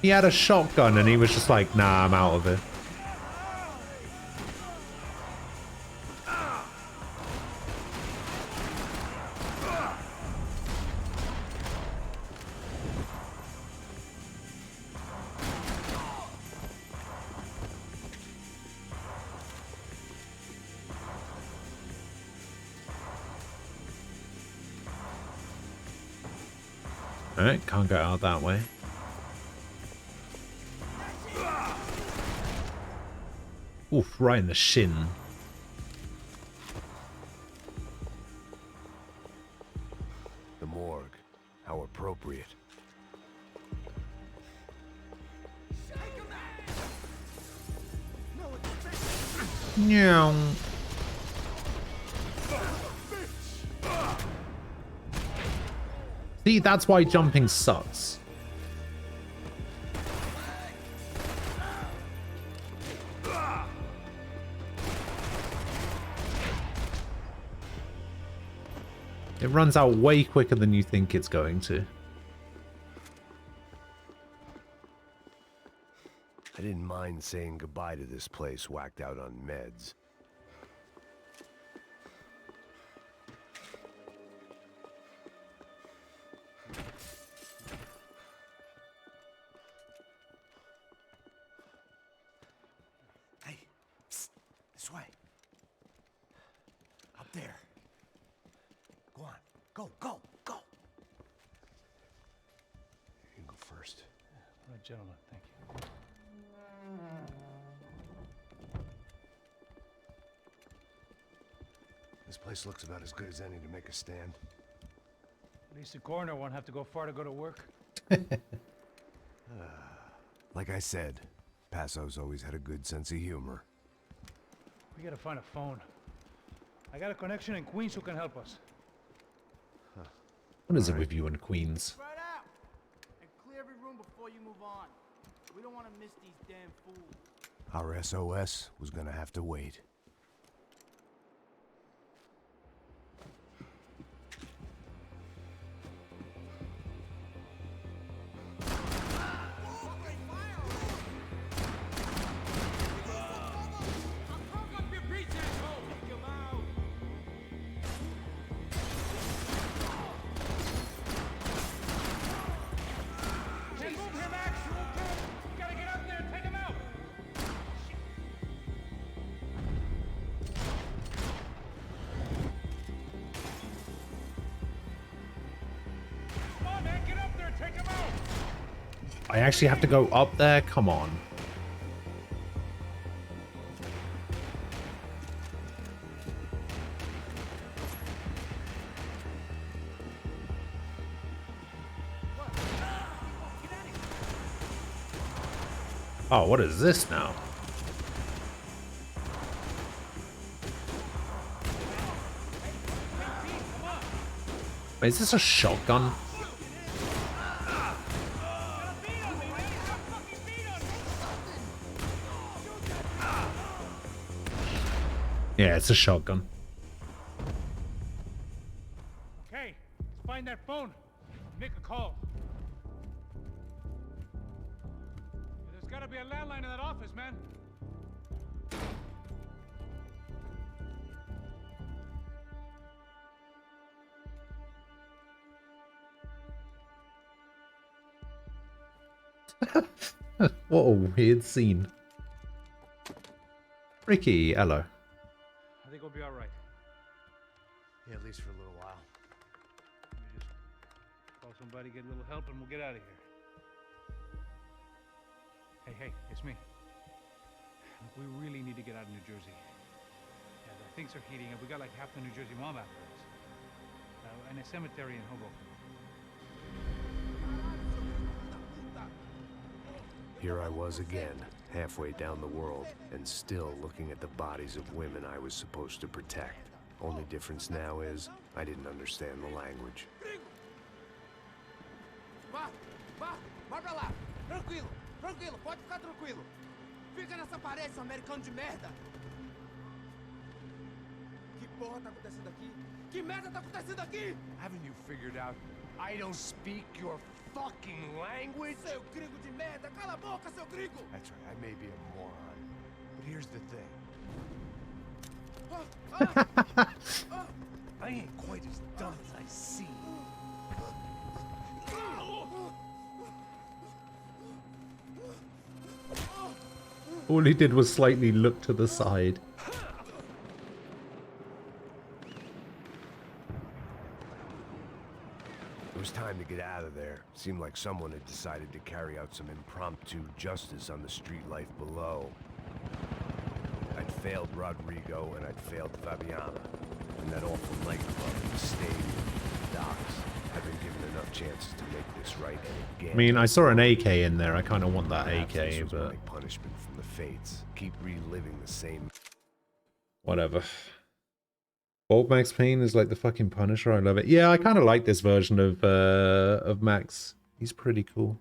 He had a shotgun and he was just like, nah, I'm out of it. Alright, can't get out that way. Oof, right in the shin. The morgue. How appropriate. Yeah. See, that's why jumping sucks. It runs out way quicker than you think it's going to. I didn't mind saying goodbye to this place whacked out on meds. Hey, psst, this way. Up there. Go on. Go, go, go. You can go first. All right, gentlemen, thank you. This place looks about as good as any to make a stand. At least the coroner won't have to go far to go to work. Like I said, Passo's always had a good sense of humor. We gotta find a phone. I got a connection in Queens who can help us. What is it with you and Queens? Spread out and clear every room before you move on. We don't want to miss these damn fools. Our SOS was gonna have to wait. I actually have to go up there? Come on. Oh, what is this now? Wait, is this a shotgun? Yeah, it's a shotgun. Okay, let's find that phone. Make a call. There's gotta be a landline in that office, man. What a weird scene. Ricky, hello. I think we'll be alright. Yeah, at least for a little while. Let me just call somebody, get a little help, and we'll get out of here. Hey, it's me. Look, we really need to get out of New Jersey. Yeah, things are heating up. We got like half the New Jersey mob after us. And a cemetery in Hoboken. Here I was again, halfway down the world, and still looking at the bodies of women I was supposed to protect. Only difference now is, I didn't understand the language. Vai pra lá. Tranquilo, pode ficar tranquilo. Fica nessa parede, seu americano de merda. Que porra tá acontecendo aqui? Que merda tá acontecendo aqui? Haven't you figured out I don't speak your fucking language? Seu gringo de merda, cala a boca, seu gringo! That's right, I may be a moron, but here's the thing. I ain't quite as dumb as I seem. All he did was slightly look to the side. It was time to get out of there. Seemed like someone had decided to carry out some impromptu justice on the street life below. I'd failed Rodrigo and I'd failed Fabiana. And that awful nightclub, the stadium, the docks. I've been given enough chances to make this right, and again. I mean, I saw an AK in there. I kind of want that Perhaps this AK, was but my punishment from the fates. Keep reliving the same. whatever. Old Max Payne is like the fucking Punisher. I love it. Yeah, I kind of like this version of Max. He's pretty cool.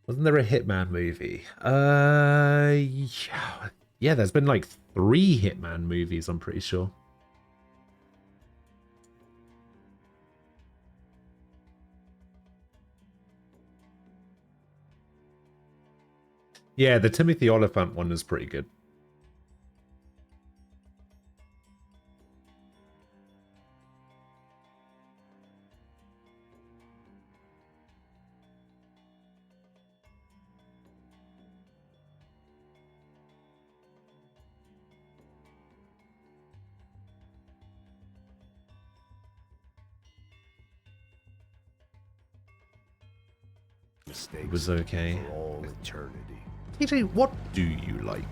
Wasn't there a Hitman movie? Yeah, there's been like 3 Hitman movies, I'm pretty sure. Yeah, the Timothy Oliphant one is pretty good. Mistakes It was okay. for all eternity. TJ, what do you like?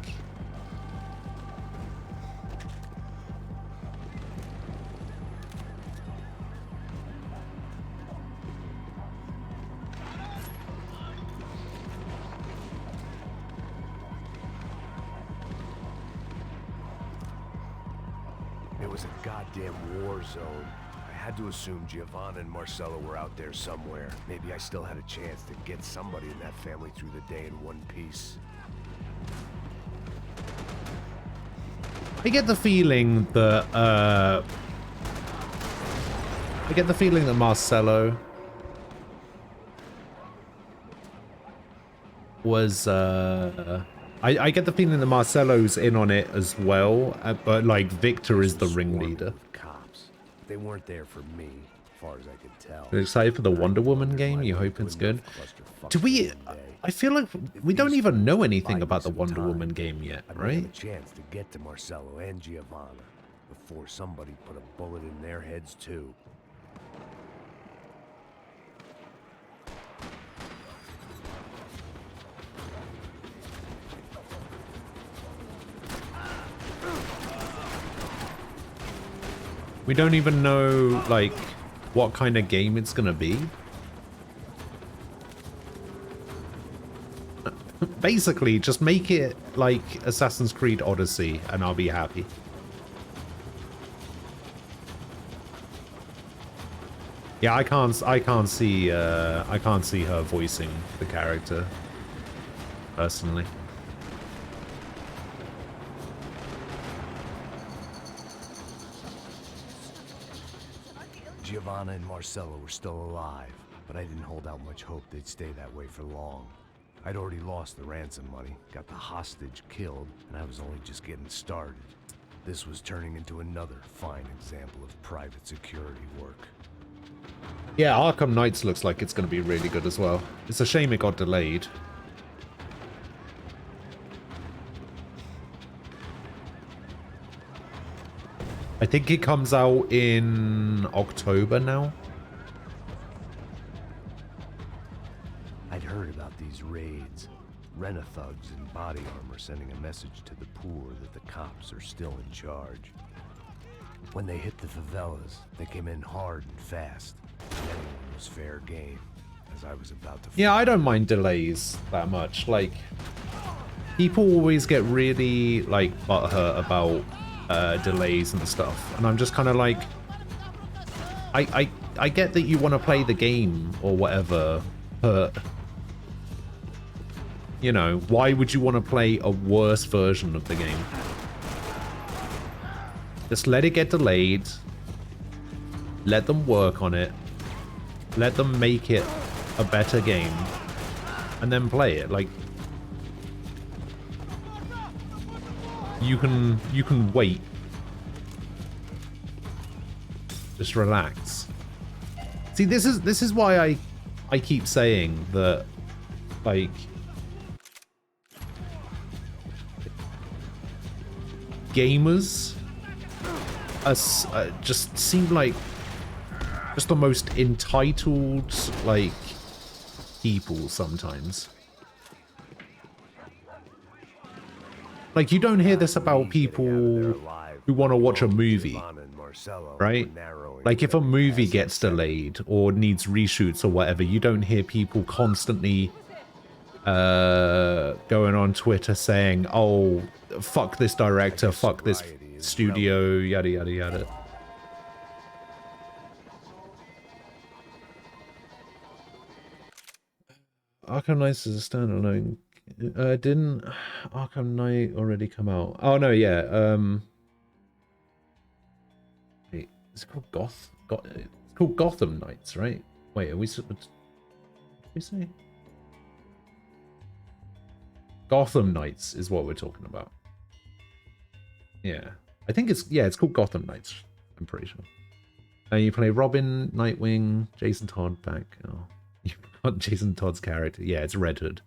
It was a goddamn war zone. I had to assume Giovanna and Marcelo were out there somewhere. Maybe I still had a chance to get somebody in that family through the day in one piece. I get the feeling that Marcelo was I get the feeling that Marcelo's in on it as well, but like Victor is the ringleader. Cops. They weren't there for me, as far as I could tell. You're excited for the Wonder Woman game? You hope it's good? Do we... I feel like we don't even know anything about the Wonder Woman game yet, right? A chance to get to Marcello and Giovanna before somebody put a bullet in their heads too. We don't even know, like, what kind of game it's gonna be. Basically, just make it like Assassin's Creed Odyssey, and I'll be happy. Yeah, I can't see her voicing the character, personally. Giovanna and Marcello were still alive, but I didn't hold out much hope they'd stay that way for long. I'd already lost the ransom money, got the hostage killed, and I was only just getting started. This was turning into another fine example of private security work. Yeah, Arkham Knights looks like it's going to be really good as well. It's a shame it got delayed. I think it comes out in October now. I'd heard about these raids. Rena-thugs in body armor sending a message to the poor that the cops are still in charge. When they hit the favelas, they came in hard and fast. Anyone was fair game, as I was about to... Yeah, I don't mind delays that much. Like, people always get really, like, butthurt about delays and stuff, and I'm just kind of like, I get that you want to play the game or whatever, but you know, why would you want to play a worse version of the game? Just let it get delayed, let them work on it, let them make it a better game, and then play it. Like, you can wait. Just relax. See, this is why I keep saying that, like, gamers just seem like just the most entitled, like, people sometimes. Like, you don't hear this about people who want to watch a movie, right? Like, if a movie gets delayed or needs reshoots or whatever, you don't hear people constantly going on Twitter saying, oh, fuck this director, fuck this studio, yada yada yada. Arkham Knight is a standalone. Didn't Arkham Knight already come out? Oh no, yeah. Wait, it's called it's called Gotham Knights, right? Wait, are we? What did we say? Gotham Knights is what we're talking about. Yeah, I think it's called Gotham Knights. I'm pretty sure. You play Robin, Nightwing, Jason Todd back. Oh, you got Jason Todd's character. Yeah, it's Red Hood.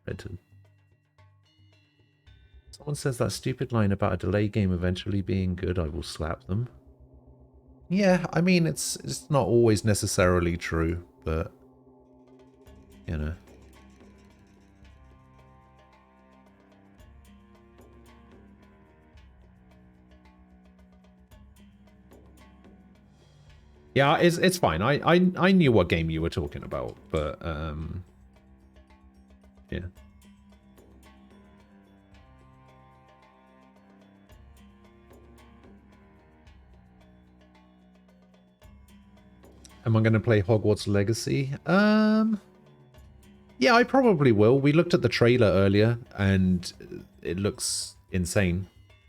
Red Hood. Someone says that stupid line about a delay game eventually being good, I will slap them. Yeah, I mean, it's not always necessarily true, but, you know. Yeah, it's fine. I knew what game you were talking about, but, yeah. Am I going to play Hogwarts Legacy? Yeah, I probably will. We looked at the trailer earlier, and it looks insane.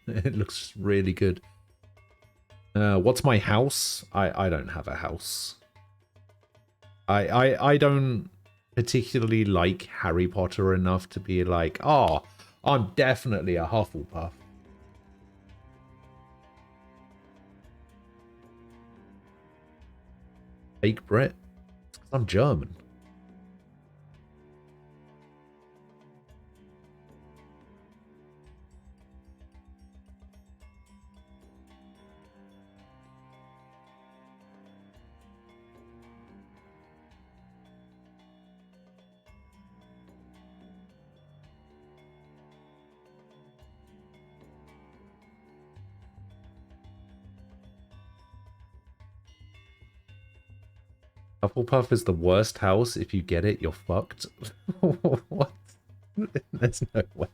It looks really good. What's my house? I don't have a house. I don't particularly like Harry Potter enough to be like, oh, I'm definitely a Hufflepuff. Fake Brit? It's 'cause I'm German. Hufflepuff is the worst house. If you get it, you're fucked. What? There's no way.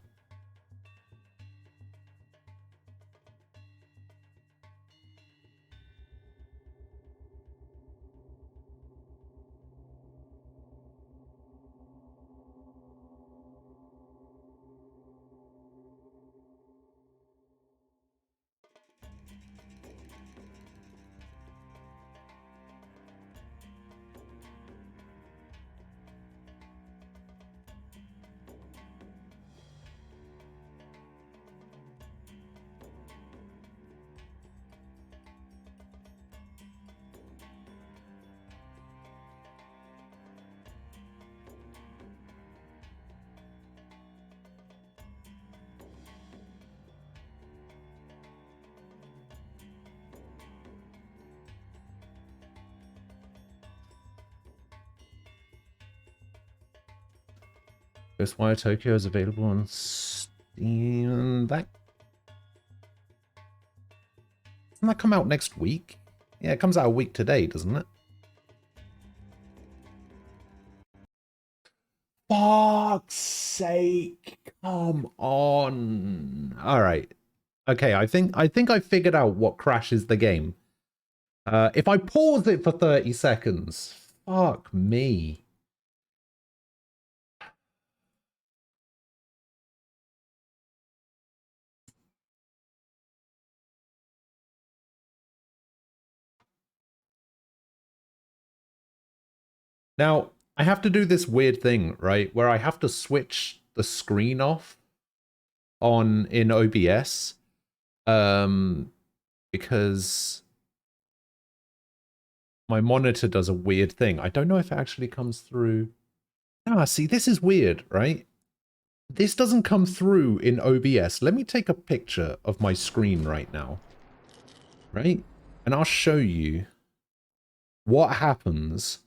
Ghostwire Tokyo is available on Steam. Doesn't that come out next week? Yeah, it comes out a week today, doesn't it? Fuck's sake. Come on. Alright. Okay, I think I figured out what crashes the game. If I pause it for 30 seconds. Fuck me. Now, I have to do this weird thing, right? Where I have to switch the screen off in OBS. Because my monitor does a weird thing. I don't know if it actually comes through. Ah, see, this is weird, right? This doesn't come through in OBS. Let me take a picture of my screen right now. Right? And I'll show you what happens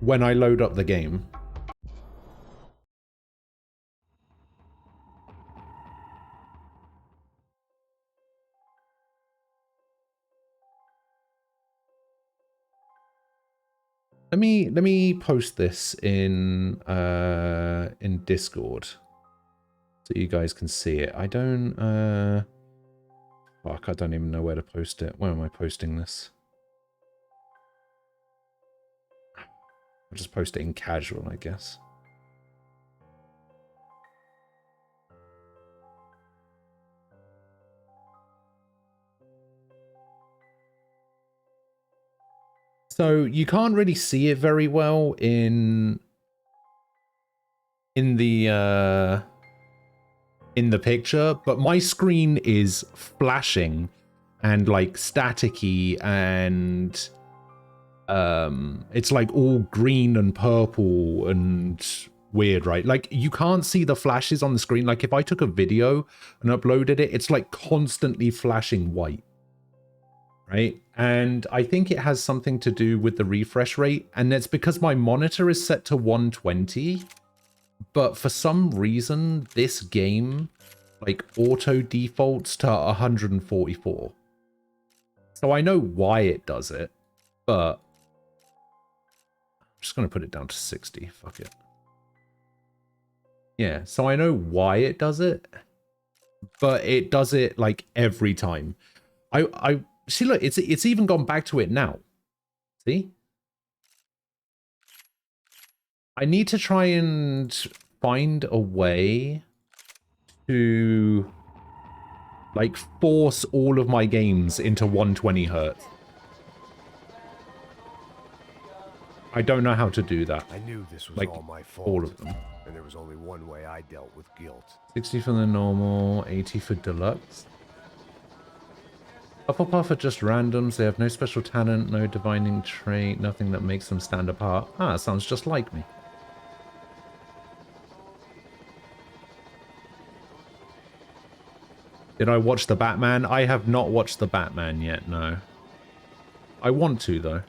when I load up the game. Let me post this in Discord so you guys can see it. I don't fuck, I don't even know where to post it. Where am I posting this? I'll just post it in casual, I guess. So you can't really see it very well in the picture, but my screen is flashing and like staticky, and it's like all green and purple and weird, right? Like you can't see the flashes on the screen. Like if I took a video and uploaded it, it's like constantly flashing white. Right? And I think it has something to do with the refresh rate, and it's because my monitor is set to 120, but for some reason this game like auto defaults to 144. So I know why it does it, but I'm just going to put it down to 60. Fuck it. Yeah, so I know why it does it, but it does it like every time. I see, look, it's even gone back to it now. See? I need to try and find a way to like force all of my games into 120 hertz. I don't know how to do that. I knew this was like all my fault. all of them. and there was only one way I dealt with guilt. 60 for the normal, 80 for deluxe. Hufflepuff are just randoms. They have no special talent, no divining trait, nothing that makes them stand apart. Ah, sounds just like me. Did I watch the Batman? I have not watched the Batman yet, no. I want to, though.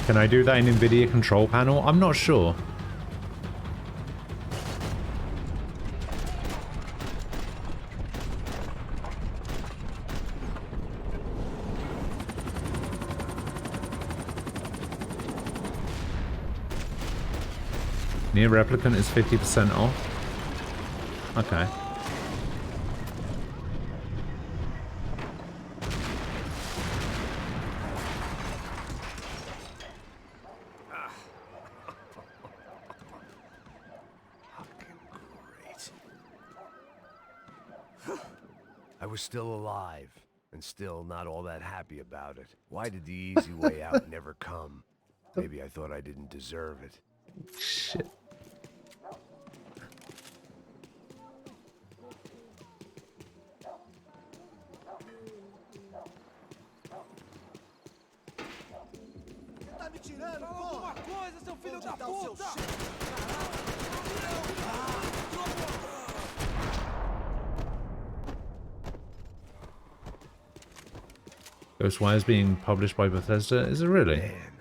Can I do that in NVIDIA control panel? I'm not sure. Near Replicant is 50% off. Okay. I was still alive, and still not all that happy about it. Why did the easy way out never come? Maybe I thought I didn't deserve it. Shit. Tá me tirando, pô! Alguma coisa, seu filho da puta! Ghostwire being published by Bethesda? Is it really? Man,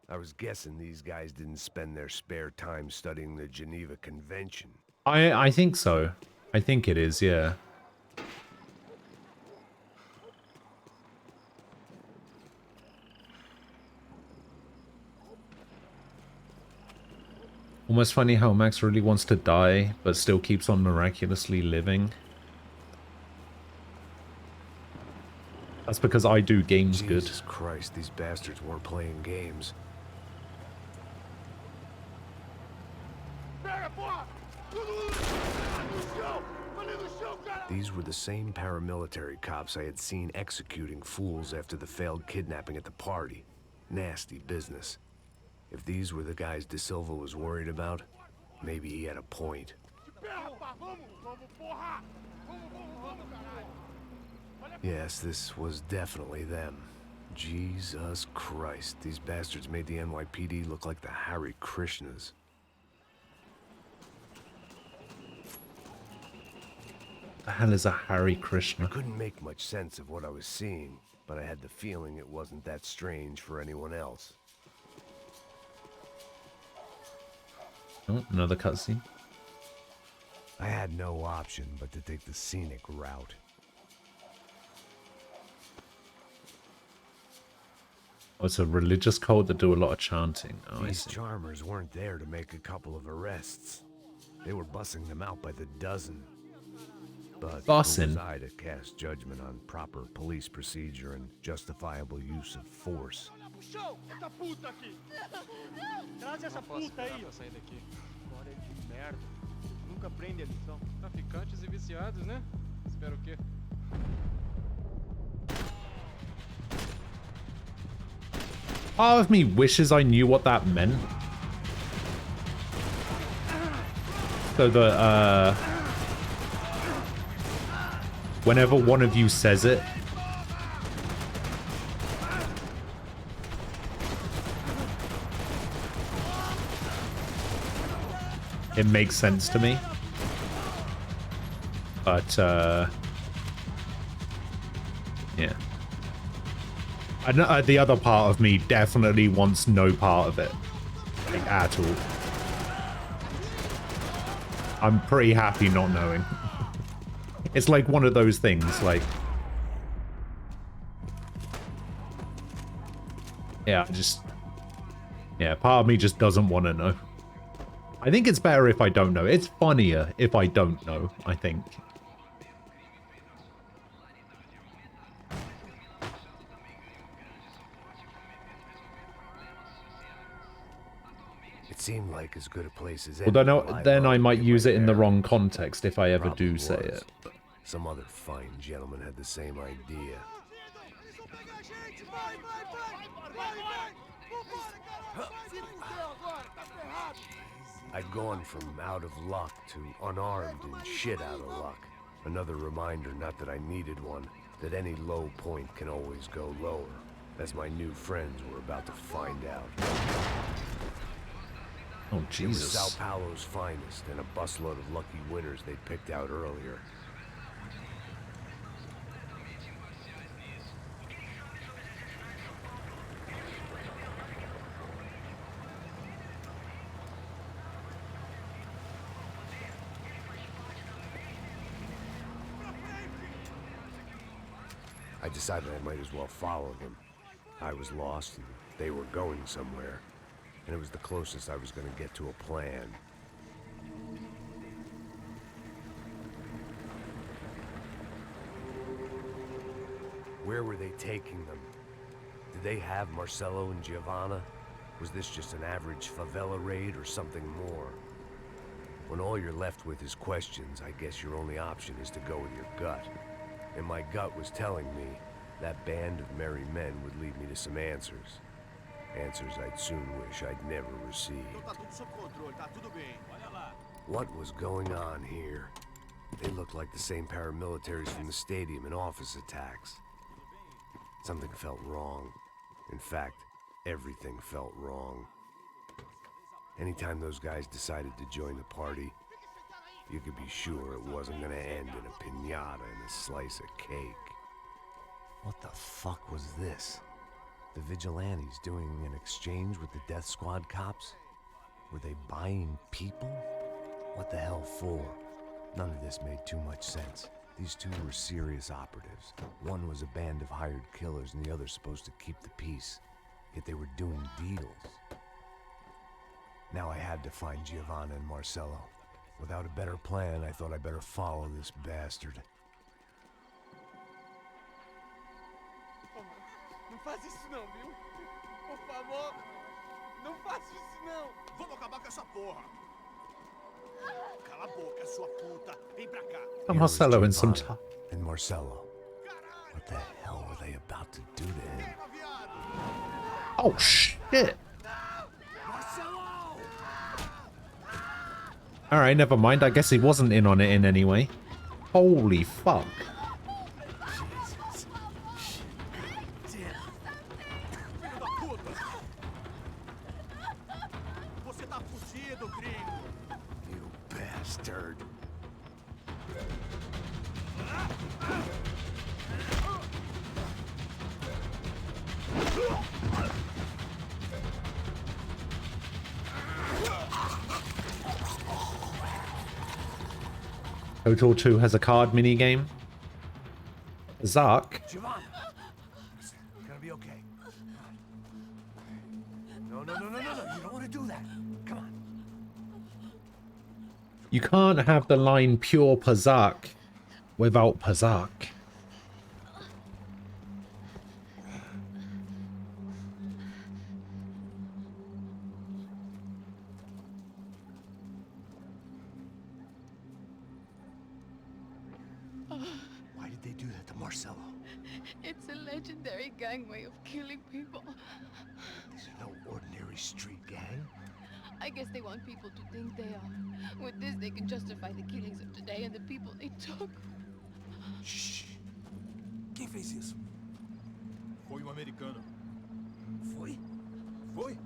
I was guessing these guys didn't spend their spare time studying the Geneva Convention. I think so. I think it is, yeah. Almost funny how Max really wants to die, but still keeps on miraculously living. That's because I do games good. Jesus Christ, these bastards weren't playing games. These were the same paramilitary cops I had seen executing fools after the failed kidnapping at the party. Nasty business. If these were the guys De Silva was worried about, maybe he had a point. Yes, this was definitely them. Jesus Christ, these bastards made the NYPD look like the Hare Krishnas. The hell is a Hare Krishna? I couldn't make much sense of what I was seeing, but I had the feeling it wasn't that strange for anyone else. Oh, another cutscene. I had no option but to take the scenic route. Oh, it's a religious cult that do a lot of chanting. Oh, These charmers weren't there to make a couple of arrests. They were bussing them out by the dozen. But who was I to cast judgment on proper police procedure and justifiable use of force? Traz essa puta aí, ó. Sair daqui. Agora é de merda. Nunca aprende a lição. Traficantes e viciados, né? Espero o quê? Part of me wishes I knew what that meant. So that, whenever one of you says it, it makes sense to me. But, yeah. The other part of me definitely wants no part of it. Like, at all. I'm pretty happy not knowing. It's like one of those things, like... Yeah, yeah, part of me just doesn't want to know. I think it's better if I don't know. It's funnier if I don't know, I think. It seemed like as good a place as Although any. no, then I might use it in the wrong context if I ever do say it. Some other fine gentleman had the same idea. I'd gone from out of luck to unarmed and shit out of luck. Another reminder, not that I needed one, that any low point can always go lower, as my new friends were about to find out. Oh, Jesus. It was Sao Paulo's finest, and a busload of lucky winners they picked out earlier. I decided I might as well follow them. I was lost, and they were going somewhere. And it was the closest I was going to get to a plan. Where were they taking them? Did they have Marcelo and Giovanna? Was this just an average favela raid or something more? When all you're left with is questions, I guess your only option is to go with your gut. And my gut was telling me that band of merry men would lead me to some answers. Answers I'd soon wish I'd never received. What was going on here? They looked like the same paramilitaries from the stadium in office attacks. Something felt wrong. In fact, everything felt wrong. Anytime those guys decided to join the party, you could be sure it wasn't gonna end in a piñata and a slice of cake. What the fuck was this? The vigilantes doing an exchange with the death squad cops? Were they buying people? What the hell for? None of this made too much sense. These two were serious operatives. One was a band of hired killers and the other supposed to keep the peace. Yet they were doing deals. Now I had to find Giovanna and Marcelo. Without a better plan, I thought I better follow this bastard. Não faz isso não, viu? Por favor, não faça isso não. Vamos acabar com essa porra. Cala a boca, sua puta. Vem pra cá. Marcelo in some time. And Marcelo. What the hell were they about to do to him? Oh shit. Alright, never mind. I guess he wasn't in on it in any way. Holy fuck. You bastard. Total 2 has a card minigame. Zark. Giovanna! It's gonna be okay. No. You don't want to do that. Come on. You can't have the line pure Pazak without Pazak. Why did they do that to Marcelo? It's a legendary gang way of killing people. This is no ordinary street gang. I guess they want people to think they are. With this, they can justify the killings of today and the people they took. Shh. Quem fez isso? Foi americano. Foi? Foi?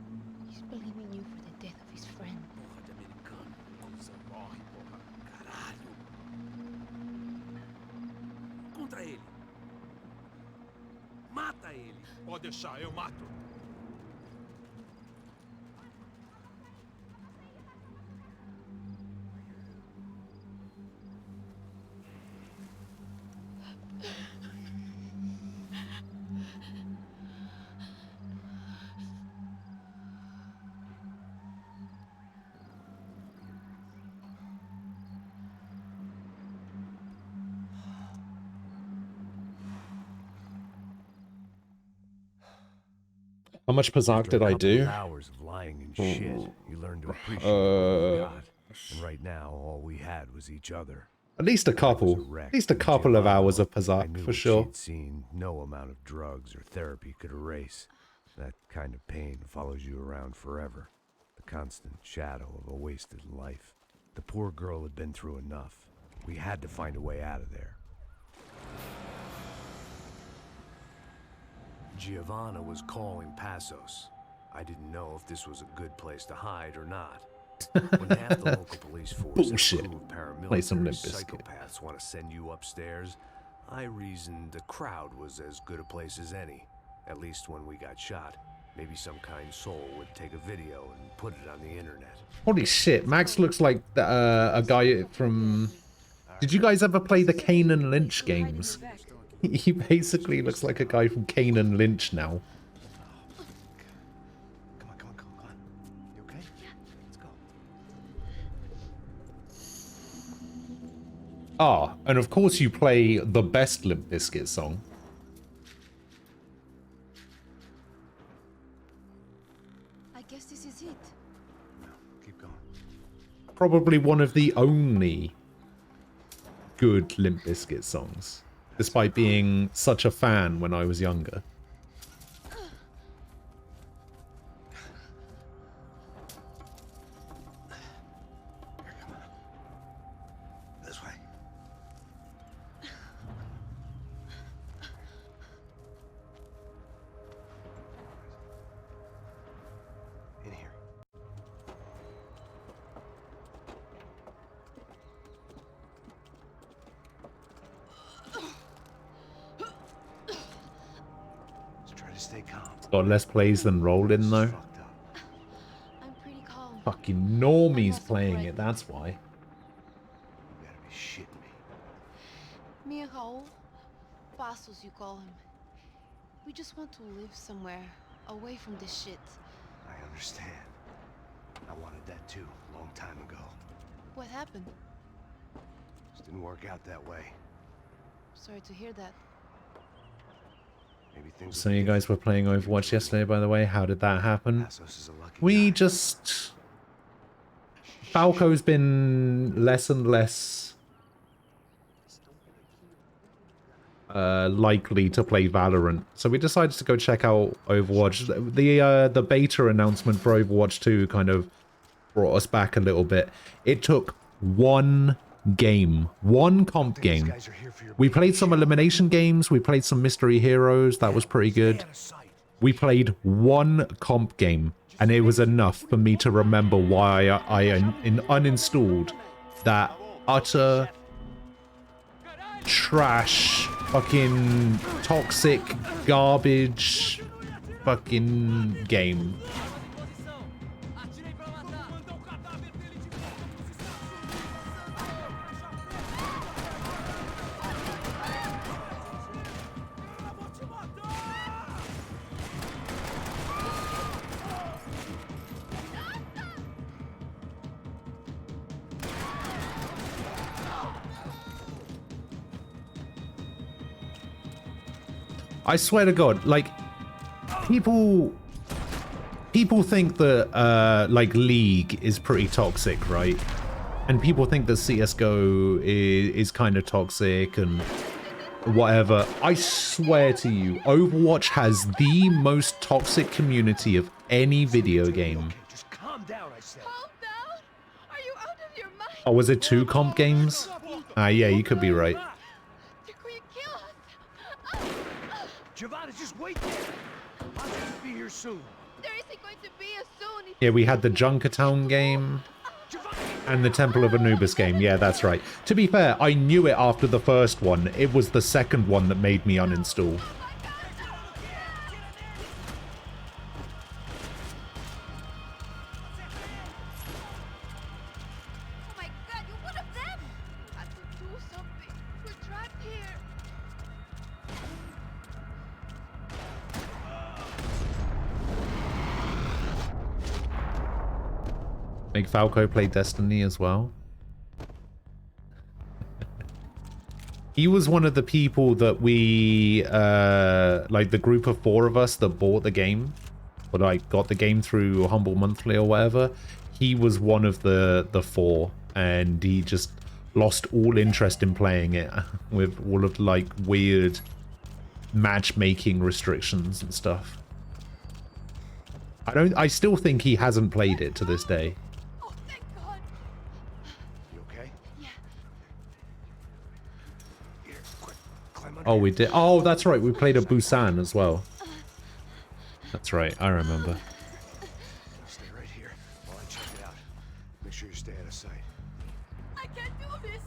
He's blaming you for the death of his friend. Porra de americano. Coisa morre, porra. Caralho. Contra ele. Mata ele. Pode deixar, eu mato. How much Pazak did I do? Hours of lying and shit. You learned to appreciate what you got. And right now, all we had was each other. At least a couple. At least a couple of hours of Pazak, for sure. She'd seen no amount of drugs or therapy could erase. That kind of pain follows you around forever. The constant shadow of a wasted life. The poor girl had been through enough. We had to find a way out of there. Giovanna was calling Passos. I didn't know if this was a good place to hide or not. When half the local police force and a crew of paramilitary psychopaths want to send you upstairs, I reasoned the crowd was as good a place as any. At least when we got shot. Maybe some kind soul would take a video and put it on the internet. Holy shit, Max looks like a guy from... Did you guys ever play the Kane and Lynch games? He basically looks like a guy from Kane and Lynch now. Come on. You okay? Yeah. Let's go. Ah, and of course you play the best Limp Bizkit song. I guess this is it. No, keep going. Probably one of the only good Limp Bizkit songs, despite being such a fan when I was younger. This way. In here. Stay calm. It's got less plays than rolled in though. I'm pretty calm. Fucking normies playing it, that's why. You gotta be shitting me. Me and Raul, Passos you call him. We just want to live somewhere, away from this shit. I understand. I wanted that too, a long time ago. What happened? Just didn't work out that way. Sorry to hear that. Maybe things. So you guys were playing Overwatch yesterday, by the way. How did that happen? We just... Falco's been less and less likely to play Valorant, so we decided to go check out Overwatch. The beta announcement for Overwatch 2 kind of brought us back a little bit. It took one comp game. We played some elimination games, we played some mystery heroes, that was pretty good. We played one comp game, and it was enough for me to remember why I uninstalled that utter trash, fucking toxic garbage fucking game. I swear to God, like, people think that, like, League is pretty toxic, right? And people think that CSGO is kind of toxic and whatever. I swear to you, Overwatch has the most toxic community of any video game. Just calm down, I said. Calm down? Are you out of your mind? Oh, was it 2 comp games? Ah, yeah, you could be right. Giovanna, just wait there. I'll just be here soon. There isn't going to be a soon. Yeah, we had the Junkertown game and the Temple of Anubis game. Yeah, that's right. To be fair, I knew it after the first one. It was the second one that made me uninstall. Oh my God, you're one of them. You have to do something. We're trapped here. Make Falco play Destiny as well. He was one of the people that we, like the group of 4 of us that bought the game. or like got the game through Humble Monthly or whatever, he was one of the 4, and he just lost all interest in playing it with all of like weird matchmaking restrictions and stuff. I still think he hasn't played it to this day. Oh, thank God. You okay? Yeah. Here, quick, climb under Oh, here. we did. Oh, that's right. We played a Busan as well. That's right. I remember. Stay right here while I check it out. Make sure you stay out of sight. I can't do this.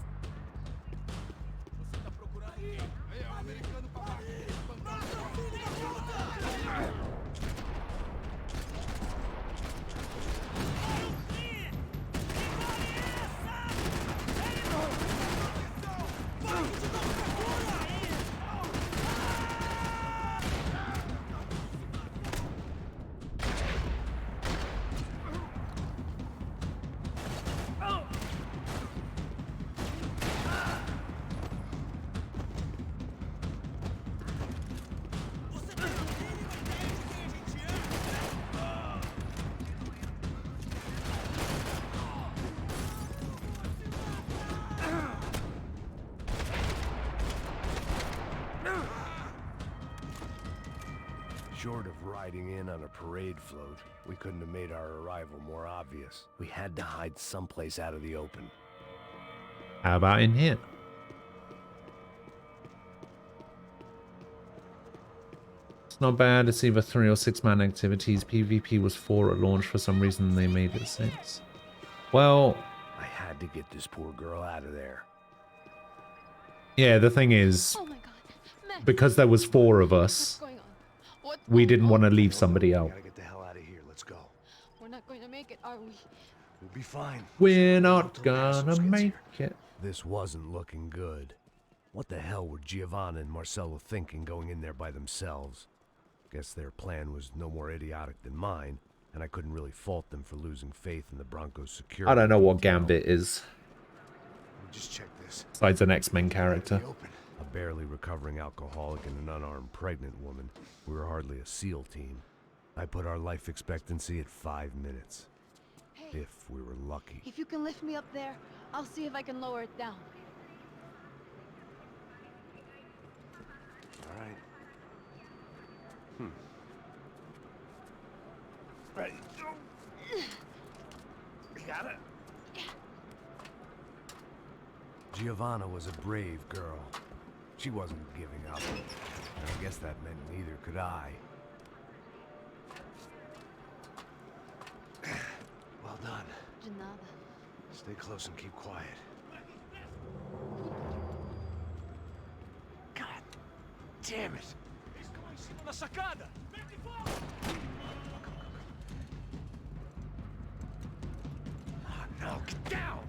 Short of riding in on a parade float, we couldn't have made our arrival more obvious. We had to hide someplace out of the open. How about in here? It's not bad. It's either 3 or 6 man activities. PvP was 4 at launch. For some reason they made it 6. Well, I had to get this poor girl out of there. yeah, the thing is, Oh my God. Max, because there was 4 of what's us, going on? What's we going didn't on? want to leave somebody out. Gotta get the hell out of here. Let's go. We're not going to make it, are we? We'll be fine. We're not gonna make it. This wasn't looking good. What the hell were Giovanna and Marcello thinking going in there by themselves? Guess their plan was no more idiotic than mine, and I couldn't really fault them for losing faith in the Broncos' security. I don't know what Gambit is, Just check this. besides an X-Men character. A barely recovering alcoholic and an unarmed pregnant woman. We were hardly a SEAL team. I put our life expectancy at 5 minutes. Hey, If we were lucky. if you can lift me up there, I'll see if I can lower it down. All right. Ready. You got it? Giovanna was a brave girl. She wasn't giving up. And I guess that meant neither could I. Well done. De nada. Stay close and keep quiet. God damn it. La sacada! Oh, no, get down!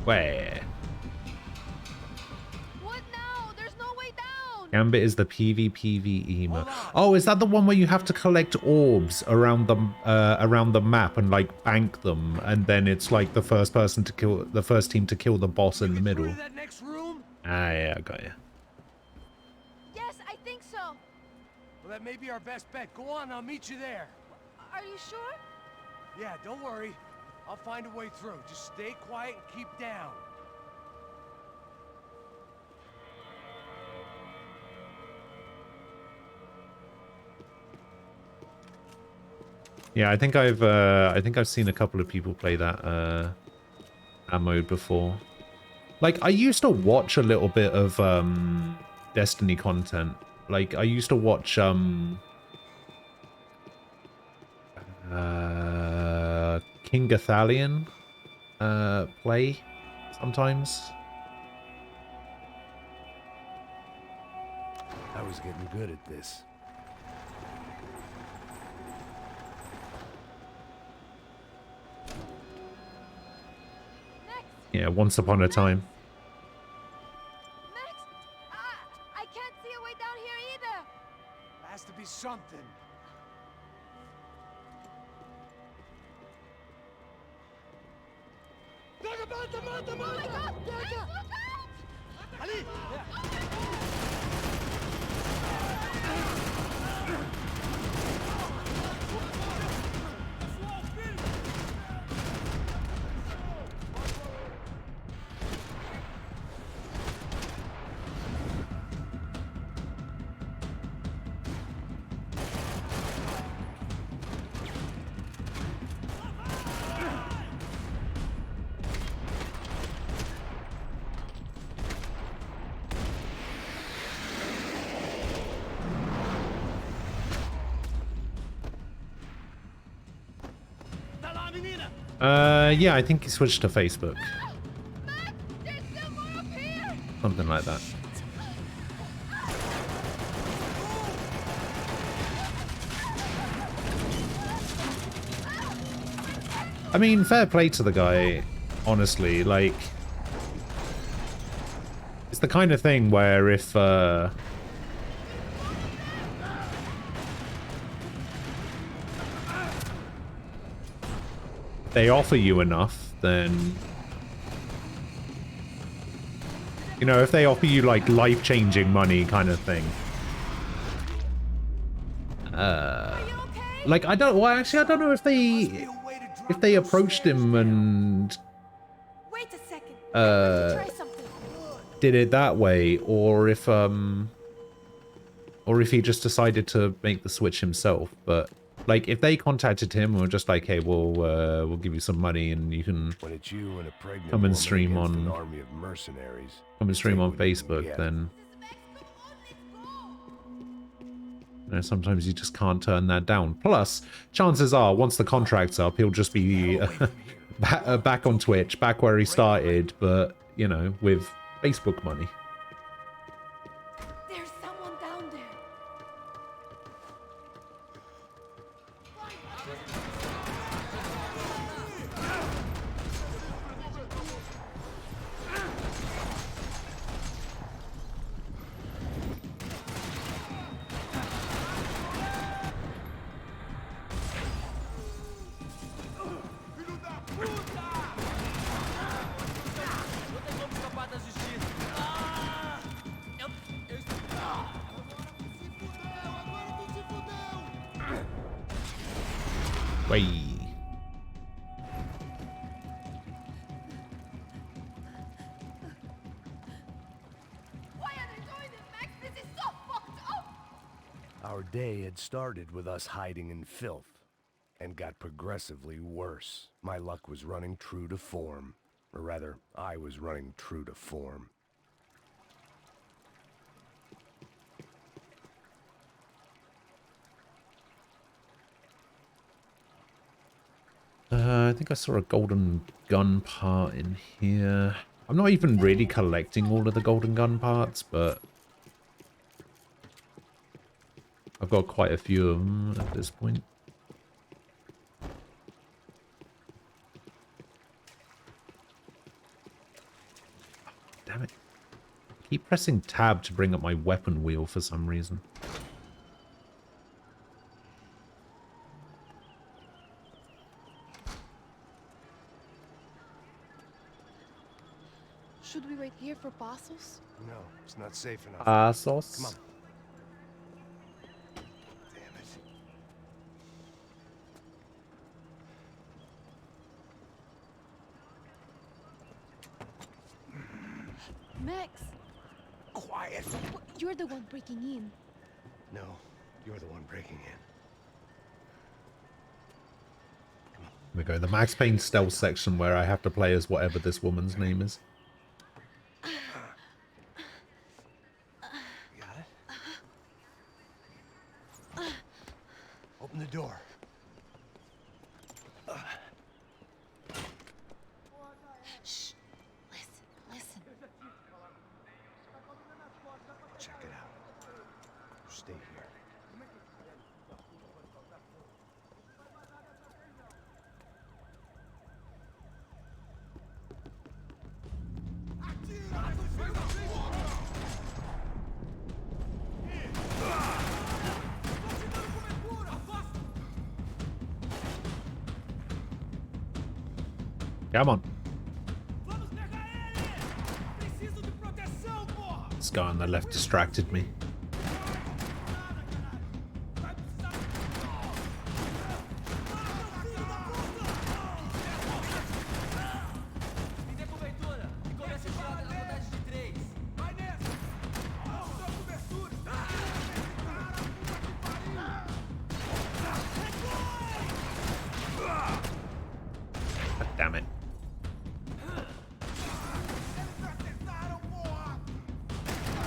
Where? What now? There's no way down. Gambit is the PvPvE mode. Oh, is that the one where you have to collect orbs around the map and like bank them, and then it's like the first person to kill the first team to kill the boss in the middle? That next room? Ah, yeah, I got you. Yes, I think so. Well, that may be our best bet. Go on, I'll meet you there. Are you sure? Yeah, don't worry. I'll find a way through. Just stay quiet and keep down. Yeah, I think I've seen a couple of people play that mode before. Like, I used to watch a little bit of Destiny content. Like, I used to watch King Gathalion play sometimes. I was getting good at this. Yeah, once upon a time. Max, I can't see a way down here either. Yeah, I think he switched to Facebook. Something like that. I mean, fair play to the guy, honestly. Like, it's the kind of thing where if they offer you enough, then, you know, if they offer you like life-changing money kind of thing. Like, I don't, well, actually, I don't know if they approached him and did it that way, or if he just decided to make the switch himself. But like, if they contacted him and were just like, hey, we'll give you some money and you can When it's you and a pregnant come and woman stream against on an army of mercenaries, Facebook, then you know, sometimes you just can't turn that down. Plus, chances are, once the contract's up, he'll just be back on Twitch, back where he started, but, you know, with Facebook money. There's someone down there. Way. Our day had started with us hiding in filth, and got progressively worse. My luck was running true to form. Or rather, I was running true to form. I think I saw a golden gun part in here. I'm not even really collecting all of the golden gun parts, but I've got quite a few of them at this point. Damn it. I keep pressing tab to bring up my weapon wheel for some reason. Should we wait here for parcels? No, it's not safe enough. Parcels? Come on. Damn it. Max! Quiet! You're the one breaking in. No, you're the one breaking in. Here we go, the Max Payne stealth section where I have to play as whatever this woman's name is. Open the door. Shh. Listen. Check it out. Stay here. Come on. This guy on the left distracted me. Damn it.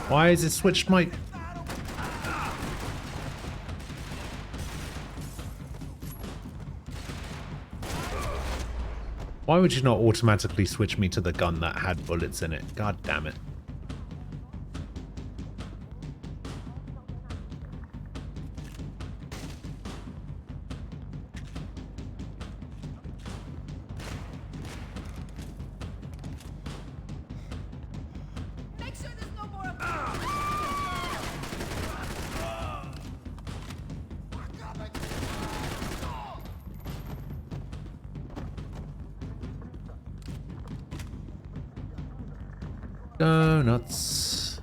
Why is it switched my... Why would you not automatically switch me to the gun that had bullets in it? God damn it. Make sure there's no more of them. Donuts.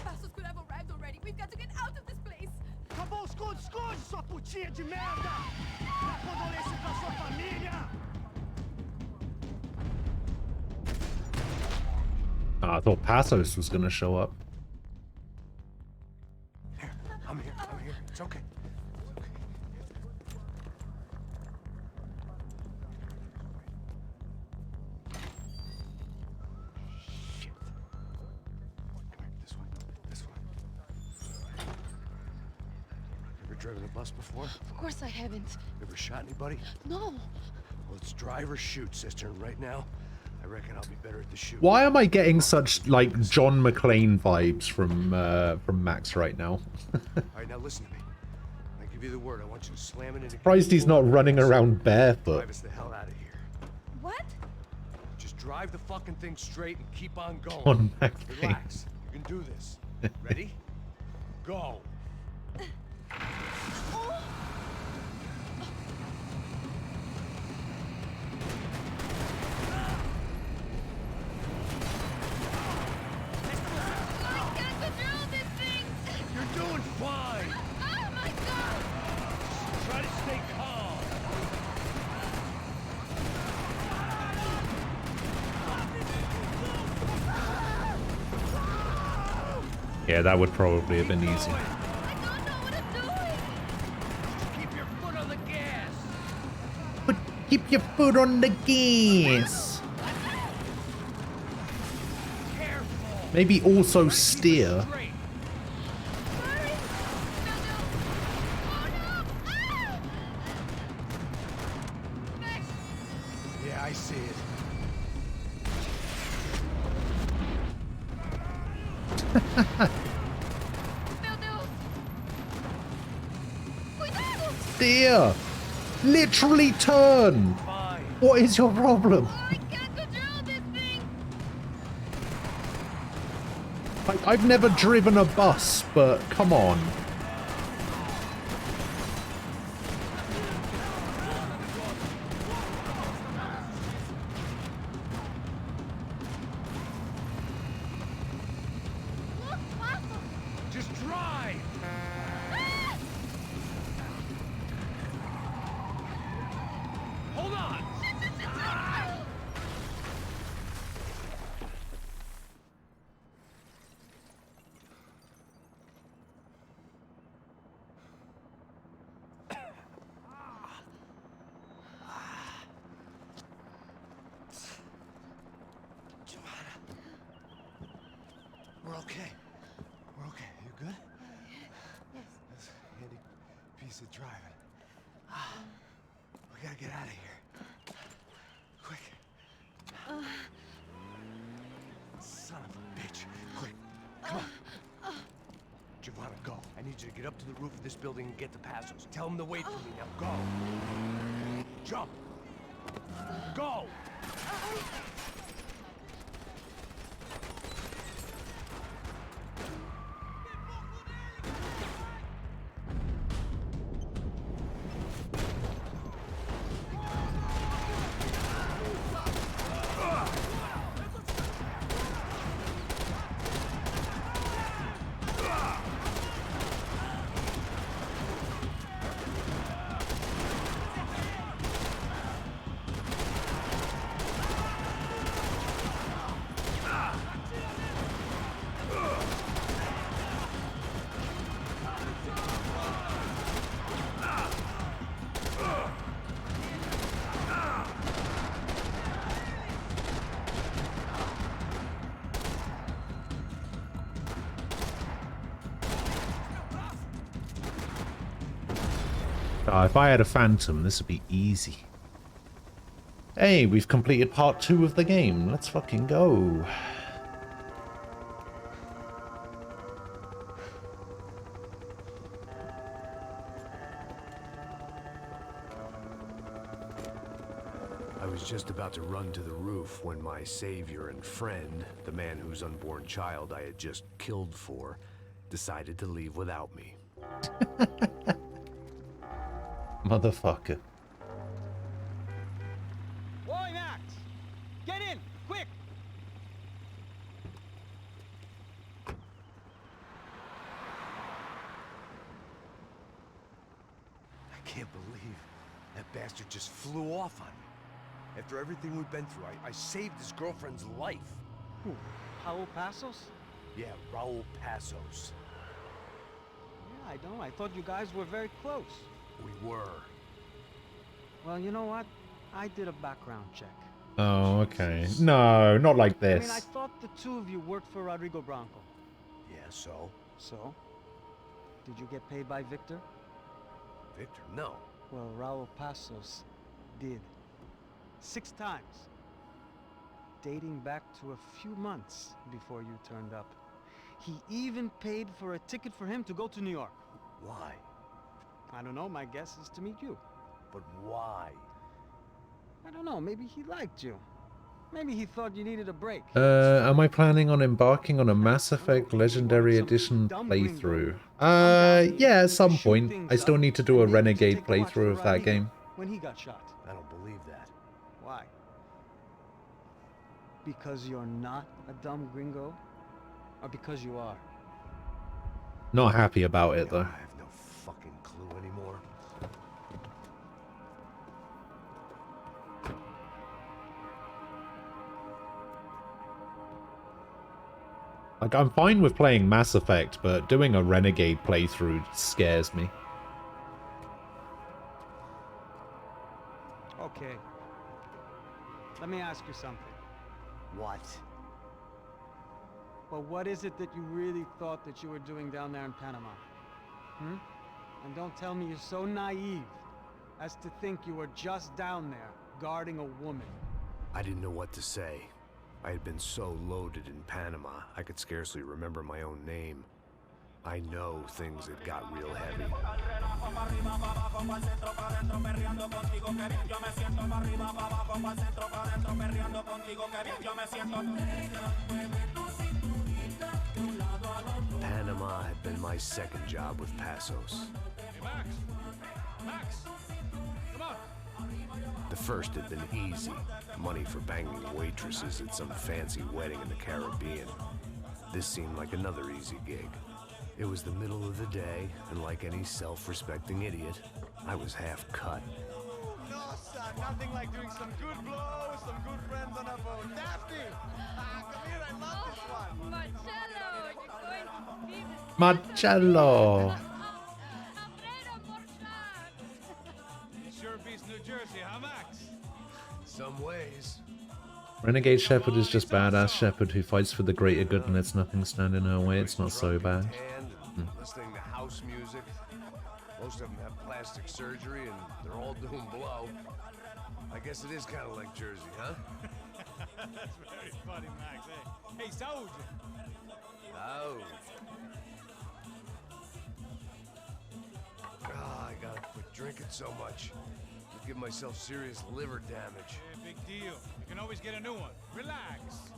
Passos could have arrived already. We've got to get out of this place. Acabou os esconde, sua putinha de merda! Condolência pra sua família! Oh, I thought Passos was gonna show up. I'm here. It's okay. Shit. Come here, this way. Ever driven a bus before? Of course I haven't. Ever shot anybody? No. Well, it's drive or shoot, sister. And right now, I reckon I'll be better at the shoot. Why am I getting such like John McClane vibes from Max right now? All right, now listen to me. I give you the word. I want you to slam it into. Surprised he's not running around barefoot. Drive us the hell out of here. What? Just drive the fucking thing straight and keep on going. John McClane. Relax. You can do this. Ready? Go. You're doing fine. Oh my god! Try to stay calm. Yeah, that would probably have been easy. Keep your foot on the gas. But keep your foot on the gas. Maybe also steer. Yeah, I see it. Steer. Literally turn. What is your problem? I've never driven a bus, but come on. Just drive. Hold on. We're okay. We're okay. You good? Yes. That's a handy piece of driving. We gotta get out of here. Quick. Son of a bitch. Quick. Come on. Giovanna, go. I need you to get up to the roof of this building and get the Passos. Tell them to wait for me. Now go. Jump. Go. God, if I had a phantom, this would be easy. Hey, we've completed part 2 of the game. Let's fucking go. I was just about to run to the roof when my savior and friend, the man whose unborn child I had just killed for, decided to leave without me. Motherfucker. Boy, Max! Get in! Quick! I can't believe that bastard just flew off on me. After everything we've been through, I saved his girlfriend's life. Who? Raul Passos? Yeah, Raul Passos. Yeah, I know. I thought you guys were very close. We were. Well, you know what? I did a background check. Oh, okay. No, not like this. I mean, I thought the two of you worked for Rodrigo Branco. Yeah, so? So? Did you get paid by Victor? Victor, no. Well, Raul Passos did. 6 times. Dating back to a few months before you turned up. He even paid for a ticket for him to go to New York. Why? I don't know, my guess is to meet you. But why? I don't know, maybe he liked you. Maybe he thought you needed a break. Am I planning on embarking on a Mass Effect Legendary Edition playthrough? Yeah, at some point. I still need to do a Renegade playthrough of that game. When he got shot. I don't believe that. Why? Because you're not a dumb gringo? Or because you are? Not happy about it, though. I have no fucking clue anymore. Like, I'm fine with playing Mass Effect, but doing a Renegade playthrough scares me. Okay. Let me ask you something. What? Well, what is it that you really thought that you were doing down there in Panama? Hmm? And don't tell me you're so naive as to think you were just down there guarding a woman. I didn't know what to say. I had been so loaded in Panama, I could scarcely remember my own name. I know things had got real heavy. Panama had been my second job with Passos. Hey, Max! Max! Come on! The first had been easy. Money for banging waitresses at some fancy wedding in the Caribbean. This seemed like another easy gig. It was the middle of the day, and like any self-respecting idiot, I was half cut. No, son, nothing like doing some good blows, some good friends on a boat. Daphne! Come here, I love this one. Marcello! Sure beats New Jersey, huh, Max? Some ways. Renegade Shepherd is just badass Shepherd who fights for the greater good and lets nothing stand in her way. It's not so bad. Listening to house music. Most of them have plastic surgery and they're all doing blow. I guess it is kind of like Jersey, huh? That's very funny, Max. Hey, Saúde! Oh. I gotta quit drinking so much. I give myself serious liver damage. Yeah, big deal. You can always get a new one. Relax.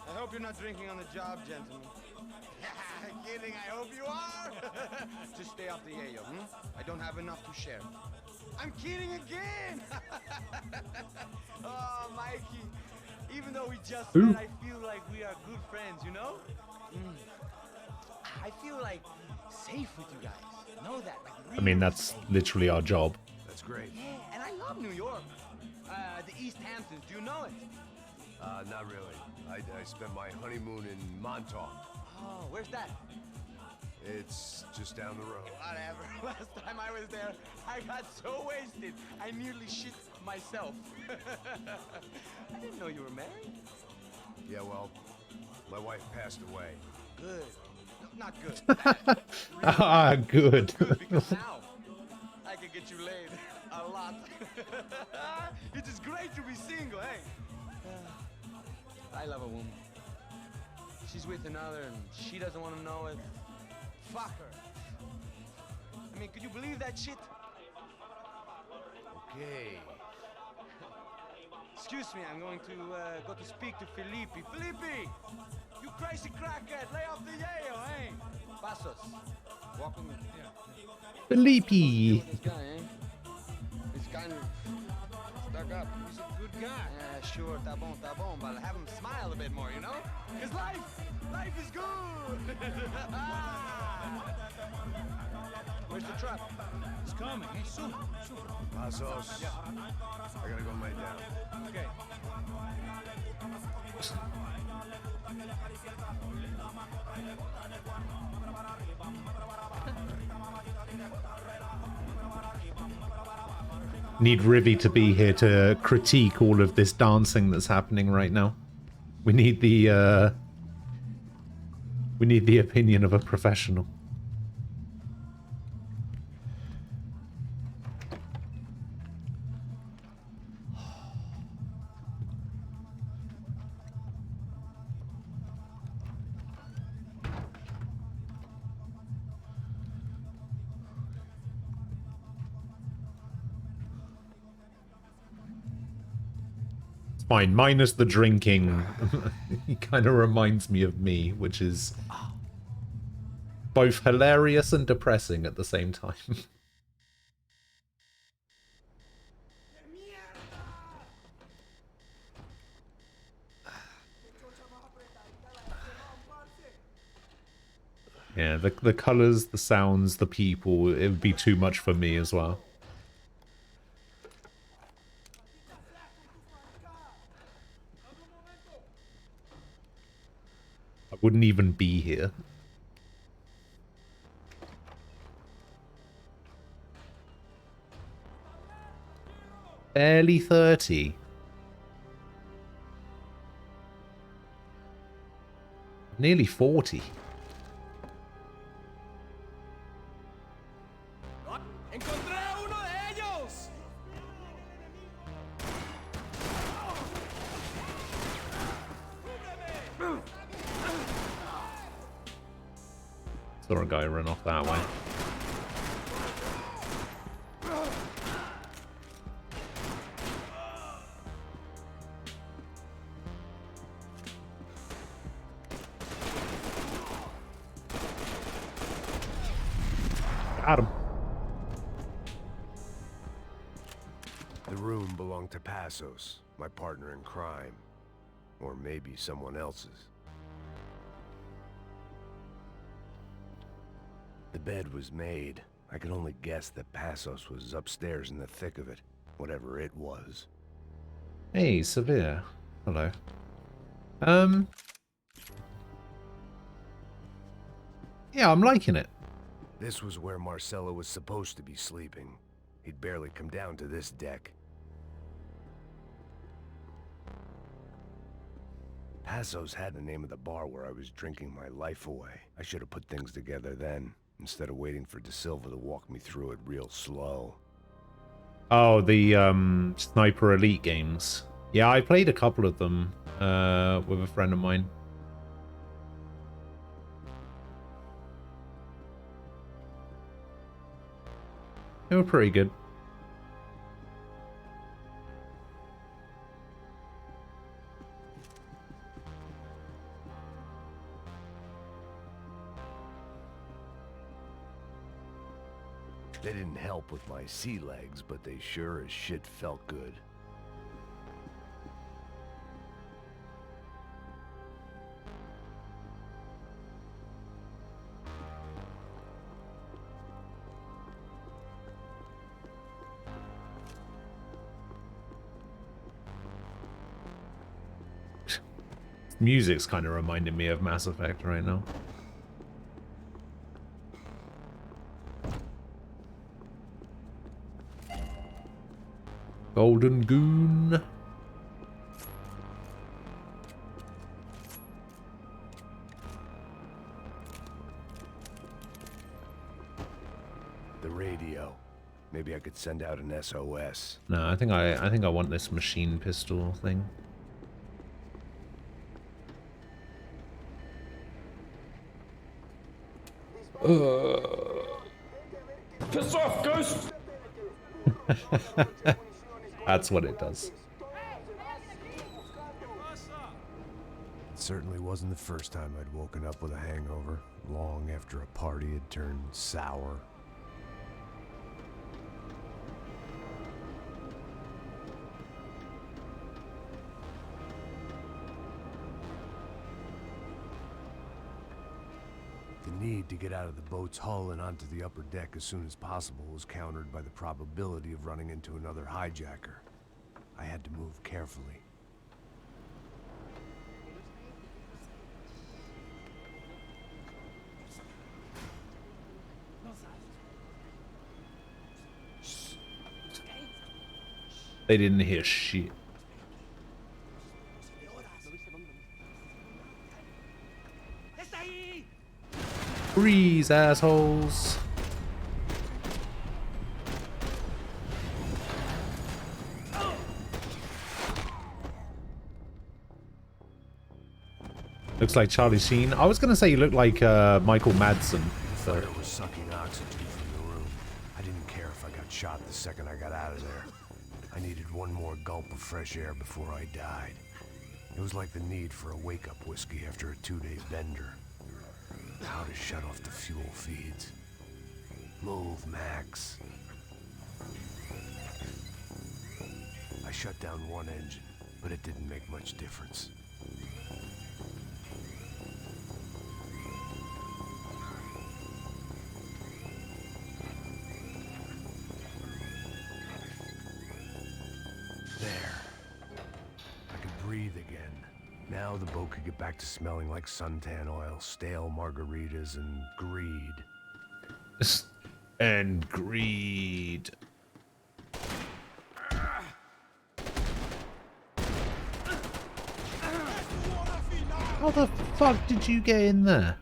I hope you're not drinking on the job, gentlemen. Kidding, I hope you are. Just stay off the yayo, I don't have enough to share. I'm kidding again. Oh, Mikey. Even though we just met, I feel like we are good friends, you know? I feel like safe with you guys. Know that? Like, really I mean, that's literally our job. That's great. Yeah, and I love New York. The East Hamptons, do you know it? Not really. I spent my honeymoon in Montauk. Oh, where's that? It's just down the road. Whatever. Last time I was there, I got so wasted, I nearly shit myself. I didn't know you were married. Yeah, well, my wife passed away. Good. No, not good. Ah, good. Good because now I can get you laid. A lot. It is great to be single, hey? I love a woman. She's with another and she doesn't want to know it. Fuck her. I mean, could you believe that shit? Okay. Excuse me, I'm going to go to speak to Felipe. Felipe! You crazy crackhead! Lay off the yayo, hey? Pasos. Walk with me. Felipe. This guy, eh? He's kind of stuck up. He's a good guy. Yeah, sure, tá bom, but have him smile a bit more, you know? Because life is good! Where's the truck? It's coming, eh? Soon. Pasos. Yeah. I gotta go lay down. Okay. Need Rivy to be here to critique all of this dancing that's happening right now. We need the opinion of a professional. Fine, minus the drinking. He kind of reminds me of me, which is both hilarious and depressing at the same time. Yeah, the colors, the sounds, the people, it would be too much for me as well. I wouldn't even be here. Barely 30. Nearly 40. ¡Encontré a uno de ellos! Saw a guy run off that way. Got him. The room belonged to Passos, my partner in crime. Or maybe someone else's. The bed was made. I could only guess that Passos was upstairs in the thick of it, whatever it was. Hey, Severe. Hello. Yeah, I'm liking it. This was where Marcelo was supposed to be sleeping. He'd barely come down to this deck. Passos had the name of the bar where I was drinking my life away. I should have put things together then, instead of waiting for De Silva to walk me through it real slow. Oh, the Sniper Elite games. Yeah, I played a couple of them with a friend of mine. They were pretty good. They didn't help with my sea legs, but they sure as shit felt good. Music's kind of reminding me of Mass Effect right now. Golden Goon. The radio. Maybe I could send out an SOS. No, I think I want this machine pistol thing. Piss off, Ghost! That's what it does. It certainly wasn't the first time I'd woken up with a hangover, long after a party had turned sour. The need to get out of the boat's hull and onto the upper deck as soon as possible was countered by the probability of running into another hijacker. I had to move carefully. They didn't hear shit. Freeze, assholes. Looks like Charlie Sheen. I was gonna say you look like Michael Madsen. The fire was sucking oxygen from the room. I didn't care if I got shot the second I got out of there. I needed one more gulp of fresh air before I died. It was like the need for a wake-up whiskey after a 2-day bender. How to shut off the fuel feeds. Move, Max. I shut down one engine, but it didn't make much difference. There. I could breathe again. Now the boat could get back to smelling like suntan oil, stale margaritas, and greed. And greed. How the fuck did you get in there?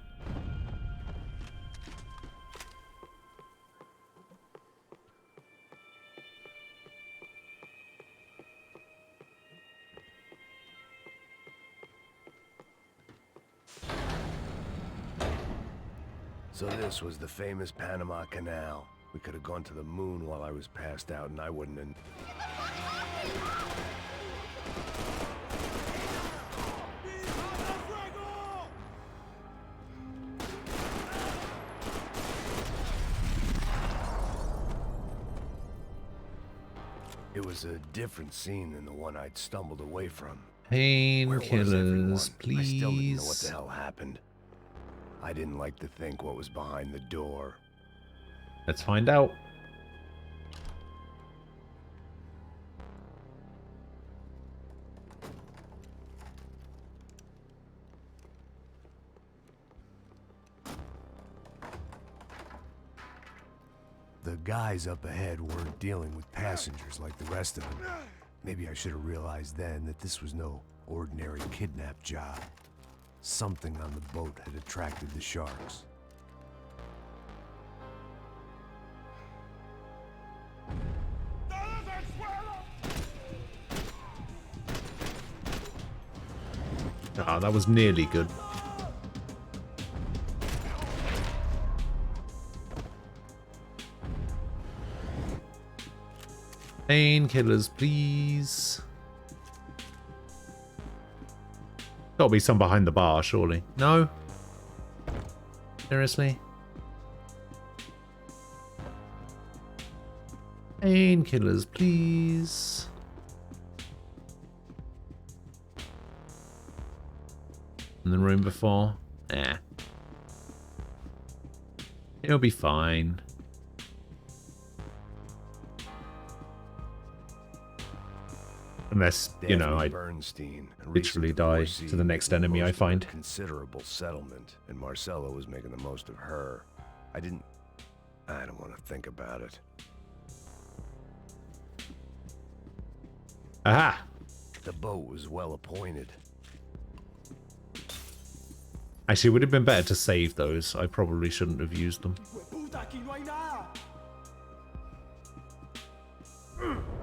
So this was the famous Panama Canal. We could have gone to the moon while I was passed out and I wouldn't have... It was a different scene than the one I'd stumbled away from. Painkillers, please. I still didn't know what the hell happened. I didn't like to think what was behind the door. Let's find out. The guys up ahead weren't dealing with passengers like the rest of them. Maybe I should have realized then that this was no ordinary kidnap job. Something on the boat had attracted the sharks. Ah, that was nearly good. Painkillers, please. Gotta be some behind the bar, surely. No? Seriously? Painkillers, please. In the room before? Nah. It'll be fine. Unless, you know, I literally die to the next enemy I find. Considerable settlement, and Marcella was making the most of her. I don't want to think about it. Aha! The boat was well appointed. Actually, it would have been better to save those. I probably shouldn't have used them.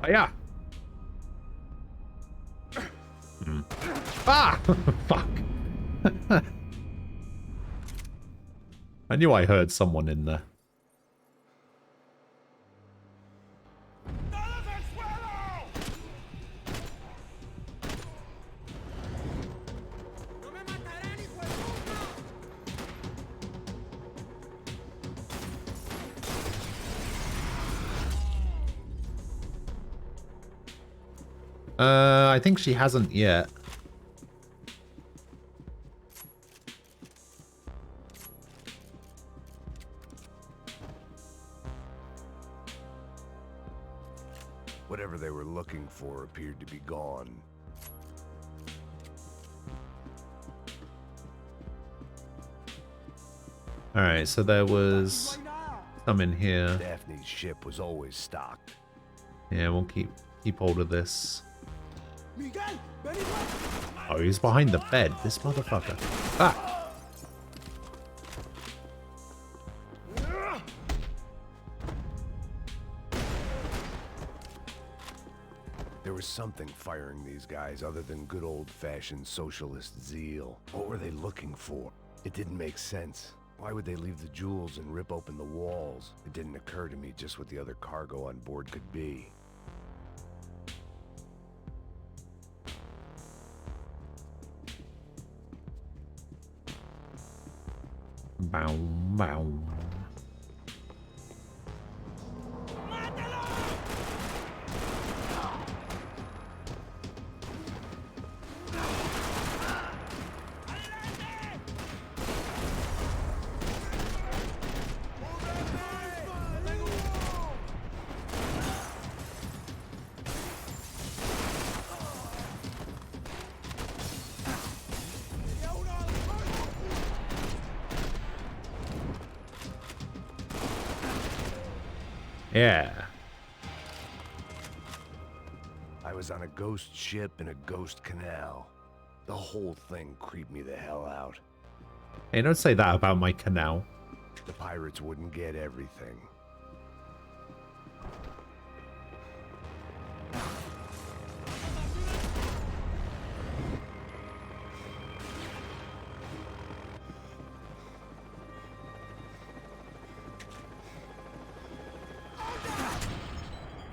Oh, yeah. Ah! Fuck. I knew I heard someone in there. I think she hasn't yet. Whatever they were looking for appeared to be gone. Alright, so there was some in here. Daphne's ship was always stocked. Yeah, we'll keep hold of this. Oh, he's behind the bed, this motherfucker. Ah! There was something firing these guys other than good old-fashioned socialist zeal. What were they looking for? It didn't make sense. Why would they leave the jewels and rip open the walls? It didn't occur to me just what the other cargo on board could be. Bow, bow. Yeah. I was on a ghost ship in a ghost canal. The whole thing creeped me the hell out. Hey, don't say that about my canal. The pirates wouldn't get everything.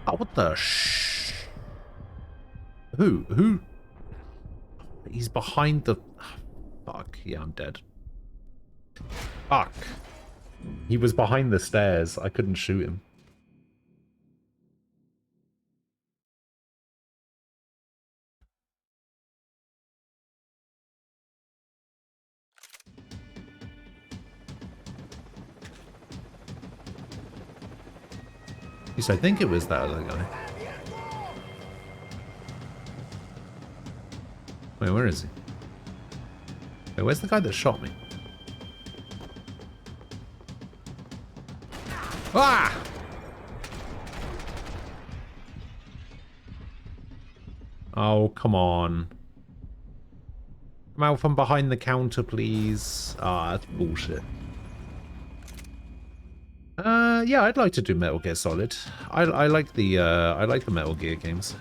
Oh, what the Who? He's behind the... Fuck. Yeah, I'm dead. Fuck. He was behind the stairs. I couldn't shoot him. At least I think it was that other guy. Wait, where is he? Wait, where's the guy that shot me? Ah! Oh, come on. Come out from behind the counter, please. Ah, that's bullshit. Yeah, I'd like to do Metal Gear Solid. I like the Metal Gear games.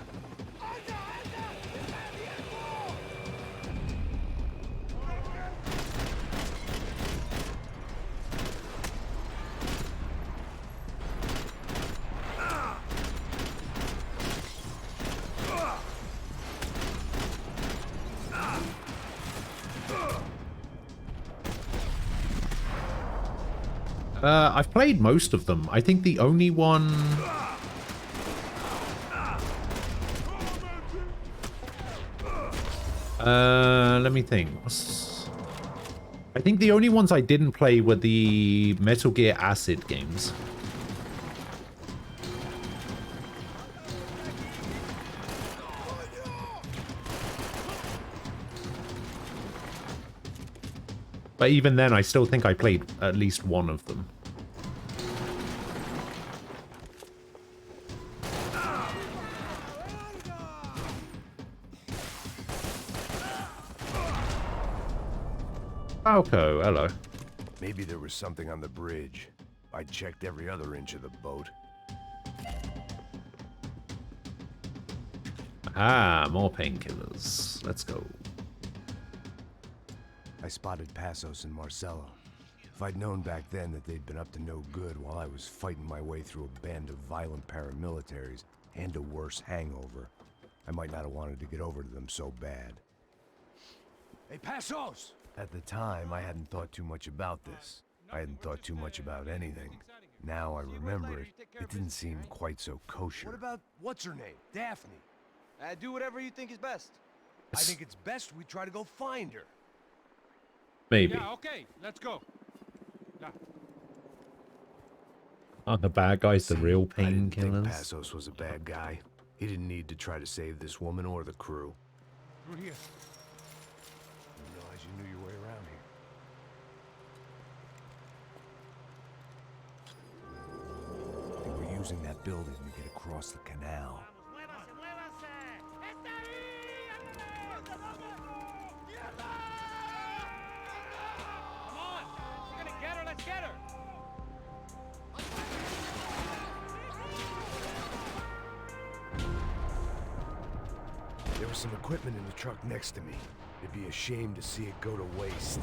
I've played most of them. I think the only one... let me think. I think the only ones I didn't play were the Metal Gear Acid games. But even then, I still think I played at least one of them. Falco, hello. Maybe there was something on the bridge. I checked every other inch of the boat. Ah, more painkillers. Let's go. I spotted Passos and Marcelo. If I'd known back then that they'd been up to no good while I was fighting my way through a band of violent paramilitaries and a worse hangover, I might not have wanted to get over to them so bad. Hey, Passos! At the time, I hadn't thought too much about this. I hadn't thought too much about anything. Now I remember it, it didn't seem quite so kosher. What about, what's her name? Daphne. Do whatever you think is best. I think it's best we try to go find her. Maybe. Yeah, okay, let's go. Yeah. Aren't the bad guys the real I didn't think painkillers? Passos was a bad guy. He didn't need to try to save this woman or the crew. Through here. Didn't realize you knew your way around here. They were using that building to get across the canal. Come on! We're gonna get her, let's get her! There was some equipment in the truck next to me. It'd be a shame to see it go to waste.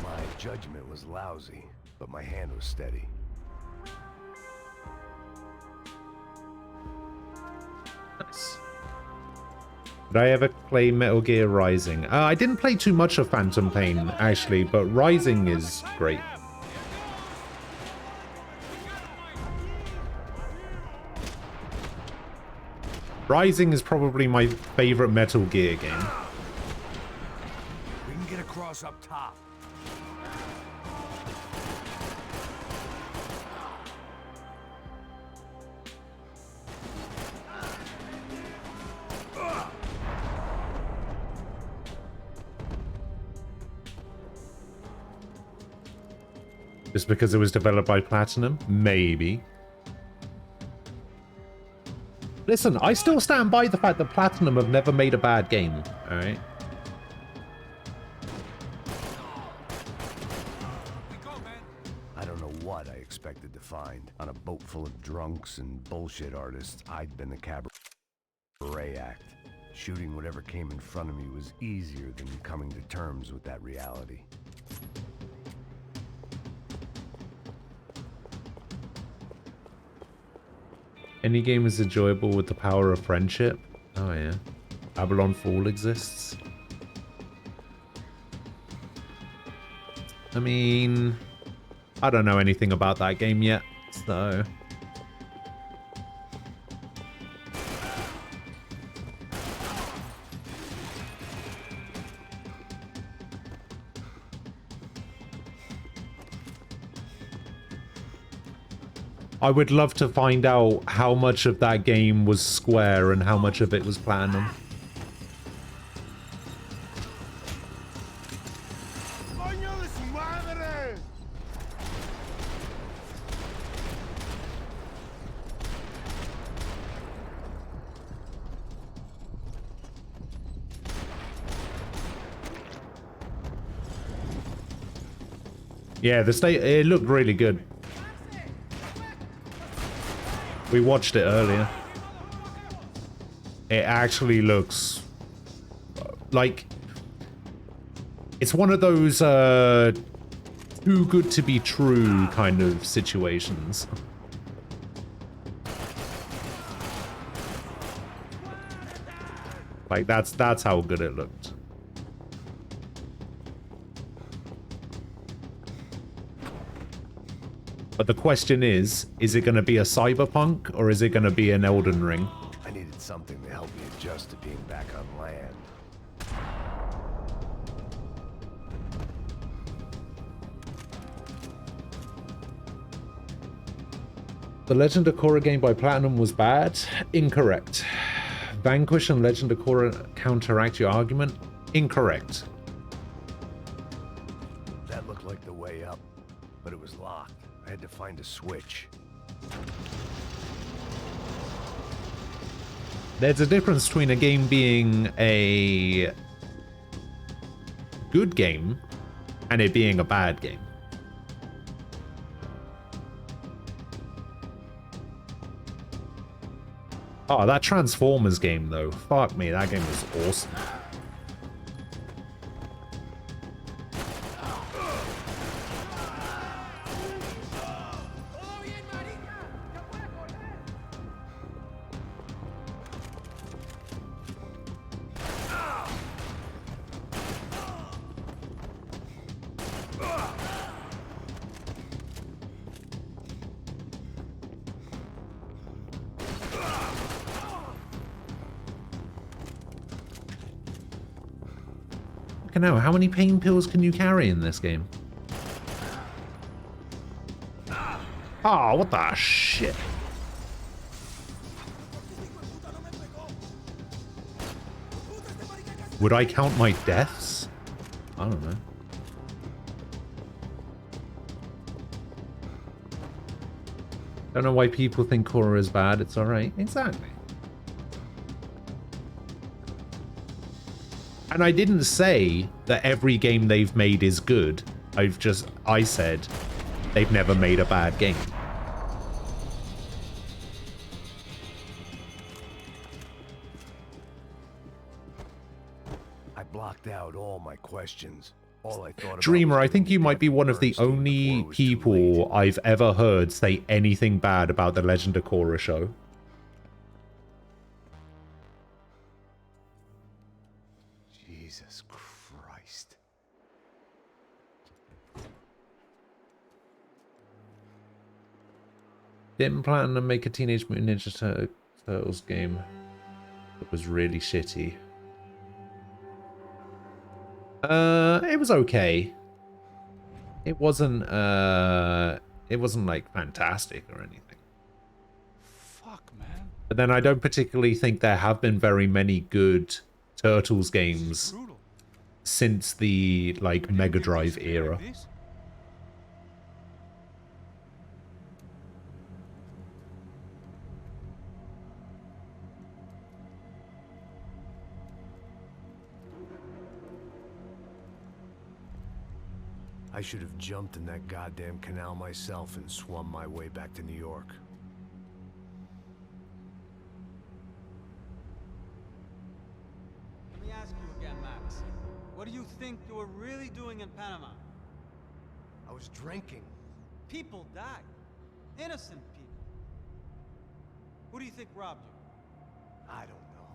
My judgment was lousy, but my hand was steady. Nice. Did I ever play Metal Gear Rising? I didn't play too much of Phantom Pain, actually, but Rising is great. Rising is probably my favorite Metal Gear game. We can get across up top. Just because it was developed by Platinum? Maybe. Listen, I still stand by the fact that Platinum have never made a bad game, alright? I don't know what I expected to find. On a boat full of drunks and bullshit artists, I'd been the cabaret act. Shooting whatever came in front of me was easier than coming to terms with that reality. Any game is enjoyable with the power of friendship. Oh yeah. Babylon Fall exists. I mean, I don't know anything about that game yet, so... I would love to find out how much of that game was Square and how much of it was Platinum. Yeah, the state, it looked really good. We watched it earlier. It actually looks like it's one of those too good to be true kind of situations. Like that's how good it looked. But the question is it going to be a Cyberpunk or is it going to be an Elden Ring? I needed something to help me adjust to being back on land. The Legend of Korra game by Platinum was bad? Incorrect. Vanquish and Legend of Korra counteract your argument? Incorrect. That looked like the way up, but it was locked. I had to find a switch. There's a difference between a game being a good game and it being a bad game. Oh, that Transformers game, though. Fuck me, that game was awesome. Fucking hell, how many pain pills can you carry in this game? Oh, what the shit? Would I count my deaths? I don't know. Don't know why people think Korra is bad. It's alright. Exactly. And I didn't say that every game they've made is good. I said they've never made a bad game. I blocked out all my questions. All I thought about Dreamer, was I think you might be one of the only people I've ever heard say anything bad about the Legend of Korra show. Jesus Christ. Didn't plan to make a Teenage Mutant Ninja Turtles game that was really shitty. It was okay. It wasn't like fantastic or anything. Fuck, man. But then I don't particularly think there have been very many good Turtles games since the like Mega Drive era. I should have jumped in that goddamn canal myself and swum my way back to New York. Let me ask you again, Max. What do you think you were really doing in Panama? I was drinking. People died. Innocent people. Who do you think robbed you? I don't know.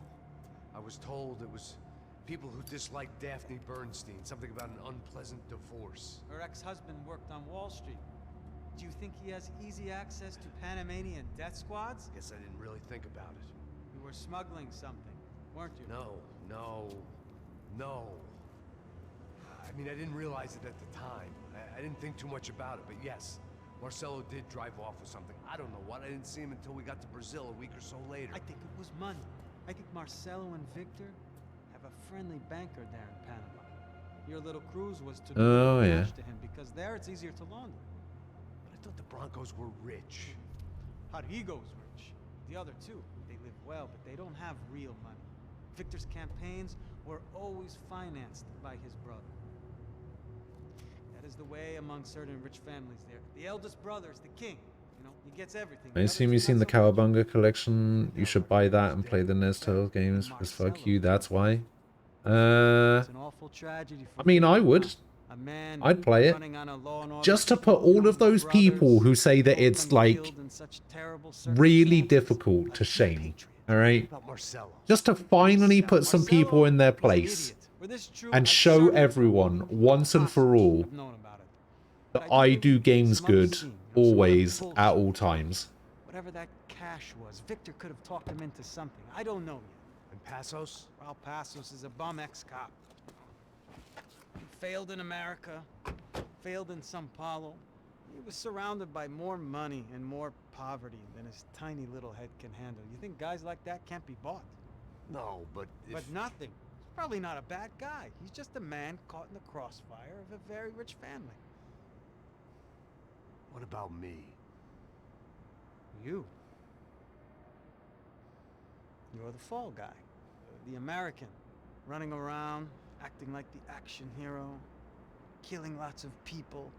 I was told it was people who disliked Daphne Bernstein, something about an unpleasant divorce. Her ex-husband worked on Wall Street. Do you think he has easy access to Panamanian death squads? Guess I didn't really think about it. You were smuggling something, weren't you? No. I mean, I didn't realize it at the time. I didn't think too much about it, but yes, Marcelo did drive off with something. I don't know what. I didn't see him until we got to Brazil a week or so later. I think it was money. I think Marcelo and Victor have a friendly banker there in Panama. Your little cruise was to Oh, do yeah. to him because there it's easier to launder. But I thought the Broncos were rich. Rodrigo's rich. The other two, they live well, but they don't have real money. Victor's campaigns were always financed by his brother. That is the way among certain rich families there. The eldest brother is the king. You know, he gets everything. I assume you've seen the Cowabunga collection. You should buy that and play the NES Turtles games because fuck you, that's why. I mean, I would. I'd play it. Just to put all of those people who say that it's like really difficult to shame. Alright? Just to finally put some people in their place and show everyone once and for all that I do games good always at all times. Whatever that cash was, Victor could have talked him into something. I don't know yet. And Passos? Raul Passos is a bum ex-cop. He failed in America, failed in Sao Paulo. He was surrounded by more money and more poverty than his tiny little head can handle. You think guys like that can't be bought? No, but But nothing. He's probably not a bad guy. He's just a man caught in the crossfire of a very rich family. What about me? You. You're the fall guy. The American. Running around, acting like the action hero. Killing lots of people.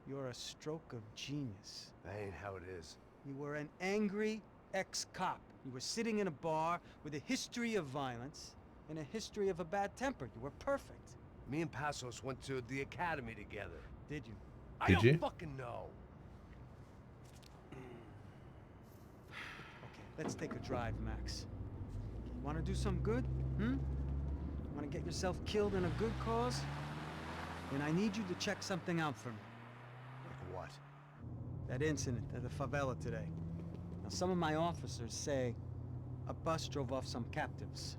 You're a stroke of genius. That ain't how it is. You were an angry, ex-cop. You were sitting in a bar with a history of violence and a history of a bad temper. You were perfect. Me and Passos went to the academy together. Did you? I Did don't you? fucking know. Okay, let's take a drive, Max. Want to do some good? Want to get yourself killed in a good cause? Then I need you to check something out for me. Like what? That incident at the favela today. Now, some of my officers say a bus drove off some captives.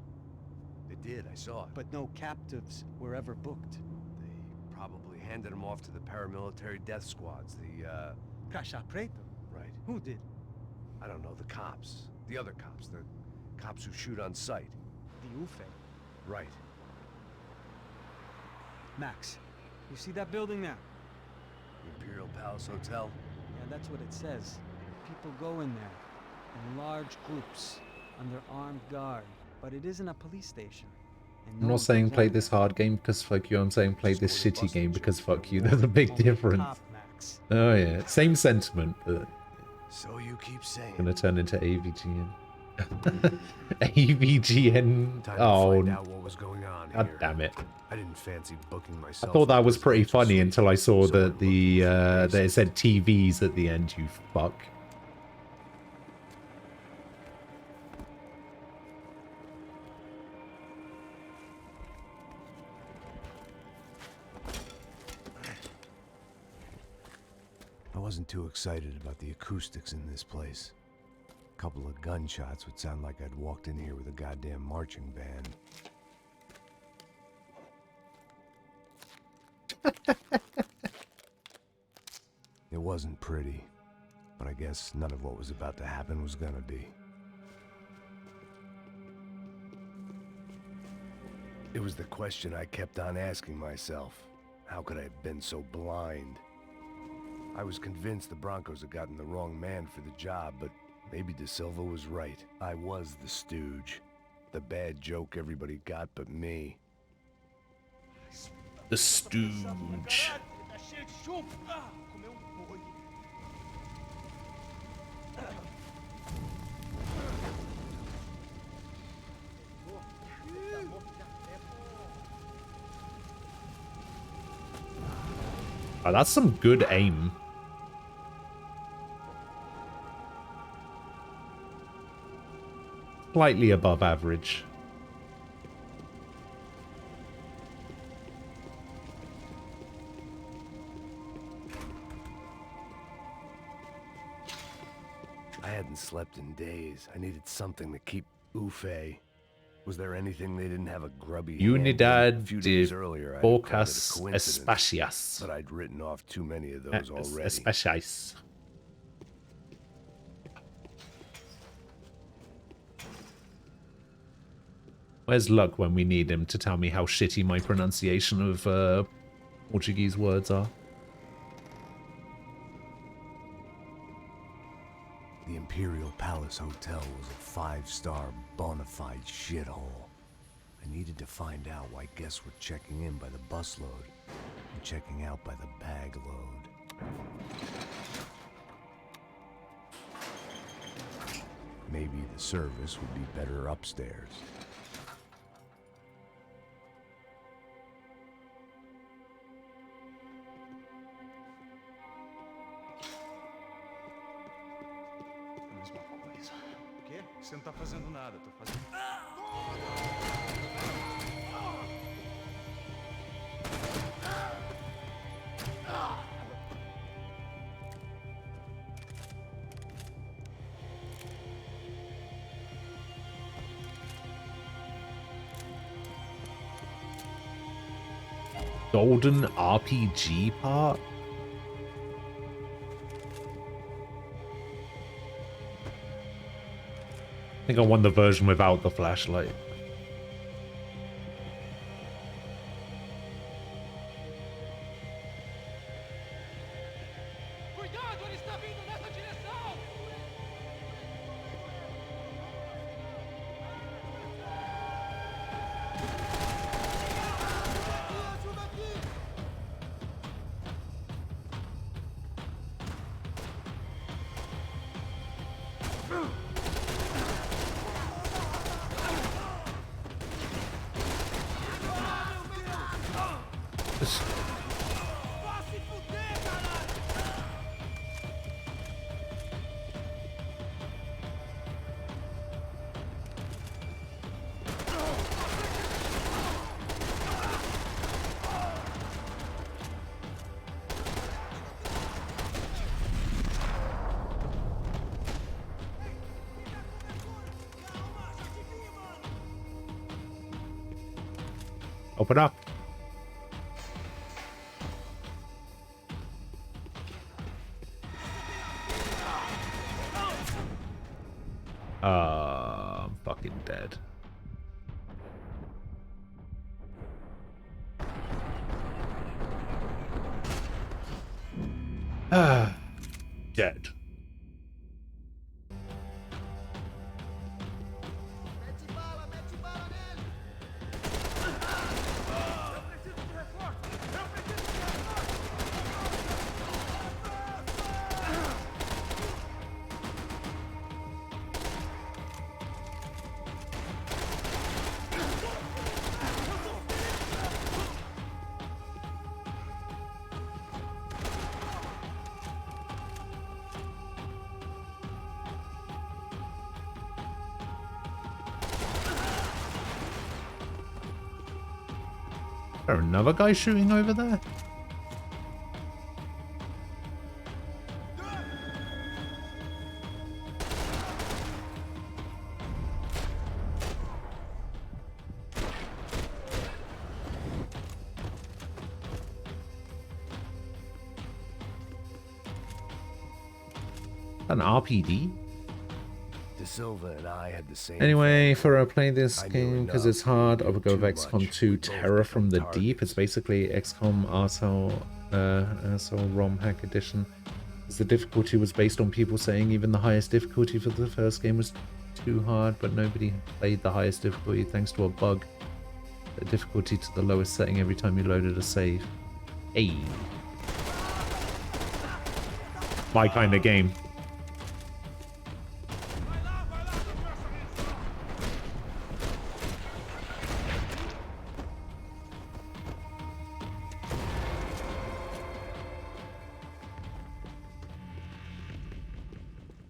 They did, I saw it. But no captives were ever booked. They probably handed them off to the paramilitary death squads, the, Caixa Preto? Right. Who did? I don't know, the cops. The other cops, the cops who shoot on sight. The UFE. Right. Max, you see that building there? Imperial Palace Hotel? Yeah, that's what it says. People go in there in large groups under armed guard, but it isn't a police station. And I'm not saying play this hard game because fuck you. I'm saying play this shitty game because fuck you. There's a big difference. Oh yeah, same sentiment, but So you keep saying. gonna turn into AVGN. AVGN. Time to Oh, find out what was going on God here. damn it! I didn't fancy booking I myself. thought that was pretty funny until I saw that that it said TVs at the end. You fuck. I wasn't too excited about the acoustics in this place. A couple of gunshots would sound like I'd walked in here with a goddamn marching band. It wasn't pretty, but I guess none of what was about to happen was gonna be. It was the question I kept on asking myself. How could I have been so blind? I was convinced the Broncos had gotten the wrong man for the job, but maybe De Silva was right. I was the stooge. The bad joke everybody got but me. The stooge. Oh, that's some good aim. Slightly above average. I hadn't slept in days. I needed something to keep Ufe. Was there anything they didn't have a grubby Unidad a few de days earlier, I'd have called it a Pocas coincidence, Espacias. but I'd written off too many of those already. Espacias. Where's Luck when we need him to tell me how shitty my pronunciation of Portuguese words are? The Imperial Palace Hotel was a 5-star bona fide shithole. I needed to find out why guests were checking in by the busload and checking out by the bag load. Maybe the service would be better upstairs. O quê? Você não tá fazendo nada, tô fazendo. Golden RPG part? I think I want the version without the flashlight. Cuidado, ele está vindo nessa direção! Ajuda aqui! Open up. I'm fucking dead. Dead. Is there another guy shooting over there? An RPD? De Silva and I had the same. Anyway, for playing this game because it's hard, I would go with XCOM 2 Terror from the Deep. It's basically XCOM Arsehole ROM Hack Edition. The difficulty was based on people saying even the highest difficulty for the first game was too hard, but nobody played the highest difficulty thanks to a bug. The difficulty to the lowest setting every time you loaded a save. Hey. My kind of game.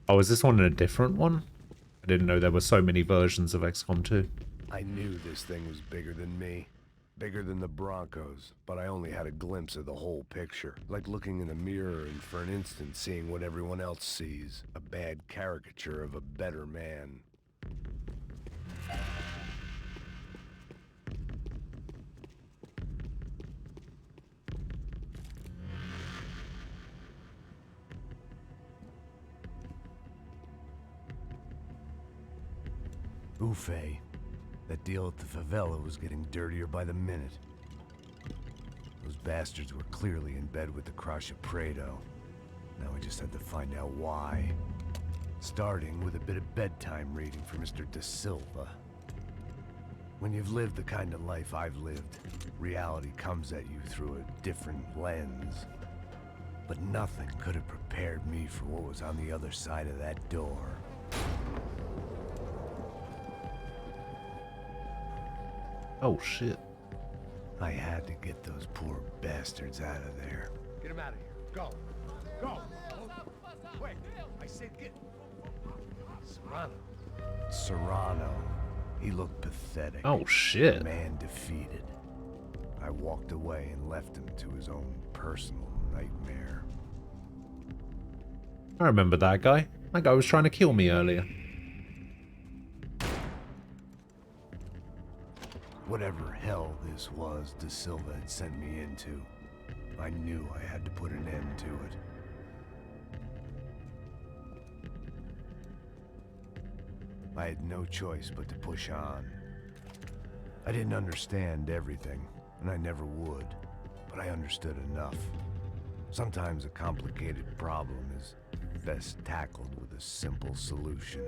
Oh, is this one a different one? I didn't know there were so many versions of XCOM 2. I knew this thing was bigger than me. Bigger than the Broncos, but I only had a glimpse of the whole picture. Like looking in a mirror and for an instant seeing what everyone else sees. A bad caricature of a better man. Buffet. That deal at the favela was getting dirtier by the minute. Those bastards were clearly in bed with the Crush of Prado. Now we just had to find out why. Starting with a bit of bedtime reading for Mr. De Silva. When you've lived the kind of life I've lived, reality comes at you through a different lens. But nothing could have prepared me for what was on the other side of that door. Oh shit. I had to get those poor bastards out of there. Get him out of here. Go. Go. Wait. I said get. Serrano. Serrano. He looked pathetic. Oh shit. Man defeated. I walked away and left him to his own personal nightmare. I remember that guy. That guy was trying to kill me earlier. Whatever hell this was De Silva had sent me into, I knew I had to put an end to it. I had no choice but to push on. I didn't understand everything, and I never would, but I understood enough. Sometimes a complicated problem is best tackled with a simple solution.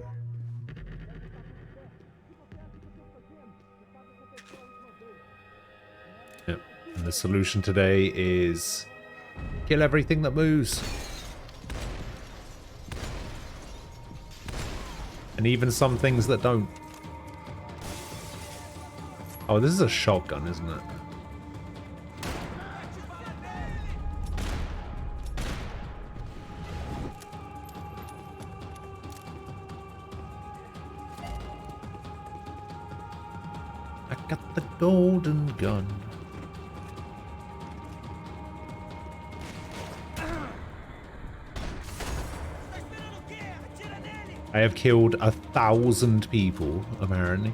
Yep. And the solution today is kill everything that moves. And even some things that don't. Oh, this is a shotgun, isn't it? I got the golden gun. I have killed 1,000 people, apparently.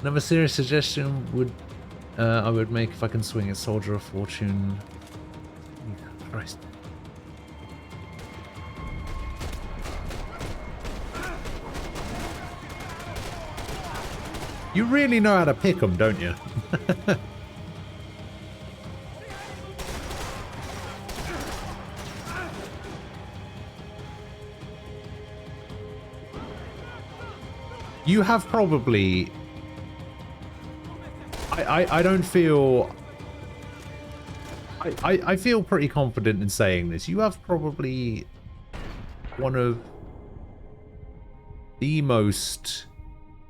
Another serious suggestion would I would make if I can swing a Soldier of Fortune. Christ. You really know how to pick them, don't you? You have probably... I don't feel... I feel pretty confident in saying this. You have probably one of the most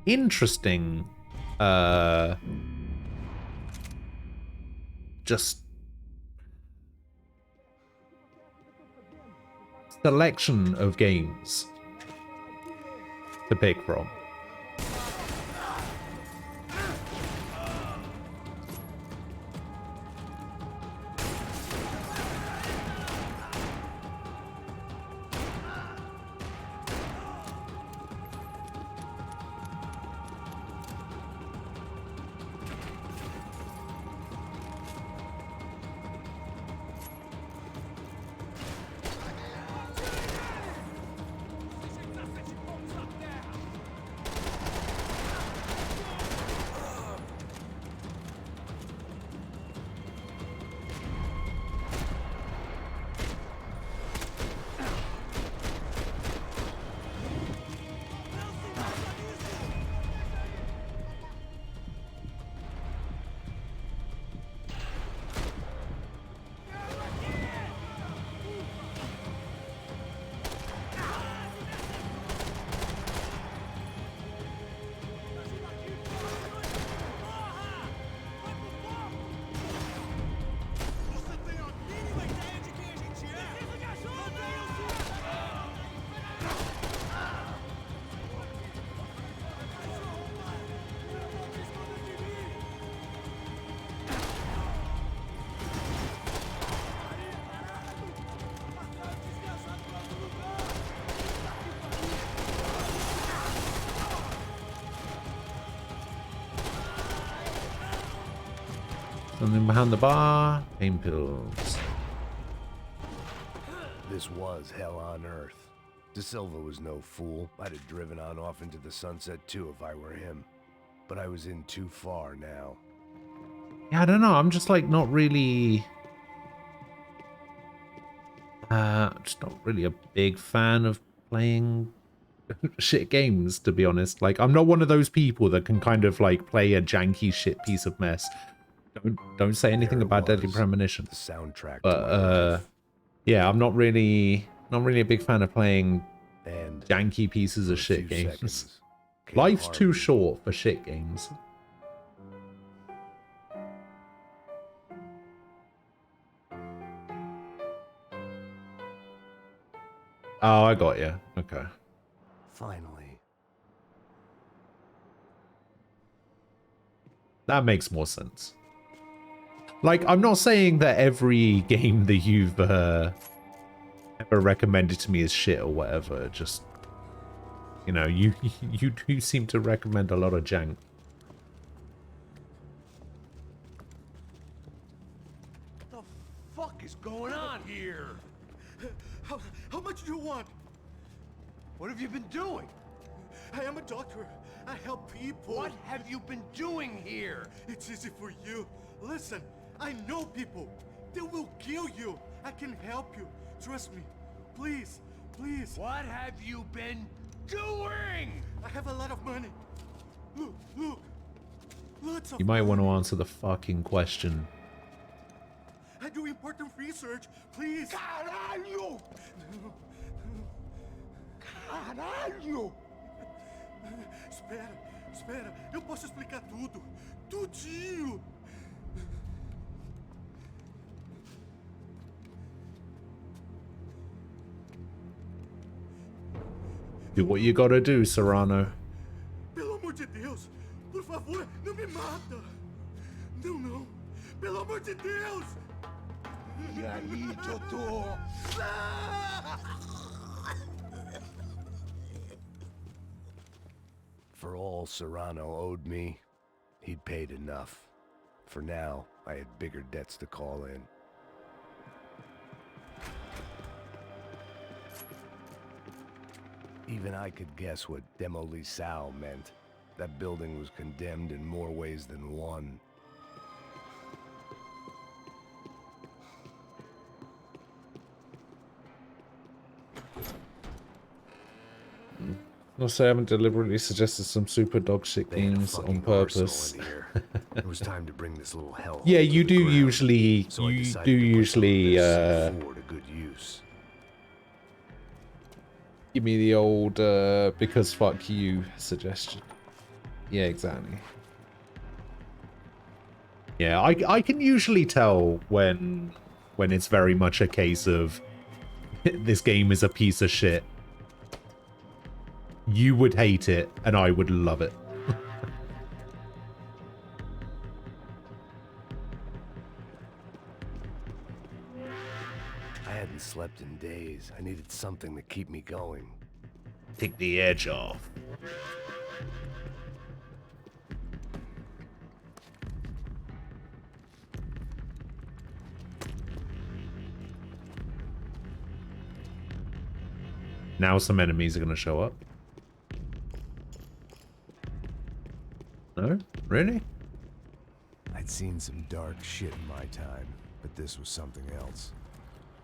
interesting just selection of games to pick from. Something behind the bar. Pain pills. This was hell on earth. De Silva was no fool. I'd have driven on off into the sunset too if I were him. But I was in too far now. Yeah, I don't know. I'm just like not really... just not really a big fan of playing shit games, to be honest. Like, I'm not one of those people that can kind of like play a janky shit piece of mess. Don't say anything about Deadly Premonition. The soundtrack. But yeah, I'm not really a big fan of playing janky pieces of shit games. Life's too short for shit games. Oh, I got you. Okay. Finally. That makes more sense. Like, I'm not saying that every game that you've ever recommended to me is shit or whatever. Just, you know, you do seem to recommend a lot of jank. What the fuck is going on here? How much do you want? What have you been doing? I am a doctor. I help people. What have you been doing here? It's easy for you. Listen, I know people. They will kill you. I can help you. Trust me. Please, please. What have you been doing? I have a lot of money. Look, look. Lots of You might want to money. answer the fucking question. I do important research. Please. Caralho! Caralho! Espera, espera. Eu posso explicar tudo. Tudinho. Do what you gotta do, Serrano. Pelo amor de Deus. Por favor, não me mata. Não, não. Pelo amor de Deus. E aí, doutor? For all Serrano owed me, He'd paid enough. For now, I had bigger debts to call in. Even I could guess what Demolisal meant. That building was condemned in more ways than one. I'll say I haven't deliberately suggested some super dog shit games on purpose. It was time to bring this little hell. Yeah, you do usually. So you do usually. to good use. Give me the old because fuck you suggestion. Yeah, exactly. Yeah, I can usually tell when it's very much a case of this game is a piece of shit. You would hate it, and I would love it. I hadn't slept in days. I needed something to keep me going. Take the edge off. Now some enemies are going to show up. No? Really? I'd seen some dark shit in my time, but this was something else.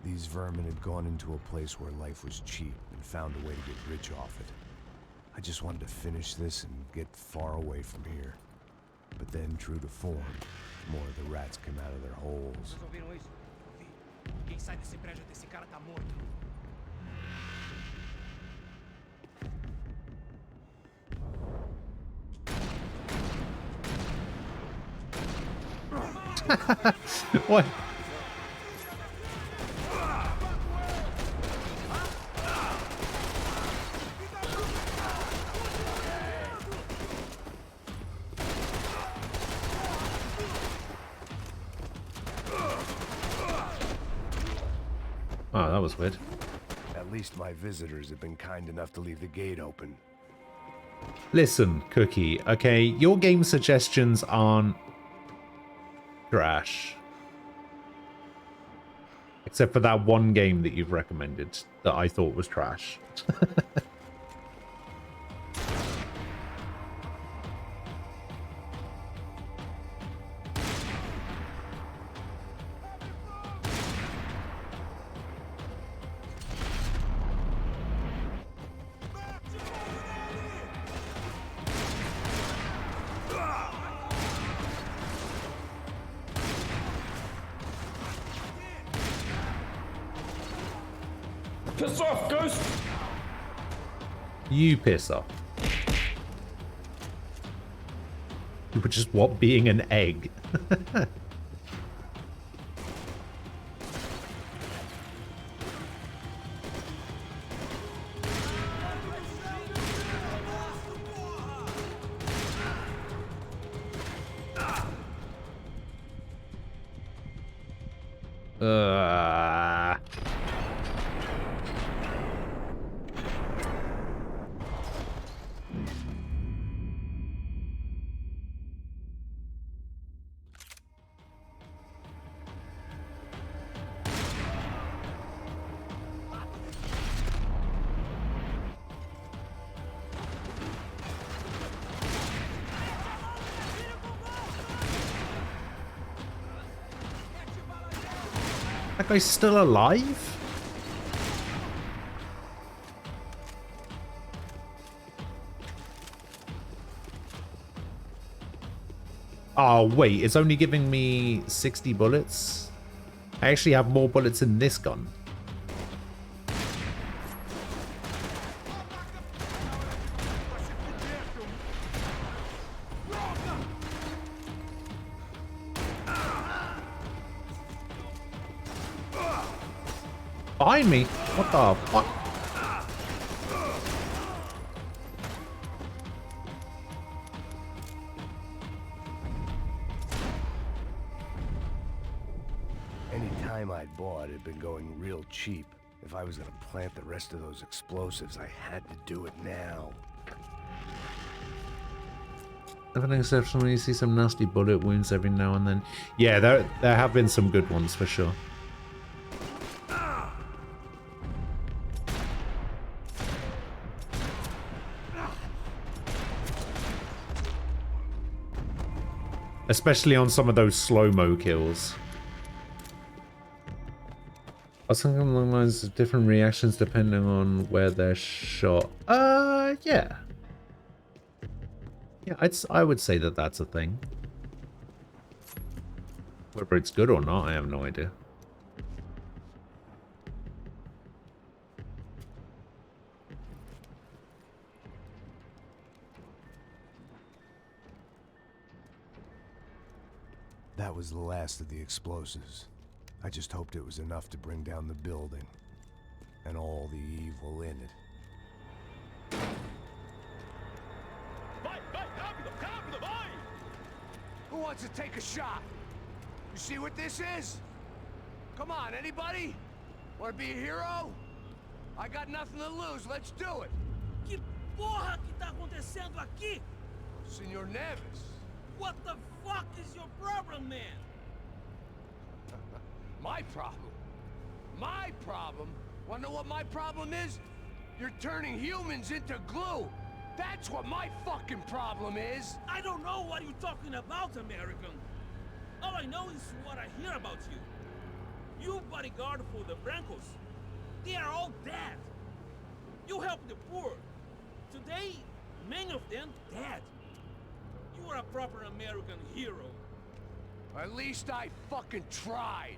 These vermin had gone into a place where life was cheap and found a way to get rich off it. I just wanted to finish this and get far away from here. But then, true to form, more of the rats came out of their holes. What? Oh, that was weird. At least my visitors have been kind enough to leave the gate open. Listen, Cookie, okay, your game suggestions aren't trash. Except for that one game that you've recommended that I thought was trash. Piss off, Ghost! You piss off. You were just what, being an egg? That guy's still alive? Oh, wait, it's only giving me 60 bullets? I actually have more bullets in this gun. Behind me? What the fuck? Any time I'd bought had been going real cheap. If I was gonna plant the rest of those explosives, I had to do it now. Everything exceptional. You see some nasty bullet wounds every now and then. Yeah, there have been some good ones for sure. Especially on some of those slow-mo kills. I was thinking along the lines of different reactions depending on where they're shot. Yeah. Yeah, I would say that that's a thing. Whether it's good or not, I have no idea. That was the last of the explosives. I just hoped it was enough to bring down the building and all the evil in it. Who wants to take a shot? You see what this is? Come on, anybody? Want to be a hero? I got nothing to lose. Let's do it. Que porra que tá acontecendo aqui? Senor Neves. What the fuck is your problem, man? My problem? My problem? Wanna know what my problem is? You're turning humans into glue. That's what my fucking problem is. I don't know what you're talking about, American. All I know is what I hear about you. You bodyguard for the Brancos. They are all dead. You help the poor. Today, many of them dead. You are a proper American hero. At least I fucking tried.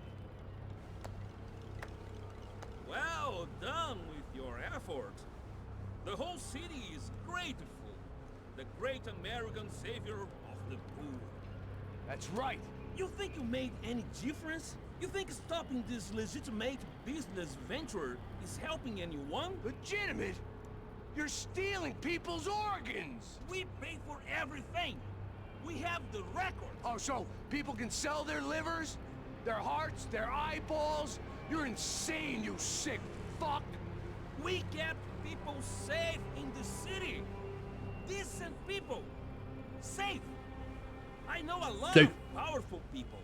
Well done with your effort. The whole city is grateful. The great American savior of the poor. That's right. You think you made any difference? You think stopping this legitimate business venture is helping anyone? Legitimate? You're stealing people's organs! We pay for everything! We have the record! Oh, so people can sell their livers? Their hearts? Their eyeballs? You're insane, you sick fuck! We kept people safe in the city! Decent people! Safe! I know a lot of powerful people.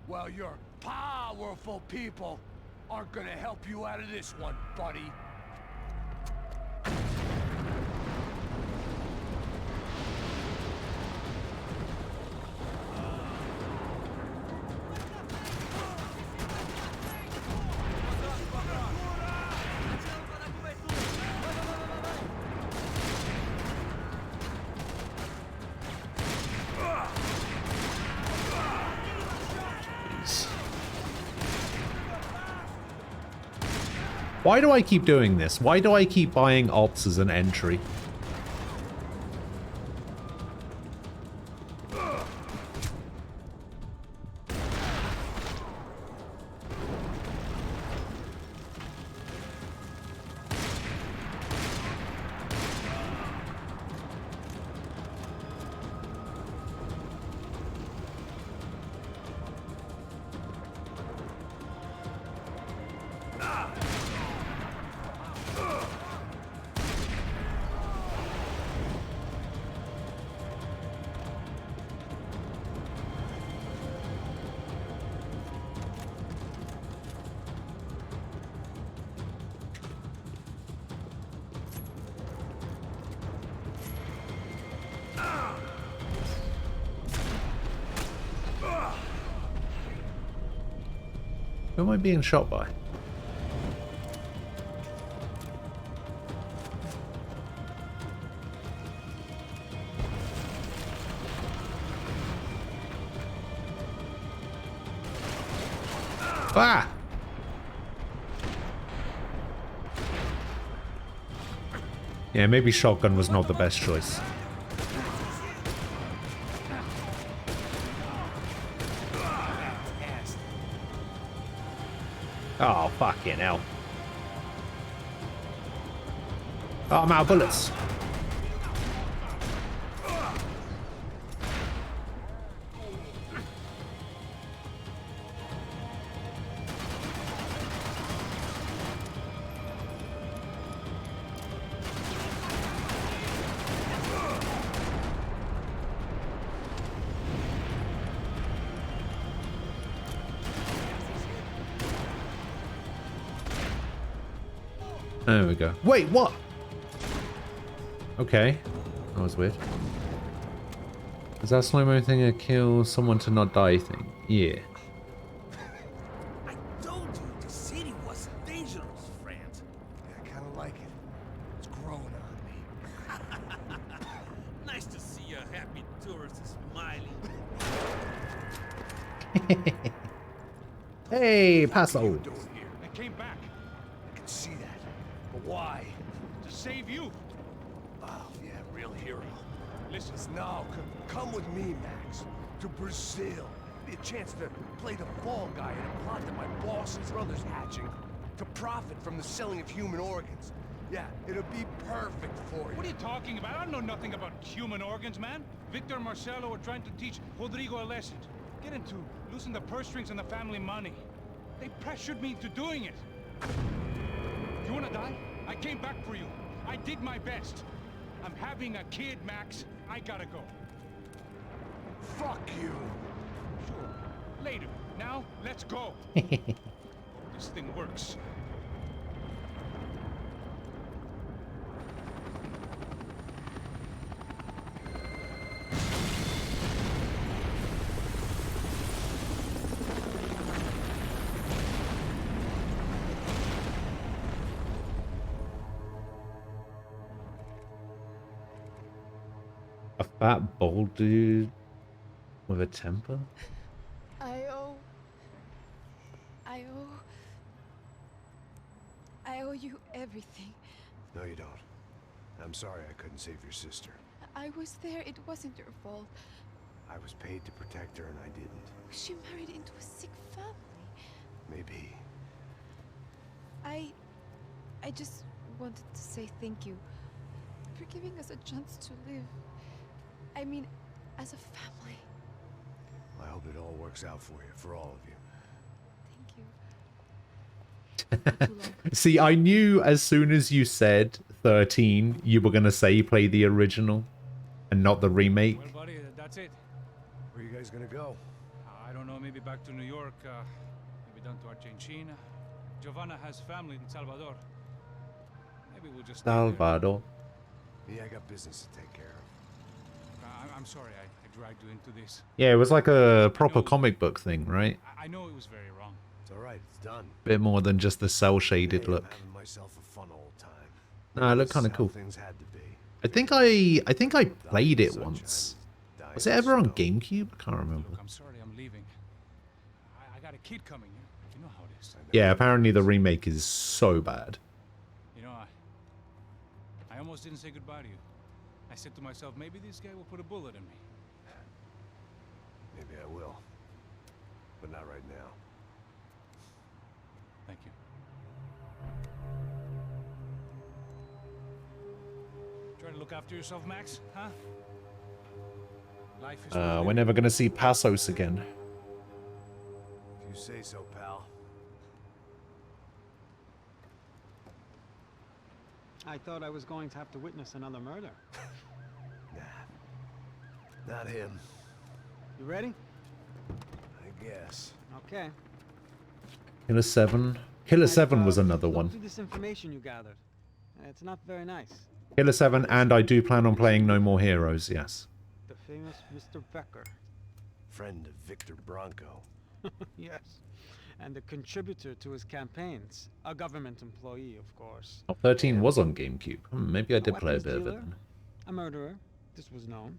Well, your powerful people aren't gonna help you out of this one, buddy. Why do I keep doing this? Why do I keep buying ops as an entry? Who am I being shot by? Ah! Yeah, maybe shotgun was not the best choice. Oh, fucking hell. Oh, I'm out of bullets. There we go. Wait, what? Okay. That was weird. Is that slow-mo thing a kill someone to not die thing? Yeah. I told you the city was dangerous, friend. Yeah, I kind of like it. It's growing on me. Nice to see a happy tourist smiling. Hey, Paso. What are you doing here? I came back I can see that. But why? to save you. Oh, yeah, real hero. Listen, Now, come with me, Max. To Brazil. Be a chance to play the fall guy in a plot that my boss and brother's hatching. To profit from the selling of human organs. Yeah, it'll be perfect for you. what are you talking about? I know nothing about human organs, man. Victor and Marcelo are trying to teach Rodrigo a lesson. Get into losing the purse strings and the family money. They pressured me into doing it. You wanna die? I came back for you. I did my best. I'm having a kid, Max. I gotta go. Fuck you. Sure. Later. Now, let's go. This thing works. A fat bald dude with a temper? I owe you everything. No, you don't. I'm sorry I couldn't save your sister. I was there. It wasn't your fault. I was paid to protect her and I didn't. She married into a sick family. Maybe. I just wanted to say thank you for giving us a chance to live. I mean, as a family. I hope it all works out for you, for all of you. See, I knew as soon as you said 13, you were going to say play the original and not the remake. Well, buddy, that's it. Where are you guys gonna go? I don't know, maybe back to New York, maybe down to Argentina. Giovanna has family in Salvador. Maybe we'll just stay there. Salvador. Yeah, I got business to take care of. I'm sorry I dragged you into this. Yeah, it was like a proper comic book thing, right? I know it was very wrong. It's alright, it's done. Bit more than just the cell-shaded Hey, I'm look. having myself a fun old time. No, it looked kind of cool. I think I played it once. Was it ever on GameCube? I can't remember. Look, I'm sorry I'm leaving. I got a kid coming. You know how it is. Yeah, apparently the remake is so bad. You know, I almost didn't say goodbye to you. I said to myself, maybe this guy will put a bullet in me. Maybe I will. But not right now. Thank you. Try to look after yourself, Max, huh? Life is We're never gonna see Passos again. If you say so, pal. I thought I was going to have to witness another murder. Not him. You ready? I guess. Okay. Killer 7. Killer 7 was another Look one. through this information you gathered. It's not very nice. Killer 7, and I do plan on playing No More Heroes, yes. The famous Mr. Becker. Friend of Victor Bronco. Yes. And a contributor to his campaigns. A government employee, of course. Oh, 13 was on GameCube. Maybe I did A play a weapons bit of it. dealer, a murderer. This was known.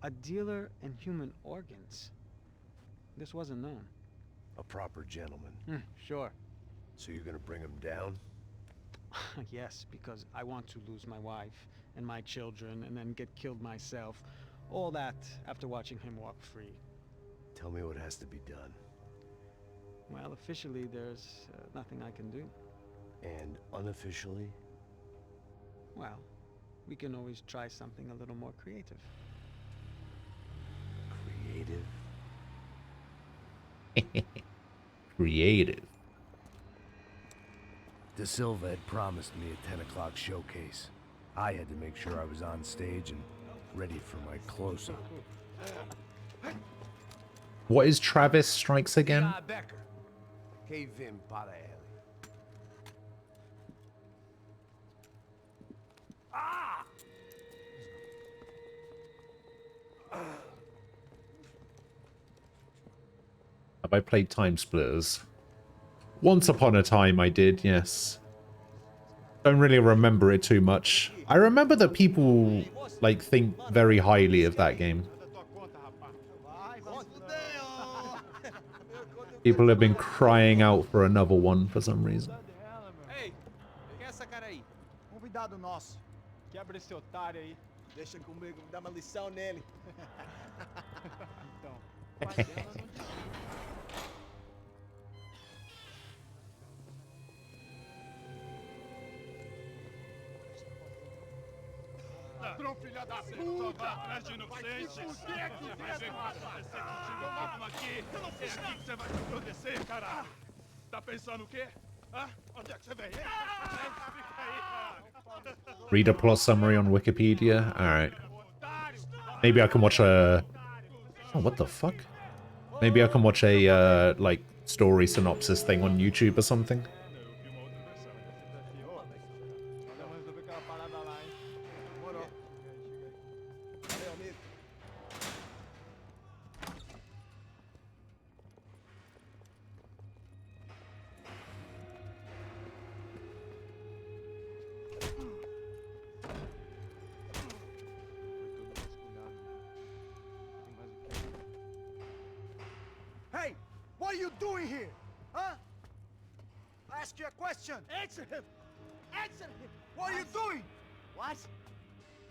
A dealer in human organs. This wasn't known. A proper gentleman. Sure. So you're gonna bring him down? Yes, because I want to lose my wife and my children and then get killed myself. All that after watching him walk free. Tell me what has to be done. Well, officially, there's nothing I can do. And unofficially? Well, we can always try something a little more creative. Creative? Creative. De Silva had promised me a 10 o'clock showcase. I had to make sure I was on stage and ready for my close-up. What is Travis Strikes Again? Becker. Che vim para ele. Have I played Time Splitters? Once upon a time I did, yes. Don't really remember it too much. I remember that people, like, think very highly of that game. People have been crying out for another one for some reason. Ei, quem é essa cara aí? Convidado nosso. Quebra esse otário aí. Deixa comigo, me dá uma lição nele. Então, o pai dela não disse. Ladrão, filha da puta! Vai atrás de inocente! Vai ver o que vai acontecer contigo mesmo aqui! É aqui que você vai se acontecer, caralho! Tá pensando o quê? Hã? Onde é que você vem? Fica aí, caralho! Read a plot summary on Wikipedia? Alright. Maybe I can watch a... Oh, what the fuck? Maybe I can watch a, like, story synopsis thing on YouTube or something. Hey, what are you doing here? Huh? I ask you a question. Answer him. Answer him. What are you doing? What?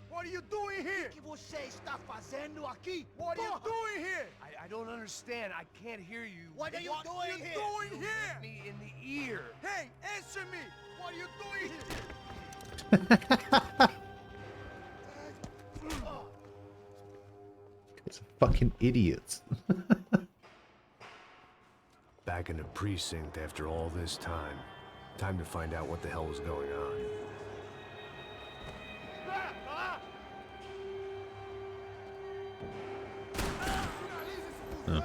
What are you doing here? O que você está fazendo aqui? What are you doing here? I don't understand. I can't hear you. What are you doing here? What are you doing here? Me in the ear. Hey, answer me. What are you doing here? It's fucking idiots. Back in the precinct after all this time. Time to find out what the hell was going on. Oh.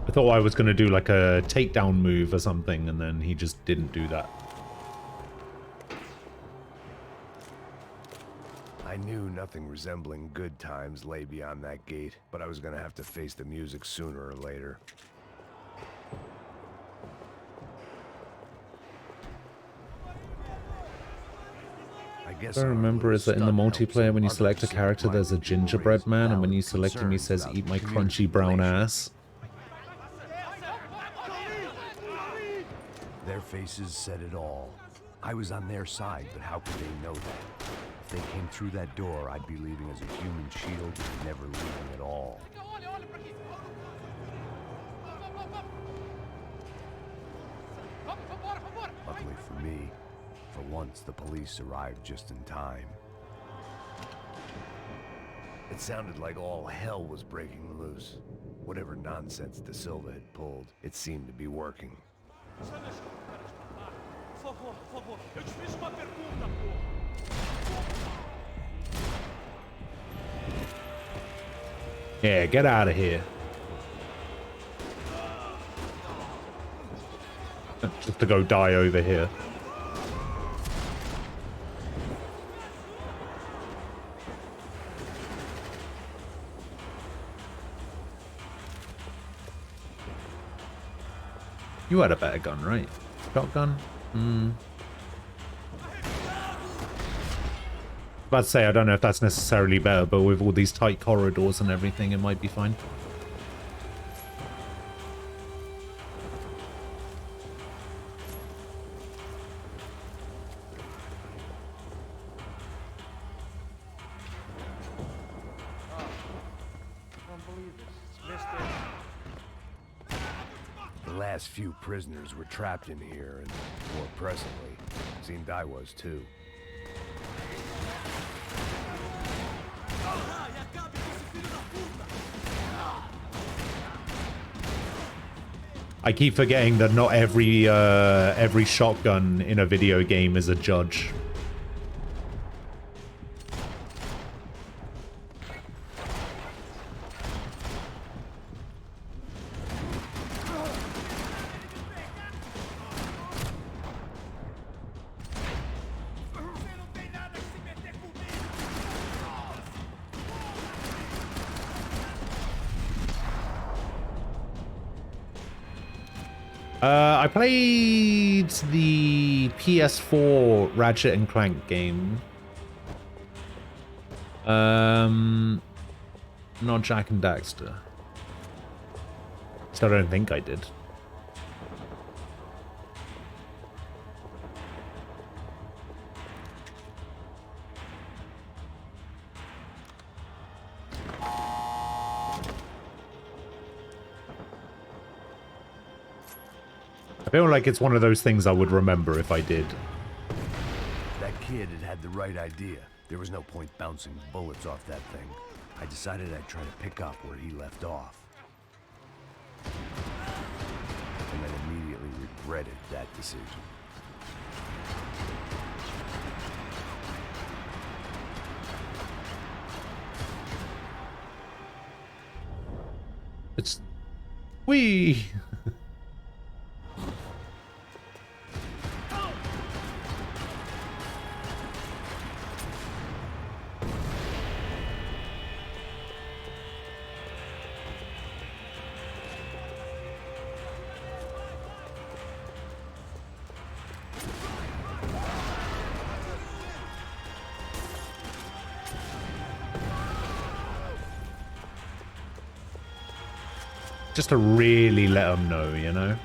I thought I was going to do like a takedown move or something, and then he just didn't do that. I knew nothing resembling good times lay beyond that gate, but I was gonna have to face the music sooner or later. I guess What I remember is that in the multiplayer, when you select a character, there's a gingerbread man, and when you select him, he says, "Eat my crunchy brown ass." Their faces said it all. I was on their side, but how could they know that? If they came through that door, I'd be leaving as a human shield and never leaving at all. Luckily for me, for once the police arrived just in time. It sounded like all hell was breaking loose. Whatever nonsense De Silva had pulled, it seemed to be working. Por favor, por favor, eu te fiz uma pergunta, porra. Yeah, get out of here. Just to go die over here. You had a better gun, right? Shotgun? About to say, I don't know if that's necessarily better, but with all these tight corridors and everything, it might be fine. The last few prisoners were trapped in here, and more presently, seemed I was too. I keep forgetting that not every shotgun in a video game is a judge. I played the PS4 Ratchet and Clank game. Not Jack and Daxter. Still don't think I did. I feel like it's one of those things I would remember if I did. That kid had the right idea. There was no point bouncing bullets off that thing. I decided I'd try to pick up where he left off. And then immediately regretted that decision. It's... Whee! Just to really let them know, you know?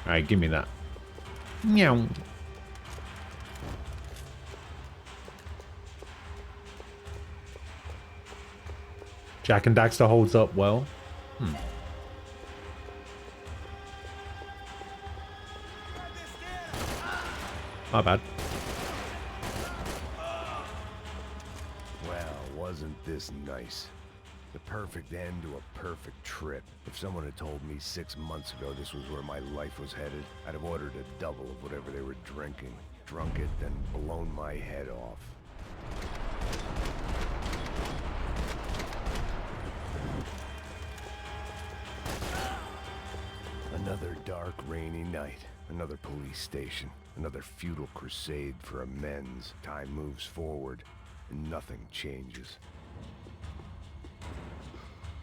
Alright, give me that. Meow. Jack and Daxter holds up well. Not bad. Well, wasn't this nice? The perfect end to a perfect trip. If someone had told me 6 months ago this was where my life was headed, I'd have ordered a double of whatever they were drinking, drunk it, then blown my head off. Another dark, rainy night. Another police station. Another futile crusade for amends. Time moves forward, and nothing changes.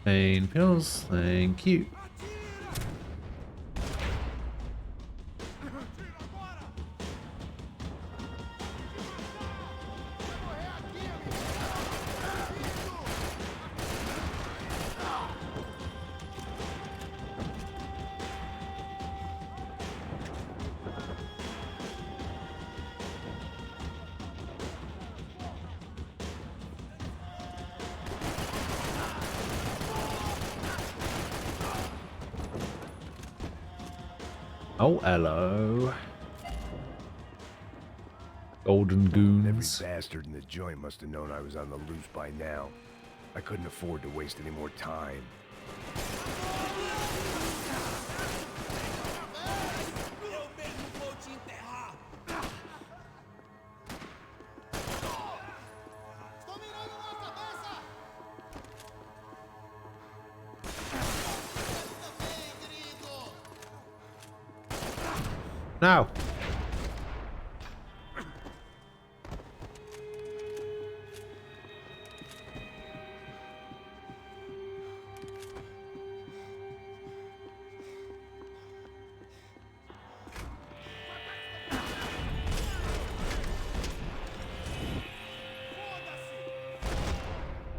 Pain pills, thank you. Oh, hello. Golden goons. Every bastard in the joint must have known I was on the loose by now. I couldn't afford to waste any more time. Now.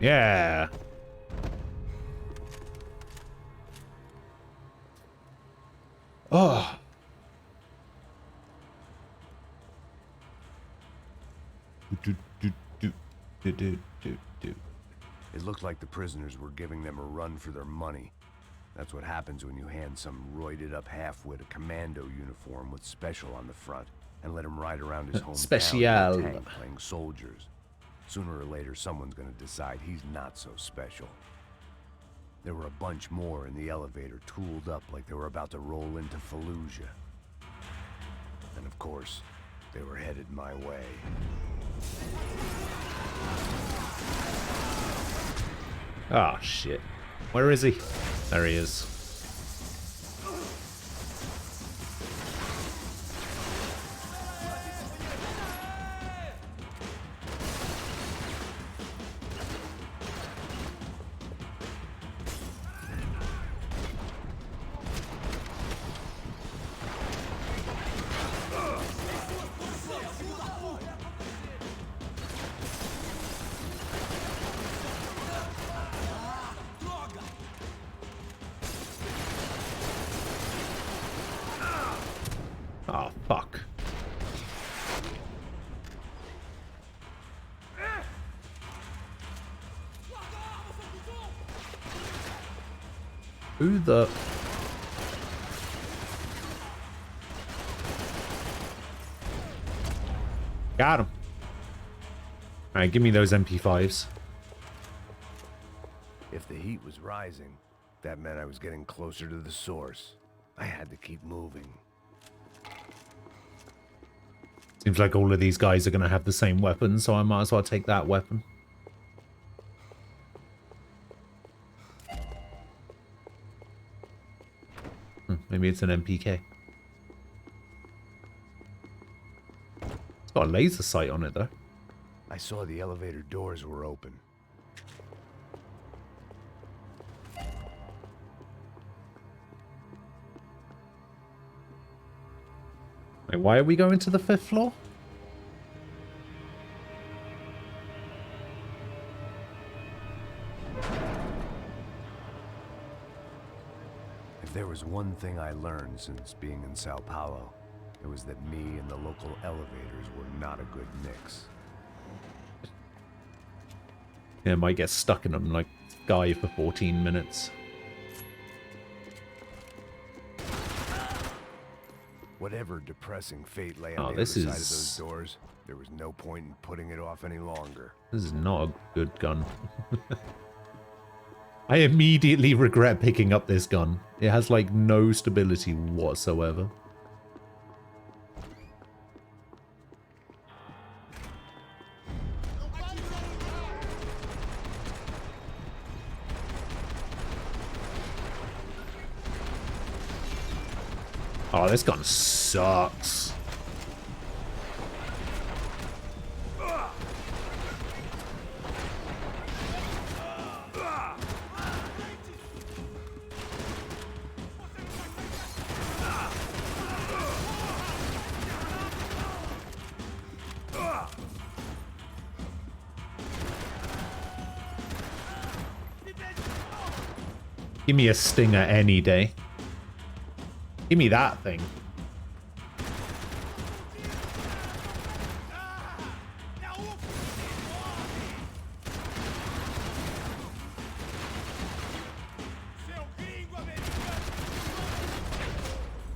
Yeah. Oh. It looked like the prisoners were giving them a run for their money. That's what happens when you hand some roided-up halfwit a commando uniform with special on the front and let him ride around his hometown Special. in a tank playing soldiers. Sooner or later, someone's gonna decide he's not so special. There were a bunch more in the elevator, tooled up like they were about to roll into Fallujah. And of course, They were headed my way. Ah, shit. Where is he? There he is. Oh, fuck. Who the... Got him. Alright, give me those MP5s. If the heat was rising, that meant I was getting closer to the source. I had to keep moving. Seems like all of these guys are going to have the same weapon, so I might as well take that weapon. Maybe it's an MPK. It's got a laser sight on it, though. I saw the elevator doors were open. Wait, why are we going to the 5th floor? If there was one thing I learned since being in Sao Paulo, it was that me and the local elevators were not a good mix. Yeah, might get stuck in them like Guy for 14 minutes. Whatever depressing fate lay on the other side of those doors, there was no point in putting it off any longer. This is not a good gun. I immediately regret picking up this gun. It has like no stability whatsoever. Oh, this gun sucks. Give me a stinger any day. Give me that thing.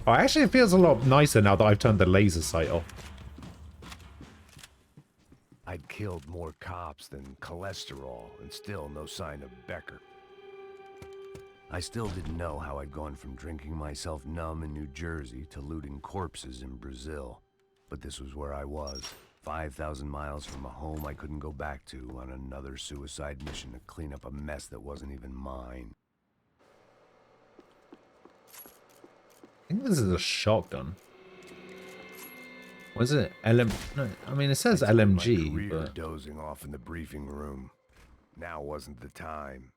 Oh, actually, it feels a lot nicer now that I've turned the laser sight off. I'd killed more cops than cholesterol, and still no sign of Becker. I still didn't know how I'd gone from drinking myself numb in New Jersey to looting corpses in Brazil. But this was where I was, 5,000 miles from a home I couldn't go back to, on another suicide mission to clean up a mess that wasn't even mine. I think this is a shotgun. Was it LM? No, I mean it says LMG, My career but dozing off in the briefing room. Now wasn't the time.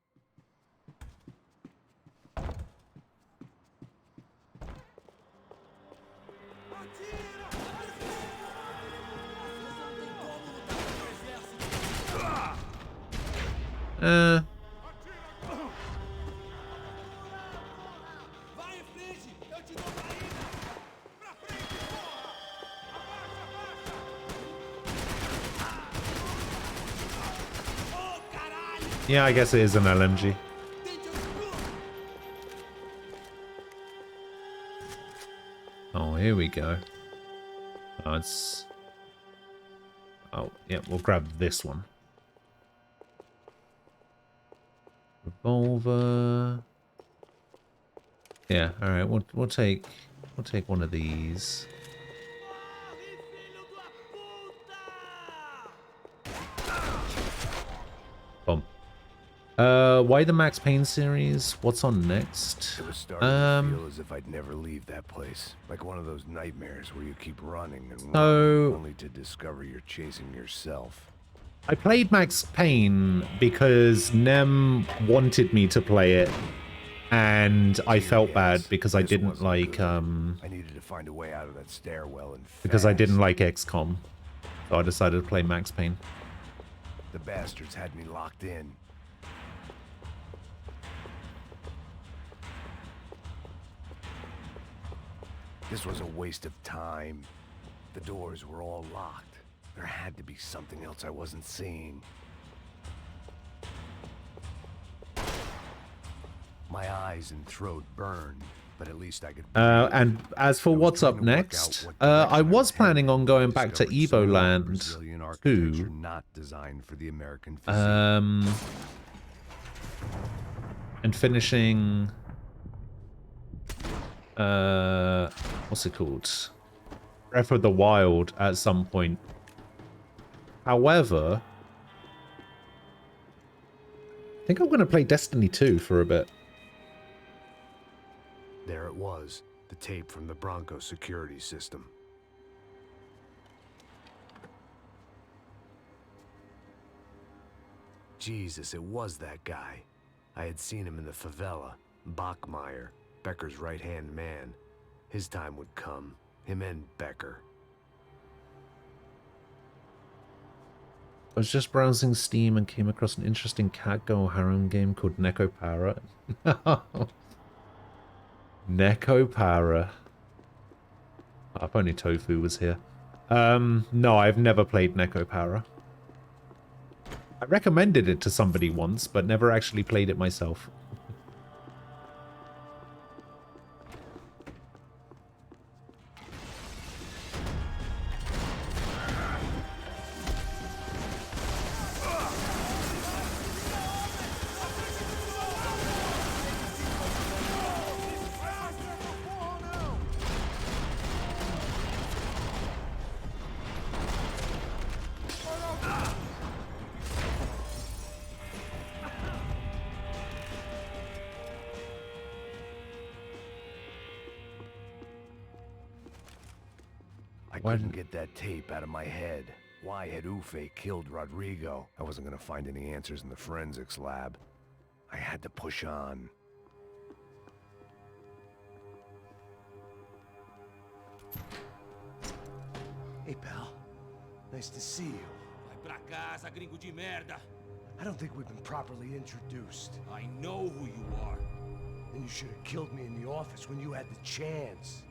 Yeah, I guess it is an LMG. Oh, here we go. Oh, it's... Oh, yeah, we'll grab this one. Revolver. Yeah, all right. We'll take one of these. Why the Max Payne series? What's on next? It was starting to feel as if I'd never leave that place. Like one of those nightmares where you keep running and running, only to discover you're chasing yourself. I played Max Payne because Nem wanted me to play it, and I felt bad because I didn't like I needed to find a way out of that stairwell and because I didn't like XCOM, so I decided to play Max Payne. The bastards had me locked in. This was a waste of time. The doors were all locked. There had to be something else I wasn't seeing. My eyes and throat burned, but at least I could And as for what's up next, I was planning on going back to Evoland 2. Not designed for the American physique. And finishing what's it called? Breath of the Wild at some point. However, I think I'm going to play Destiny 2 for a bit. There it was, the tape from the Bronco security system. Jesus, it was that guy. I had seen him in the favela. Bachmeyer, Becker's right-hand man. His time would come. Him and Becker. I was just browsing Steam and came across an interesting cat girl harem game called Neko Para. Neko Para. If only Tofu was here. No, I've never played Neko Para. I recommended it to somebody once, but never actually played it myself. I couldn't get that tape out of my head. Why had Ufe killed Rodrigo? I wasn't gonna find any answers in the forensics lab. I had to push on. Hey, pal. Nice to see you. Vai pra casa, gringo de merda. I don't think we've been properly introduced. I know who you are. Then you should have killed me in the office when you had the chance.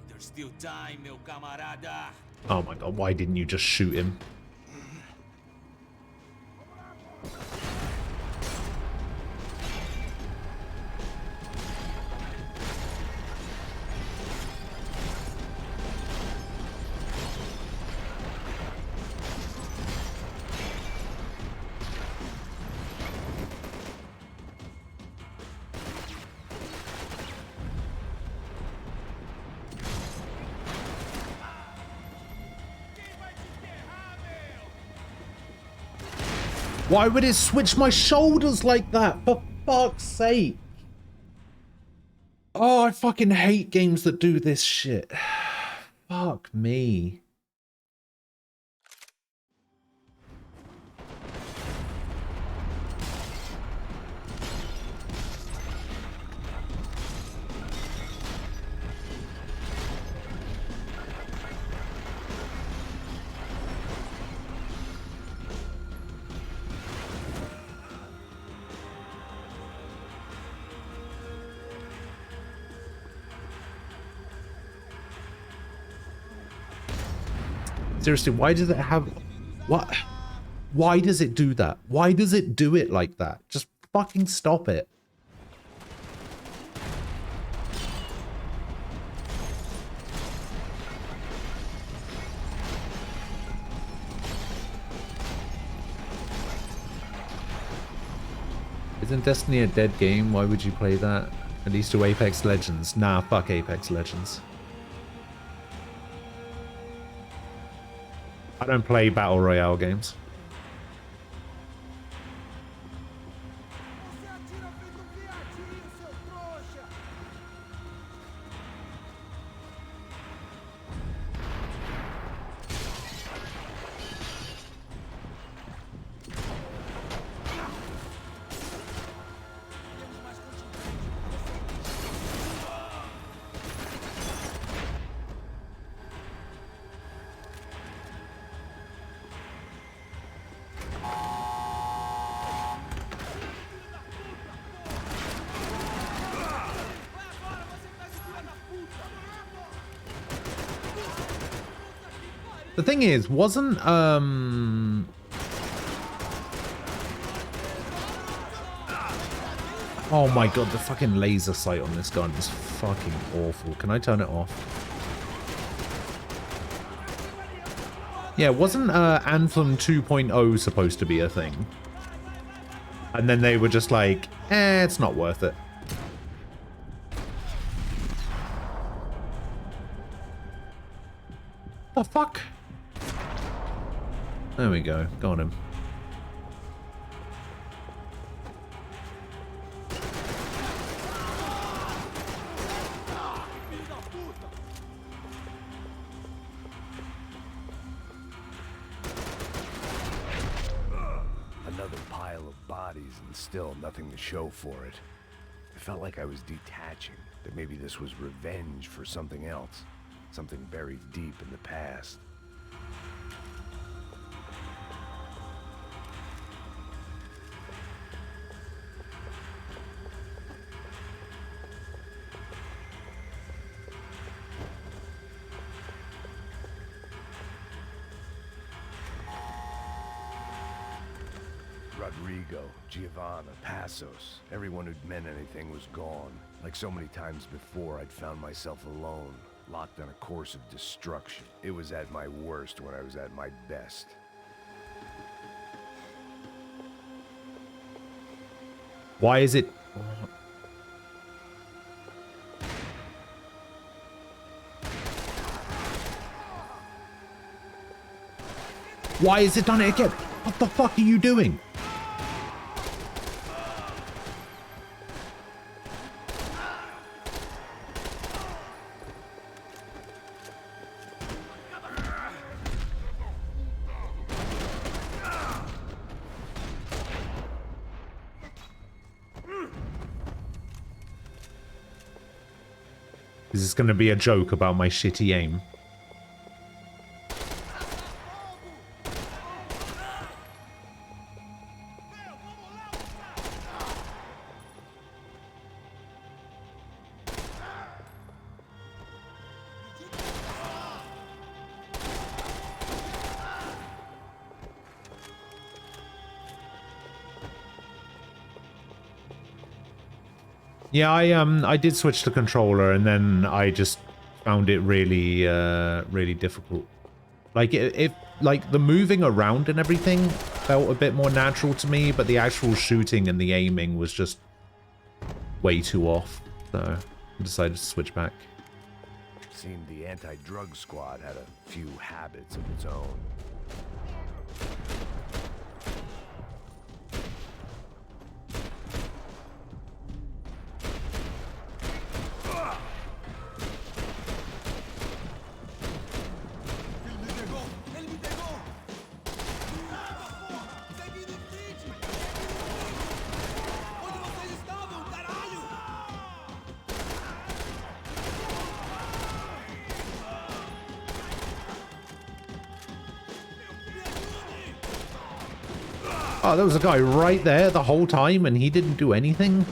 There's still time, meu camarada. Oh my god, why didn't you just shoot him? Why would it switch my shoulders like that? For fuck's sake. Oh, I fucking hate games that do this shit. Fuck me. Seriously, why does it have... What? Why does it do that? Why does it do it like that? Just fucking stop it. Isn't Destiny a dead game? Why would you play that? At least do Apex Legends. Nah, fuck Apex Legends. I don't play Battle Royale games. The thing is, wasn't oh my god, the fucking laser sight on this gun is fucking awful. Can I turn it off? Yeah, wasn't Anthem 2.0 supposed to be a thing? And then they were just like, it's not worth it. The fuck? There we go. Got him. Another pile of bodies and still nothing to show for it. It felt like I was detaching, that maybe this was revenge for something else. Something buried deep in the past. Rodrigo, Giovanna, Passos, everyone who'd meant anything was gone. Like so many times before, I'd found myself alone, locked on a course of destruction. It was at my worst when I was at my best. Why is it... Why is it done it again? What the fuck are you doing? Is this going to be a joke about my shitty aim? Yeah, I did switch to controller, and then I just found it really, really difficult. Like like the moving around and everything felt a bit more natural to me, but the actual shooting and the aiming was just way too off. So I decided to switch back. Seemed the anti-drug squad had a few habits of its own. Oh, there was a guy right there the whole time and he didn't do anything?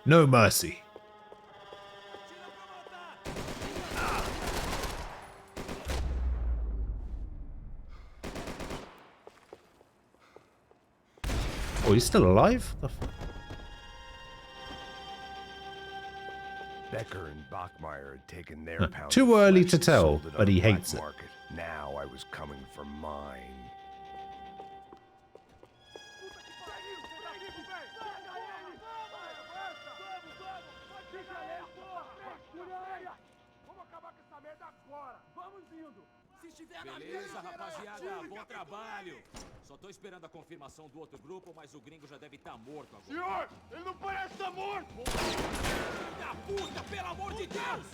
No mercy. Oh, he's still alive? The fuck? Becker and Bachmeyer had taken their pound. Too early to tell, but he hates it. Now I was coming for mine. Beleza, rapaziada, bom trabalho. Só tô esperando a confirmação do outro grupo, mas o gringo já deve estar morto agora. Senhor, ele não parece estar morto! Filho da puta, pelo amor de Deus!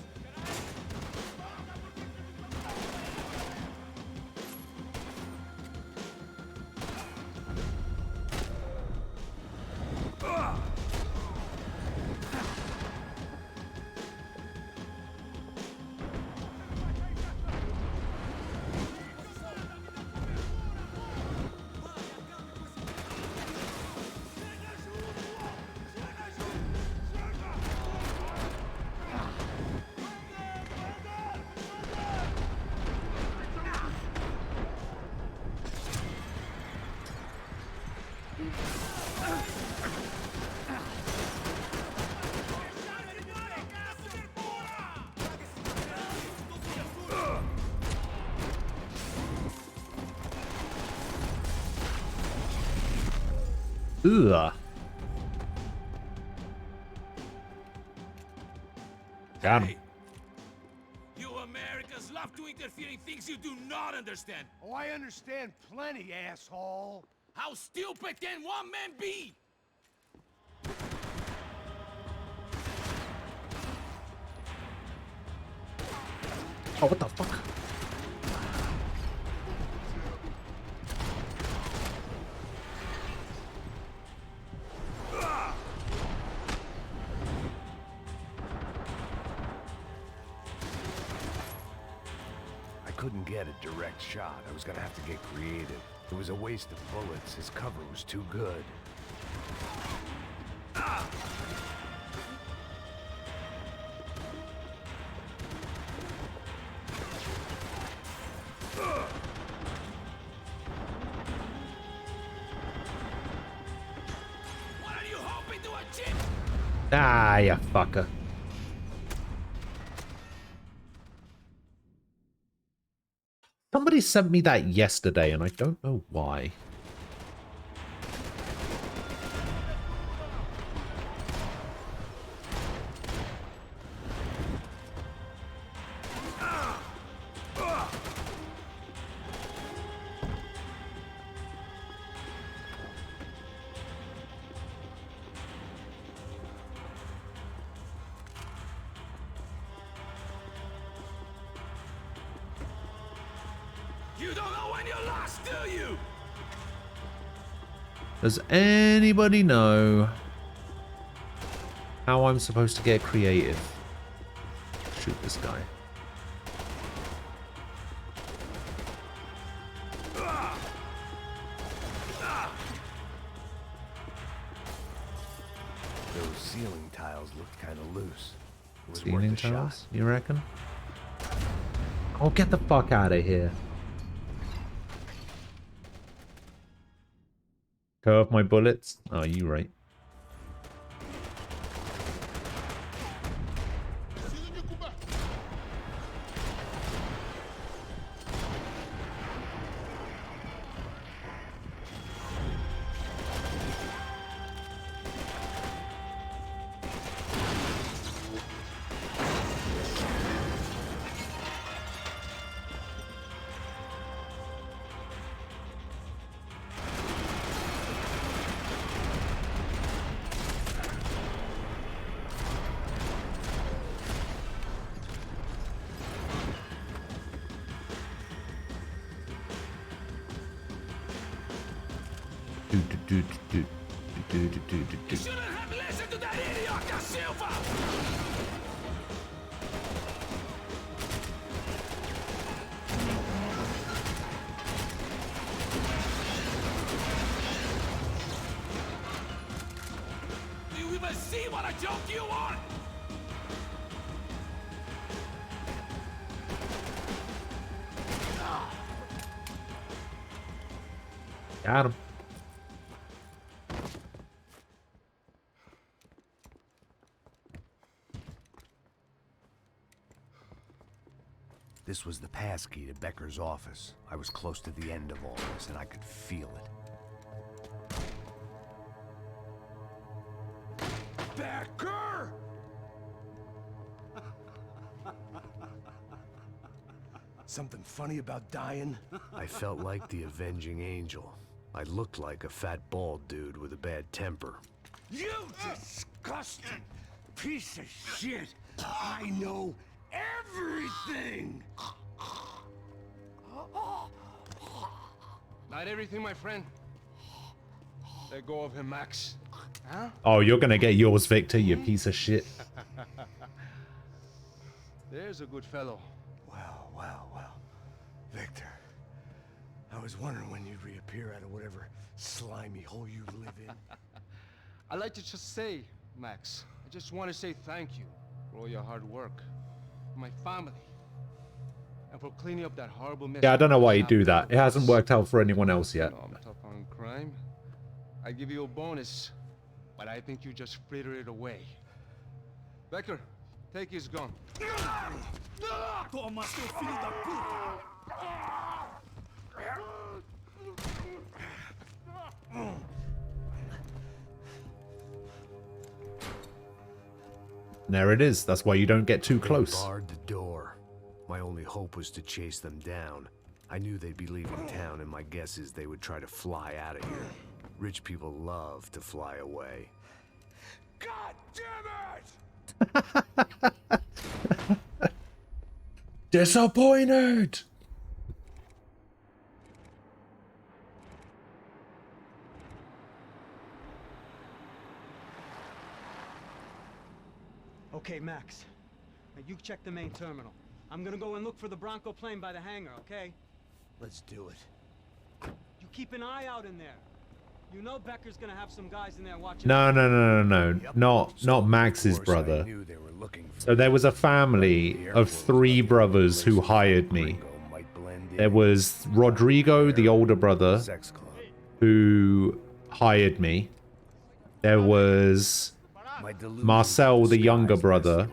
Ugh. Got him. You Americans love to interfere in things you do not understand. Oh, I understand plenty, asshole. How stupid can one man be? Oh, what the fuck? I couldn't get a direct shot. I was gonna have to get creative. It was a waste of bullets. His cover was too good. What are you hoping to achieve? Ah, you fucker. Somebody sent me that yesterday, and I don't know why. You don't know when you're lost, do you? Does anybody know how I'm supposed to get creative? Shoot this guy. Those ceiling tiles looked kind of loose. It was Ceiling worth a shot. tiles, you reckon? Oh, get the fuck out of here. Curve my bullets? Oh, you right. You shouldn't have listened to that idiot, Da Silva! Do you even see what a joke you are? Got him. This was the passkey to Becker's office. I was close to the end of all this, and I could feel it. Becker! Something funny about dying? I felt like the avenging angel. I looked like a fat bald dude with a bad temper. You disgusting piece of shit! I know everything! Not everything, my friend. Let go of him, Max. Huh? Oh, you're gonna get yours, Victor, you piece of shit. There's a good fellow. Well. Victor, I was wondering when you'd reappear out of whatever slimy hole you live in. I'd like to just say, Max, I just want to say thank you for all your hard work, for my family, and for cleaning up that horrible mess. Yeah, I don't know why you do that. It hasn't worked out for anyone else yet. I'm tough on crime, I give you a bonus, but I think you just fritter it away. Becker, take his gun. Toma, seu filho da puta! There it is. That's why you don't get too They close. barred the door. My only hope was to chase them down. I knew they'd be leaving town, and my guess is they would try to fly out of here. Rich people love to fly away. God damn it! Disappointed! Okay, Max. Now you check the main terminal. I'm gonna go and look for the Bronco plane by the hangar, okay? Let's do it. You keep an eye out in there. You know Becker's gonna have some guys in there watching. No. Not Max's brother. So there was a family of 3 brothers who hired me. There was Rodrigo, the older brother, who hired me. There was Marcel, the younger brother,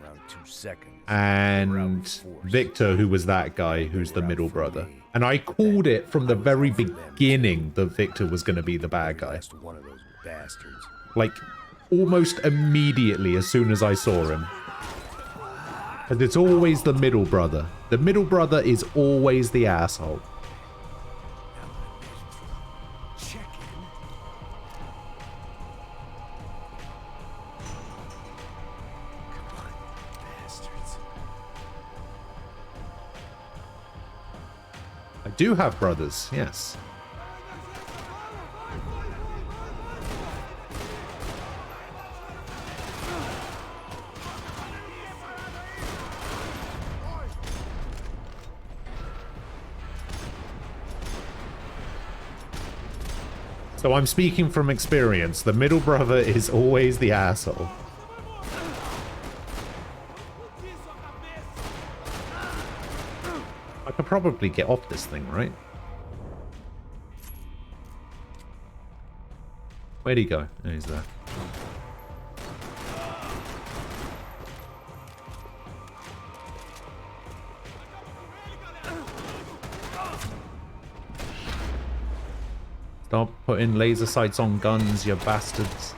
and Victor, who was that guy, who's the middle brother. And I called it from the very beginning that Victor was going to be the bad guy. Like, almost immediately as soon as I saw him. And it's always the middle brother. The middle brother is always the asshole. I do have brothers, yes. So I'm speaking from experience. The middle brother is always the asshole. I could probably get off this thing, right? Where'd he go? Oh, he's there. Stop putting laser sights on guns, you bastards.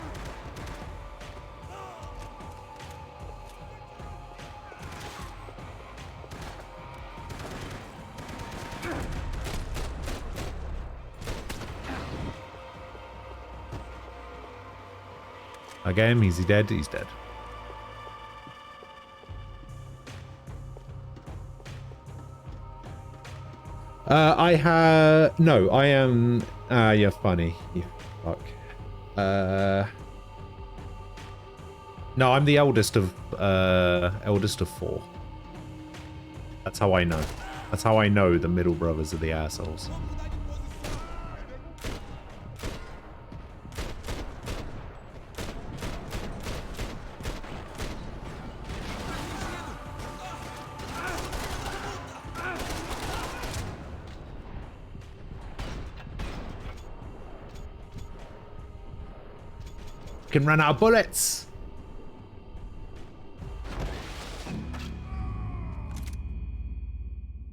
Again, is he dead? He's dead. No, I am... you're funny. You fuck. No, I'm the eldest of 4. That's how I know. That's how I know the middle brothers are the assholes. Can run out of bullets.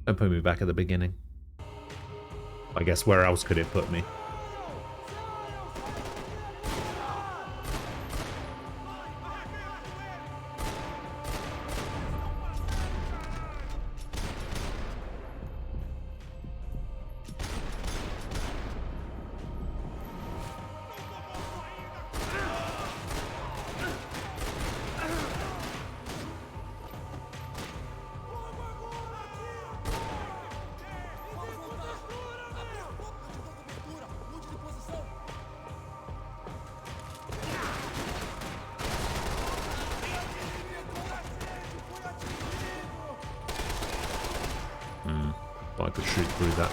Don't put me back at the beginning. I guess where else could it put me? I could shoot through that.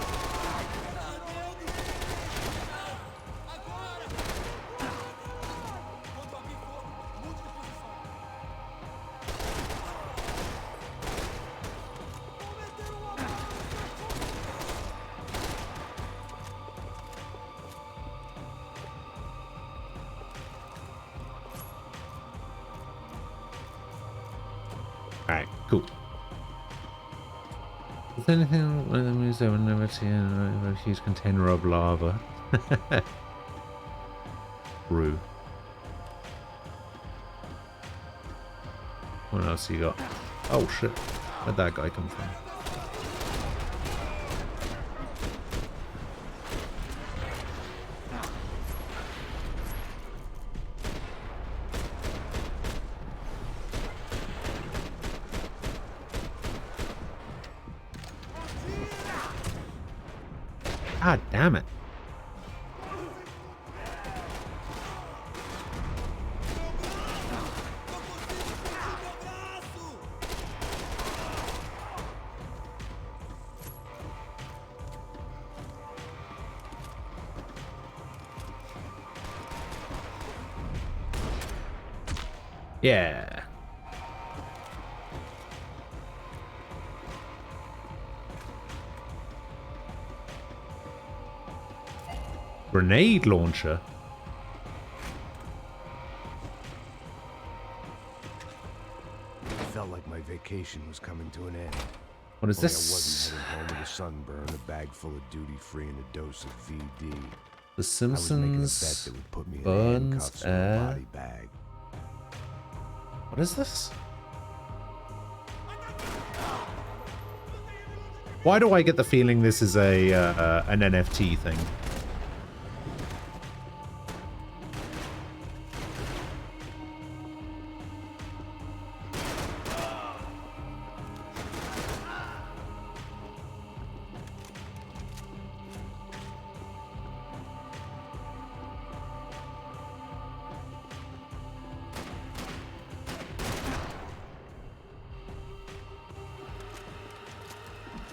Alright, cool. Is anything with the museum will never see a huge container of lava? True. What else you got? Oh shit. Where'd that guy come from? God damn it. Yeah. Grenade launcher. It felt like my vacation was coming to an end. What is Only this? I wasn't heading home with a sunburn, a bag full of duty-free, and a dose of VD. The Simpsons, I was making a bet that would put me in Burns, handcuffs or a body bag. What is this? Why do I get the feeling this is a an NFT thing?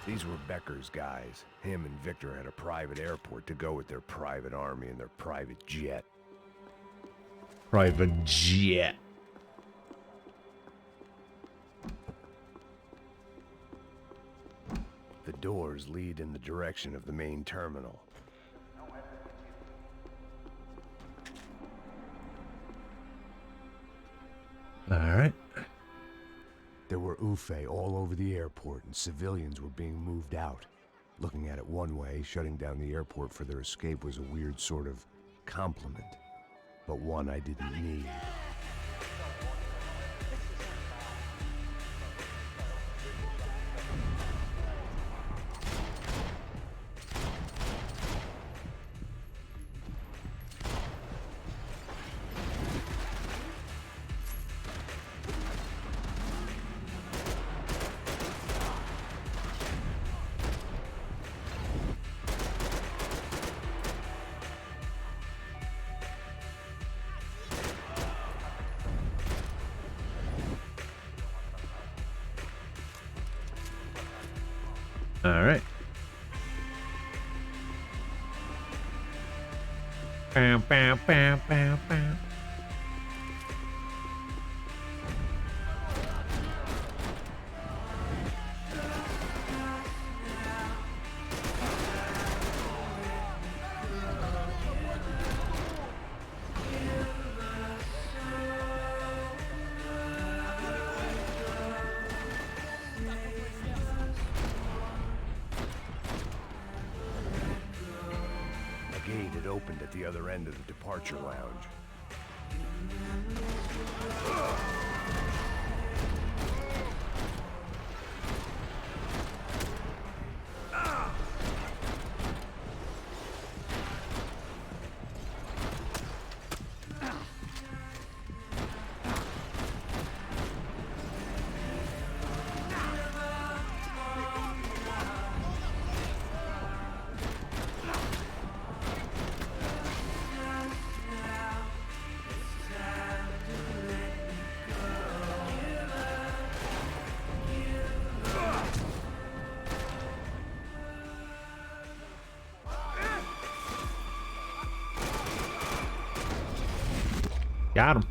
These were Becker's guys. Him and Victor had a private airport to go with their private army and their private jet. Private jet. The doors lead in the direction of the main terminal. All right. There were Ufe all over the airport, and civilians were being moved out. Looking at it one way, shutting down the airport for their escape was a weird sort of compliment, but one I didn't need. All right. Bam, bam, bam, bam, bam. A gate had opened at the other end of the departure lounge. Got him.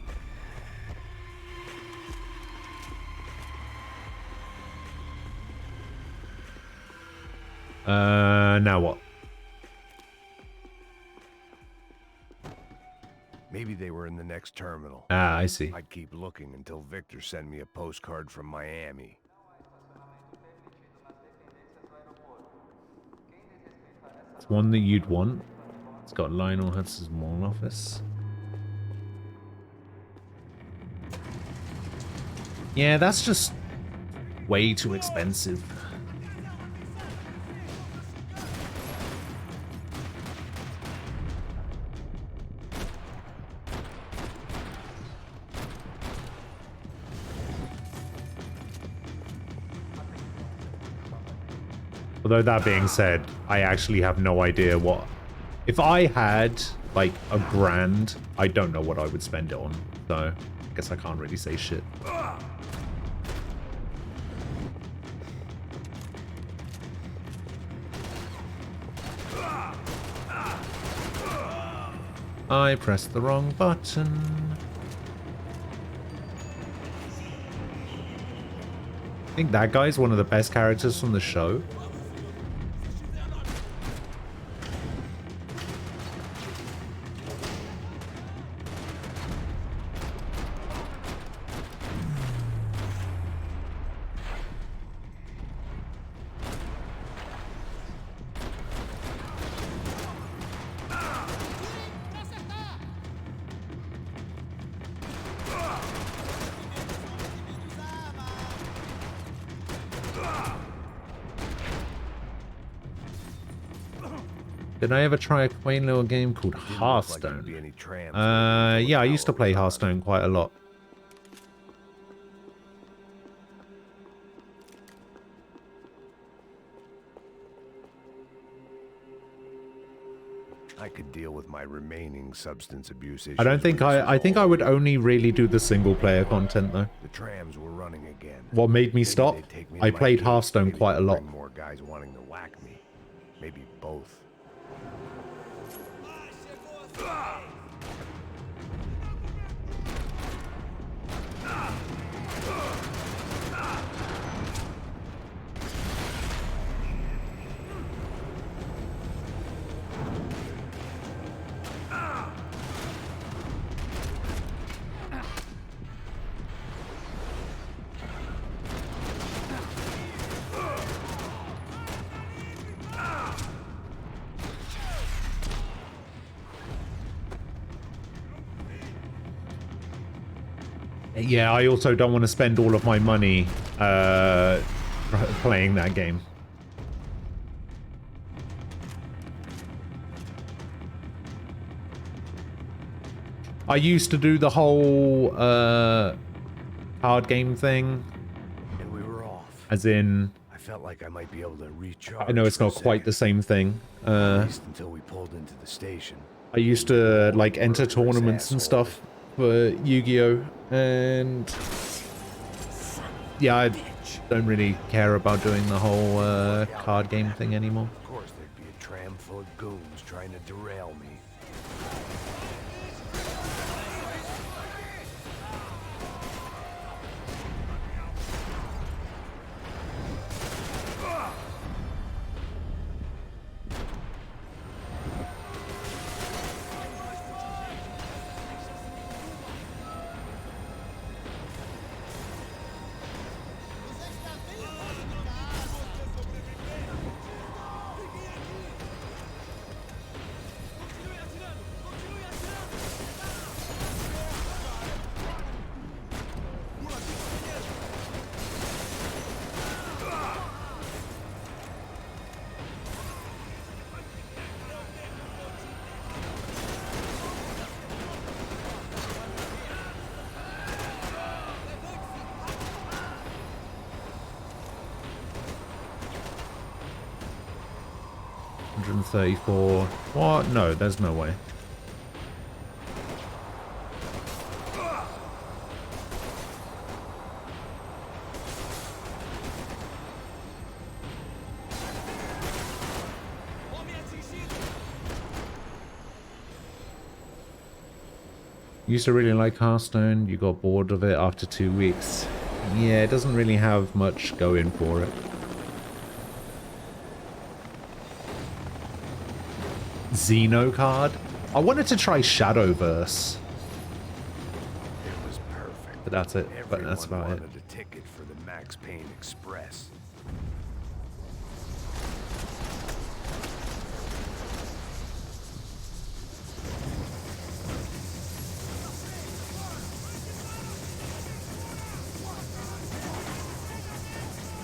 Now what? Maybe they were in the next terminal. Ah, I see. I'd keep looking until Victor sent me a postcard from Miami. It's one that you'd want. It's got Lionel Hutz's mall office. Yeah, that's just way too expensive. Although that being said, I actually have no idea what... If I had, like, a grand, I don't know what I would spend it on. So, I guess I can't really say shit. I pressed the wrong button. I think that guy's one of the best characters from the show. Did I ever try a quaint little game called Hearthstone? Yeah, I used to play Hearthstone quite a lot. I could deal with my remaining substance abuse issues. I don't think I think I would only really do the single player content though. The trams were running again. What made me stop? I played Hearthstone quite a lot. More guys wanting to whack me. Maybe both. Yeah, I also don't want to spend all of my money playing that game. I used to do the whole card game thing. And we were off. As in, I felt like I might be able to recharge. I know it's not quite the same thing. At least until we pulled into the station. I used to like enter tournaments and stuff for Yu-Gi-Oh! And yeah, I don't really care about doing the whole card game thing anymore. Of course, there'd be a tram full of goons trying to derail me. $134. What? No, there's no way. Used to really like Hearthstone. You got bored of it after 2 weeks. Yeah, it doesn't really have much going for it. Xeno card. I wanted to try Shadowverse. But that's it. But that's Everyone about it. wanted a ticket for the Max Payne Express.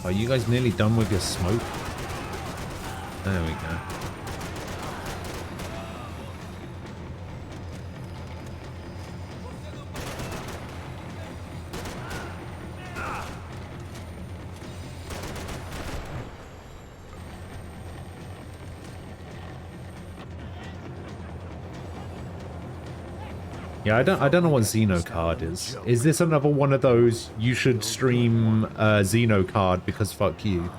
Are you guys nearly done with your smoke? There we go. Yeah, I don't know what Xenocard is. Is this another one of those you should stream Xenocard because fuck you?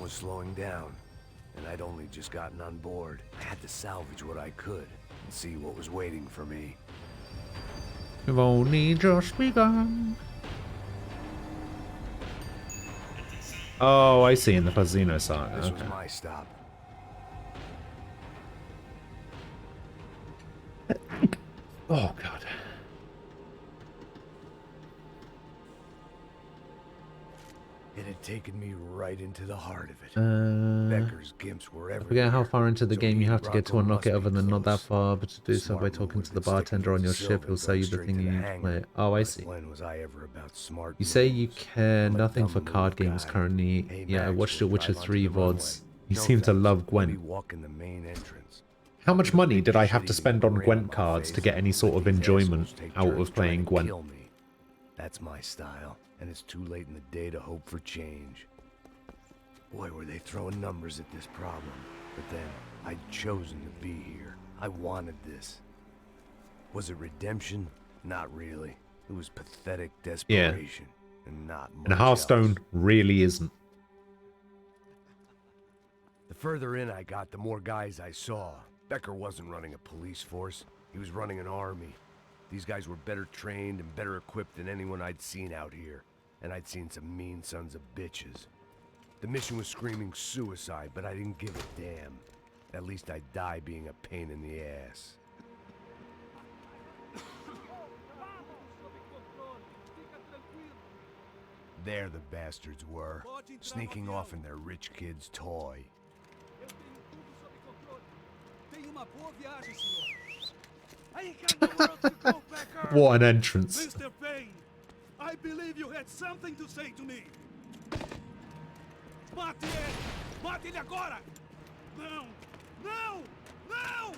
Slowing down, and I'd only just gotten on board. I had to salvage what I could and see what was waiting for me. We've only just begun. Oh, I see, in the Fazino saga. This Okay. was my stop. Oh god. It had taken me right into the heart of it. Becker's gimps were I everywhere. forget how far into the So game you he have to get to Bronco unlock it must other be than not that close. far, but to do so Smart by move talking would to have the been sticking bartender on it your to ship, Silva he'll and sell going you the straight thing to you the need to hangar. play. Oh, I But see. when was I ever about smart You say moves? you care I'm a nothing dumb for card move games guy. currently. Hey, Yeah, I Max, watched we'll your Witcher drive onto 3 the runway. VODs. You No seem to thanks. love I'll be Gwent. walking the main entrance. How much money did I have to shitty spend on grin on Gwent my cards to face, get any sort but of these enjoyment assholes take out turns of playing trying to Gwent? kill me. That's my style, and it's too late in the day to hope for change. Boy, were they throwing numbers at this problem. But then, I'd chosen to be here. I wanted this. Was it redemption? Not really. It was pathetic desperation, and not much And Hearthstone else. really isn't. The further in I got, the more guys I saw. Becker wasn't running a police force. He was running an army. These guys were better trained and better equipped than anyone I'd seen out here. And I'd seen some mean sons of bitches. The mission was screaming suicide, but I didn't give a damn. At least I'd die being a pain in the ass. There the bastards were, sneaking off in their rich kid's toy. Tenha uma boa viagem, senhor. I ain't got nowhere else to go, Becker. What an entrance. Mr. Payne, I believe you had something to say to me. Mate ele! Mate ele agora! Não! Não! Não!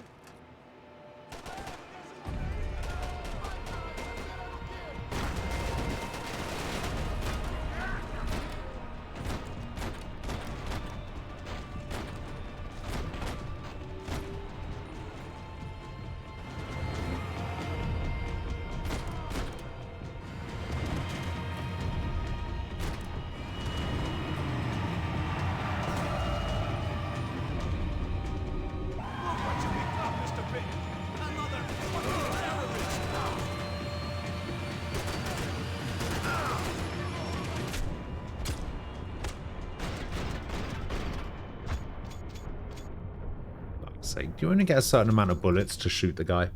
Sake, do you only get a certain amount of bullets to shoot the guy?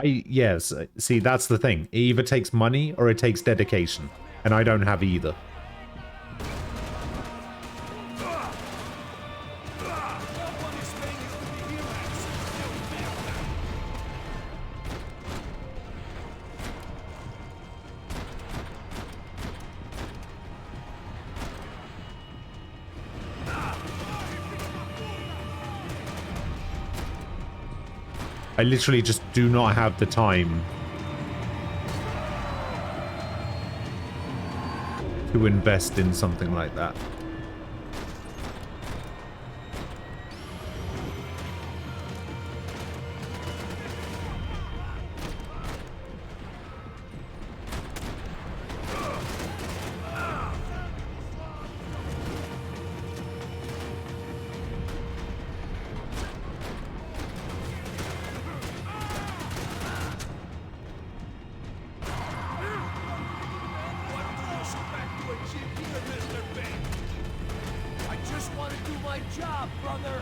Yes, see, that's the thing. It either takes money or it takes dedication. And I don't have either. I literally just do not have the time to invest in something like that. job, brother!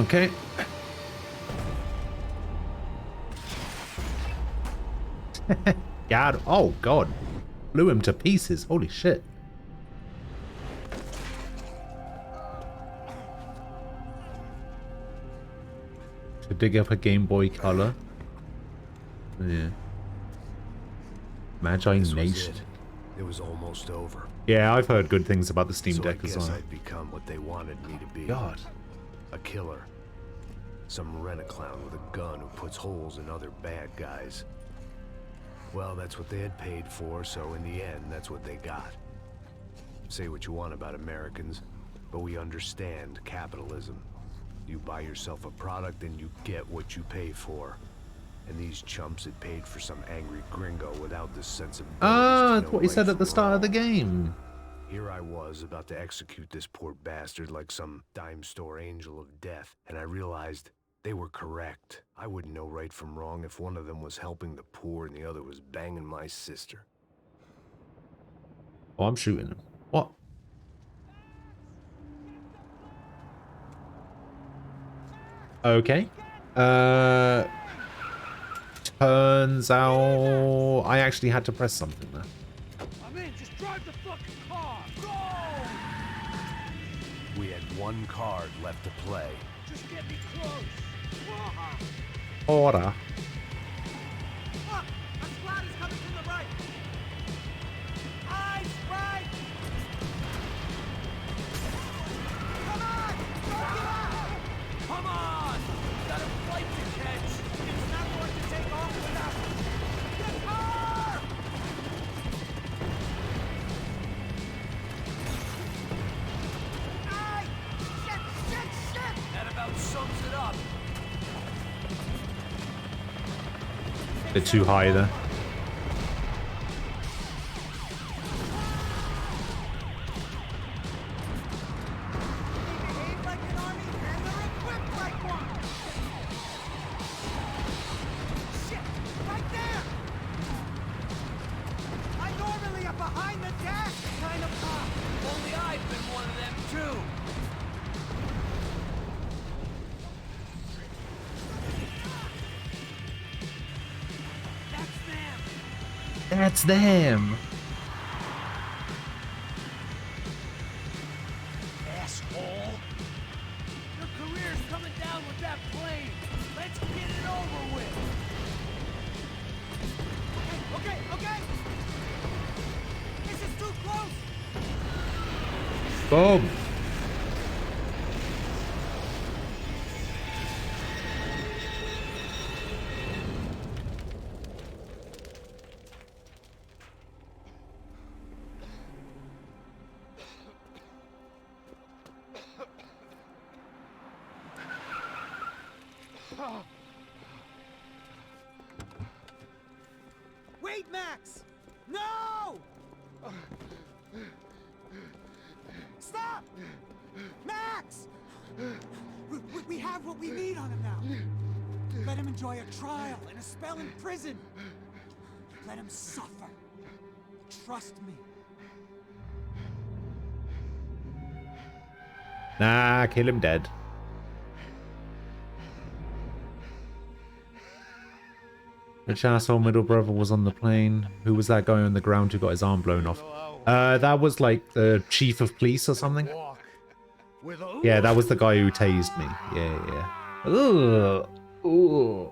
Okay. God, oh god. Blew him to pieces. Holy shit. To dig up a Game Boy Color. Yeah. Magi Nation. It was almost over. Yeah, I've heard good things about the Steam So Deck I as guess well. I'd become what they wanted me to be. God. A killer. Some rent-a-clown with a gun who puts holes in other bad guys. Well, that's what they had paid for, so in the end, that's what they got. Say what you want about Americans, but we understand capitalism. You buy yourself a product and you get what you pay for. And these chumps had paid for some angry gringo without the sensibility. Ah, that's what he said at the start of the game. Here I was about to execute this poor bastard like some dime store angel of death, and I realized they were correct. I wouldn't know right from wrong if one of them was helping the poor and the other was banging my sister. Oh, I'm shooting him. What? Okay. Turns out I actually had to press something there. I'm in, just drive the fucking car! Go! We had one card left to play. Just get me close! Order. Look! A squad is coming from the right! Eyes right! Come on! Don't give up! Come on! We got a flight to catch! It's not going to take off without the car! Ay! Shit! That about sums it up. Bit too high there. That's them. Asshole! Your career's coming down with that plane. Let's get it over with. Okay. This is too close. Boom. Wait, Max! No! Stop! Max! We have what we need on him now. Let him enjoy a trial and a spell in prison. Let him suffer. Trust me. Nah, kill him dead. Which asshole middle brother was on the plane? Who was that guy on the ground who got his arm blown off? That was like the chief of police or something. Yeah, that was the guy who tased me. Yeah. Ugh. Ooh.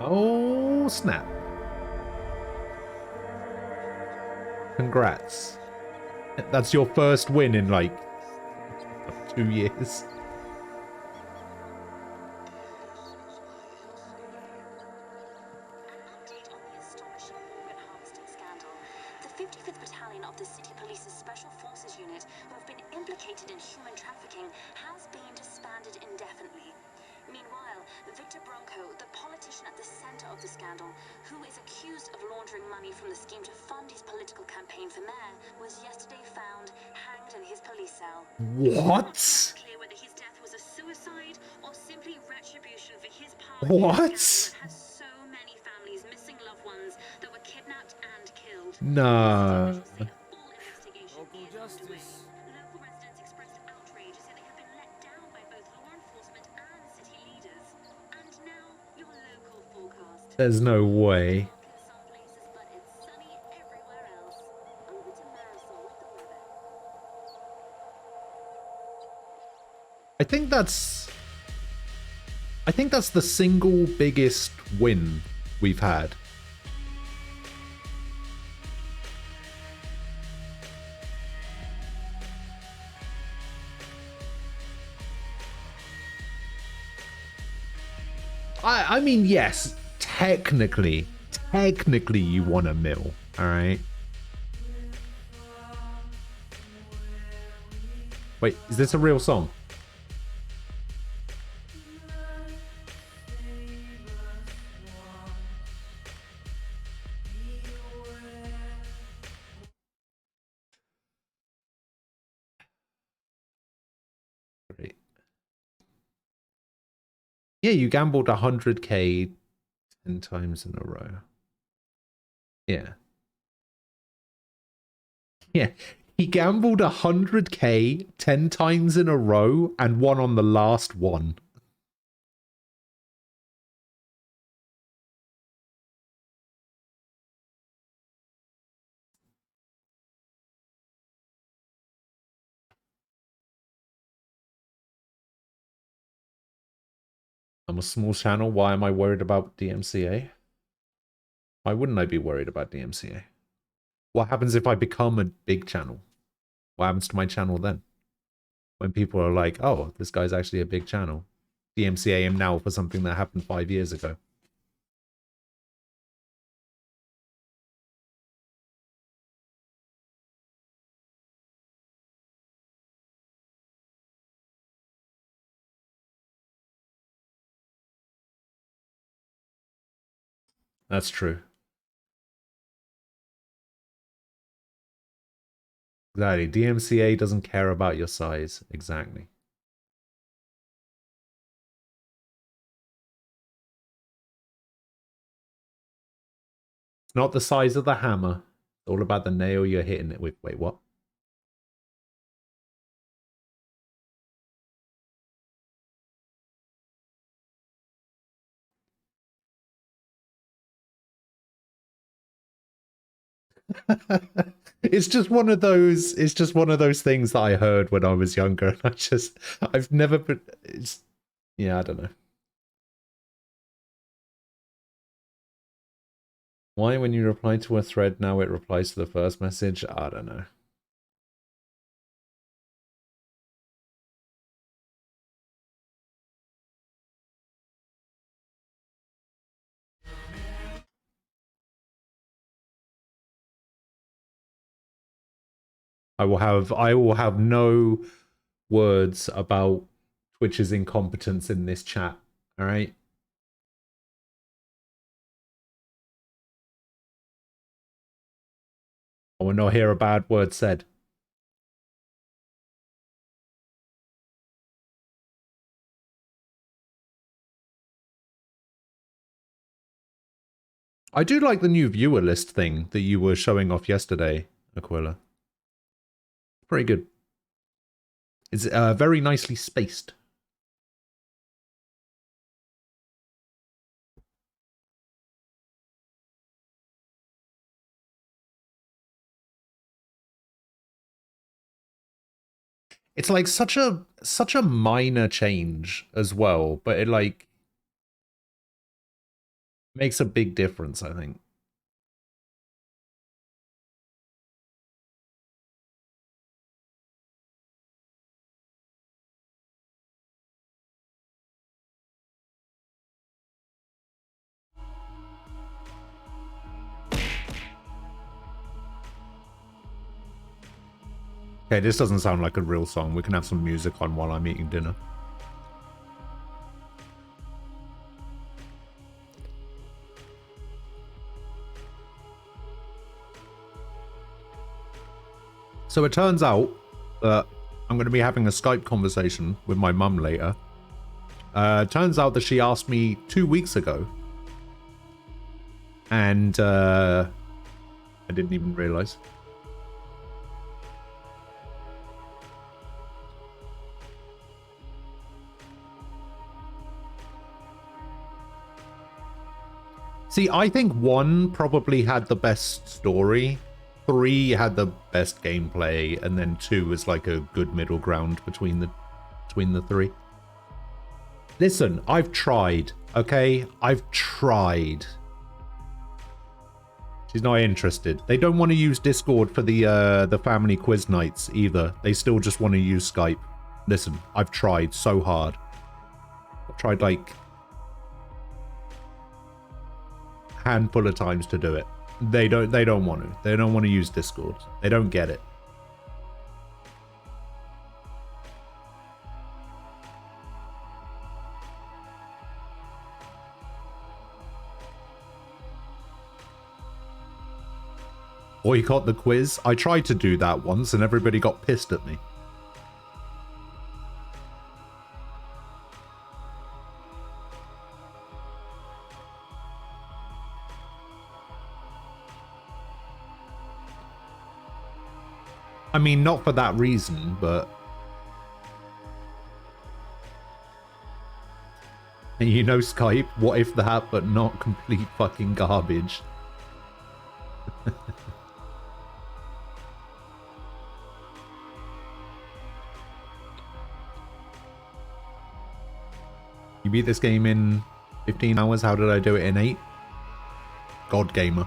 Oh, snap. Congrats. That's your first win in like 2 years. The 55th Battalion of the City Police's Special Forces Unit, who have been implicated in human trafficking, has been disbanded. expanded indefinitely. Meanwhile, Victor Bronco, the politician at the center of the scandal, who is accused of laundering money from the scheme to fund his political campaign for mayor, was yesterday found hanged in his police cell. What? It's not clear whether his death was a suicide or simply retribution for his part What? in a scandal that has so many families missing loved ones that were kidnapped and killed. No. Local justice. Local residents expressed outrage, saying they have been let down by both law enforcement and city leaders. And now, your local forecast. There's no way. In some places, but it's sunny everywhere else. Over to Marisol with the weather. I think that's the single biggest win we've had. I mean, yes, technically you won $1 million, all right? Wait, is this a real song? Great. Yeah, you gambled 100K 10 times in a row. Yeah. Yeah. He gambled 100K 10 times in a row and won on the last one. I'm a small channel. Why am I worried about DMCA? Why wouldn't I be worried about DMCA? What happens if I become a big channel? What happens to my channel then? When people are like, oh, this guy's actually a big channel. DMCA him now for something that happened 5 years ago. That's true. Exactly. DMCA doesn't care about your size. Exactly. It's not the size of the hammer. It's all about the nail you're hitting it with. Wait, what? It's just one of those things that I heard when I was younger. I've never been, yeah, I don't know. Why when you reply to a thread now it replies to the first message? I don't know. I will have no words about Twitch's incompetence in this chat. All right. I will not hear a bad word said. I do like the new viewer list thing that you were showing off yesterday, Aquila. Pretty good. It's very nicely spaced. It's like such a minor change as well, but it like makes a big difference, I think. Okay, this doesn't sound like a real song. We can have some music on while I'm eating dinner. So it turns out that I'm going to be having a Skype conversation with my mum later. Turns out that she asked me 2 weeks ago. And I didn't even realize. See, I think 1 probably had the best story. 3 had the best gameplay, and then 2 was like a good middle ground between the 3. Listen, I've tried, okay? I've tried. She's not interested. They don't want to use Discord for the family quiz nights either. They still just want to use Skype. Listen, I've tried so hard. I've tried like a handful of times to do it. They don't want to. They don't want to use Discord. They don't get it. Boycott the quiz. I tried to do that once and everybody got pissed at me. I mean, not for that reason, but... You know, Skype, what if that, but not complete fucking garbage? You beat this game in 15 hours? How did I do it in 8? God gamer.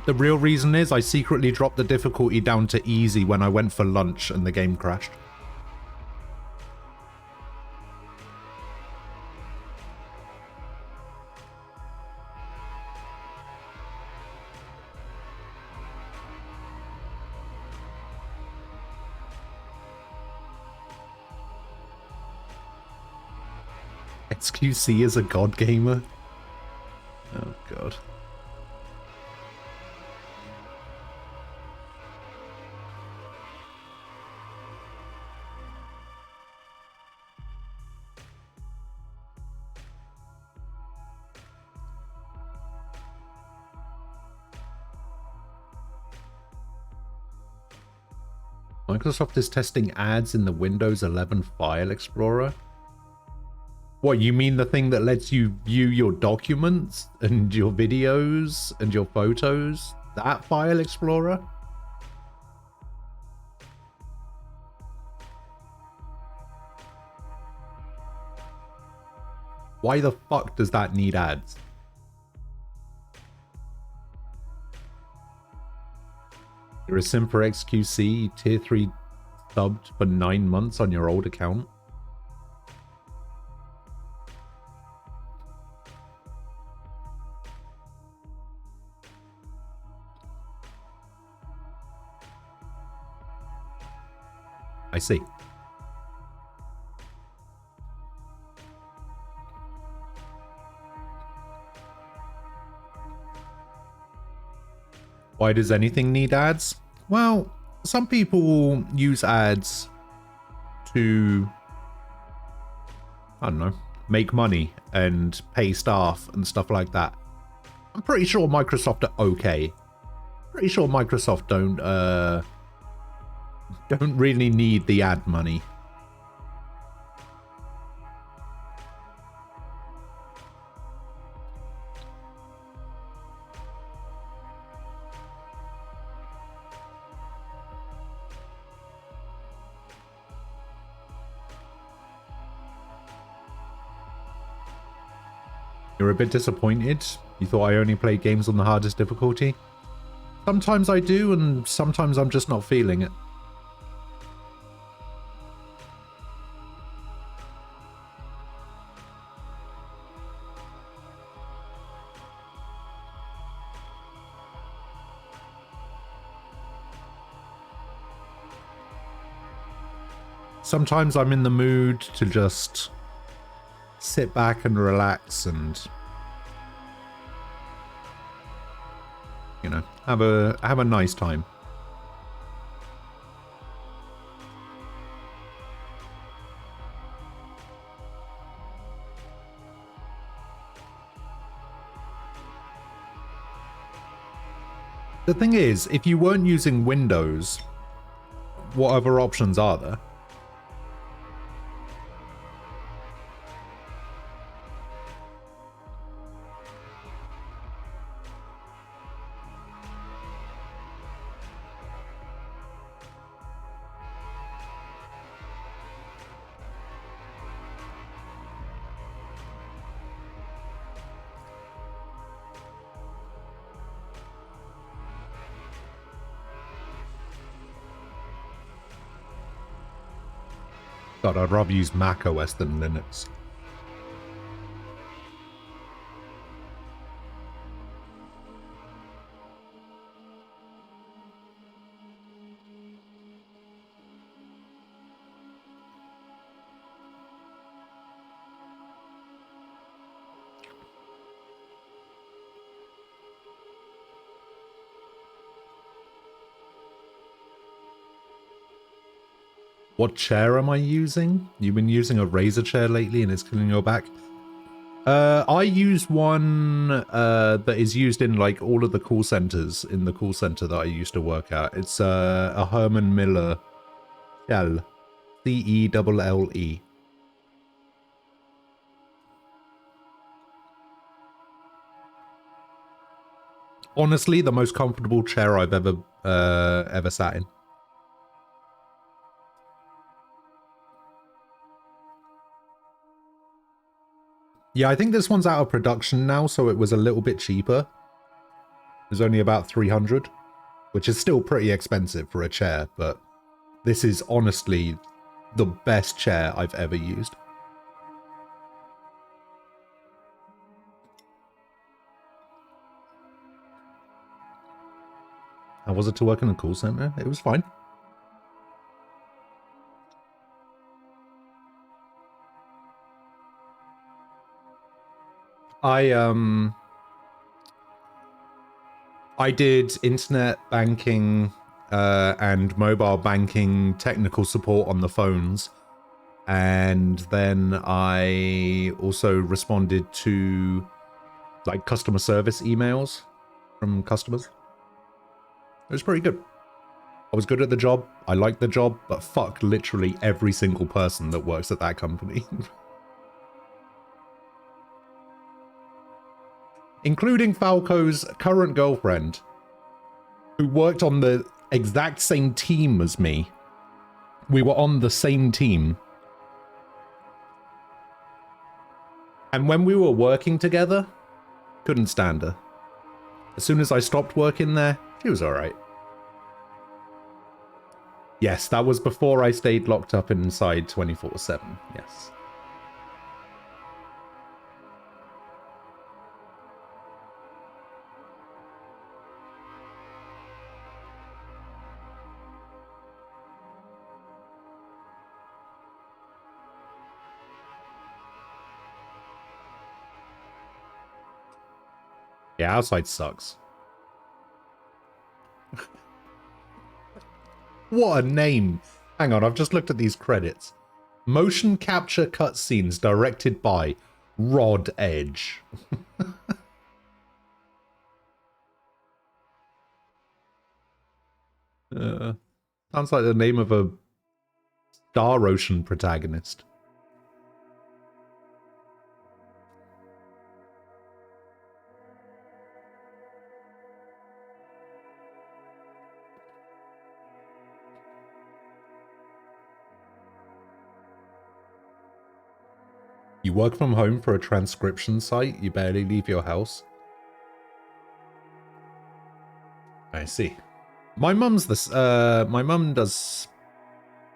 The real reason is I secretly dropped the difficulty down to easy when I went for lunch and the game crashed. XQC is a god gamer? Oh god. Microsoft is testing ads in the Windows 11 File Explorer. What, you mean the thing that lets you view your documents and your videos and your photos? That File Explorer? Why the fuck does that need ads? You're a sim for XQC, tier 3 subbed for 9 months on your old account. I see. Why does anything need ads? Well, some people use ads to, I don't know, make money and pay staff and stuff like that. I'm pretty sure Microsoft are okay. Pretty sure Microsoft don't really need the ad money. You're a bit disappointed? You thought I only play games on the hardest difficulty? Sometimes I do, and sometimes I'm just not feeling it. Sometimes I'm in the mood to just sit back and relax and, you know, have a nice time. The thing is, if you weren't using Windows, what other options are there? God, I'd rather use Mac OS than Linux. What chair am I using? You've been using a Razer chair lately and it's killing your back? I use one that is used in like all of the call centers in the call center that I used to work at. It's a Herman Miller Shell. C-E-L-L-E. Honestly, the most comfortable chair I've ever sat in. Yeah, I think this one's out of production now, so it was a little bit cheaper. It was only about 300, which is still pretty expensive for a chair, but this is honestly the best chair I've ever used. How was it to work in a call center? It was fine. I did internet banking and mobile banking technical support on the phones. And then I also responded to like customer service emails from customers. It was pretty good. I was good at the job. I liked the job, but fuck literally every single person that works at that company. Including Falco's current girlfriend, who worked on the exact same team as me. We were on the same team. And when we were working together, couldn't stand her. As soon as I stopped working there, she was alright. Yes, that was before I stayed locked up inside 24/7, yes. Yeah, outside sucks. What a name. Hang on, I've just looked at these credits. Motion capture cutscenes directed by Rod Edge. Sounds like the name of a Star Ocean protagonist. You work from home for a transcription site, you barely leave your house. I see. My mum's this, my mum does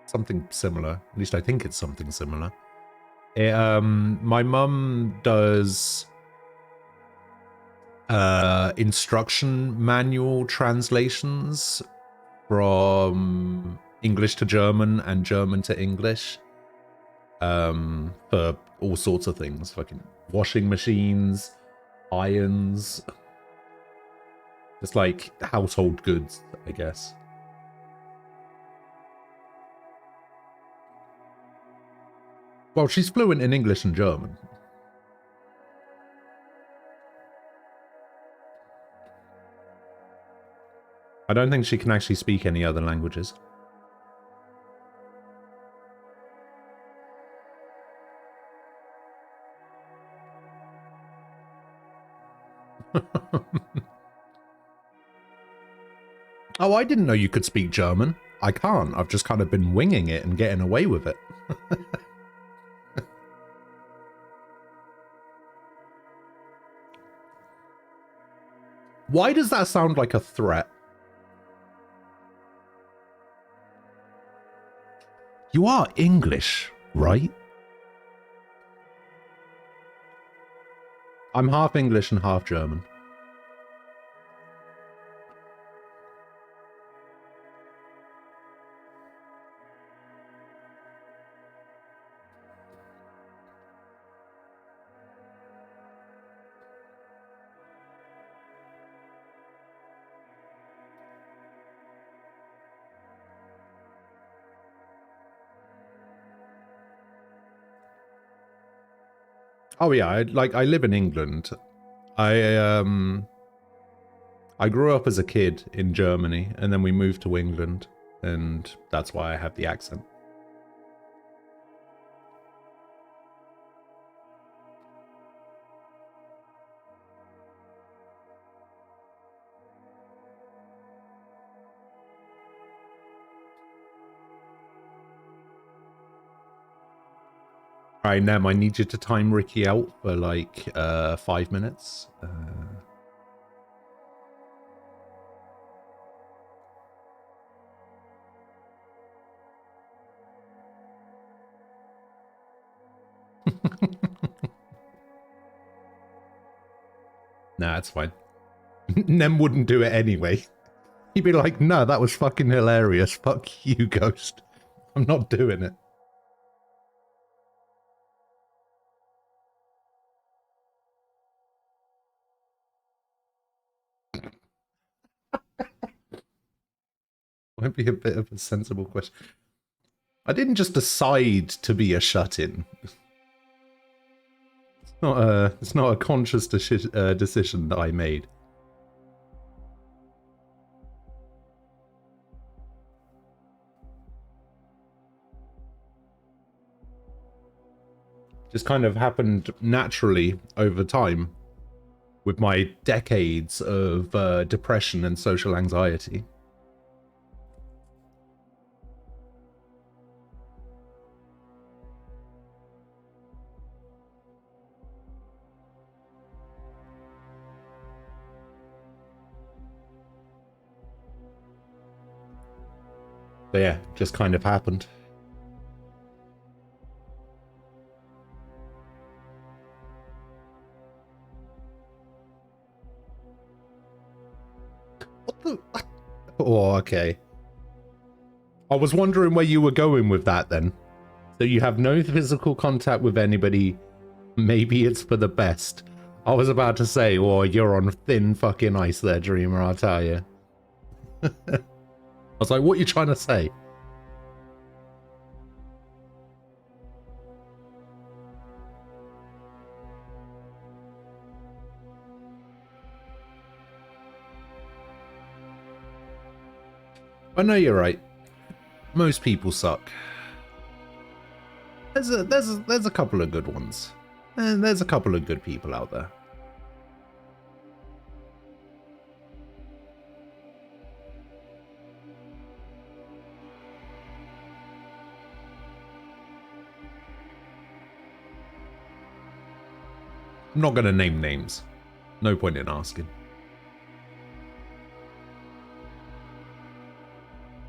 something similar. At least I think it's something similar. My mum does instruction manual translations from English to German and German to English. For all sorts of things. Fucking washing machines, irons. Just like household goods, I guess. Well, she's fluent in English and German. I don't think she can actually speak any other languages. Oh, I didn't know you could speak German. I can't. I've just kind of been winging it and getting away with it. Why does that sound like a threat? You are English, right? I'm half English and half German. Oh yeah, I live in England. I grew up as a kid in Germany and then we moved to England and that's why I have the accent. Alright, Nem, I need you to time Ricky out for like 5 minutes. Nah, it's fine. Nem wouldn't do it anyway. He'd be like, no, that was fucking hilarious. Fuck you, Ghost. I'm not doing it. Might be a bit of a sensible question. I didn't just decide to be a shut-in. It's not a conscious decision that I made. Just kind of happened naturally over time with my decades of depression and social anxiety. So yeah, just kind of happened. What the? Oh, okay. I was wondering where you were going with that then. So you have no physical contact with anybody. Maybe it's for the best. I was about to say, oh, you're on thin fucking ice there, Dreamer, I'll tell you. I was like, what are you trying to say? I know you're right. Most people suck. There's a couple of good ones. And there's a couple of good people out there. I'm not going to name names. No point in asking.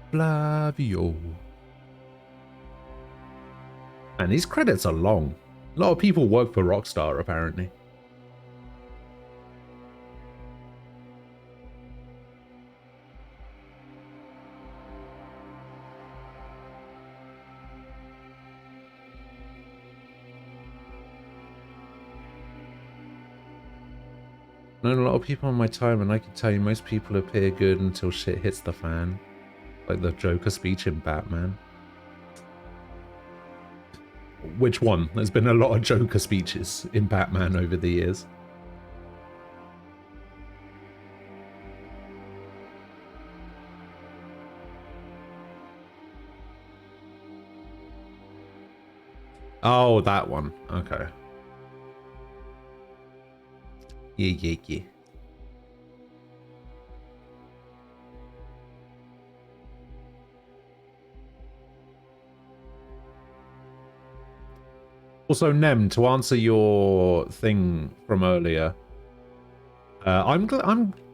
Flavio. And these credits are long. A lot of people work for Rockstar, apparently. Known a lot of people on my time, and I can tell you most people appear good until shit hits the fan. Like the Joker speech in Batman. Which one? There's been a lot of Joker speeches in Batman over the years. Oh, that one. Okay. Yeah. Also, Nem, to answer your thing from earlier, I'm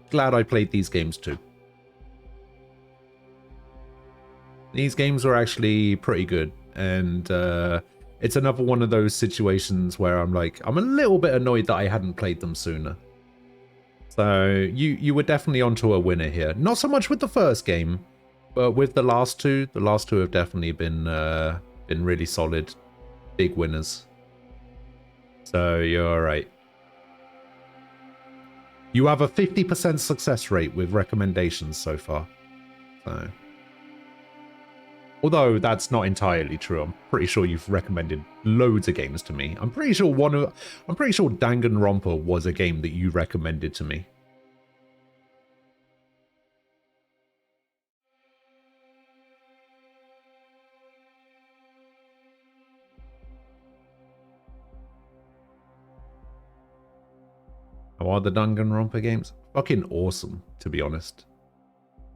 glad I played these games too. These games were actually pretty good, and it's another one of those situations where I'm like, I'm a little bit annoyed that I hadn't played them sooner. So you were definitely onto a winner here. Not so much with the first game, but with the last two have definitely been really solid, big winners. So you're all right. You have a 50% success rate with recommendations so far. So, although that's not entirely true, I'm pretty sure you've recommended loads of games to me. I'm pretty sure Danganronpa was a game that you recommended to me. How are the Danganronpa games? Fucking awesome, to be honest.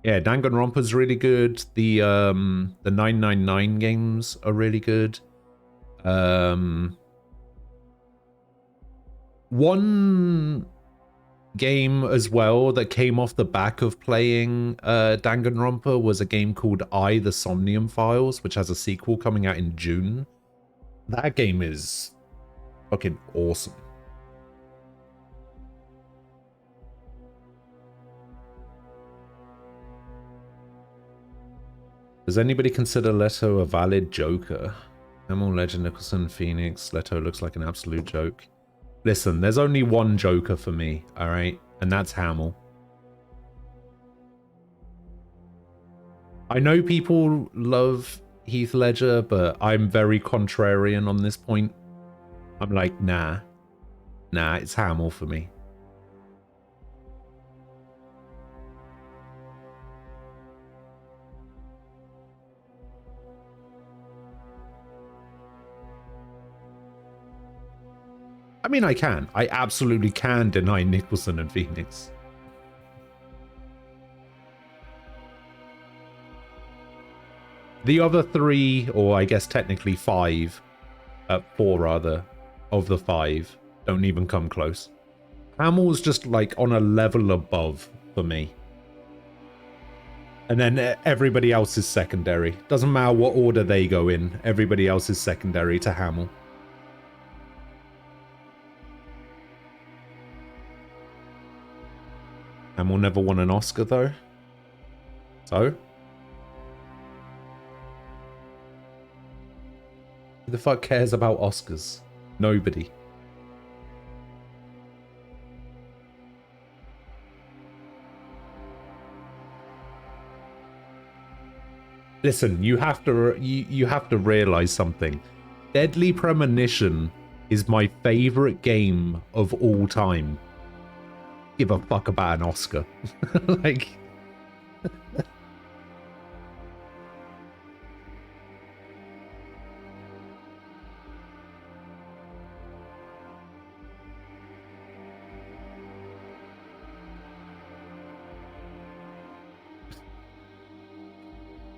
Yeah, Danganronpa's really good. The 999 games are really good. One game as well that came off the back of playing Danganronpa was a game called I, the Somnium Files, which has a sequel coming out in June. That game is fucking awesome. Does anybody consider Leto a valid Joker? Hamill, Legend, Nicholson, Phoenix. Leto looks like an absolute joke. Listen, there's only one Joker for me, alright? And that's Hamill. I know people love Heath Ledger, but I'm very contrarian on this point. I'm like, nah. Nah, it's Hamill for me. I mean, I can. I absolutely can deny Nicholson and Phoenix. The other three, or I guess technically four rather, of the five, don't even come close. Hamill's just like on a level above for me. And then everybody else is secondary. Doesn't matter what order they go in, everybody else is secondary to Hamill. Hamill never won an Oscar though. So? Who the fuck cares about Oscars? Nobody. Listen, you have to realize something. Deadly Premonition is my favorite game of all time. Give a fuck about an Oscar. Like...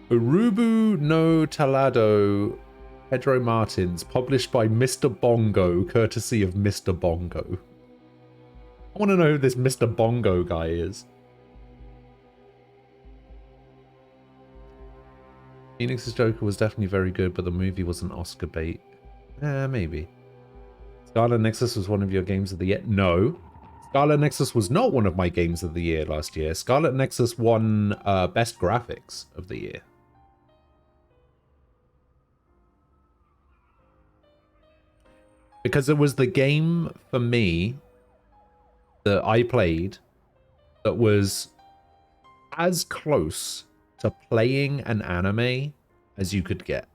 Urubu no Talado, Pedro Martins, published by Mr. Bongo, courtesy of Mr. Bongo. I want to know who this Mr. Bongo guy is. Phoenix's Joker was definitely very good, but the movie was an Oscar bait. Maybe. Scarlet Nexus was one of your games of the year. No. Scarlet Nexus was not one of my games of the year last year. Scarlet Nexus won Best Graphics of the year. Because it was the game for me that I played that was as close to playing an anime as you could get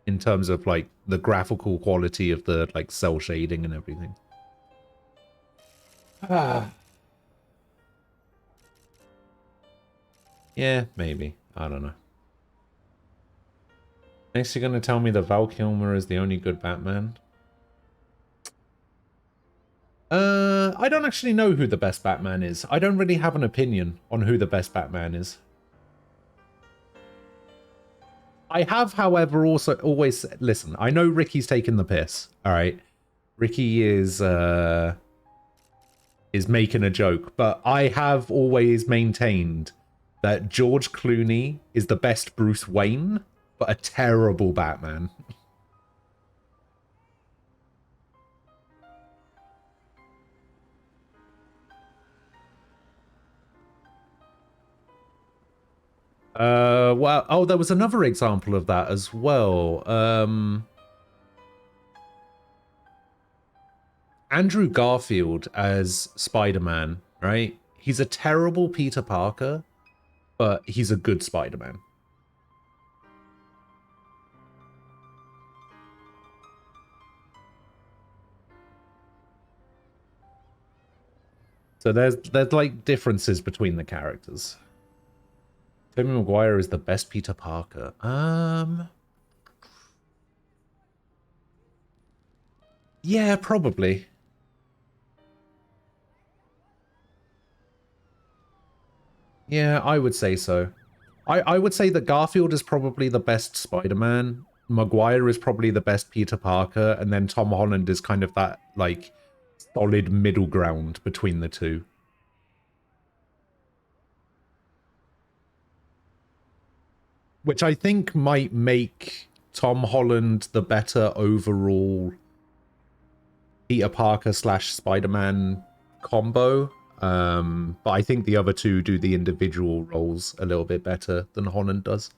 in terms of like the graphical quality of the like cell shading and everything. Yeah, maybe. I don't know. Next, you're going to tell me that Val Kilmer is the only good Batman? I don't actually know who the best Batman is. I don't really have an opinion on who the best Batman is. I have, however, also always... Listen, I know Ricky's taking the piss, alright? Ricky is making a joke, but I have always maintained that George Clooney is the best Bruce Wayne, but a terrible Batman. Well, oh, there was another example of that as well. Andrew Garfield as Spider-Man, right? He's a terrible Peter Parker, but he's a good Spider-Man. So there's like differences between the characters. Tobey Maguire is the best Peter Parker. Yeah, probably. Yeah, I would say so. I would say that Garfield is probably the best Spider-Man. Maguire is probably the best Peter Parker, and then Tom Holland is kind of that, like, solid middle ground between the two. Which I think might make Tom Holland the better overall Peter Parker / Spider-Man combo. But I think the other two do the individual roles a little bit better than Holland does.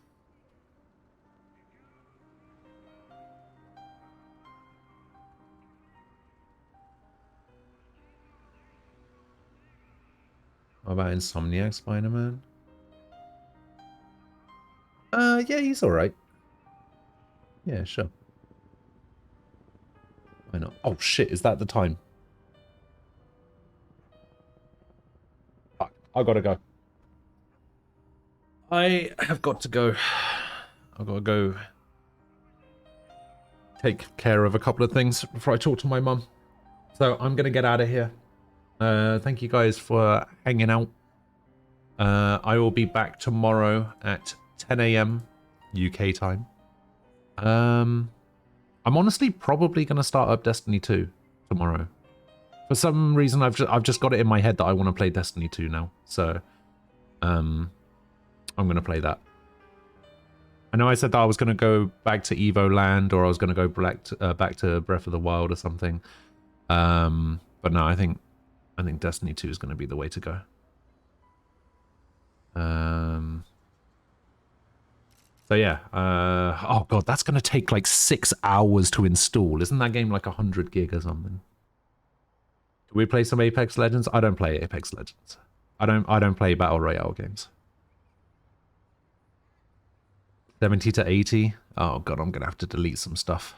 What about Insomniac Spider-Man? Yeah, he's alright. Yeah, sure. Why not? Oh shit, is that the time? Fuck, I gotta go. I have got to go. I've got to go take care of a couple of things before I talk to my mum. So I'm going to get out of here. Thank you guys for hanging out. I will be back tomorrow at 10 AM UK time. I'm honestly probably going to start up Destiny 2 tomorrow. For some reason, I've just got it in my head that I want to play Destiny 2 now. So, I'm going to play that. I know I said that I was going to go back to Evo Land, or I was going to go back to Breath of the Wild or something. But no, I think Destiny 2 is going to be the way to go. So yeah. Oh god, that's going to take like 6 hours to install. Isn't that game like 100 gig or something? Do we play some Apex Legends? I don't play Apex Legends. I don't play Battle Royale games. 70 to 80. Oh god, I'm gonna have to delete some stuff.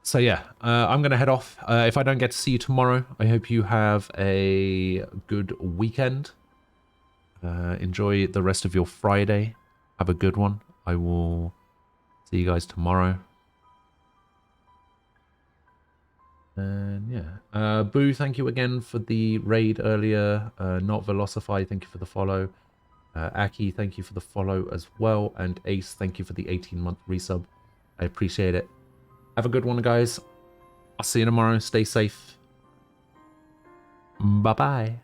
So yeah, I'm gonna head off. If I don't get to see you tomorrow, I hope you have a good weekend. Enjoy the rest of your Friday. Have a good one. I will see you guys tomorrow. And yeah, Boo, thank you again for the raid earlier. Not Velocify, thank you for the follow. Aki, thank you for the follow as well. And Ace, thank you for the 18-month resub. I appreciate it. Have a good one, guys. I'll see you tomorrow. Stay safe. Bye-bye.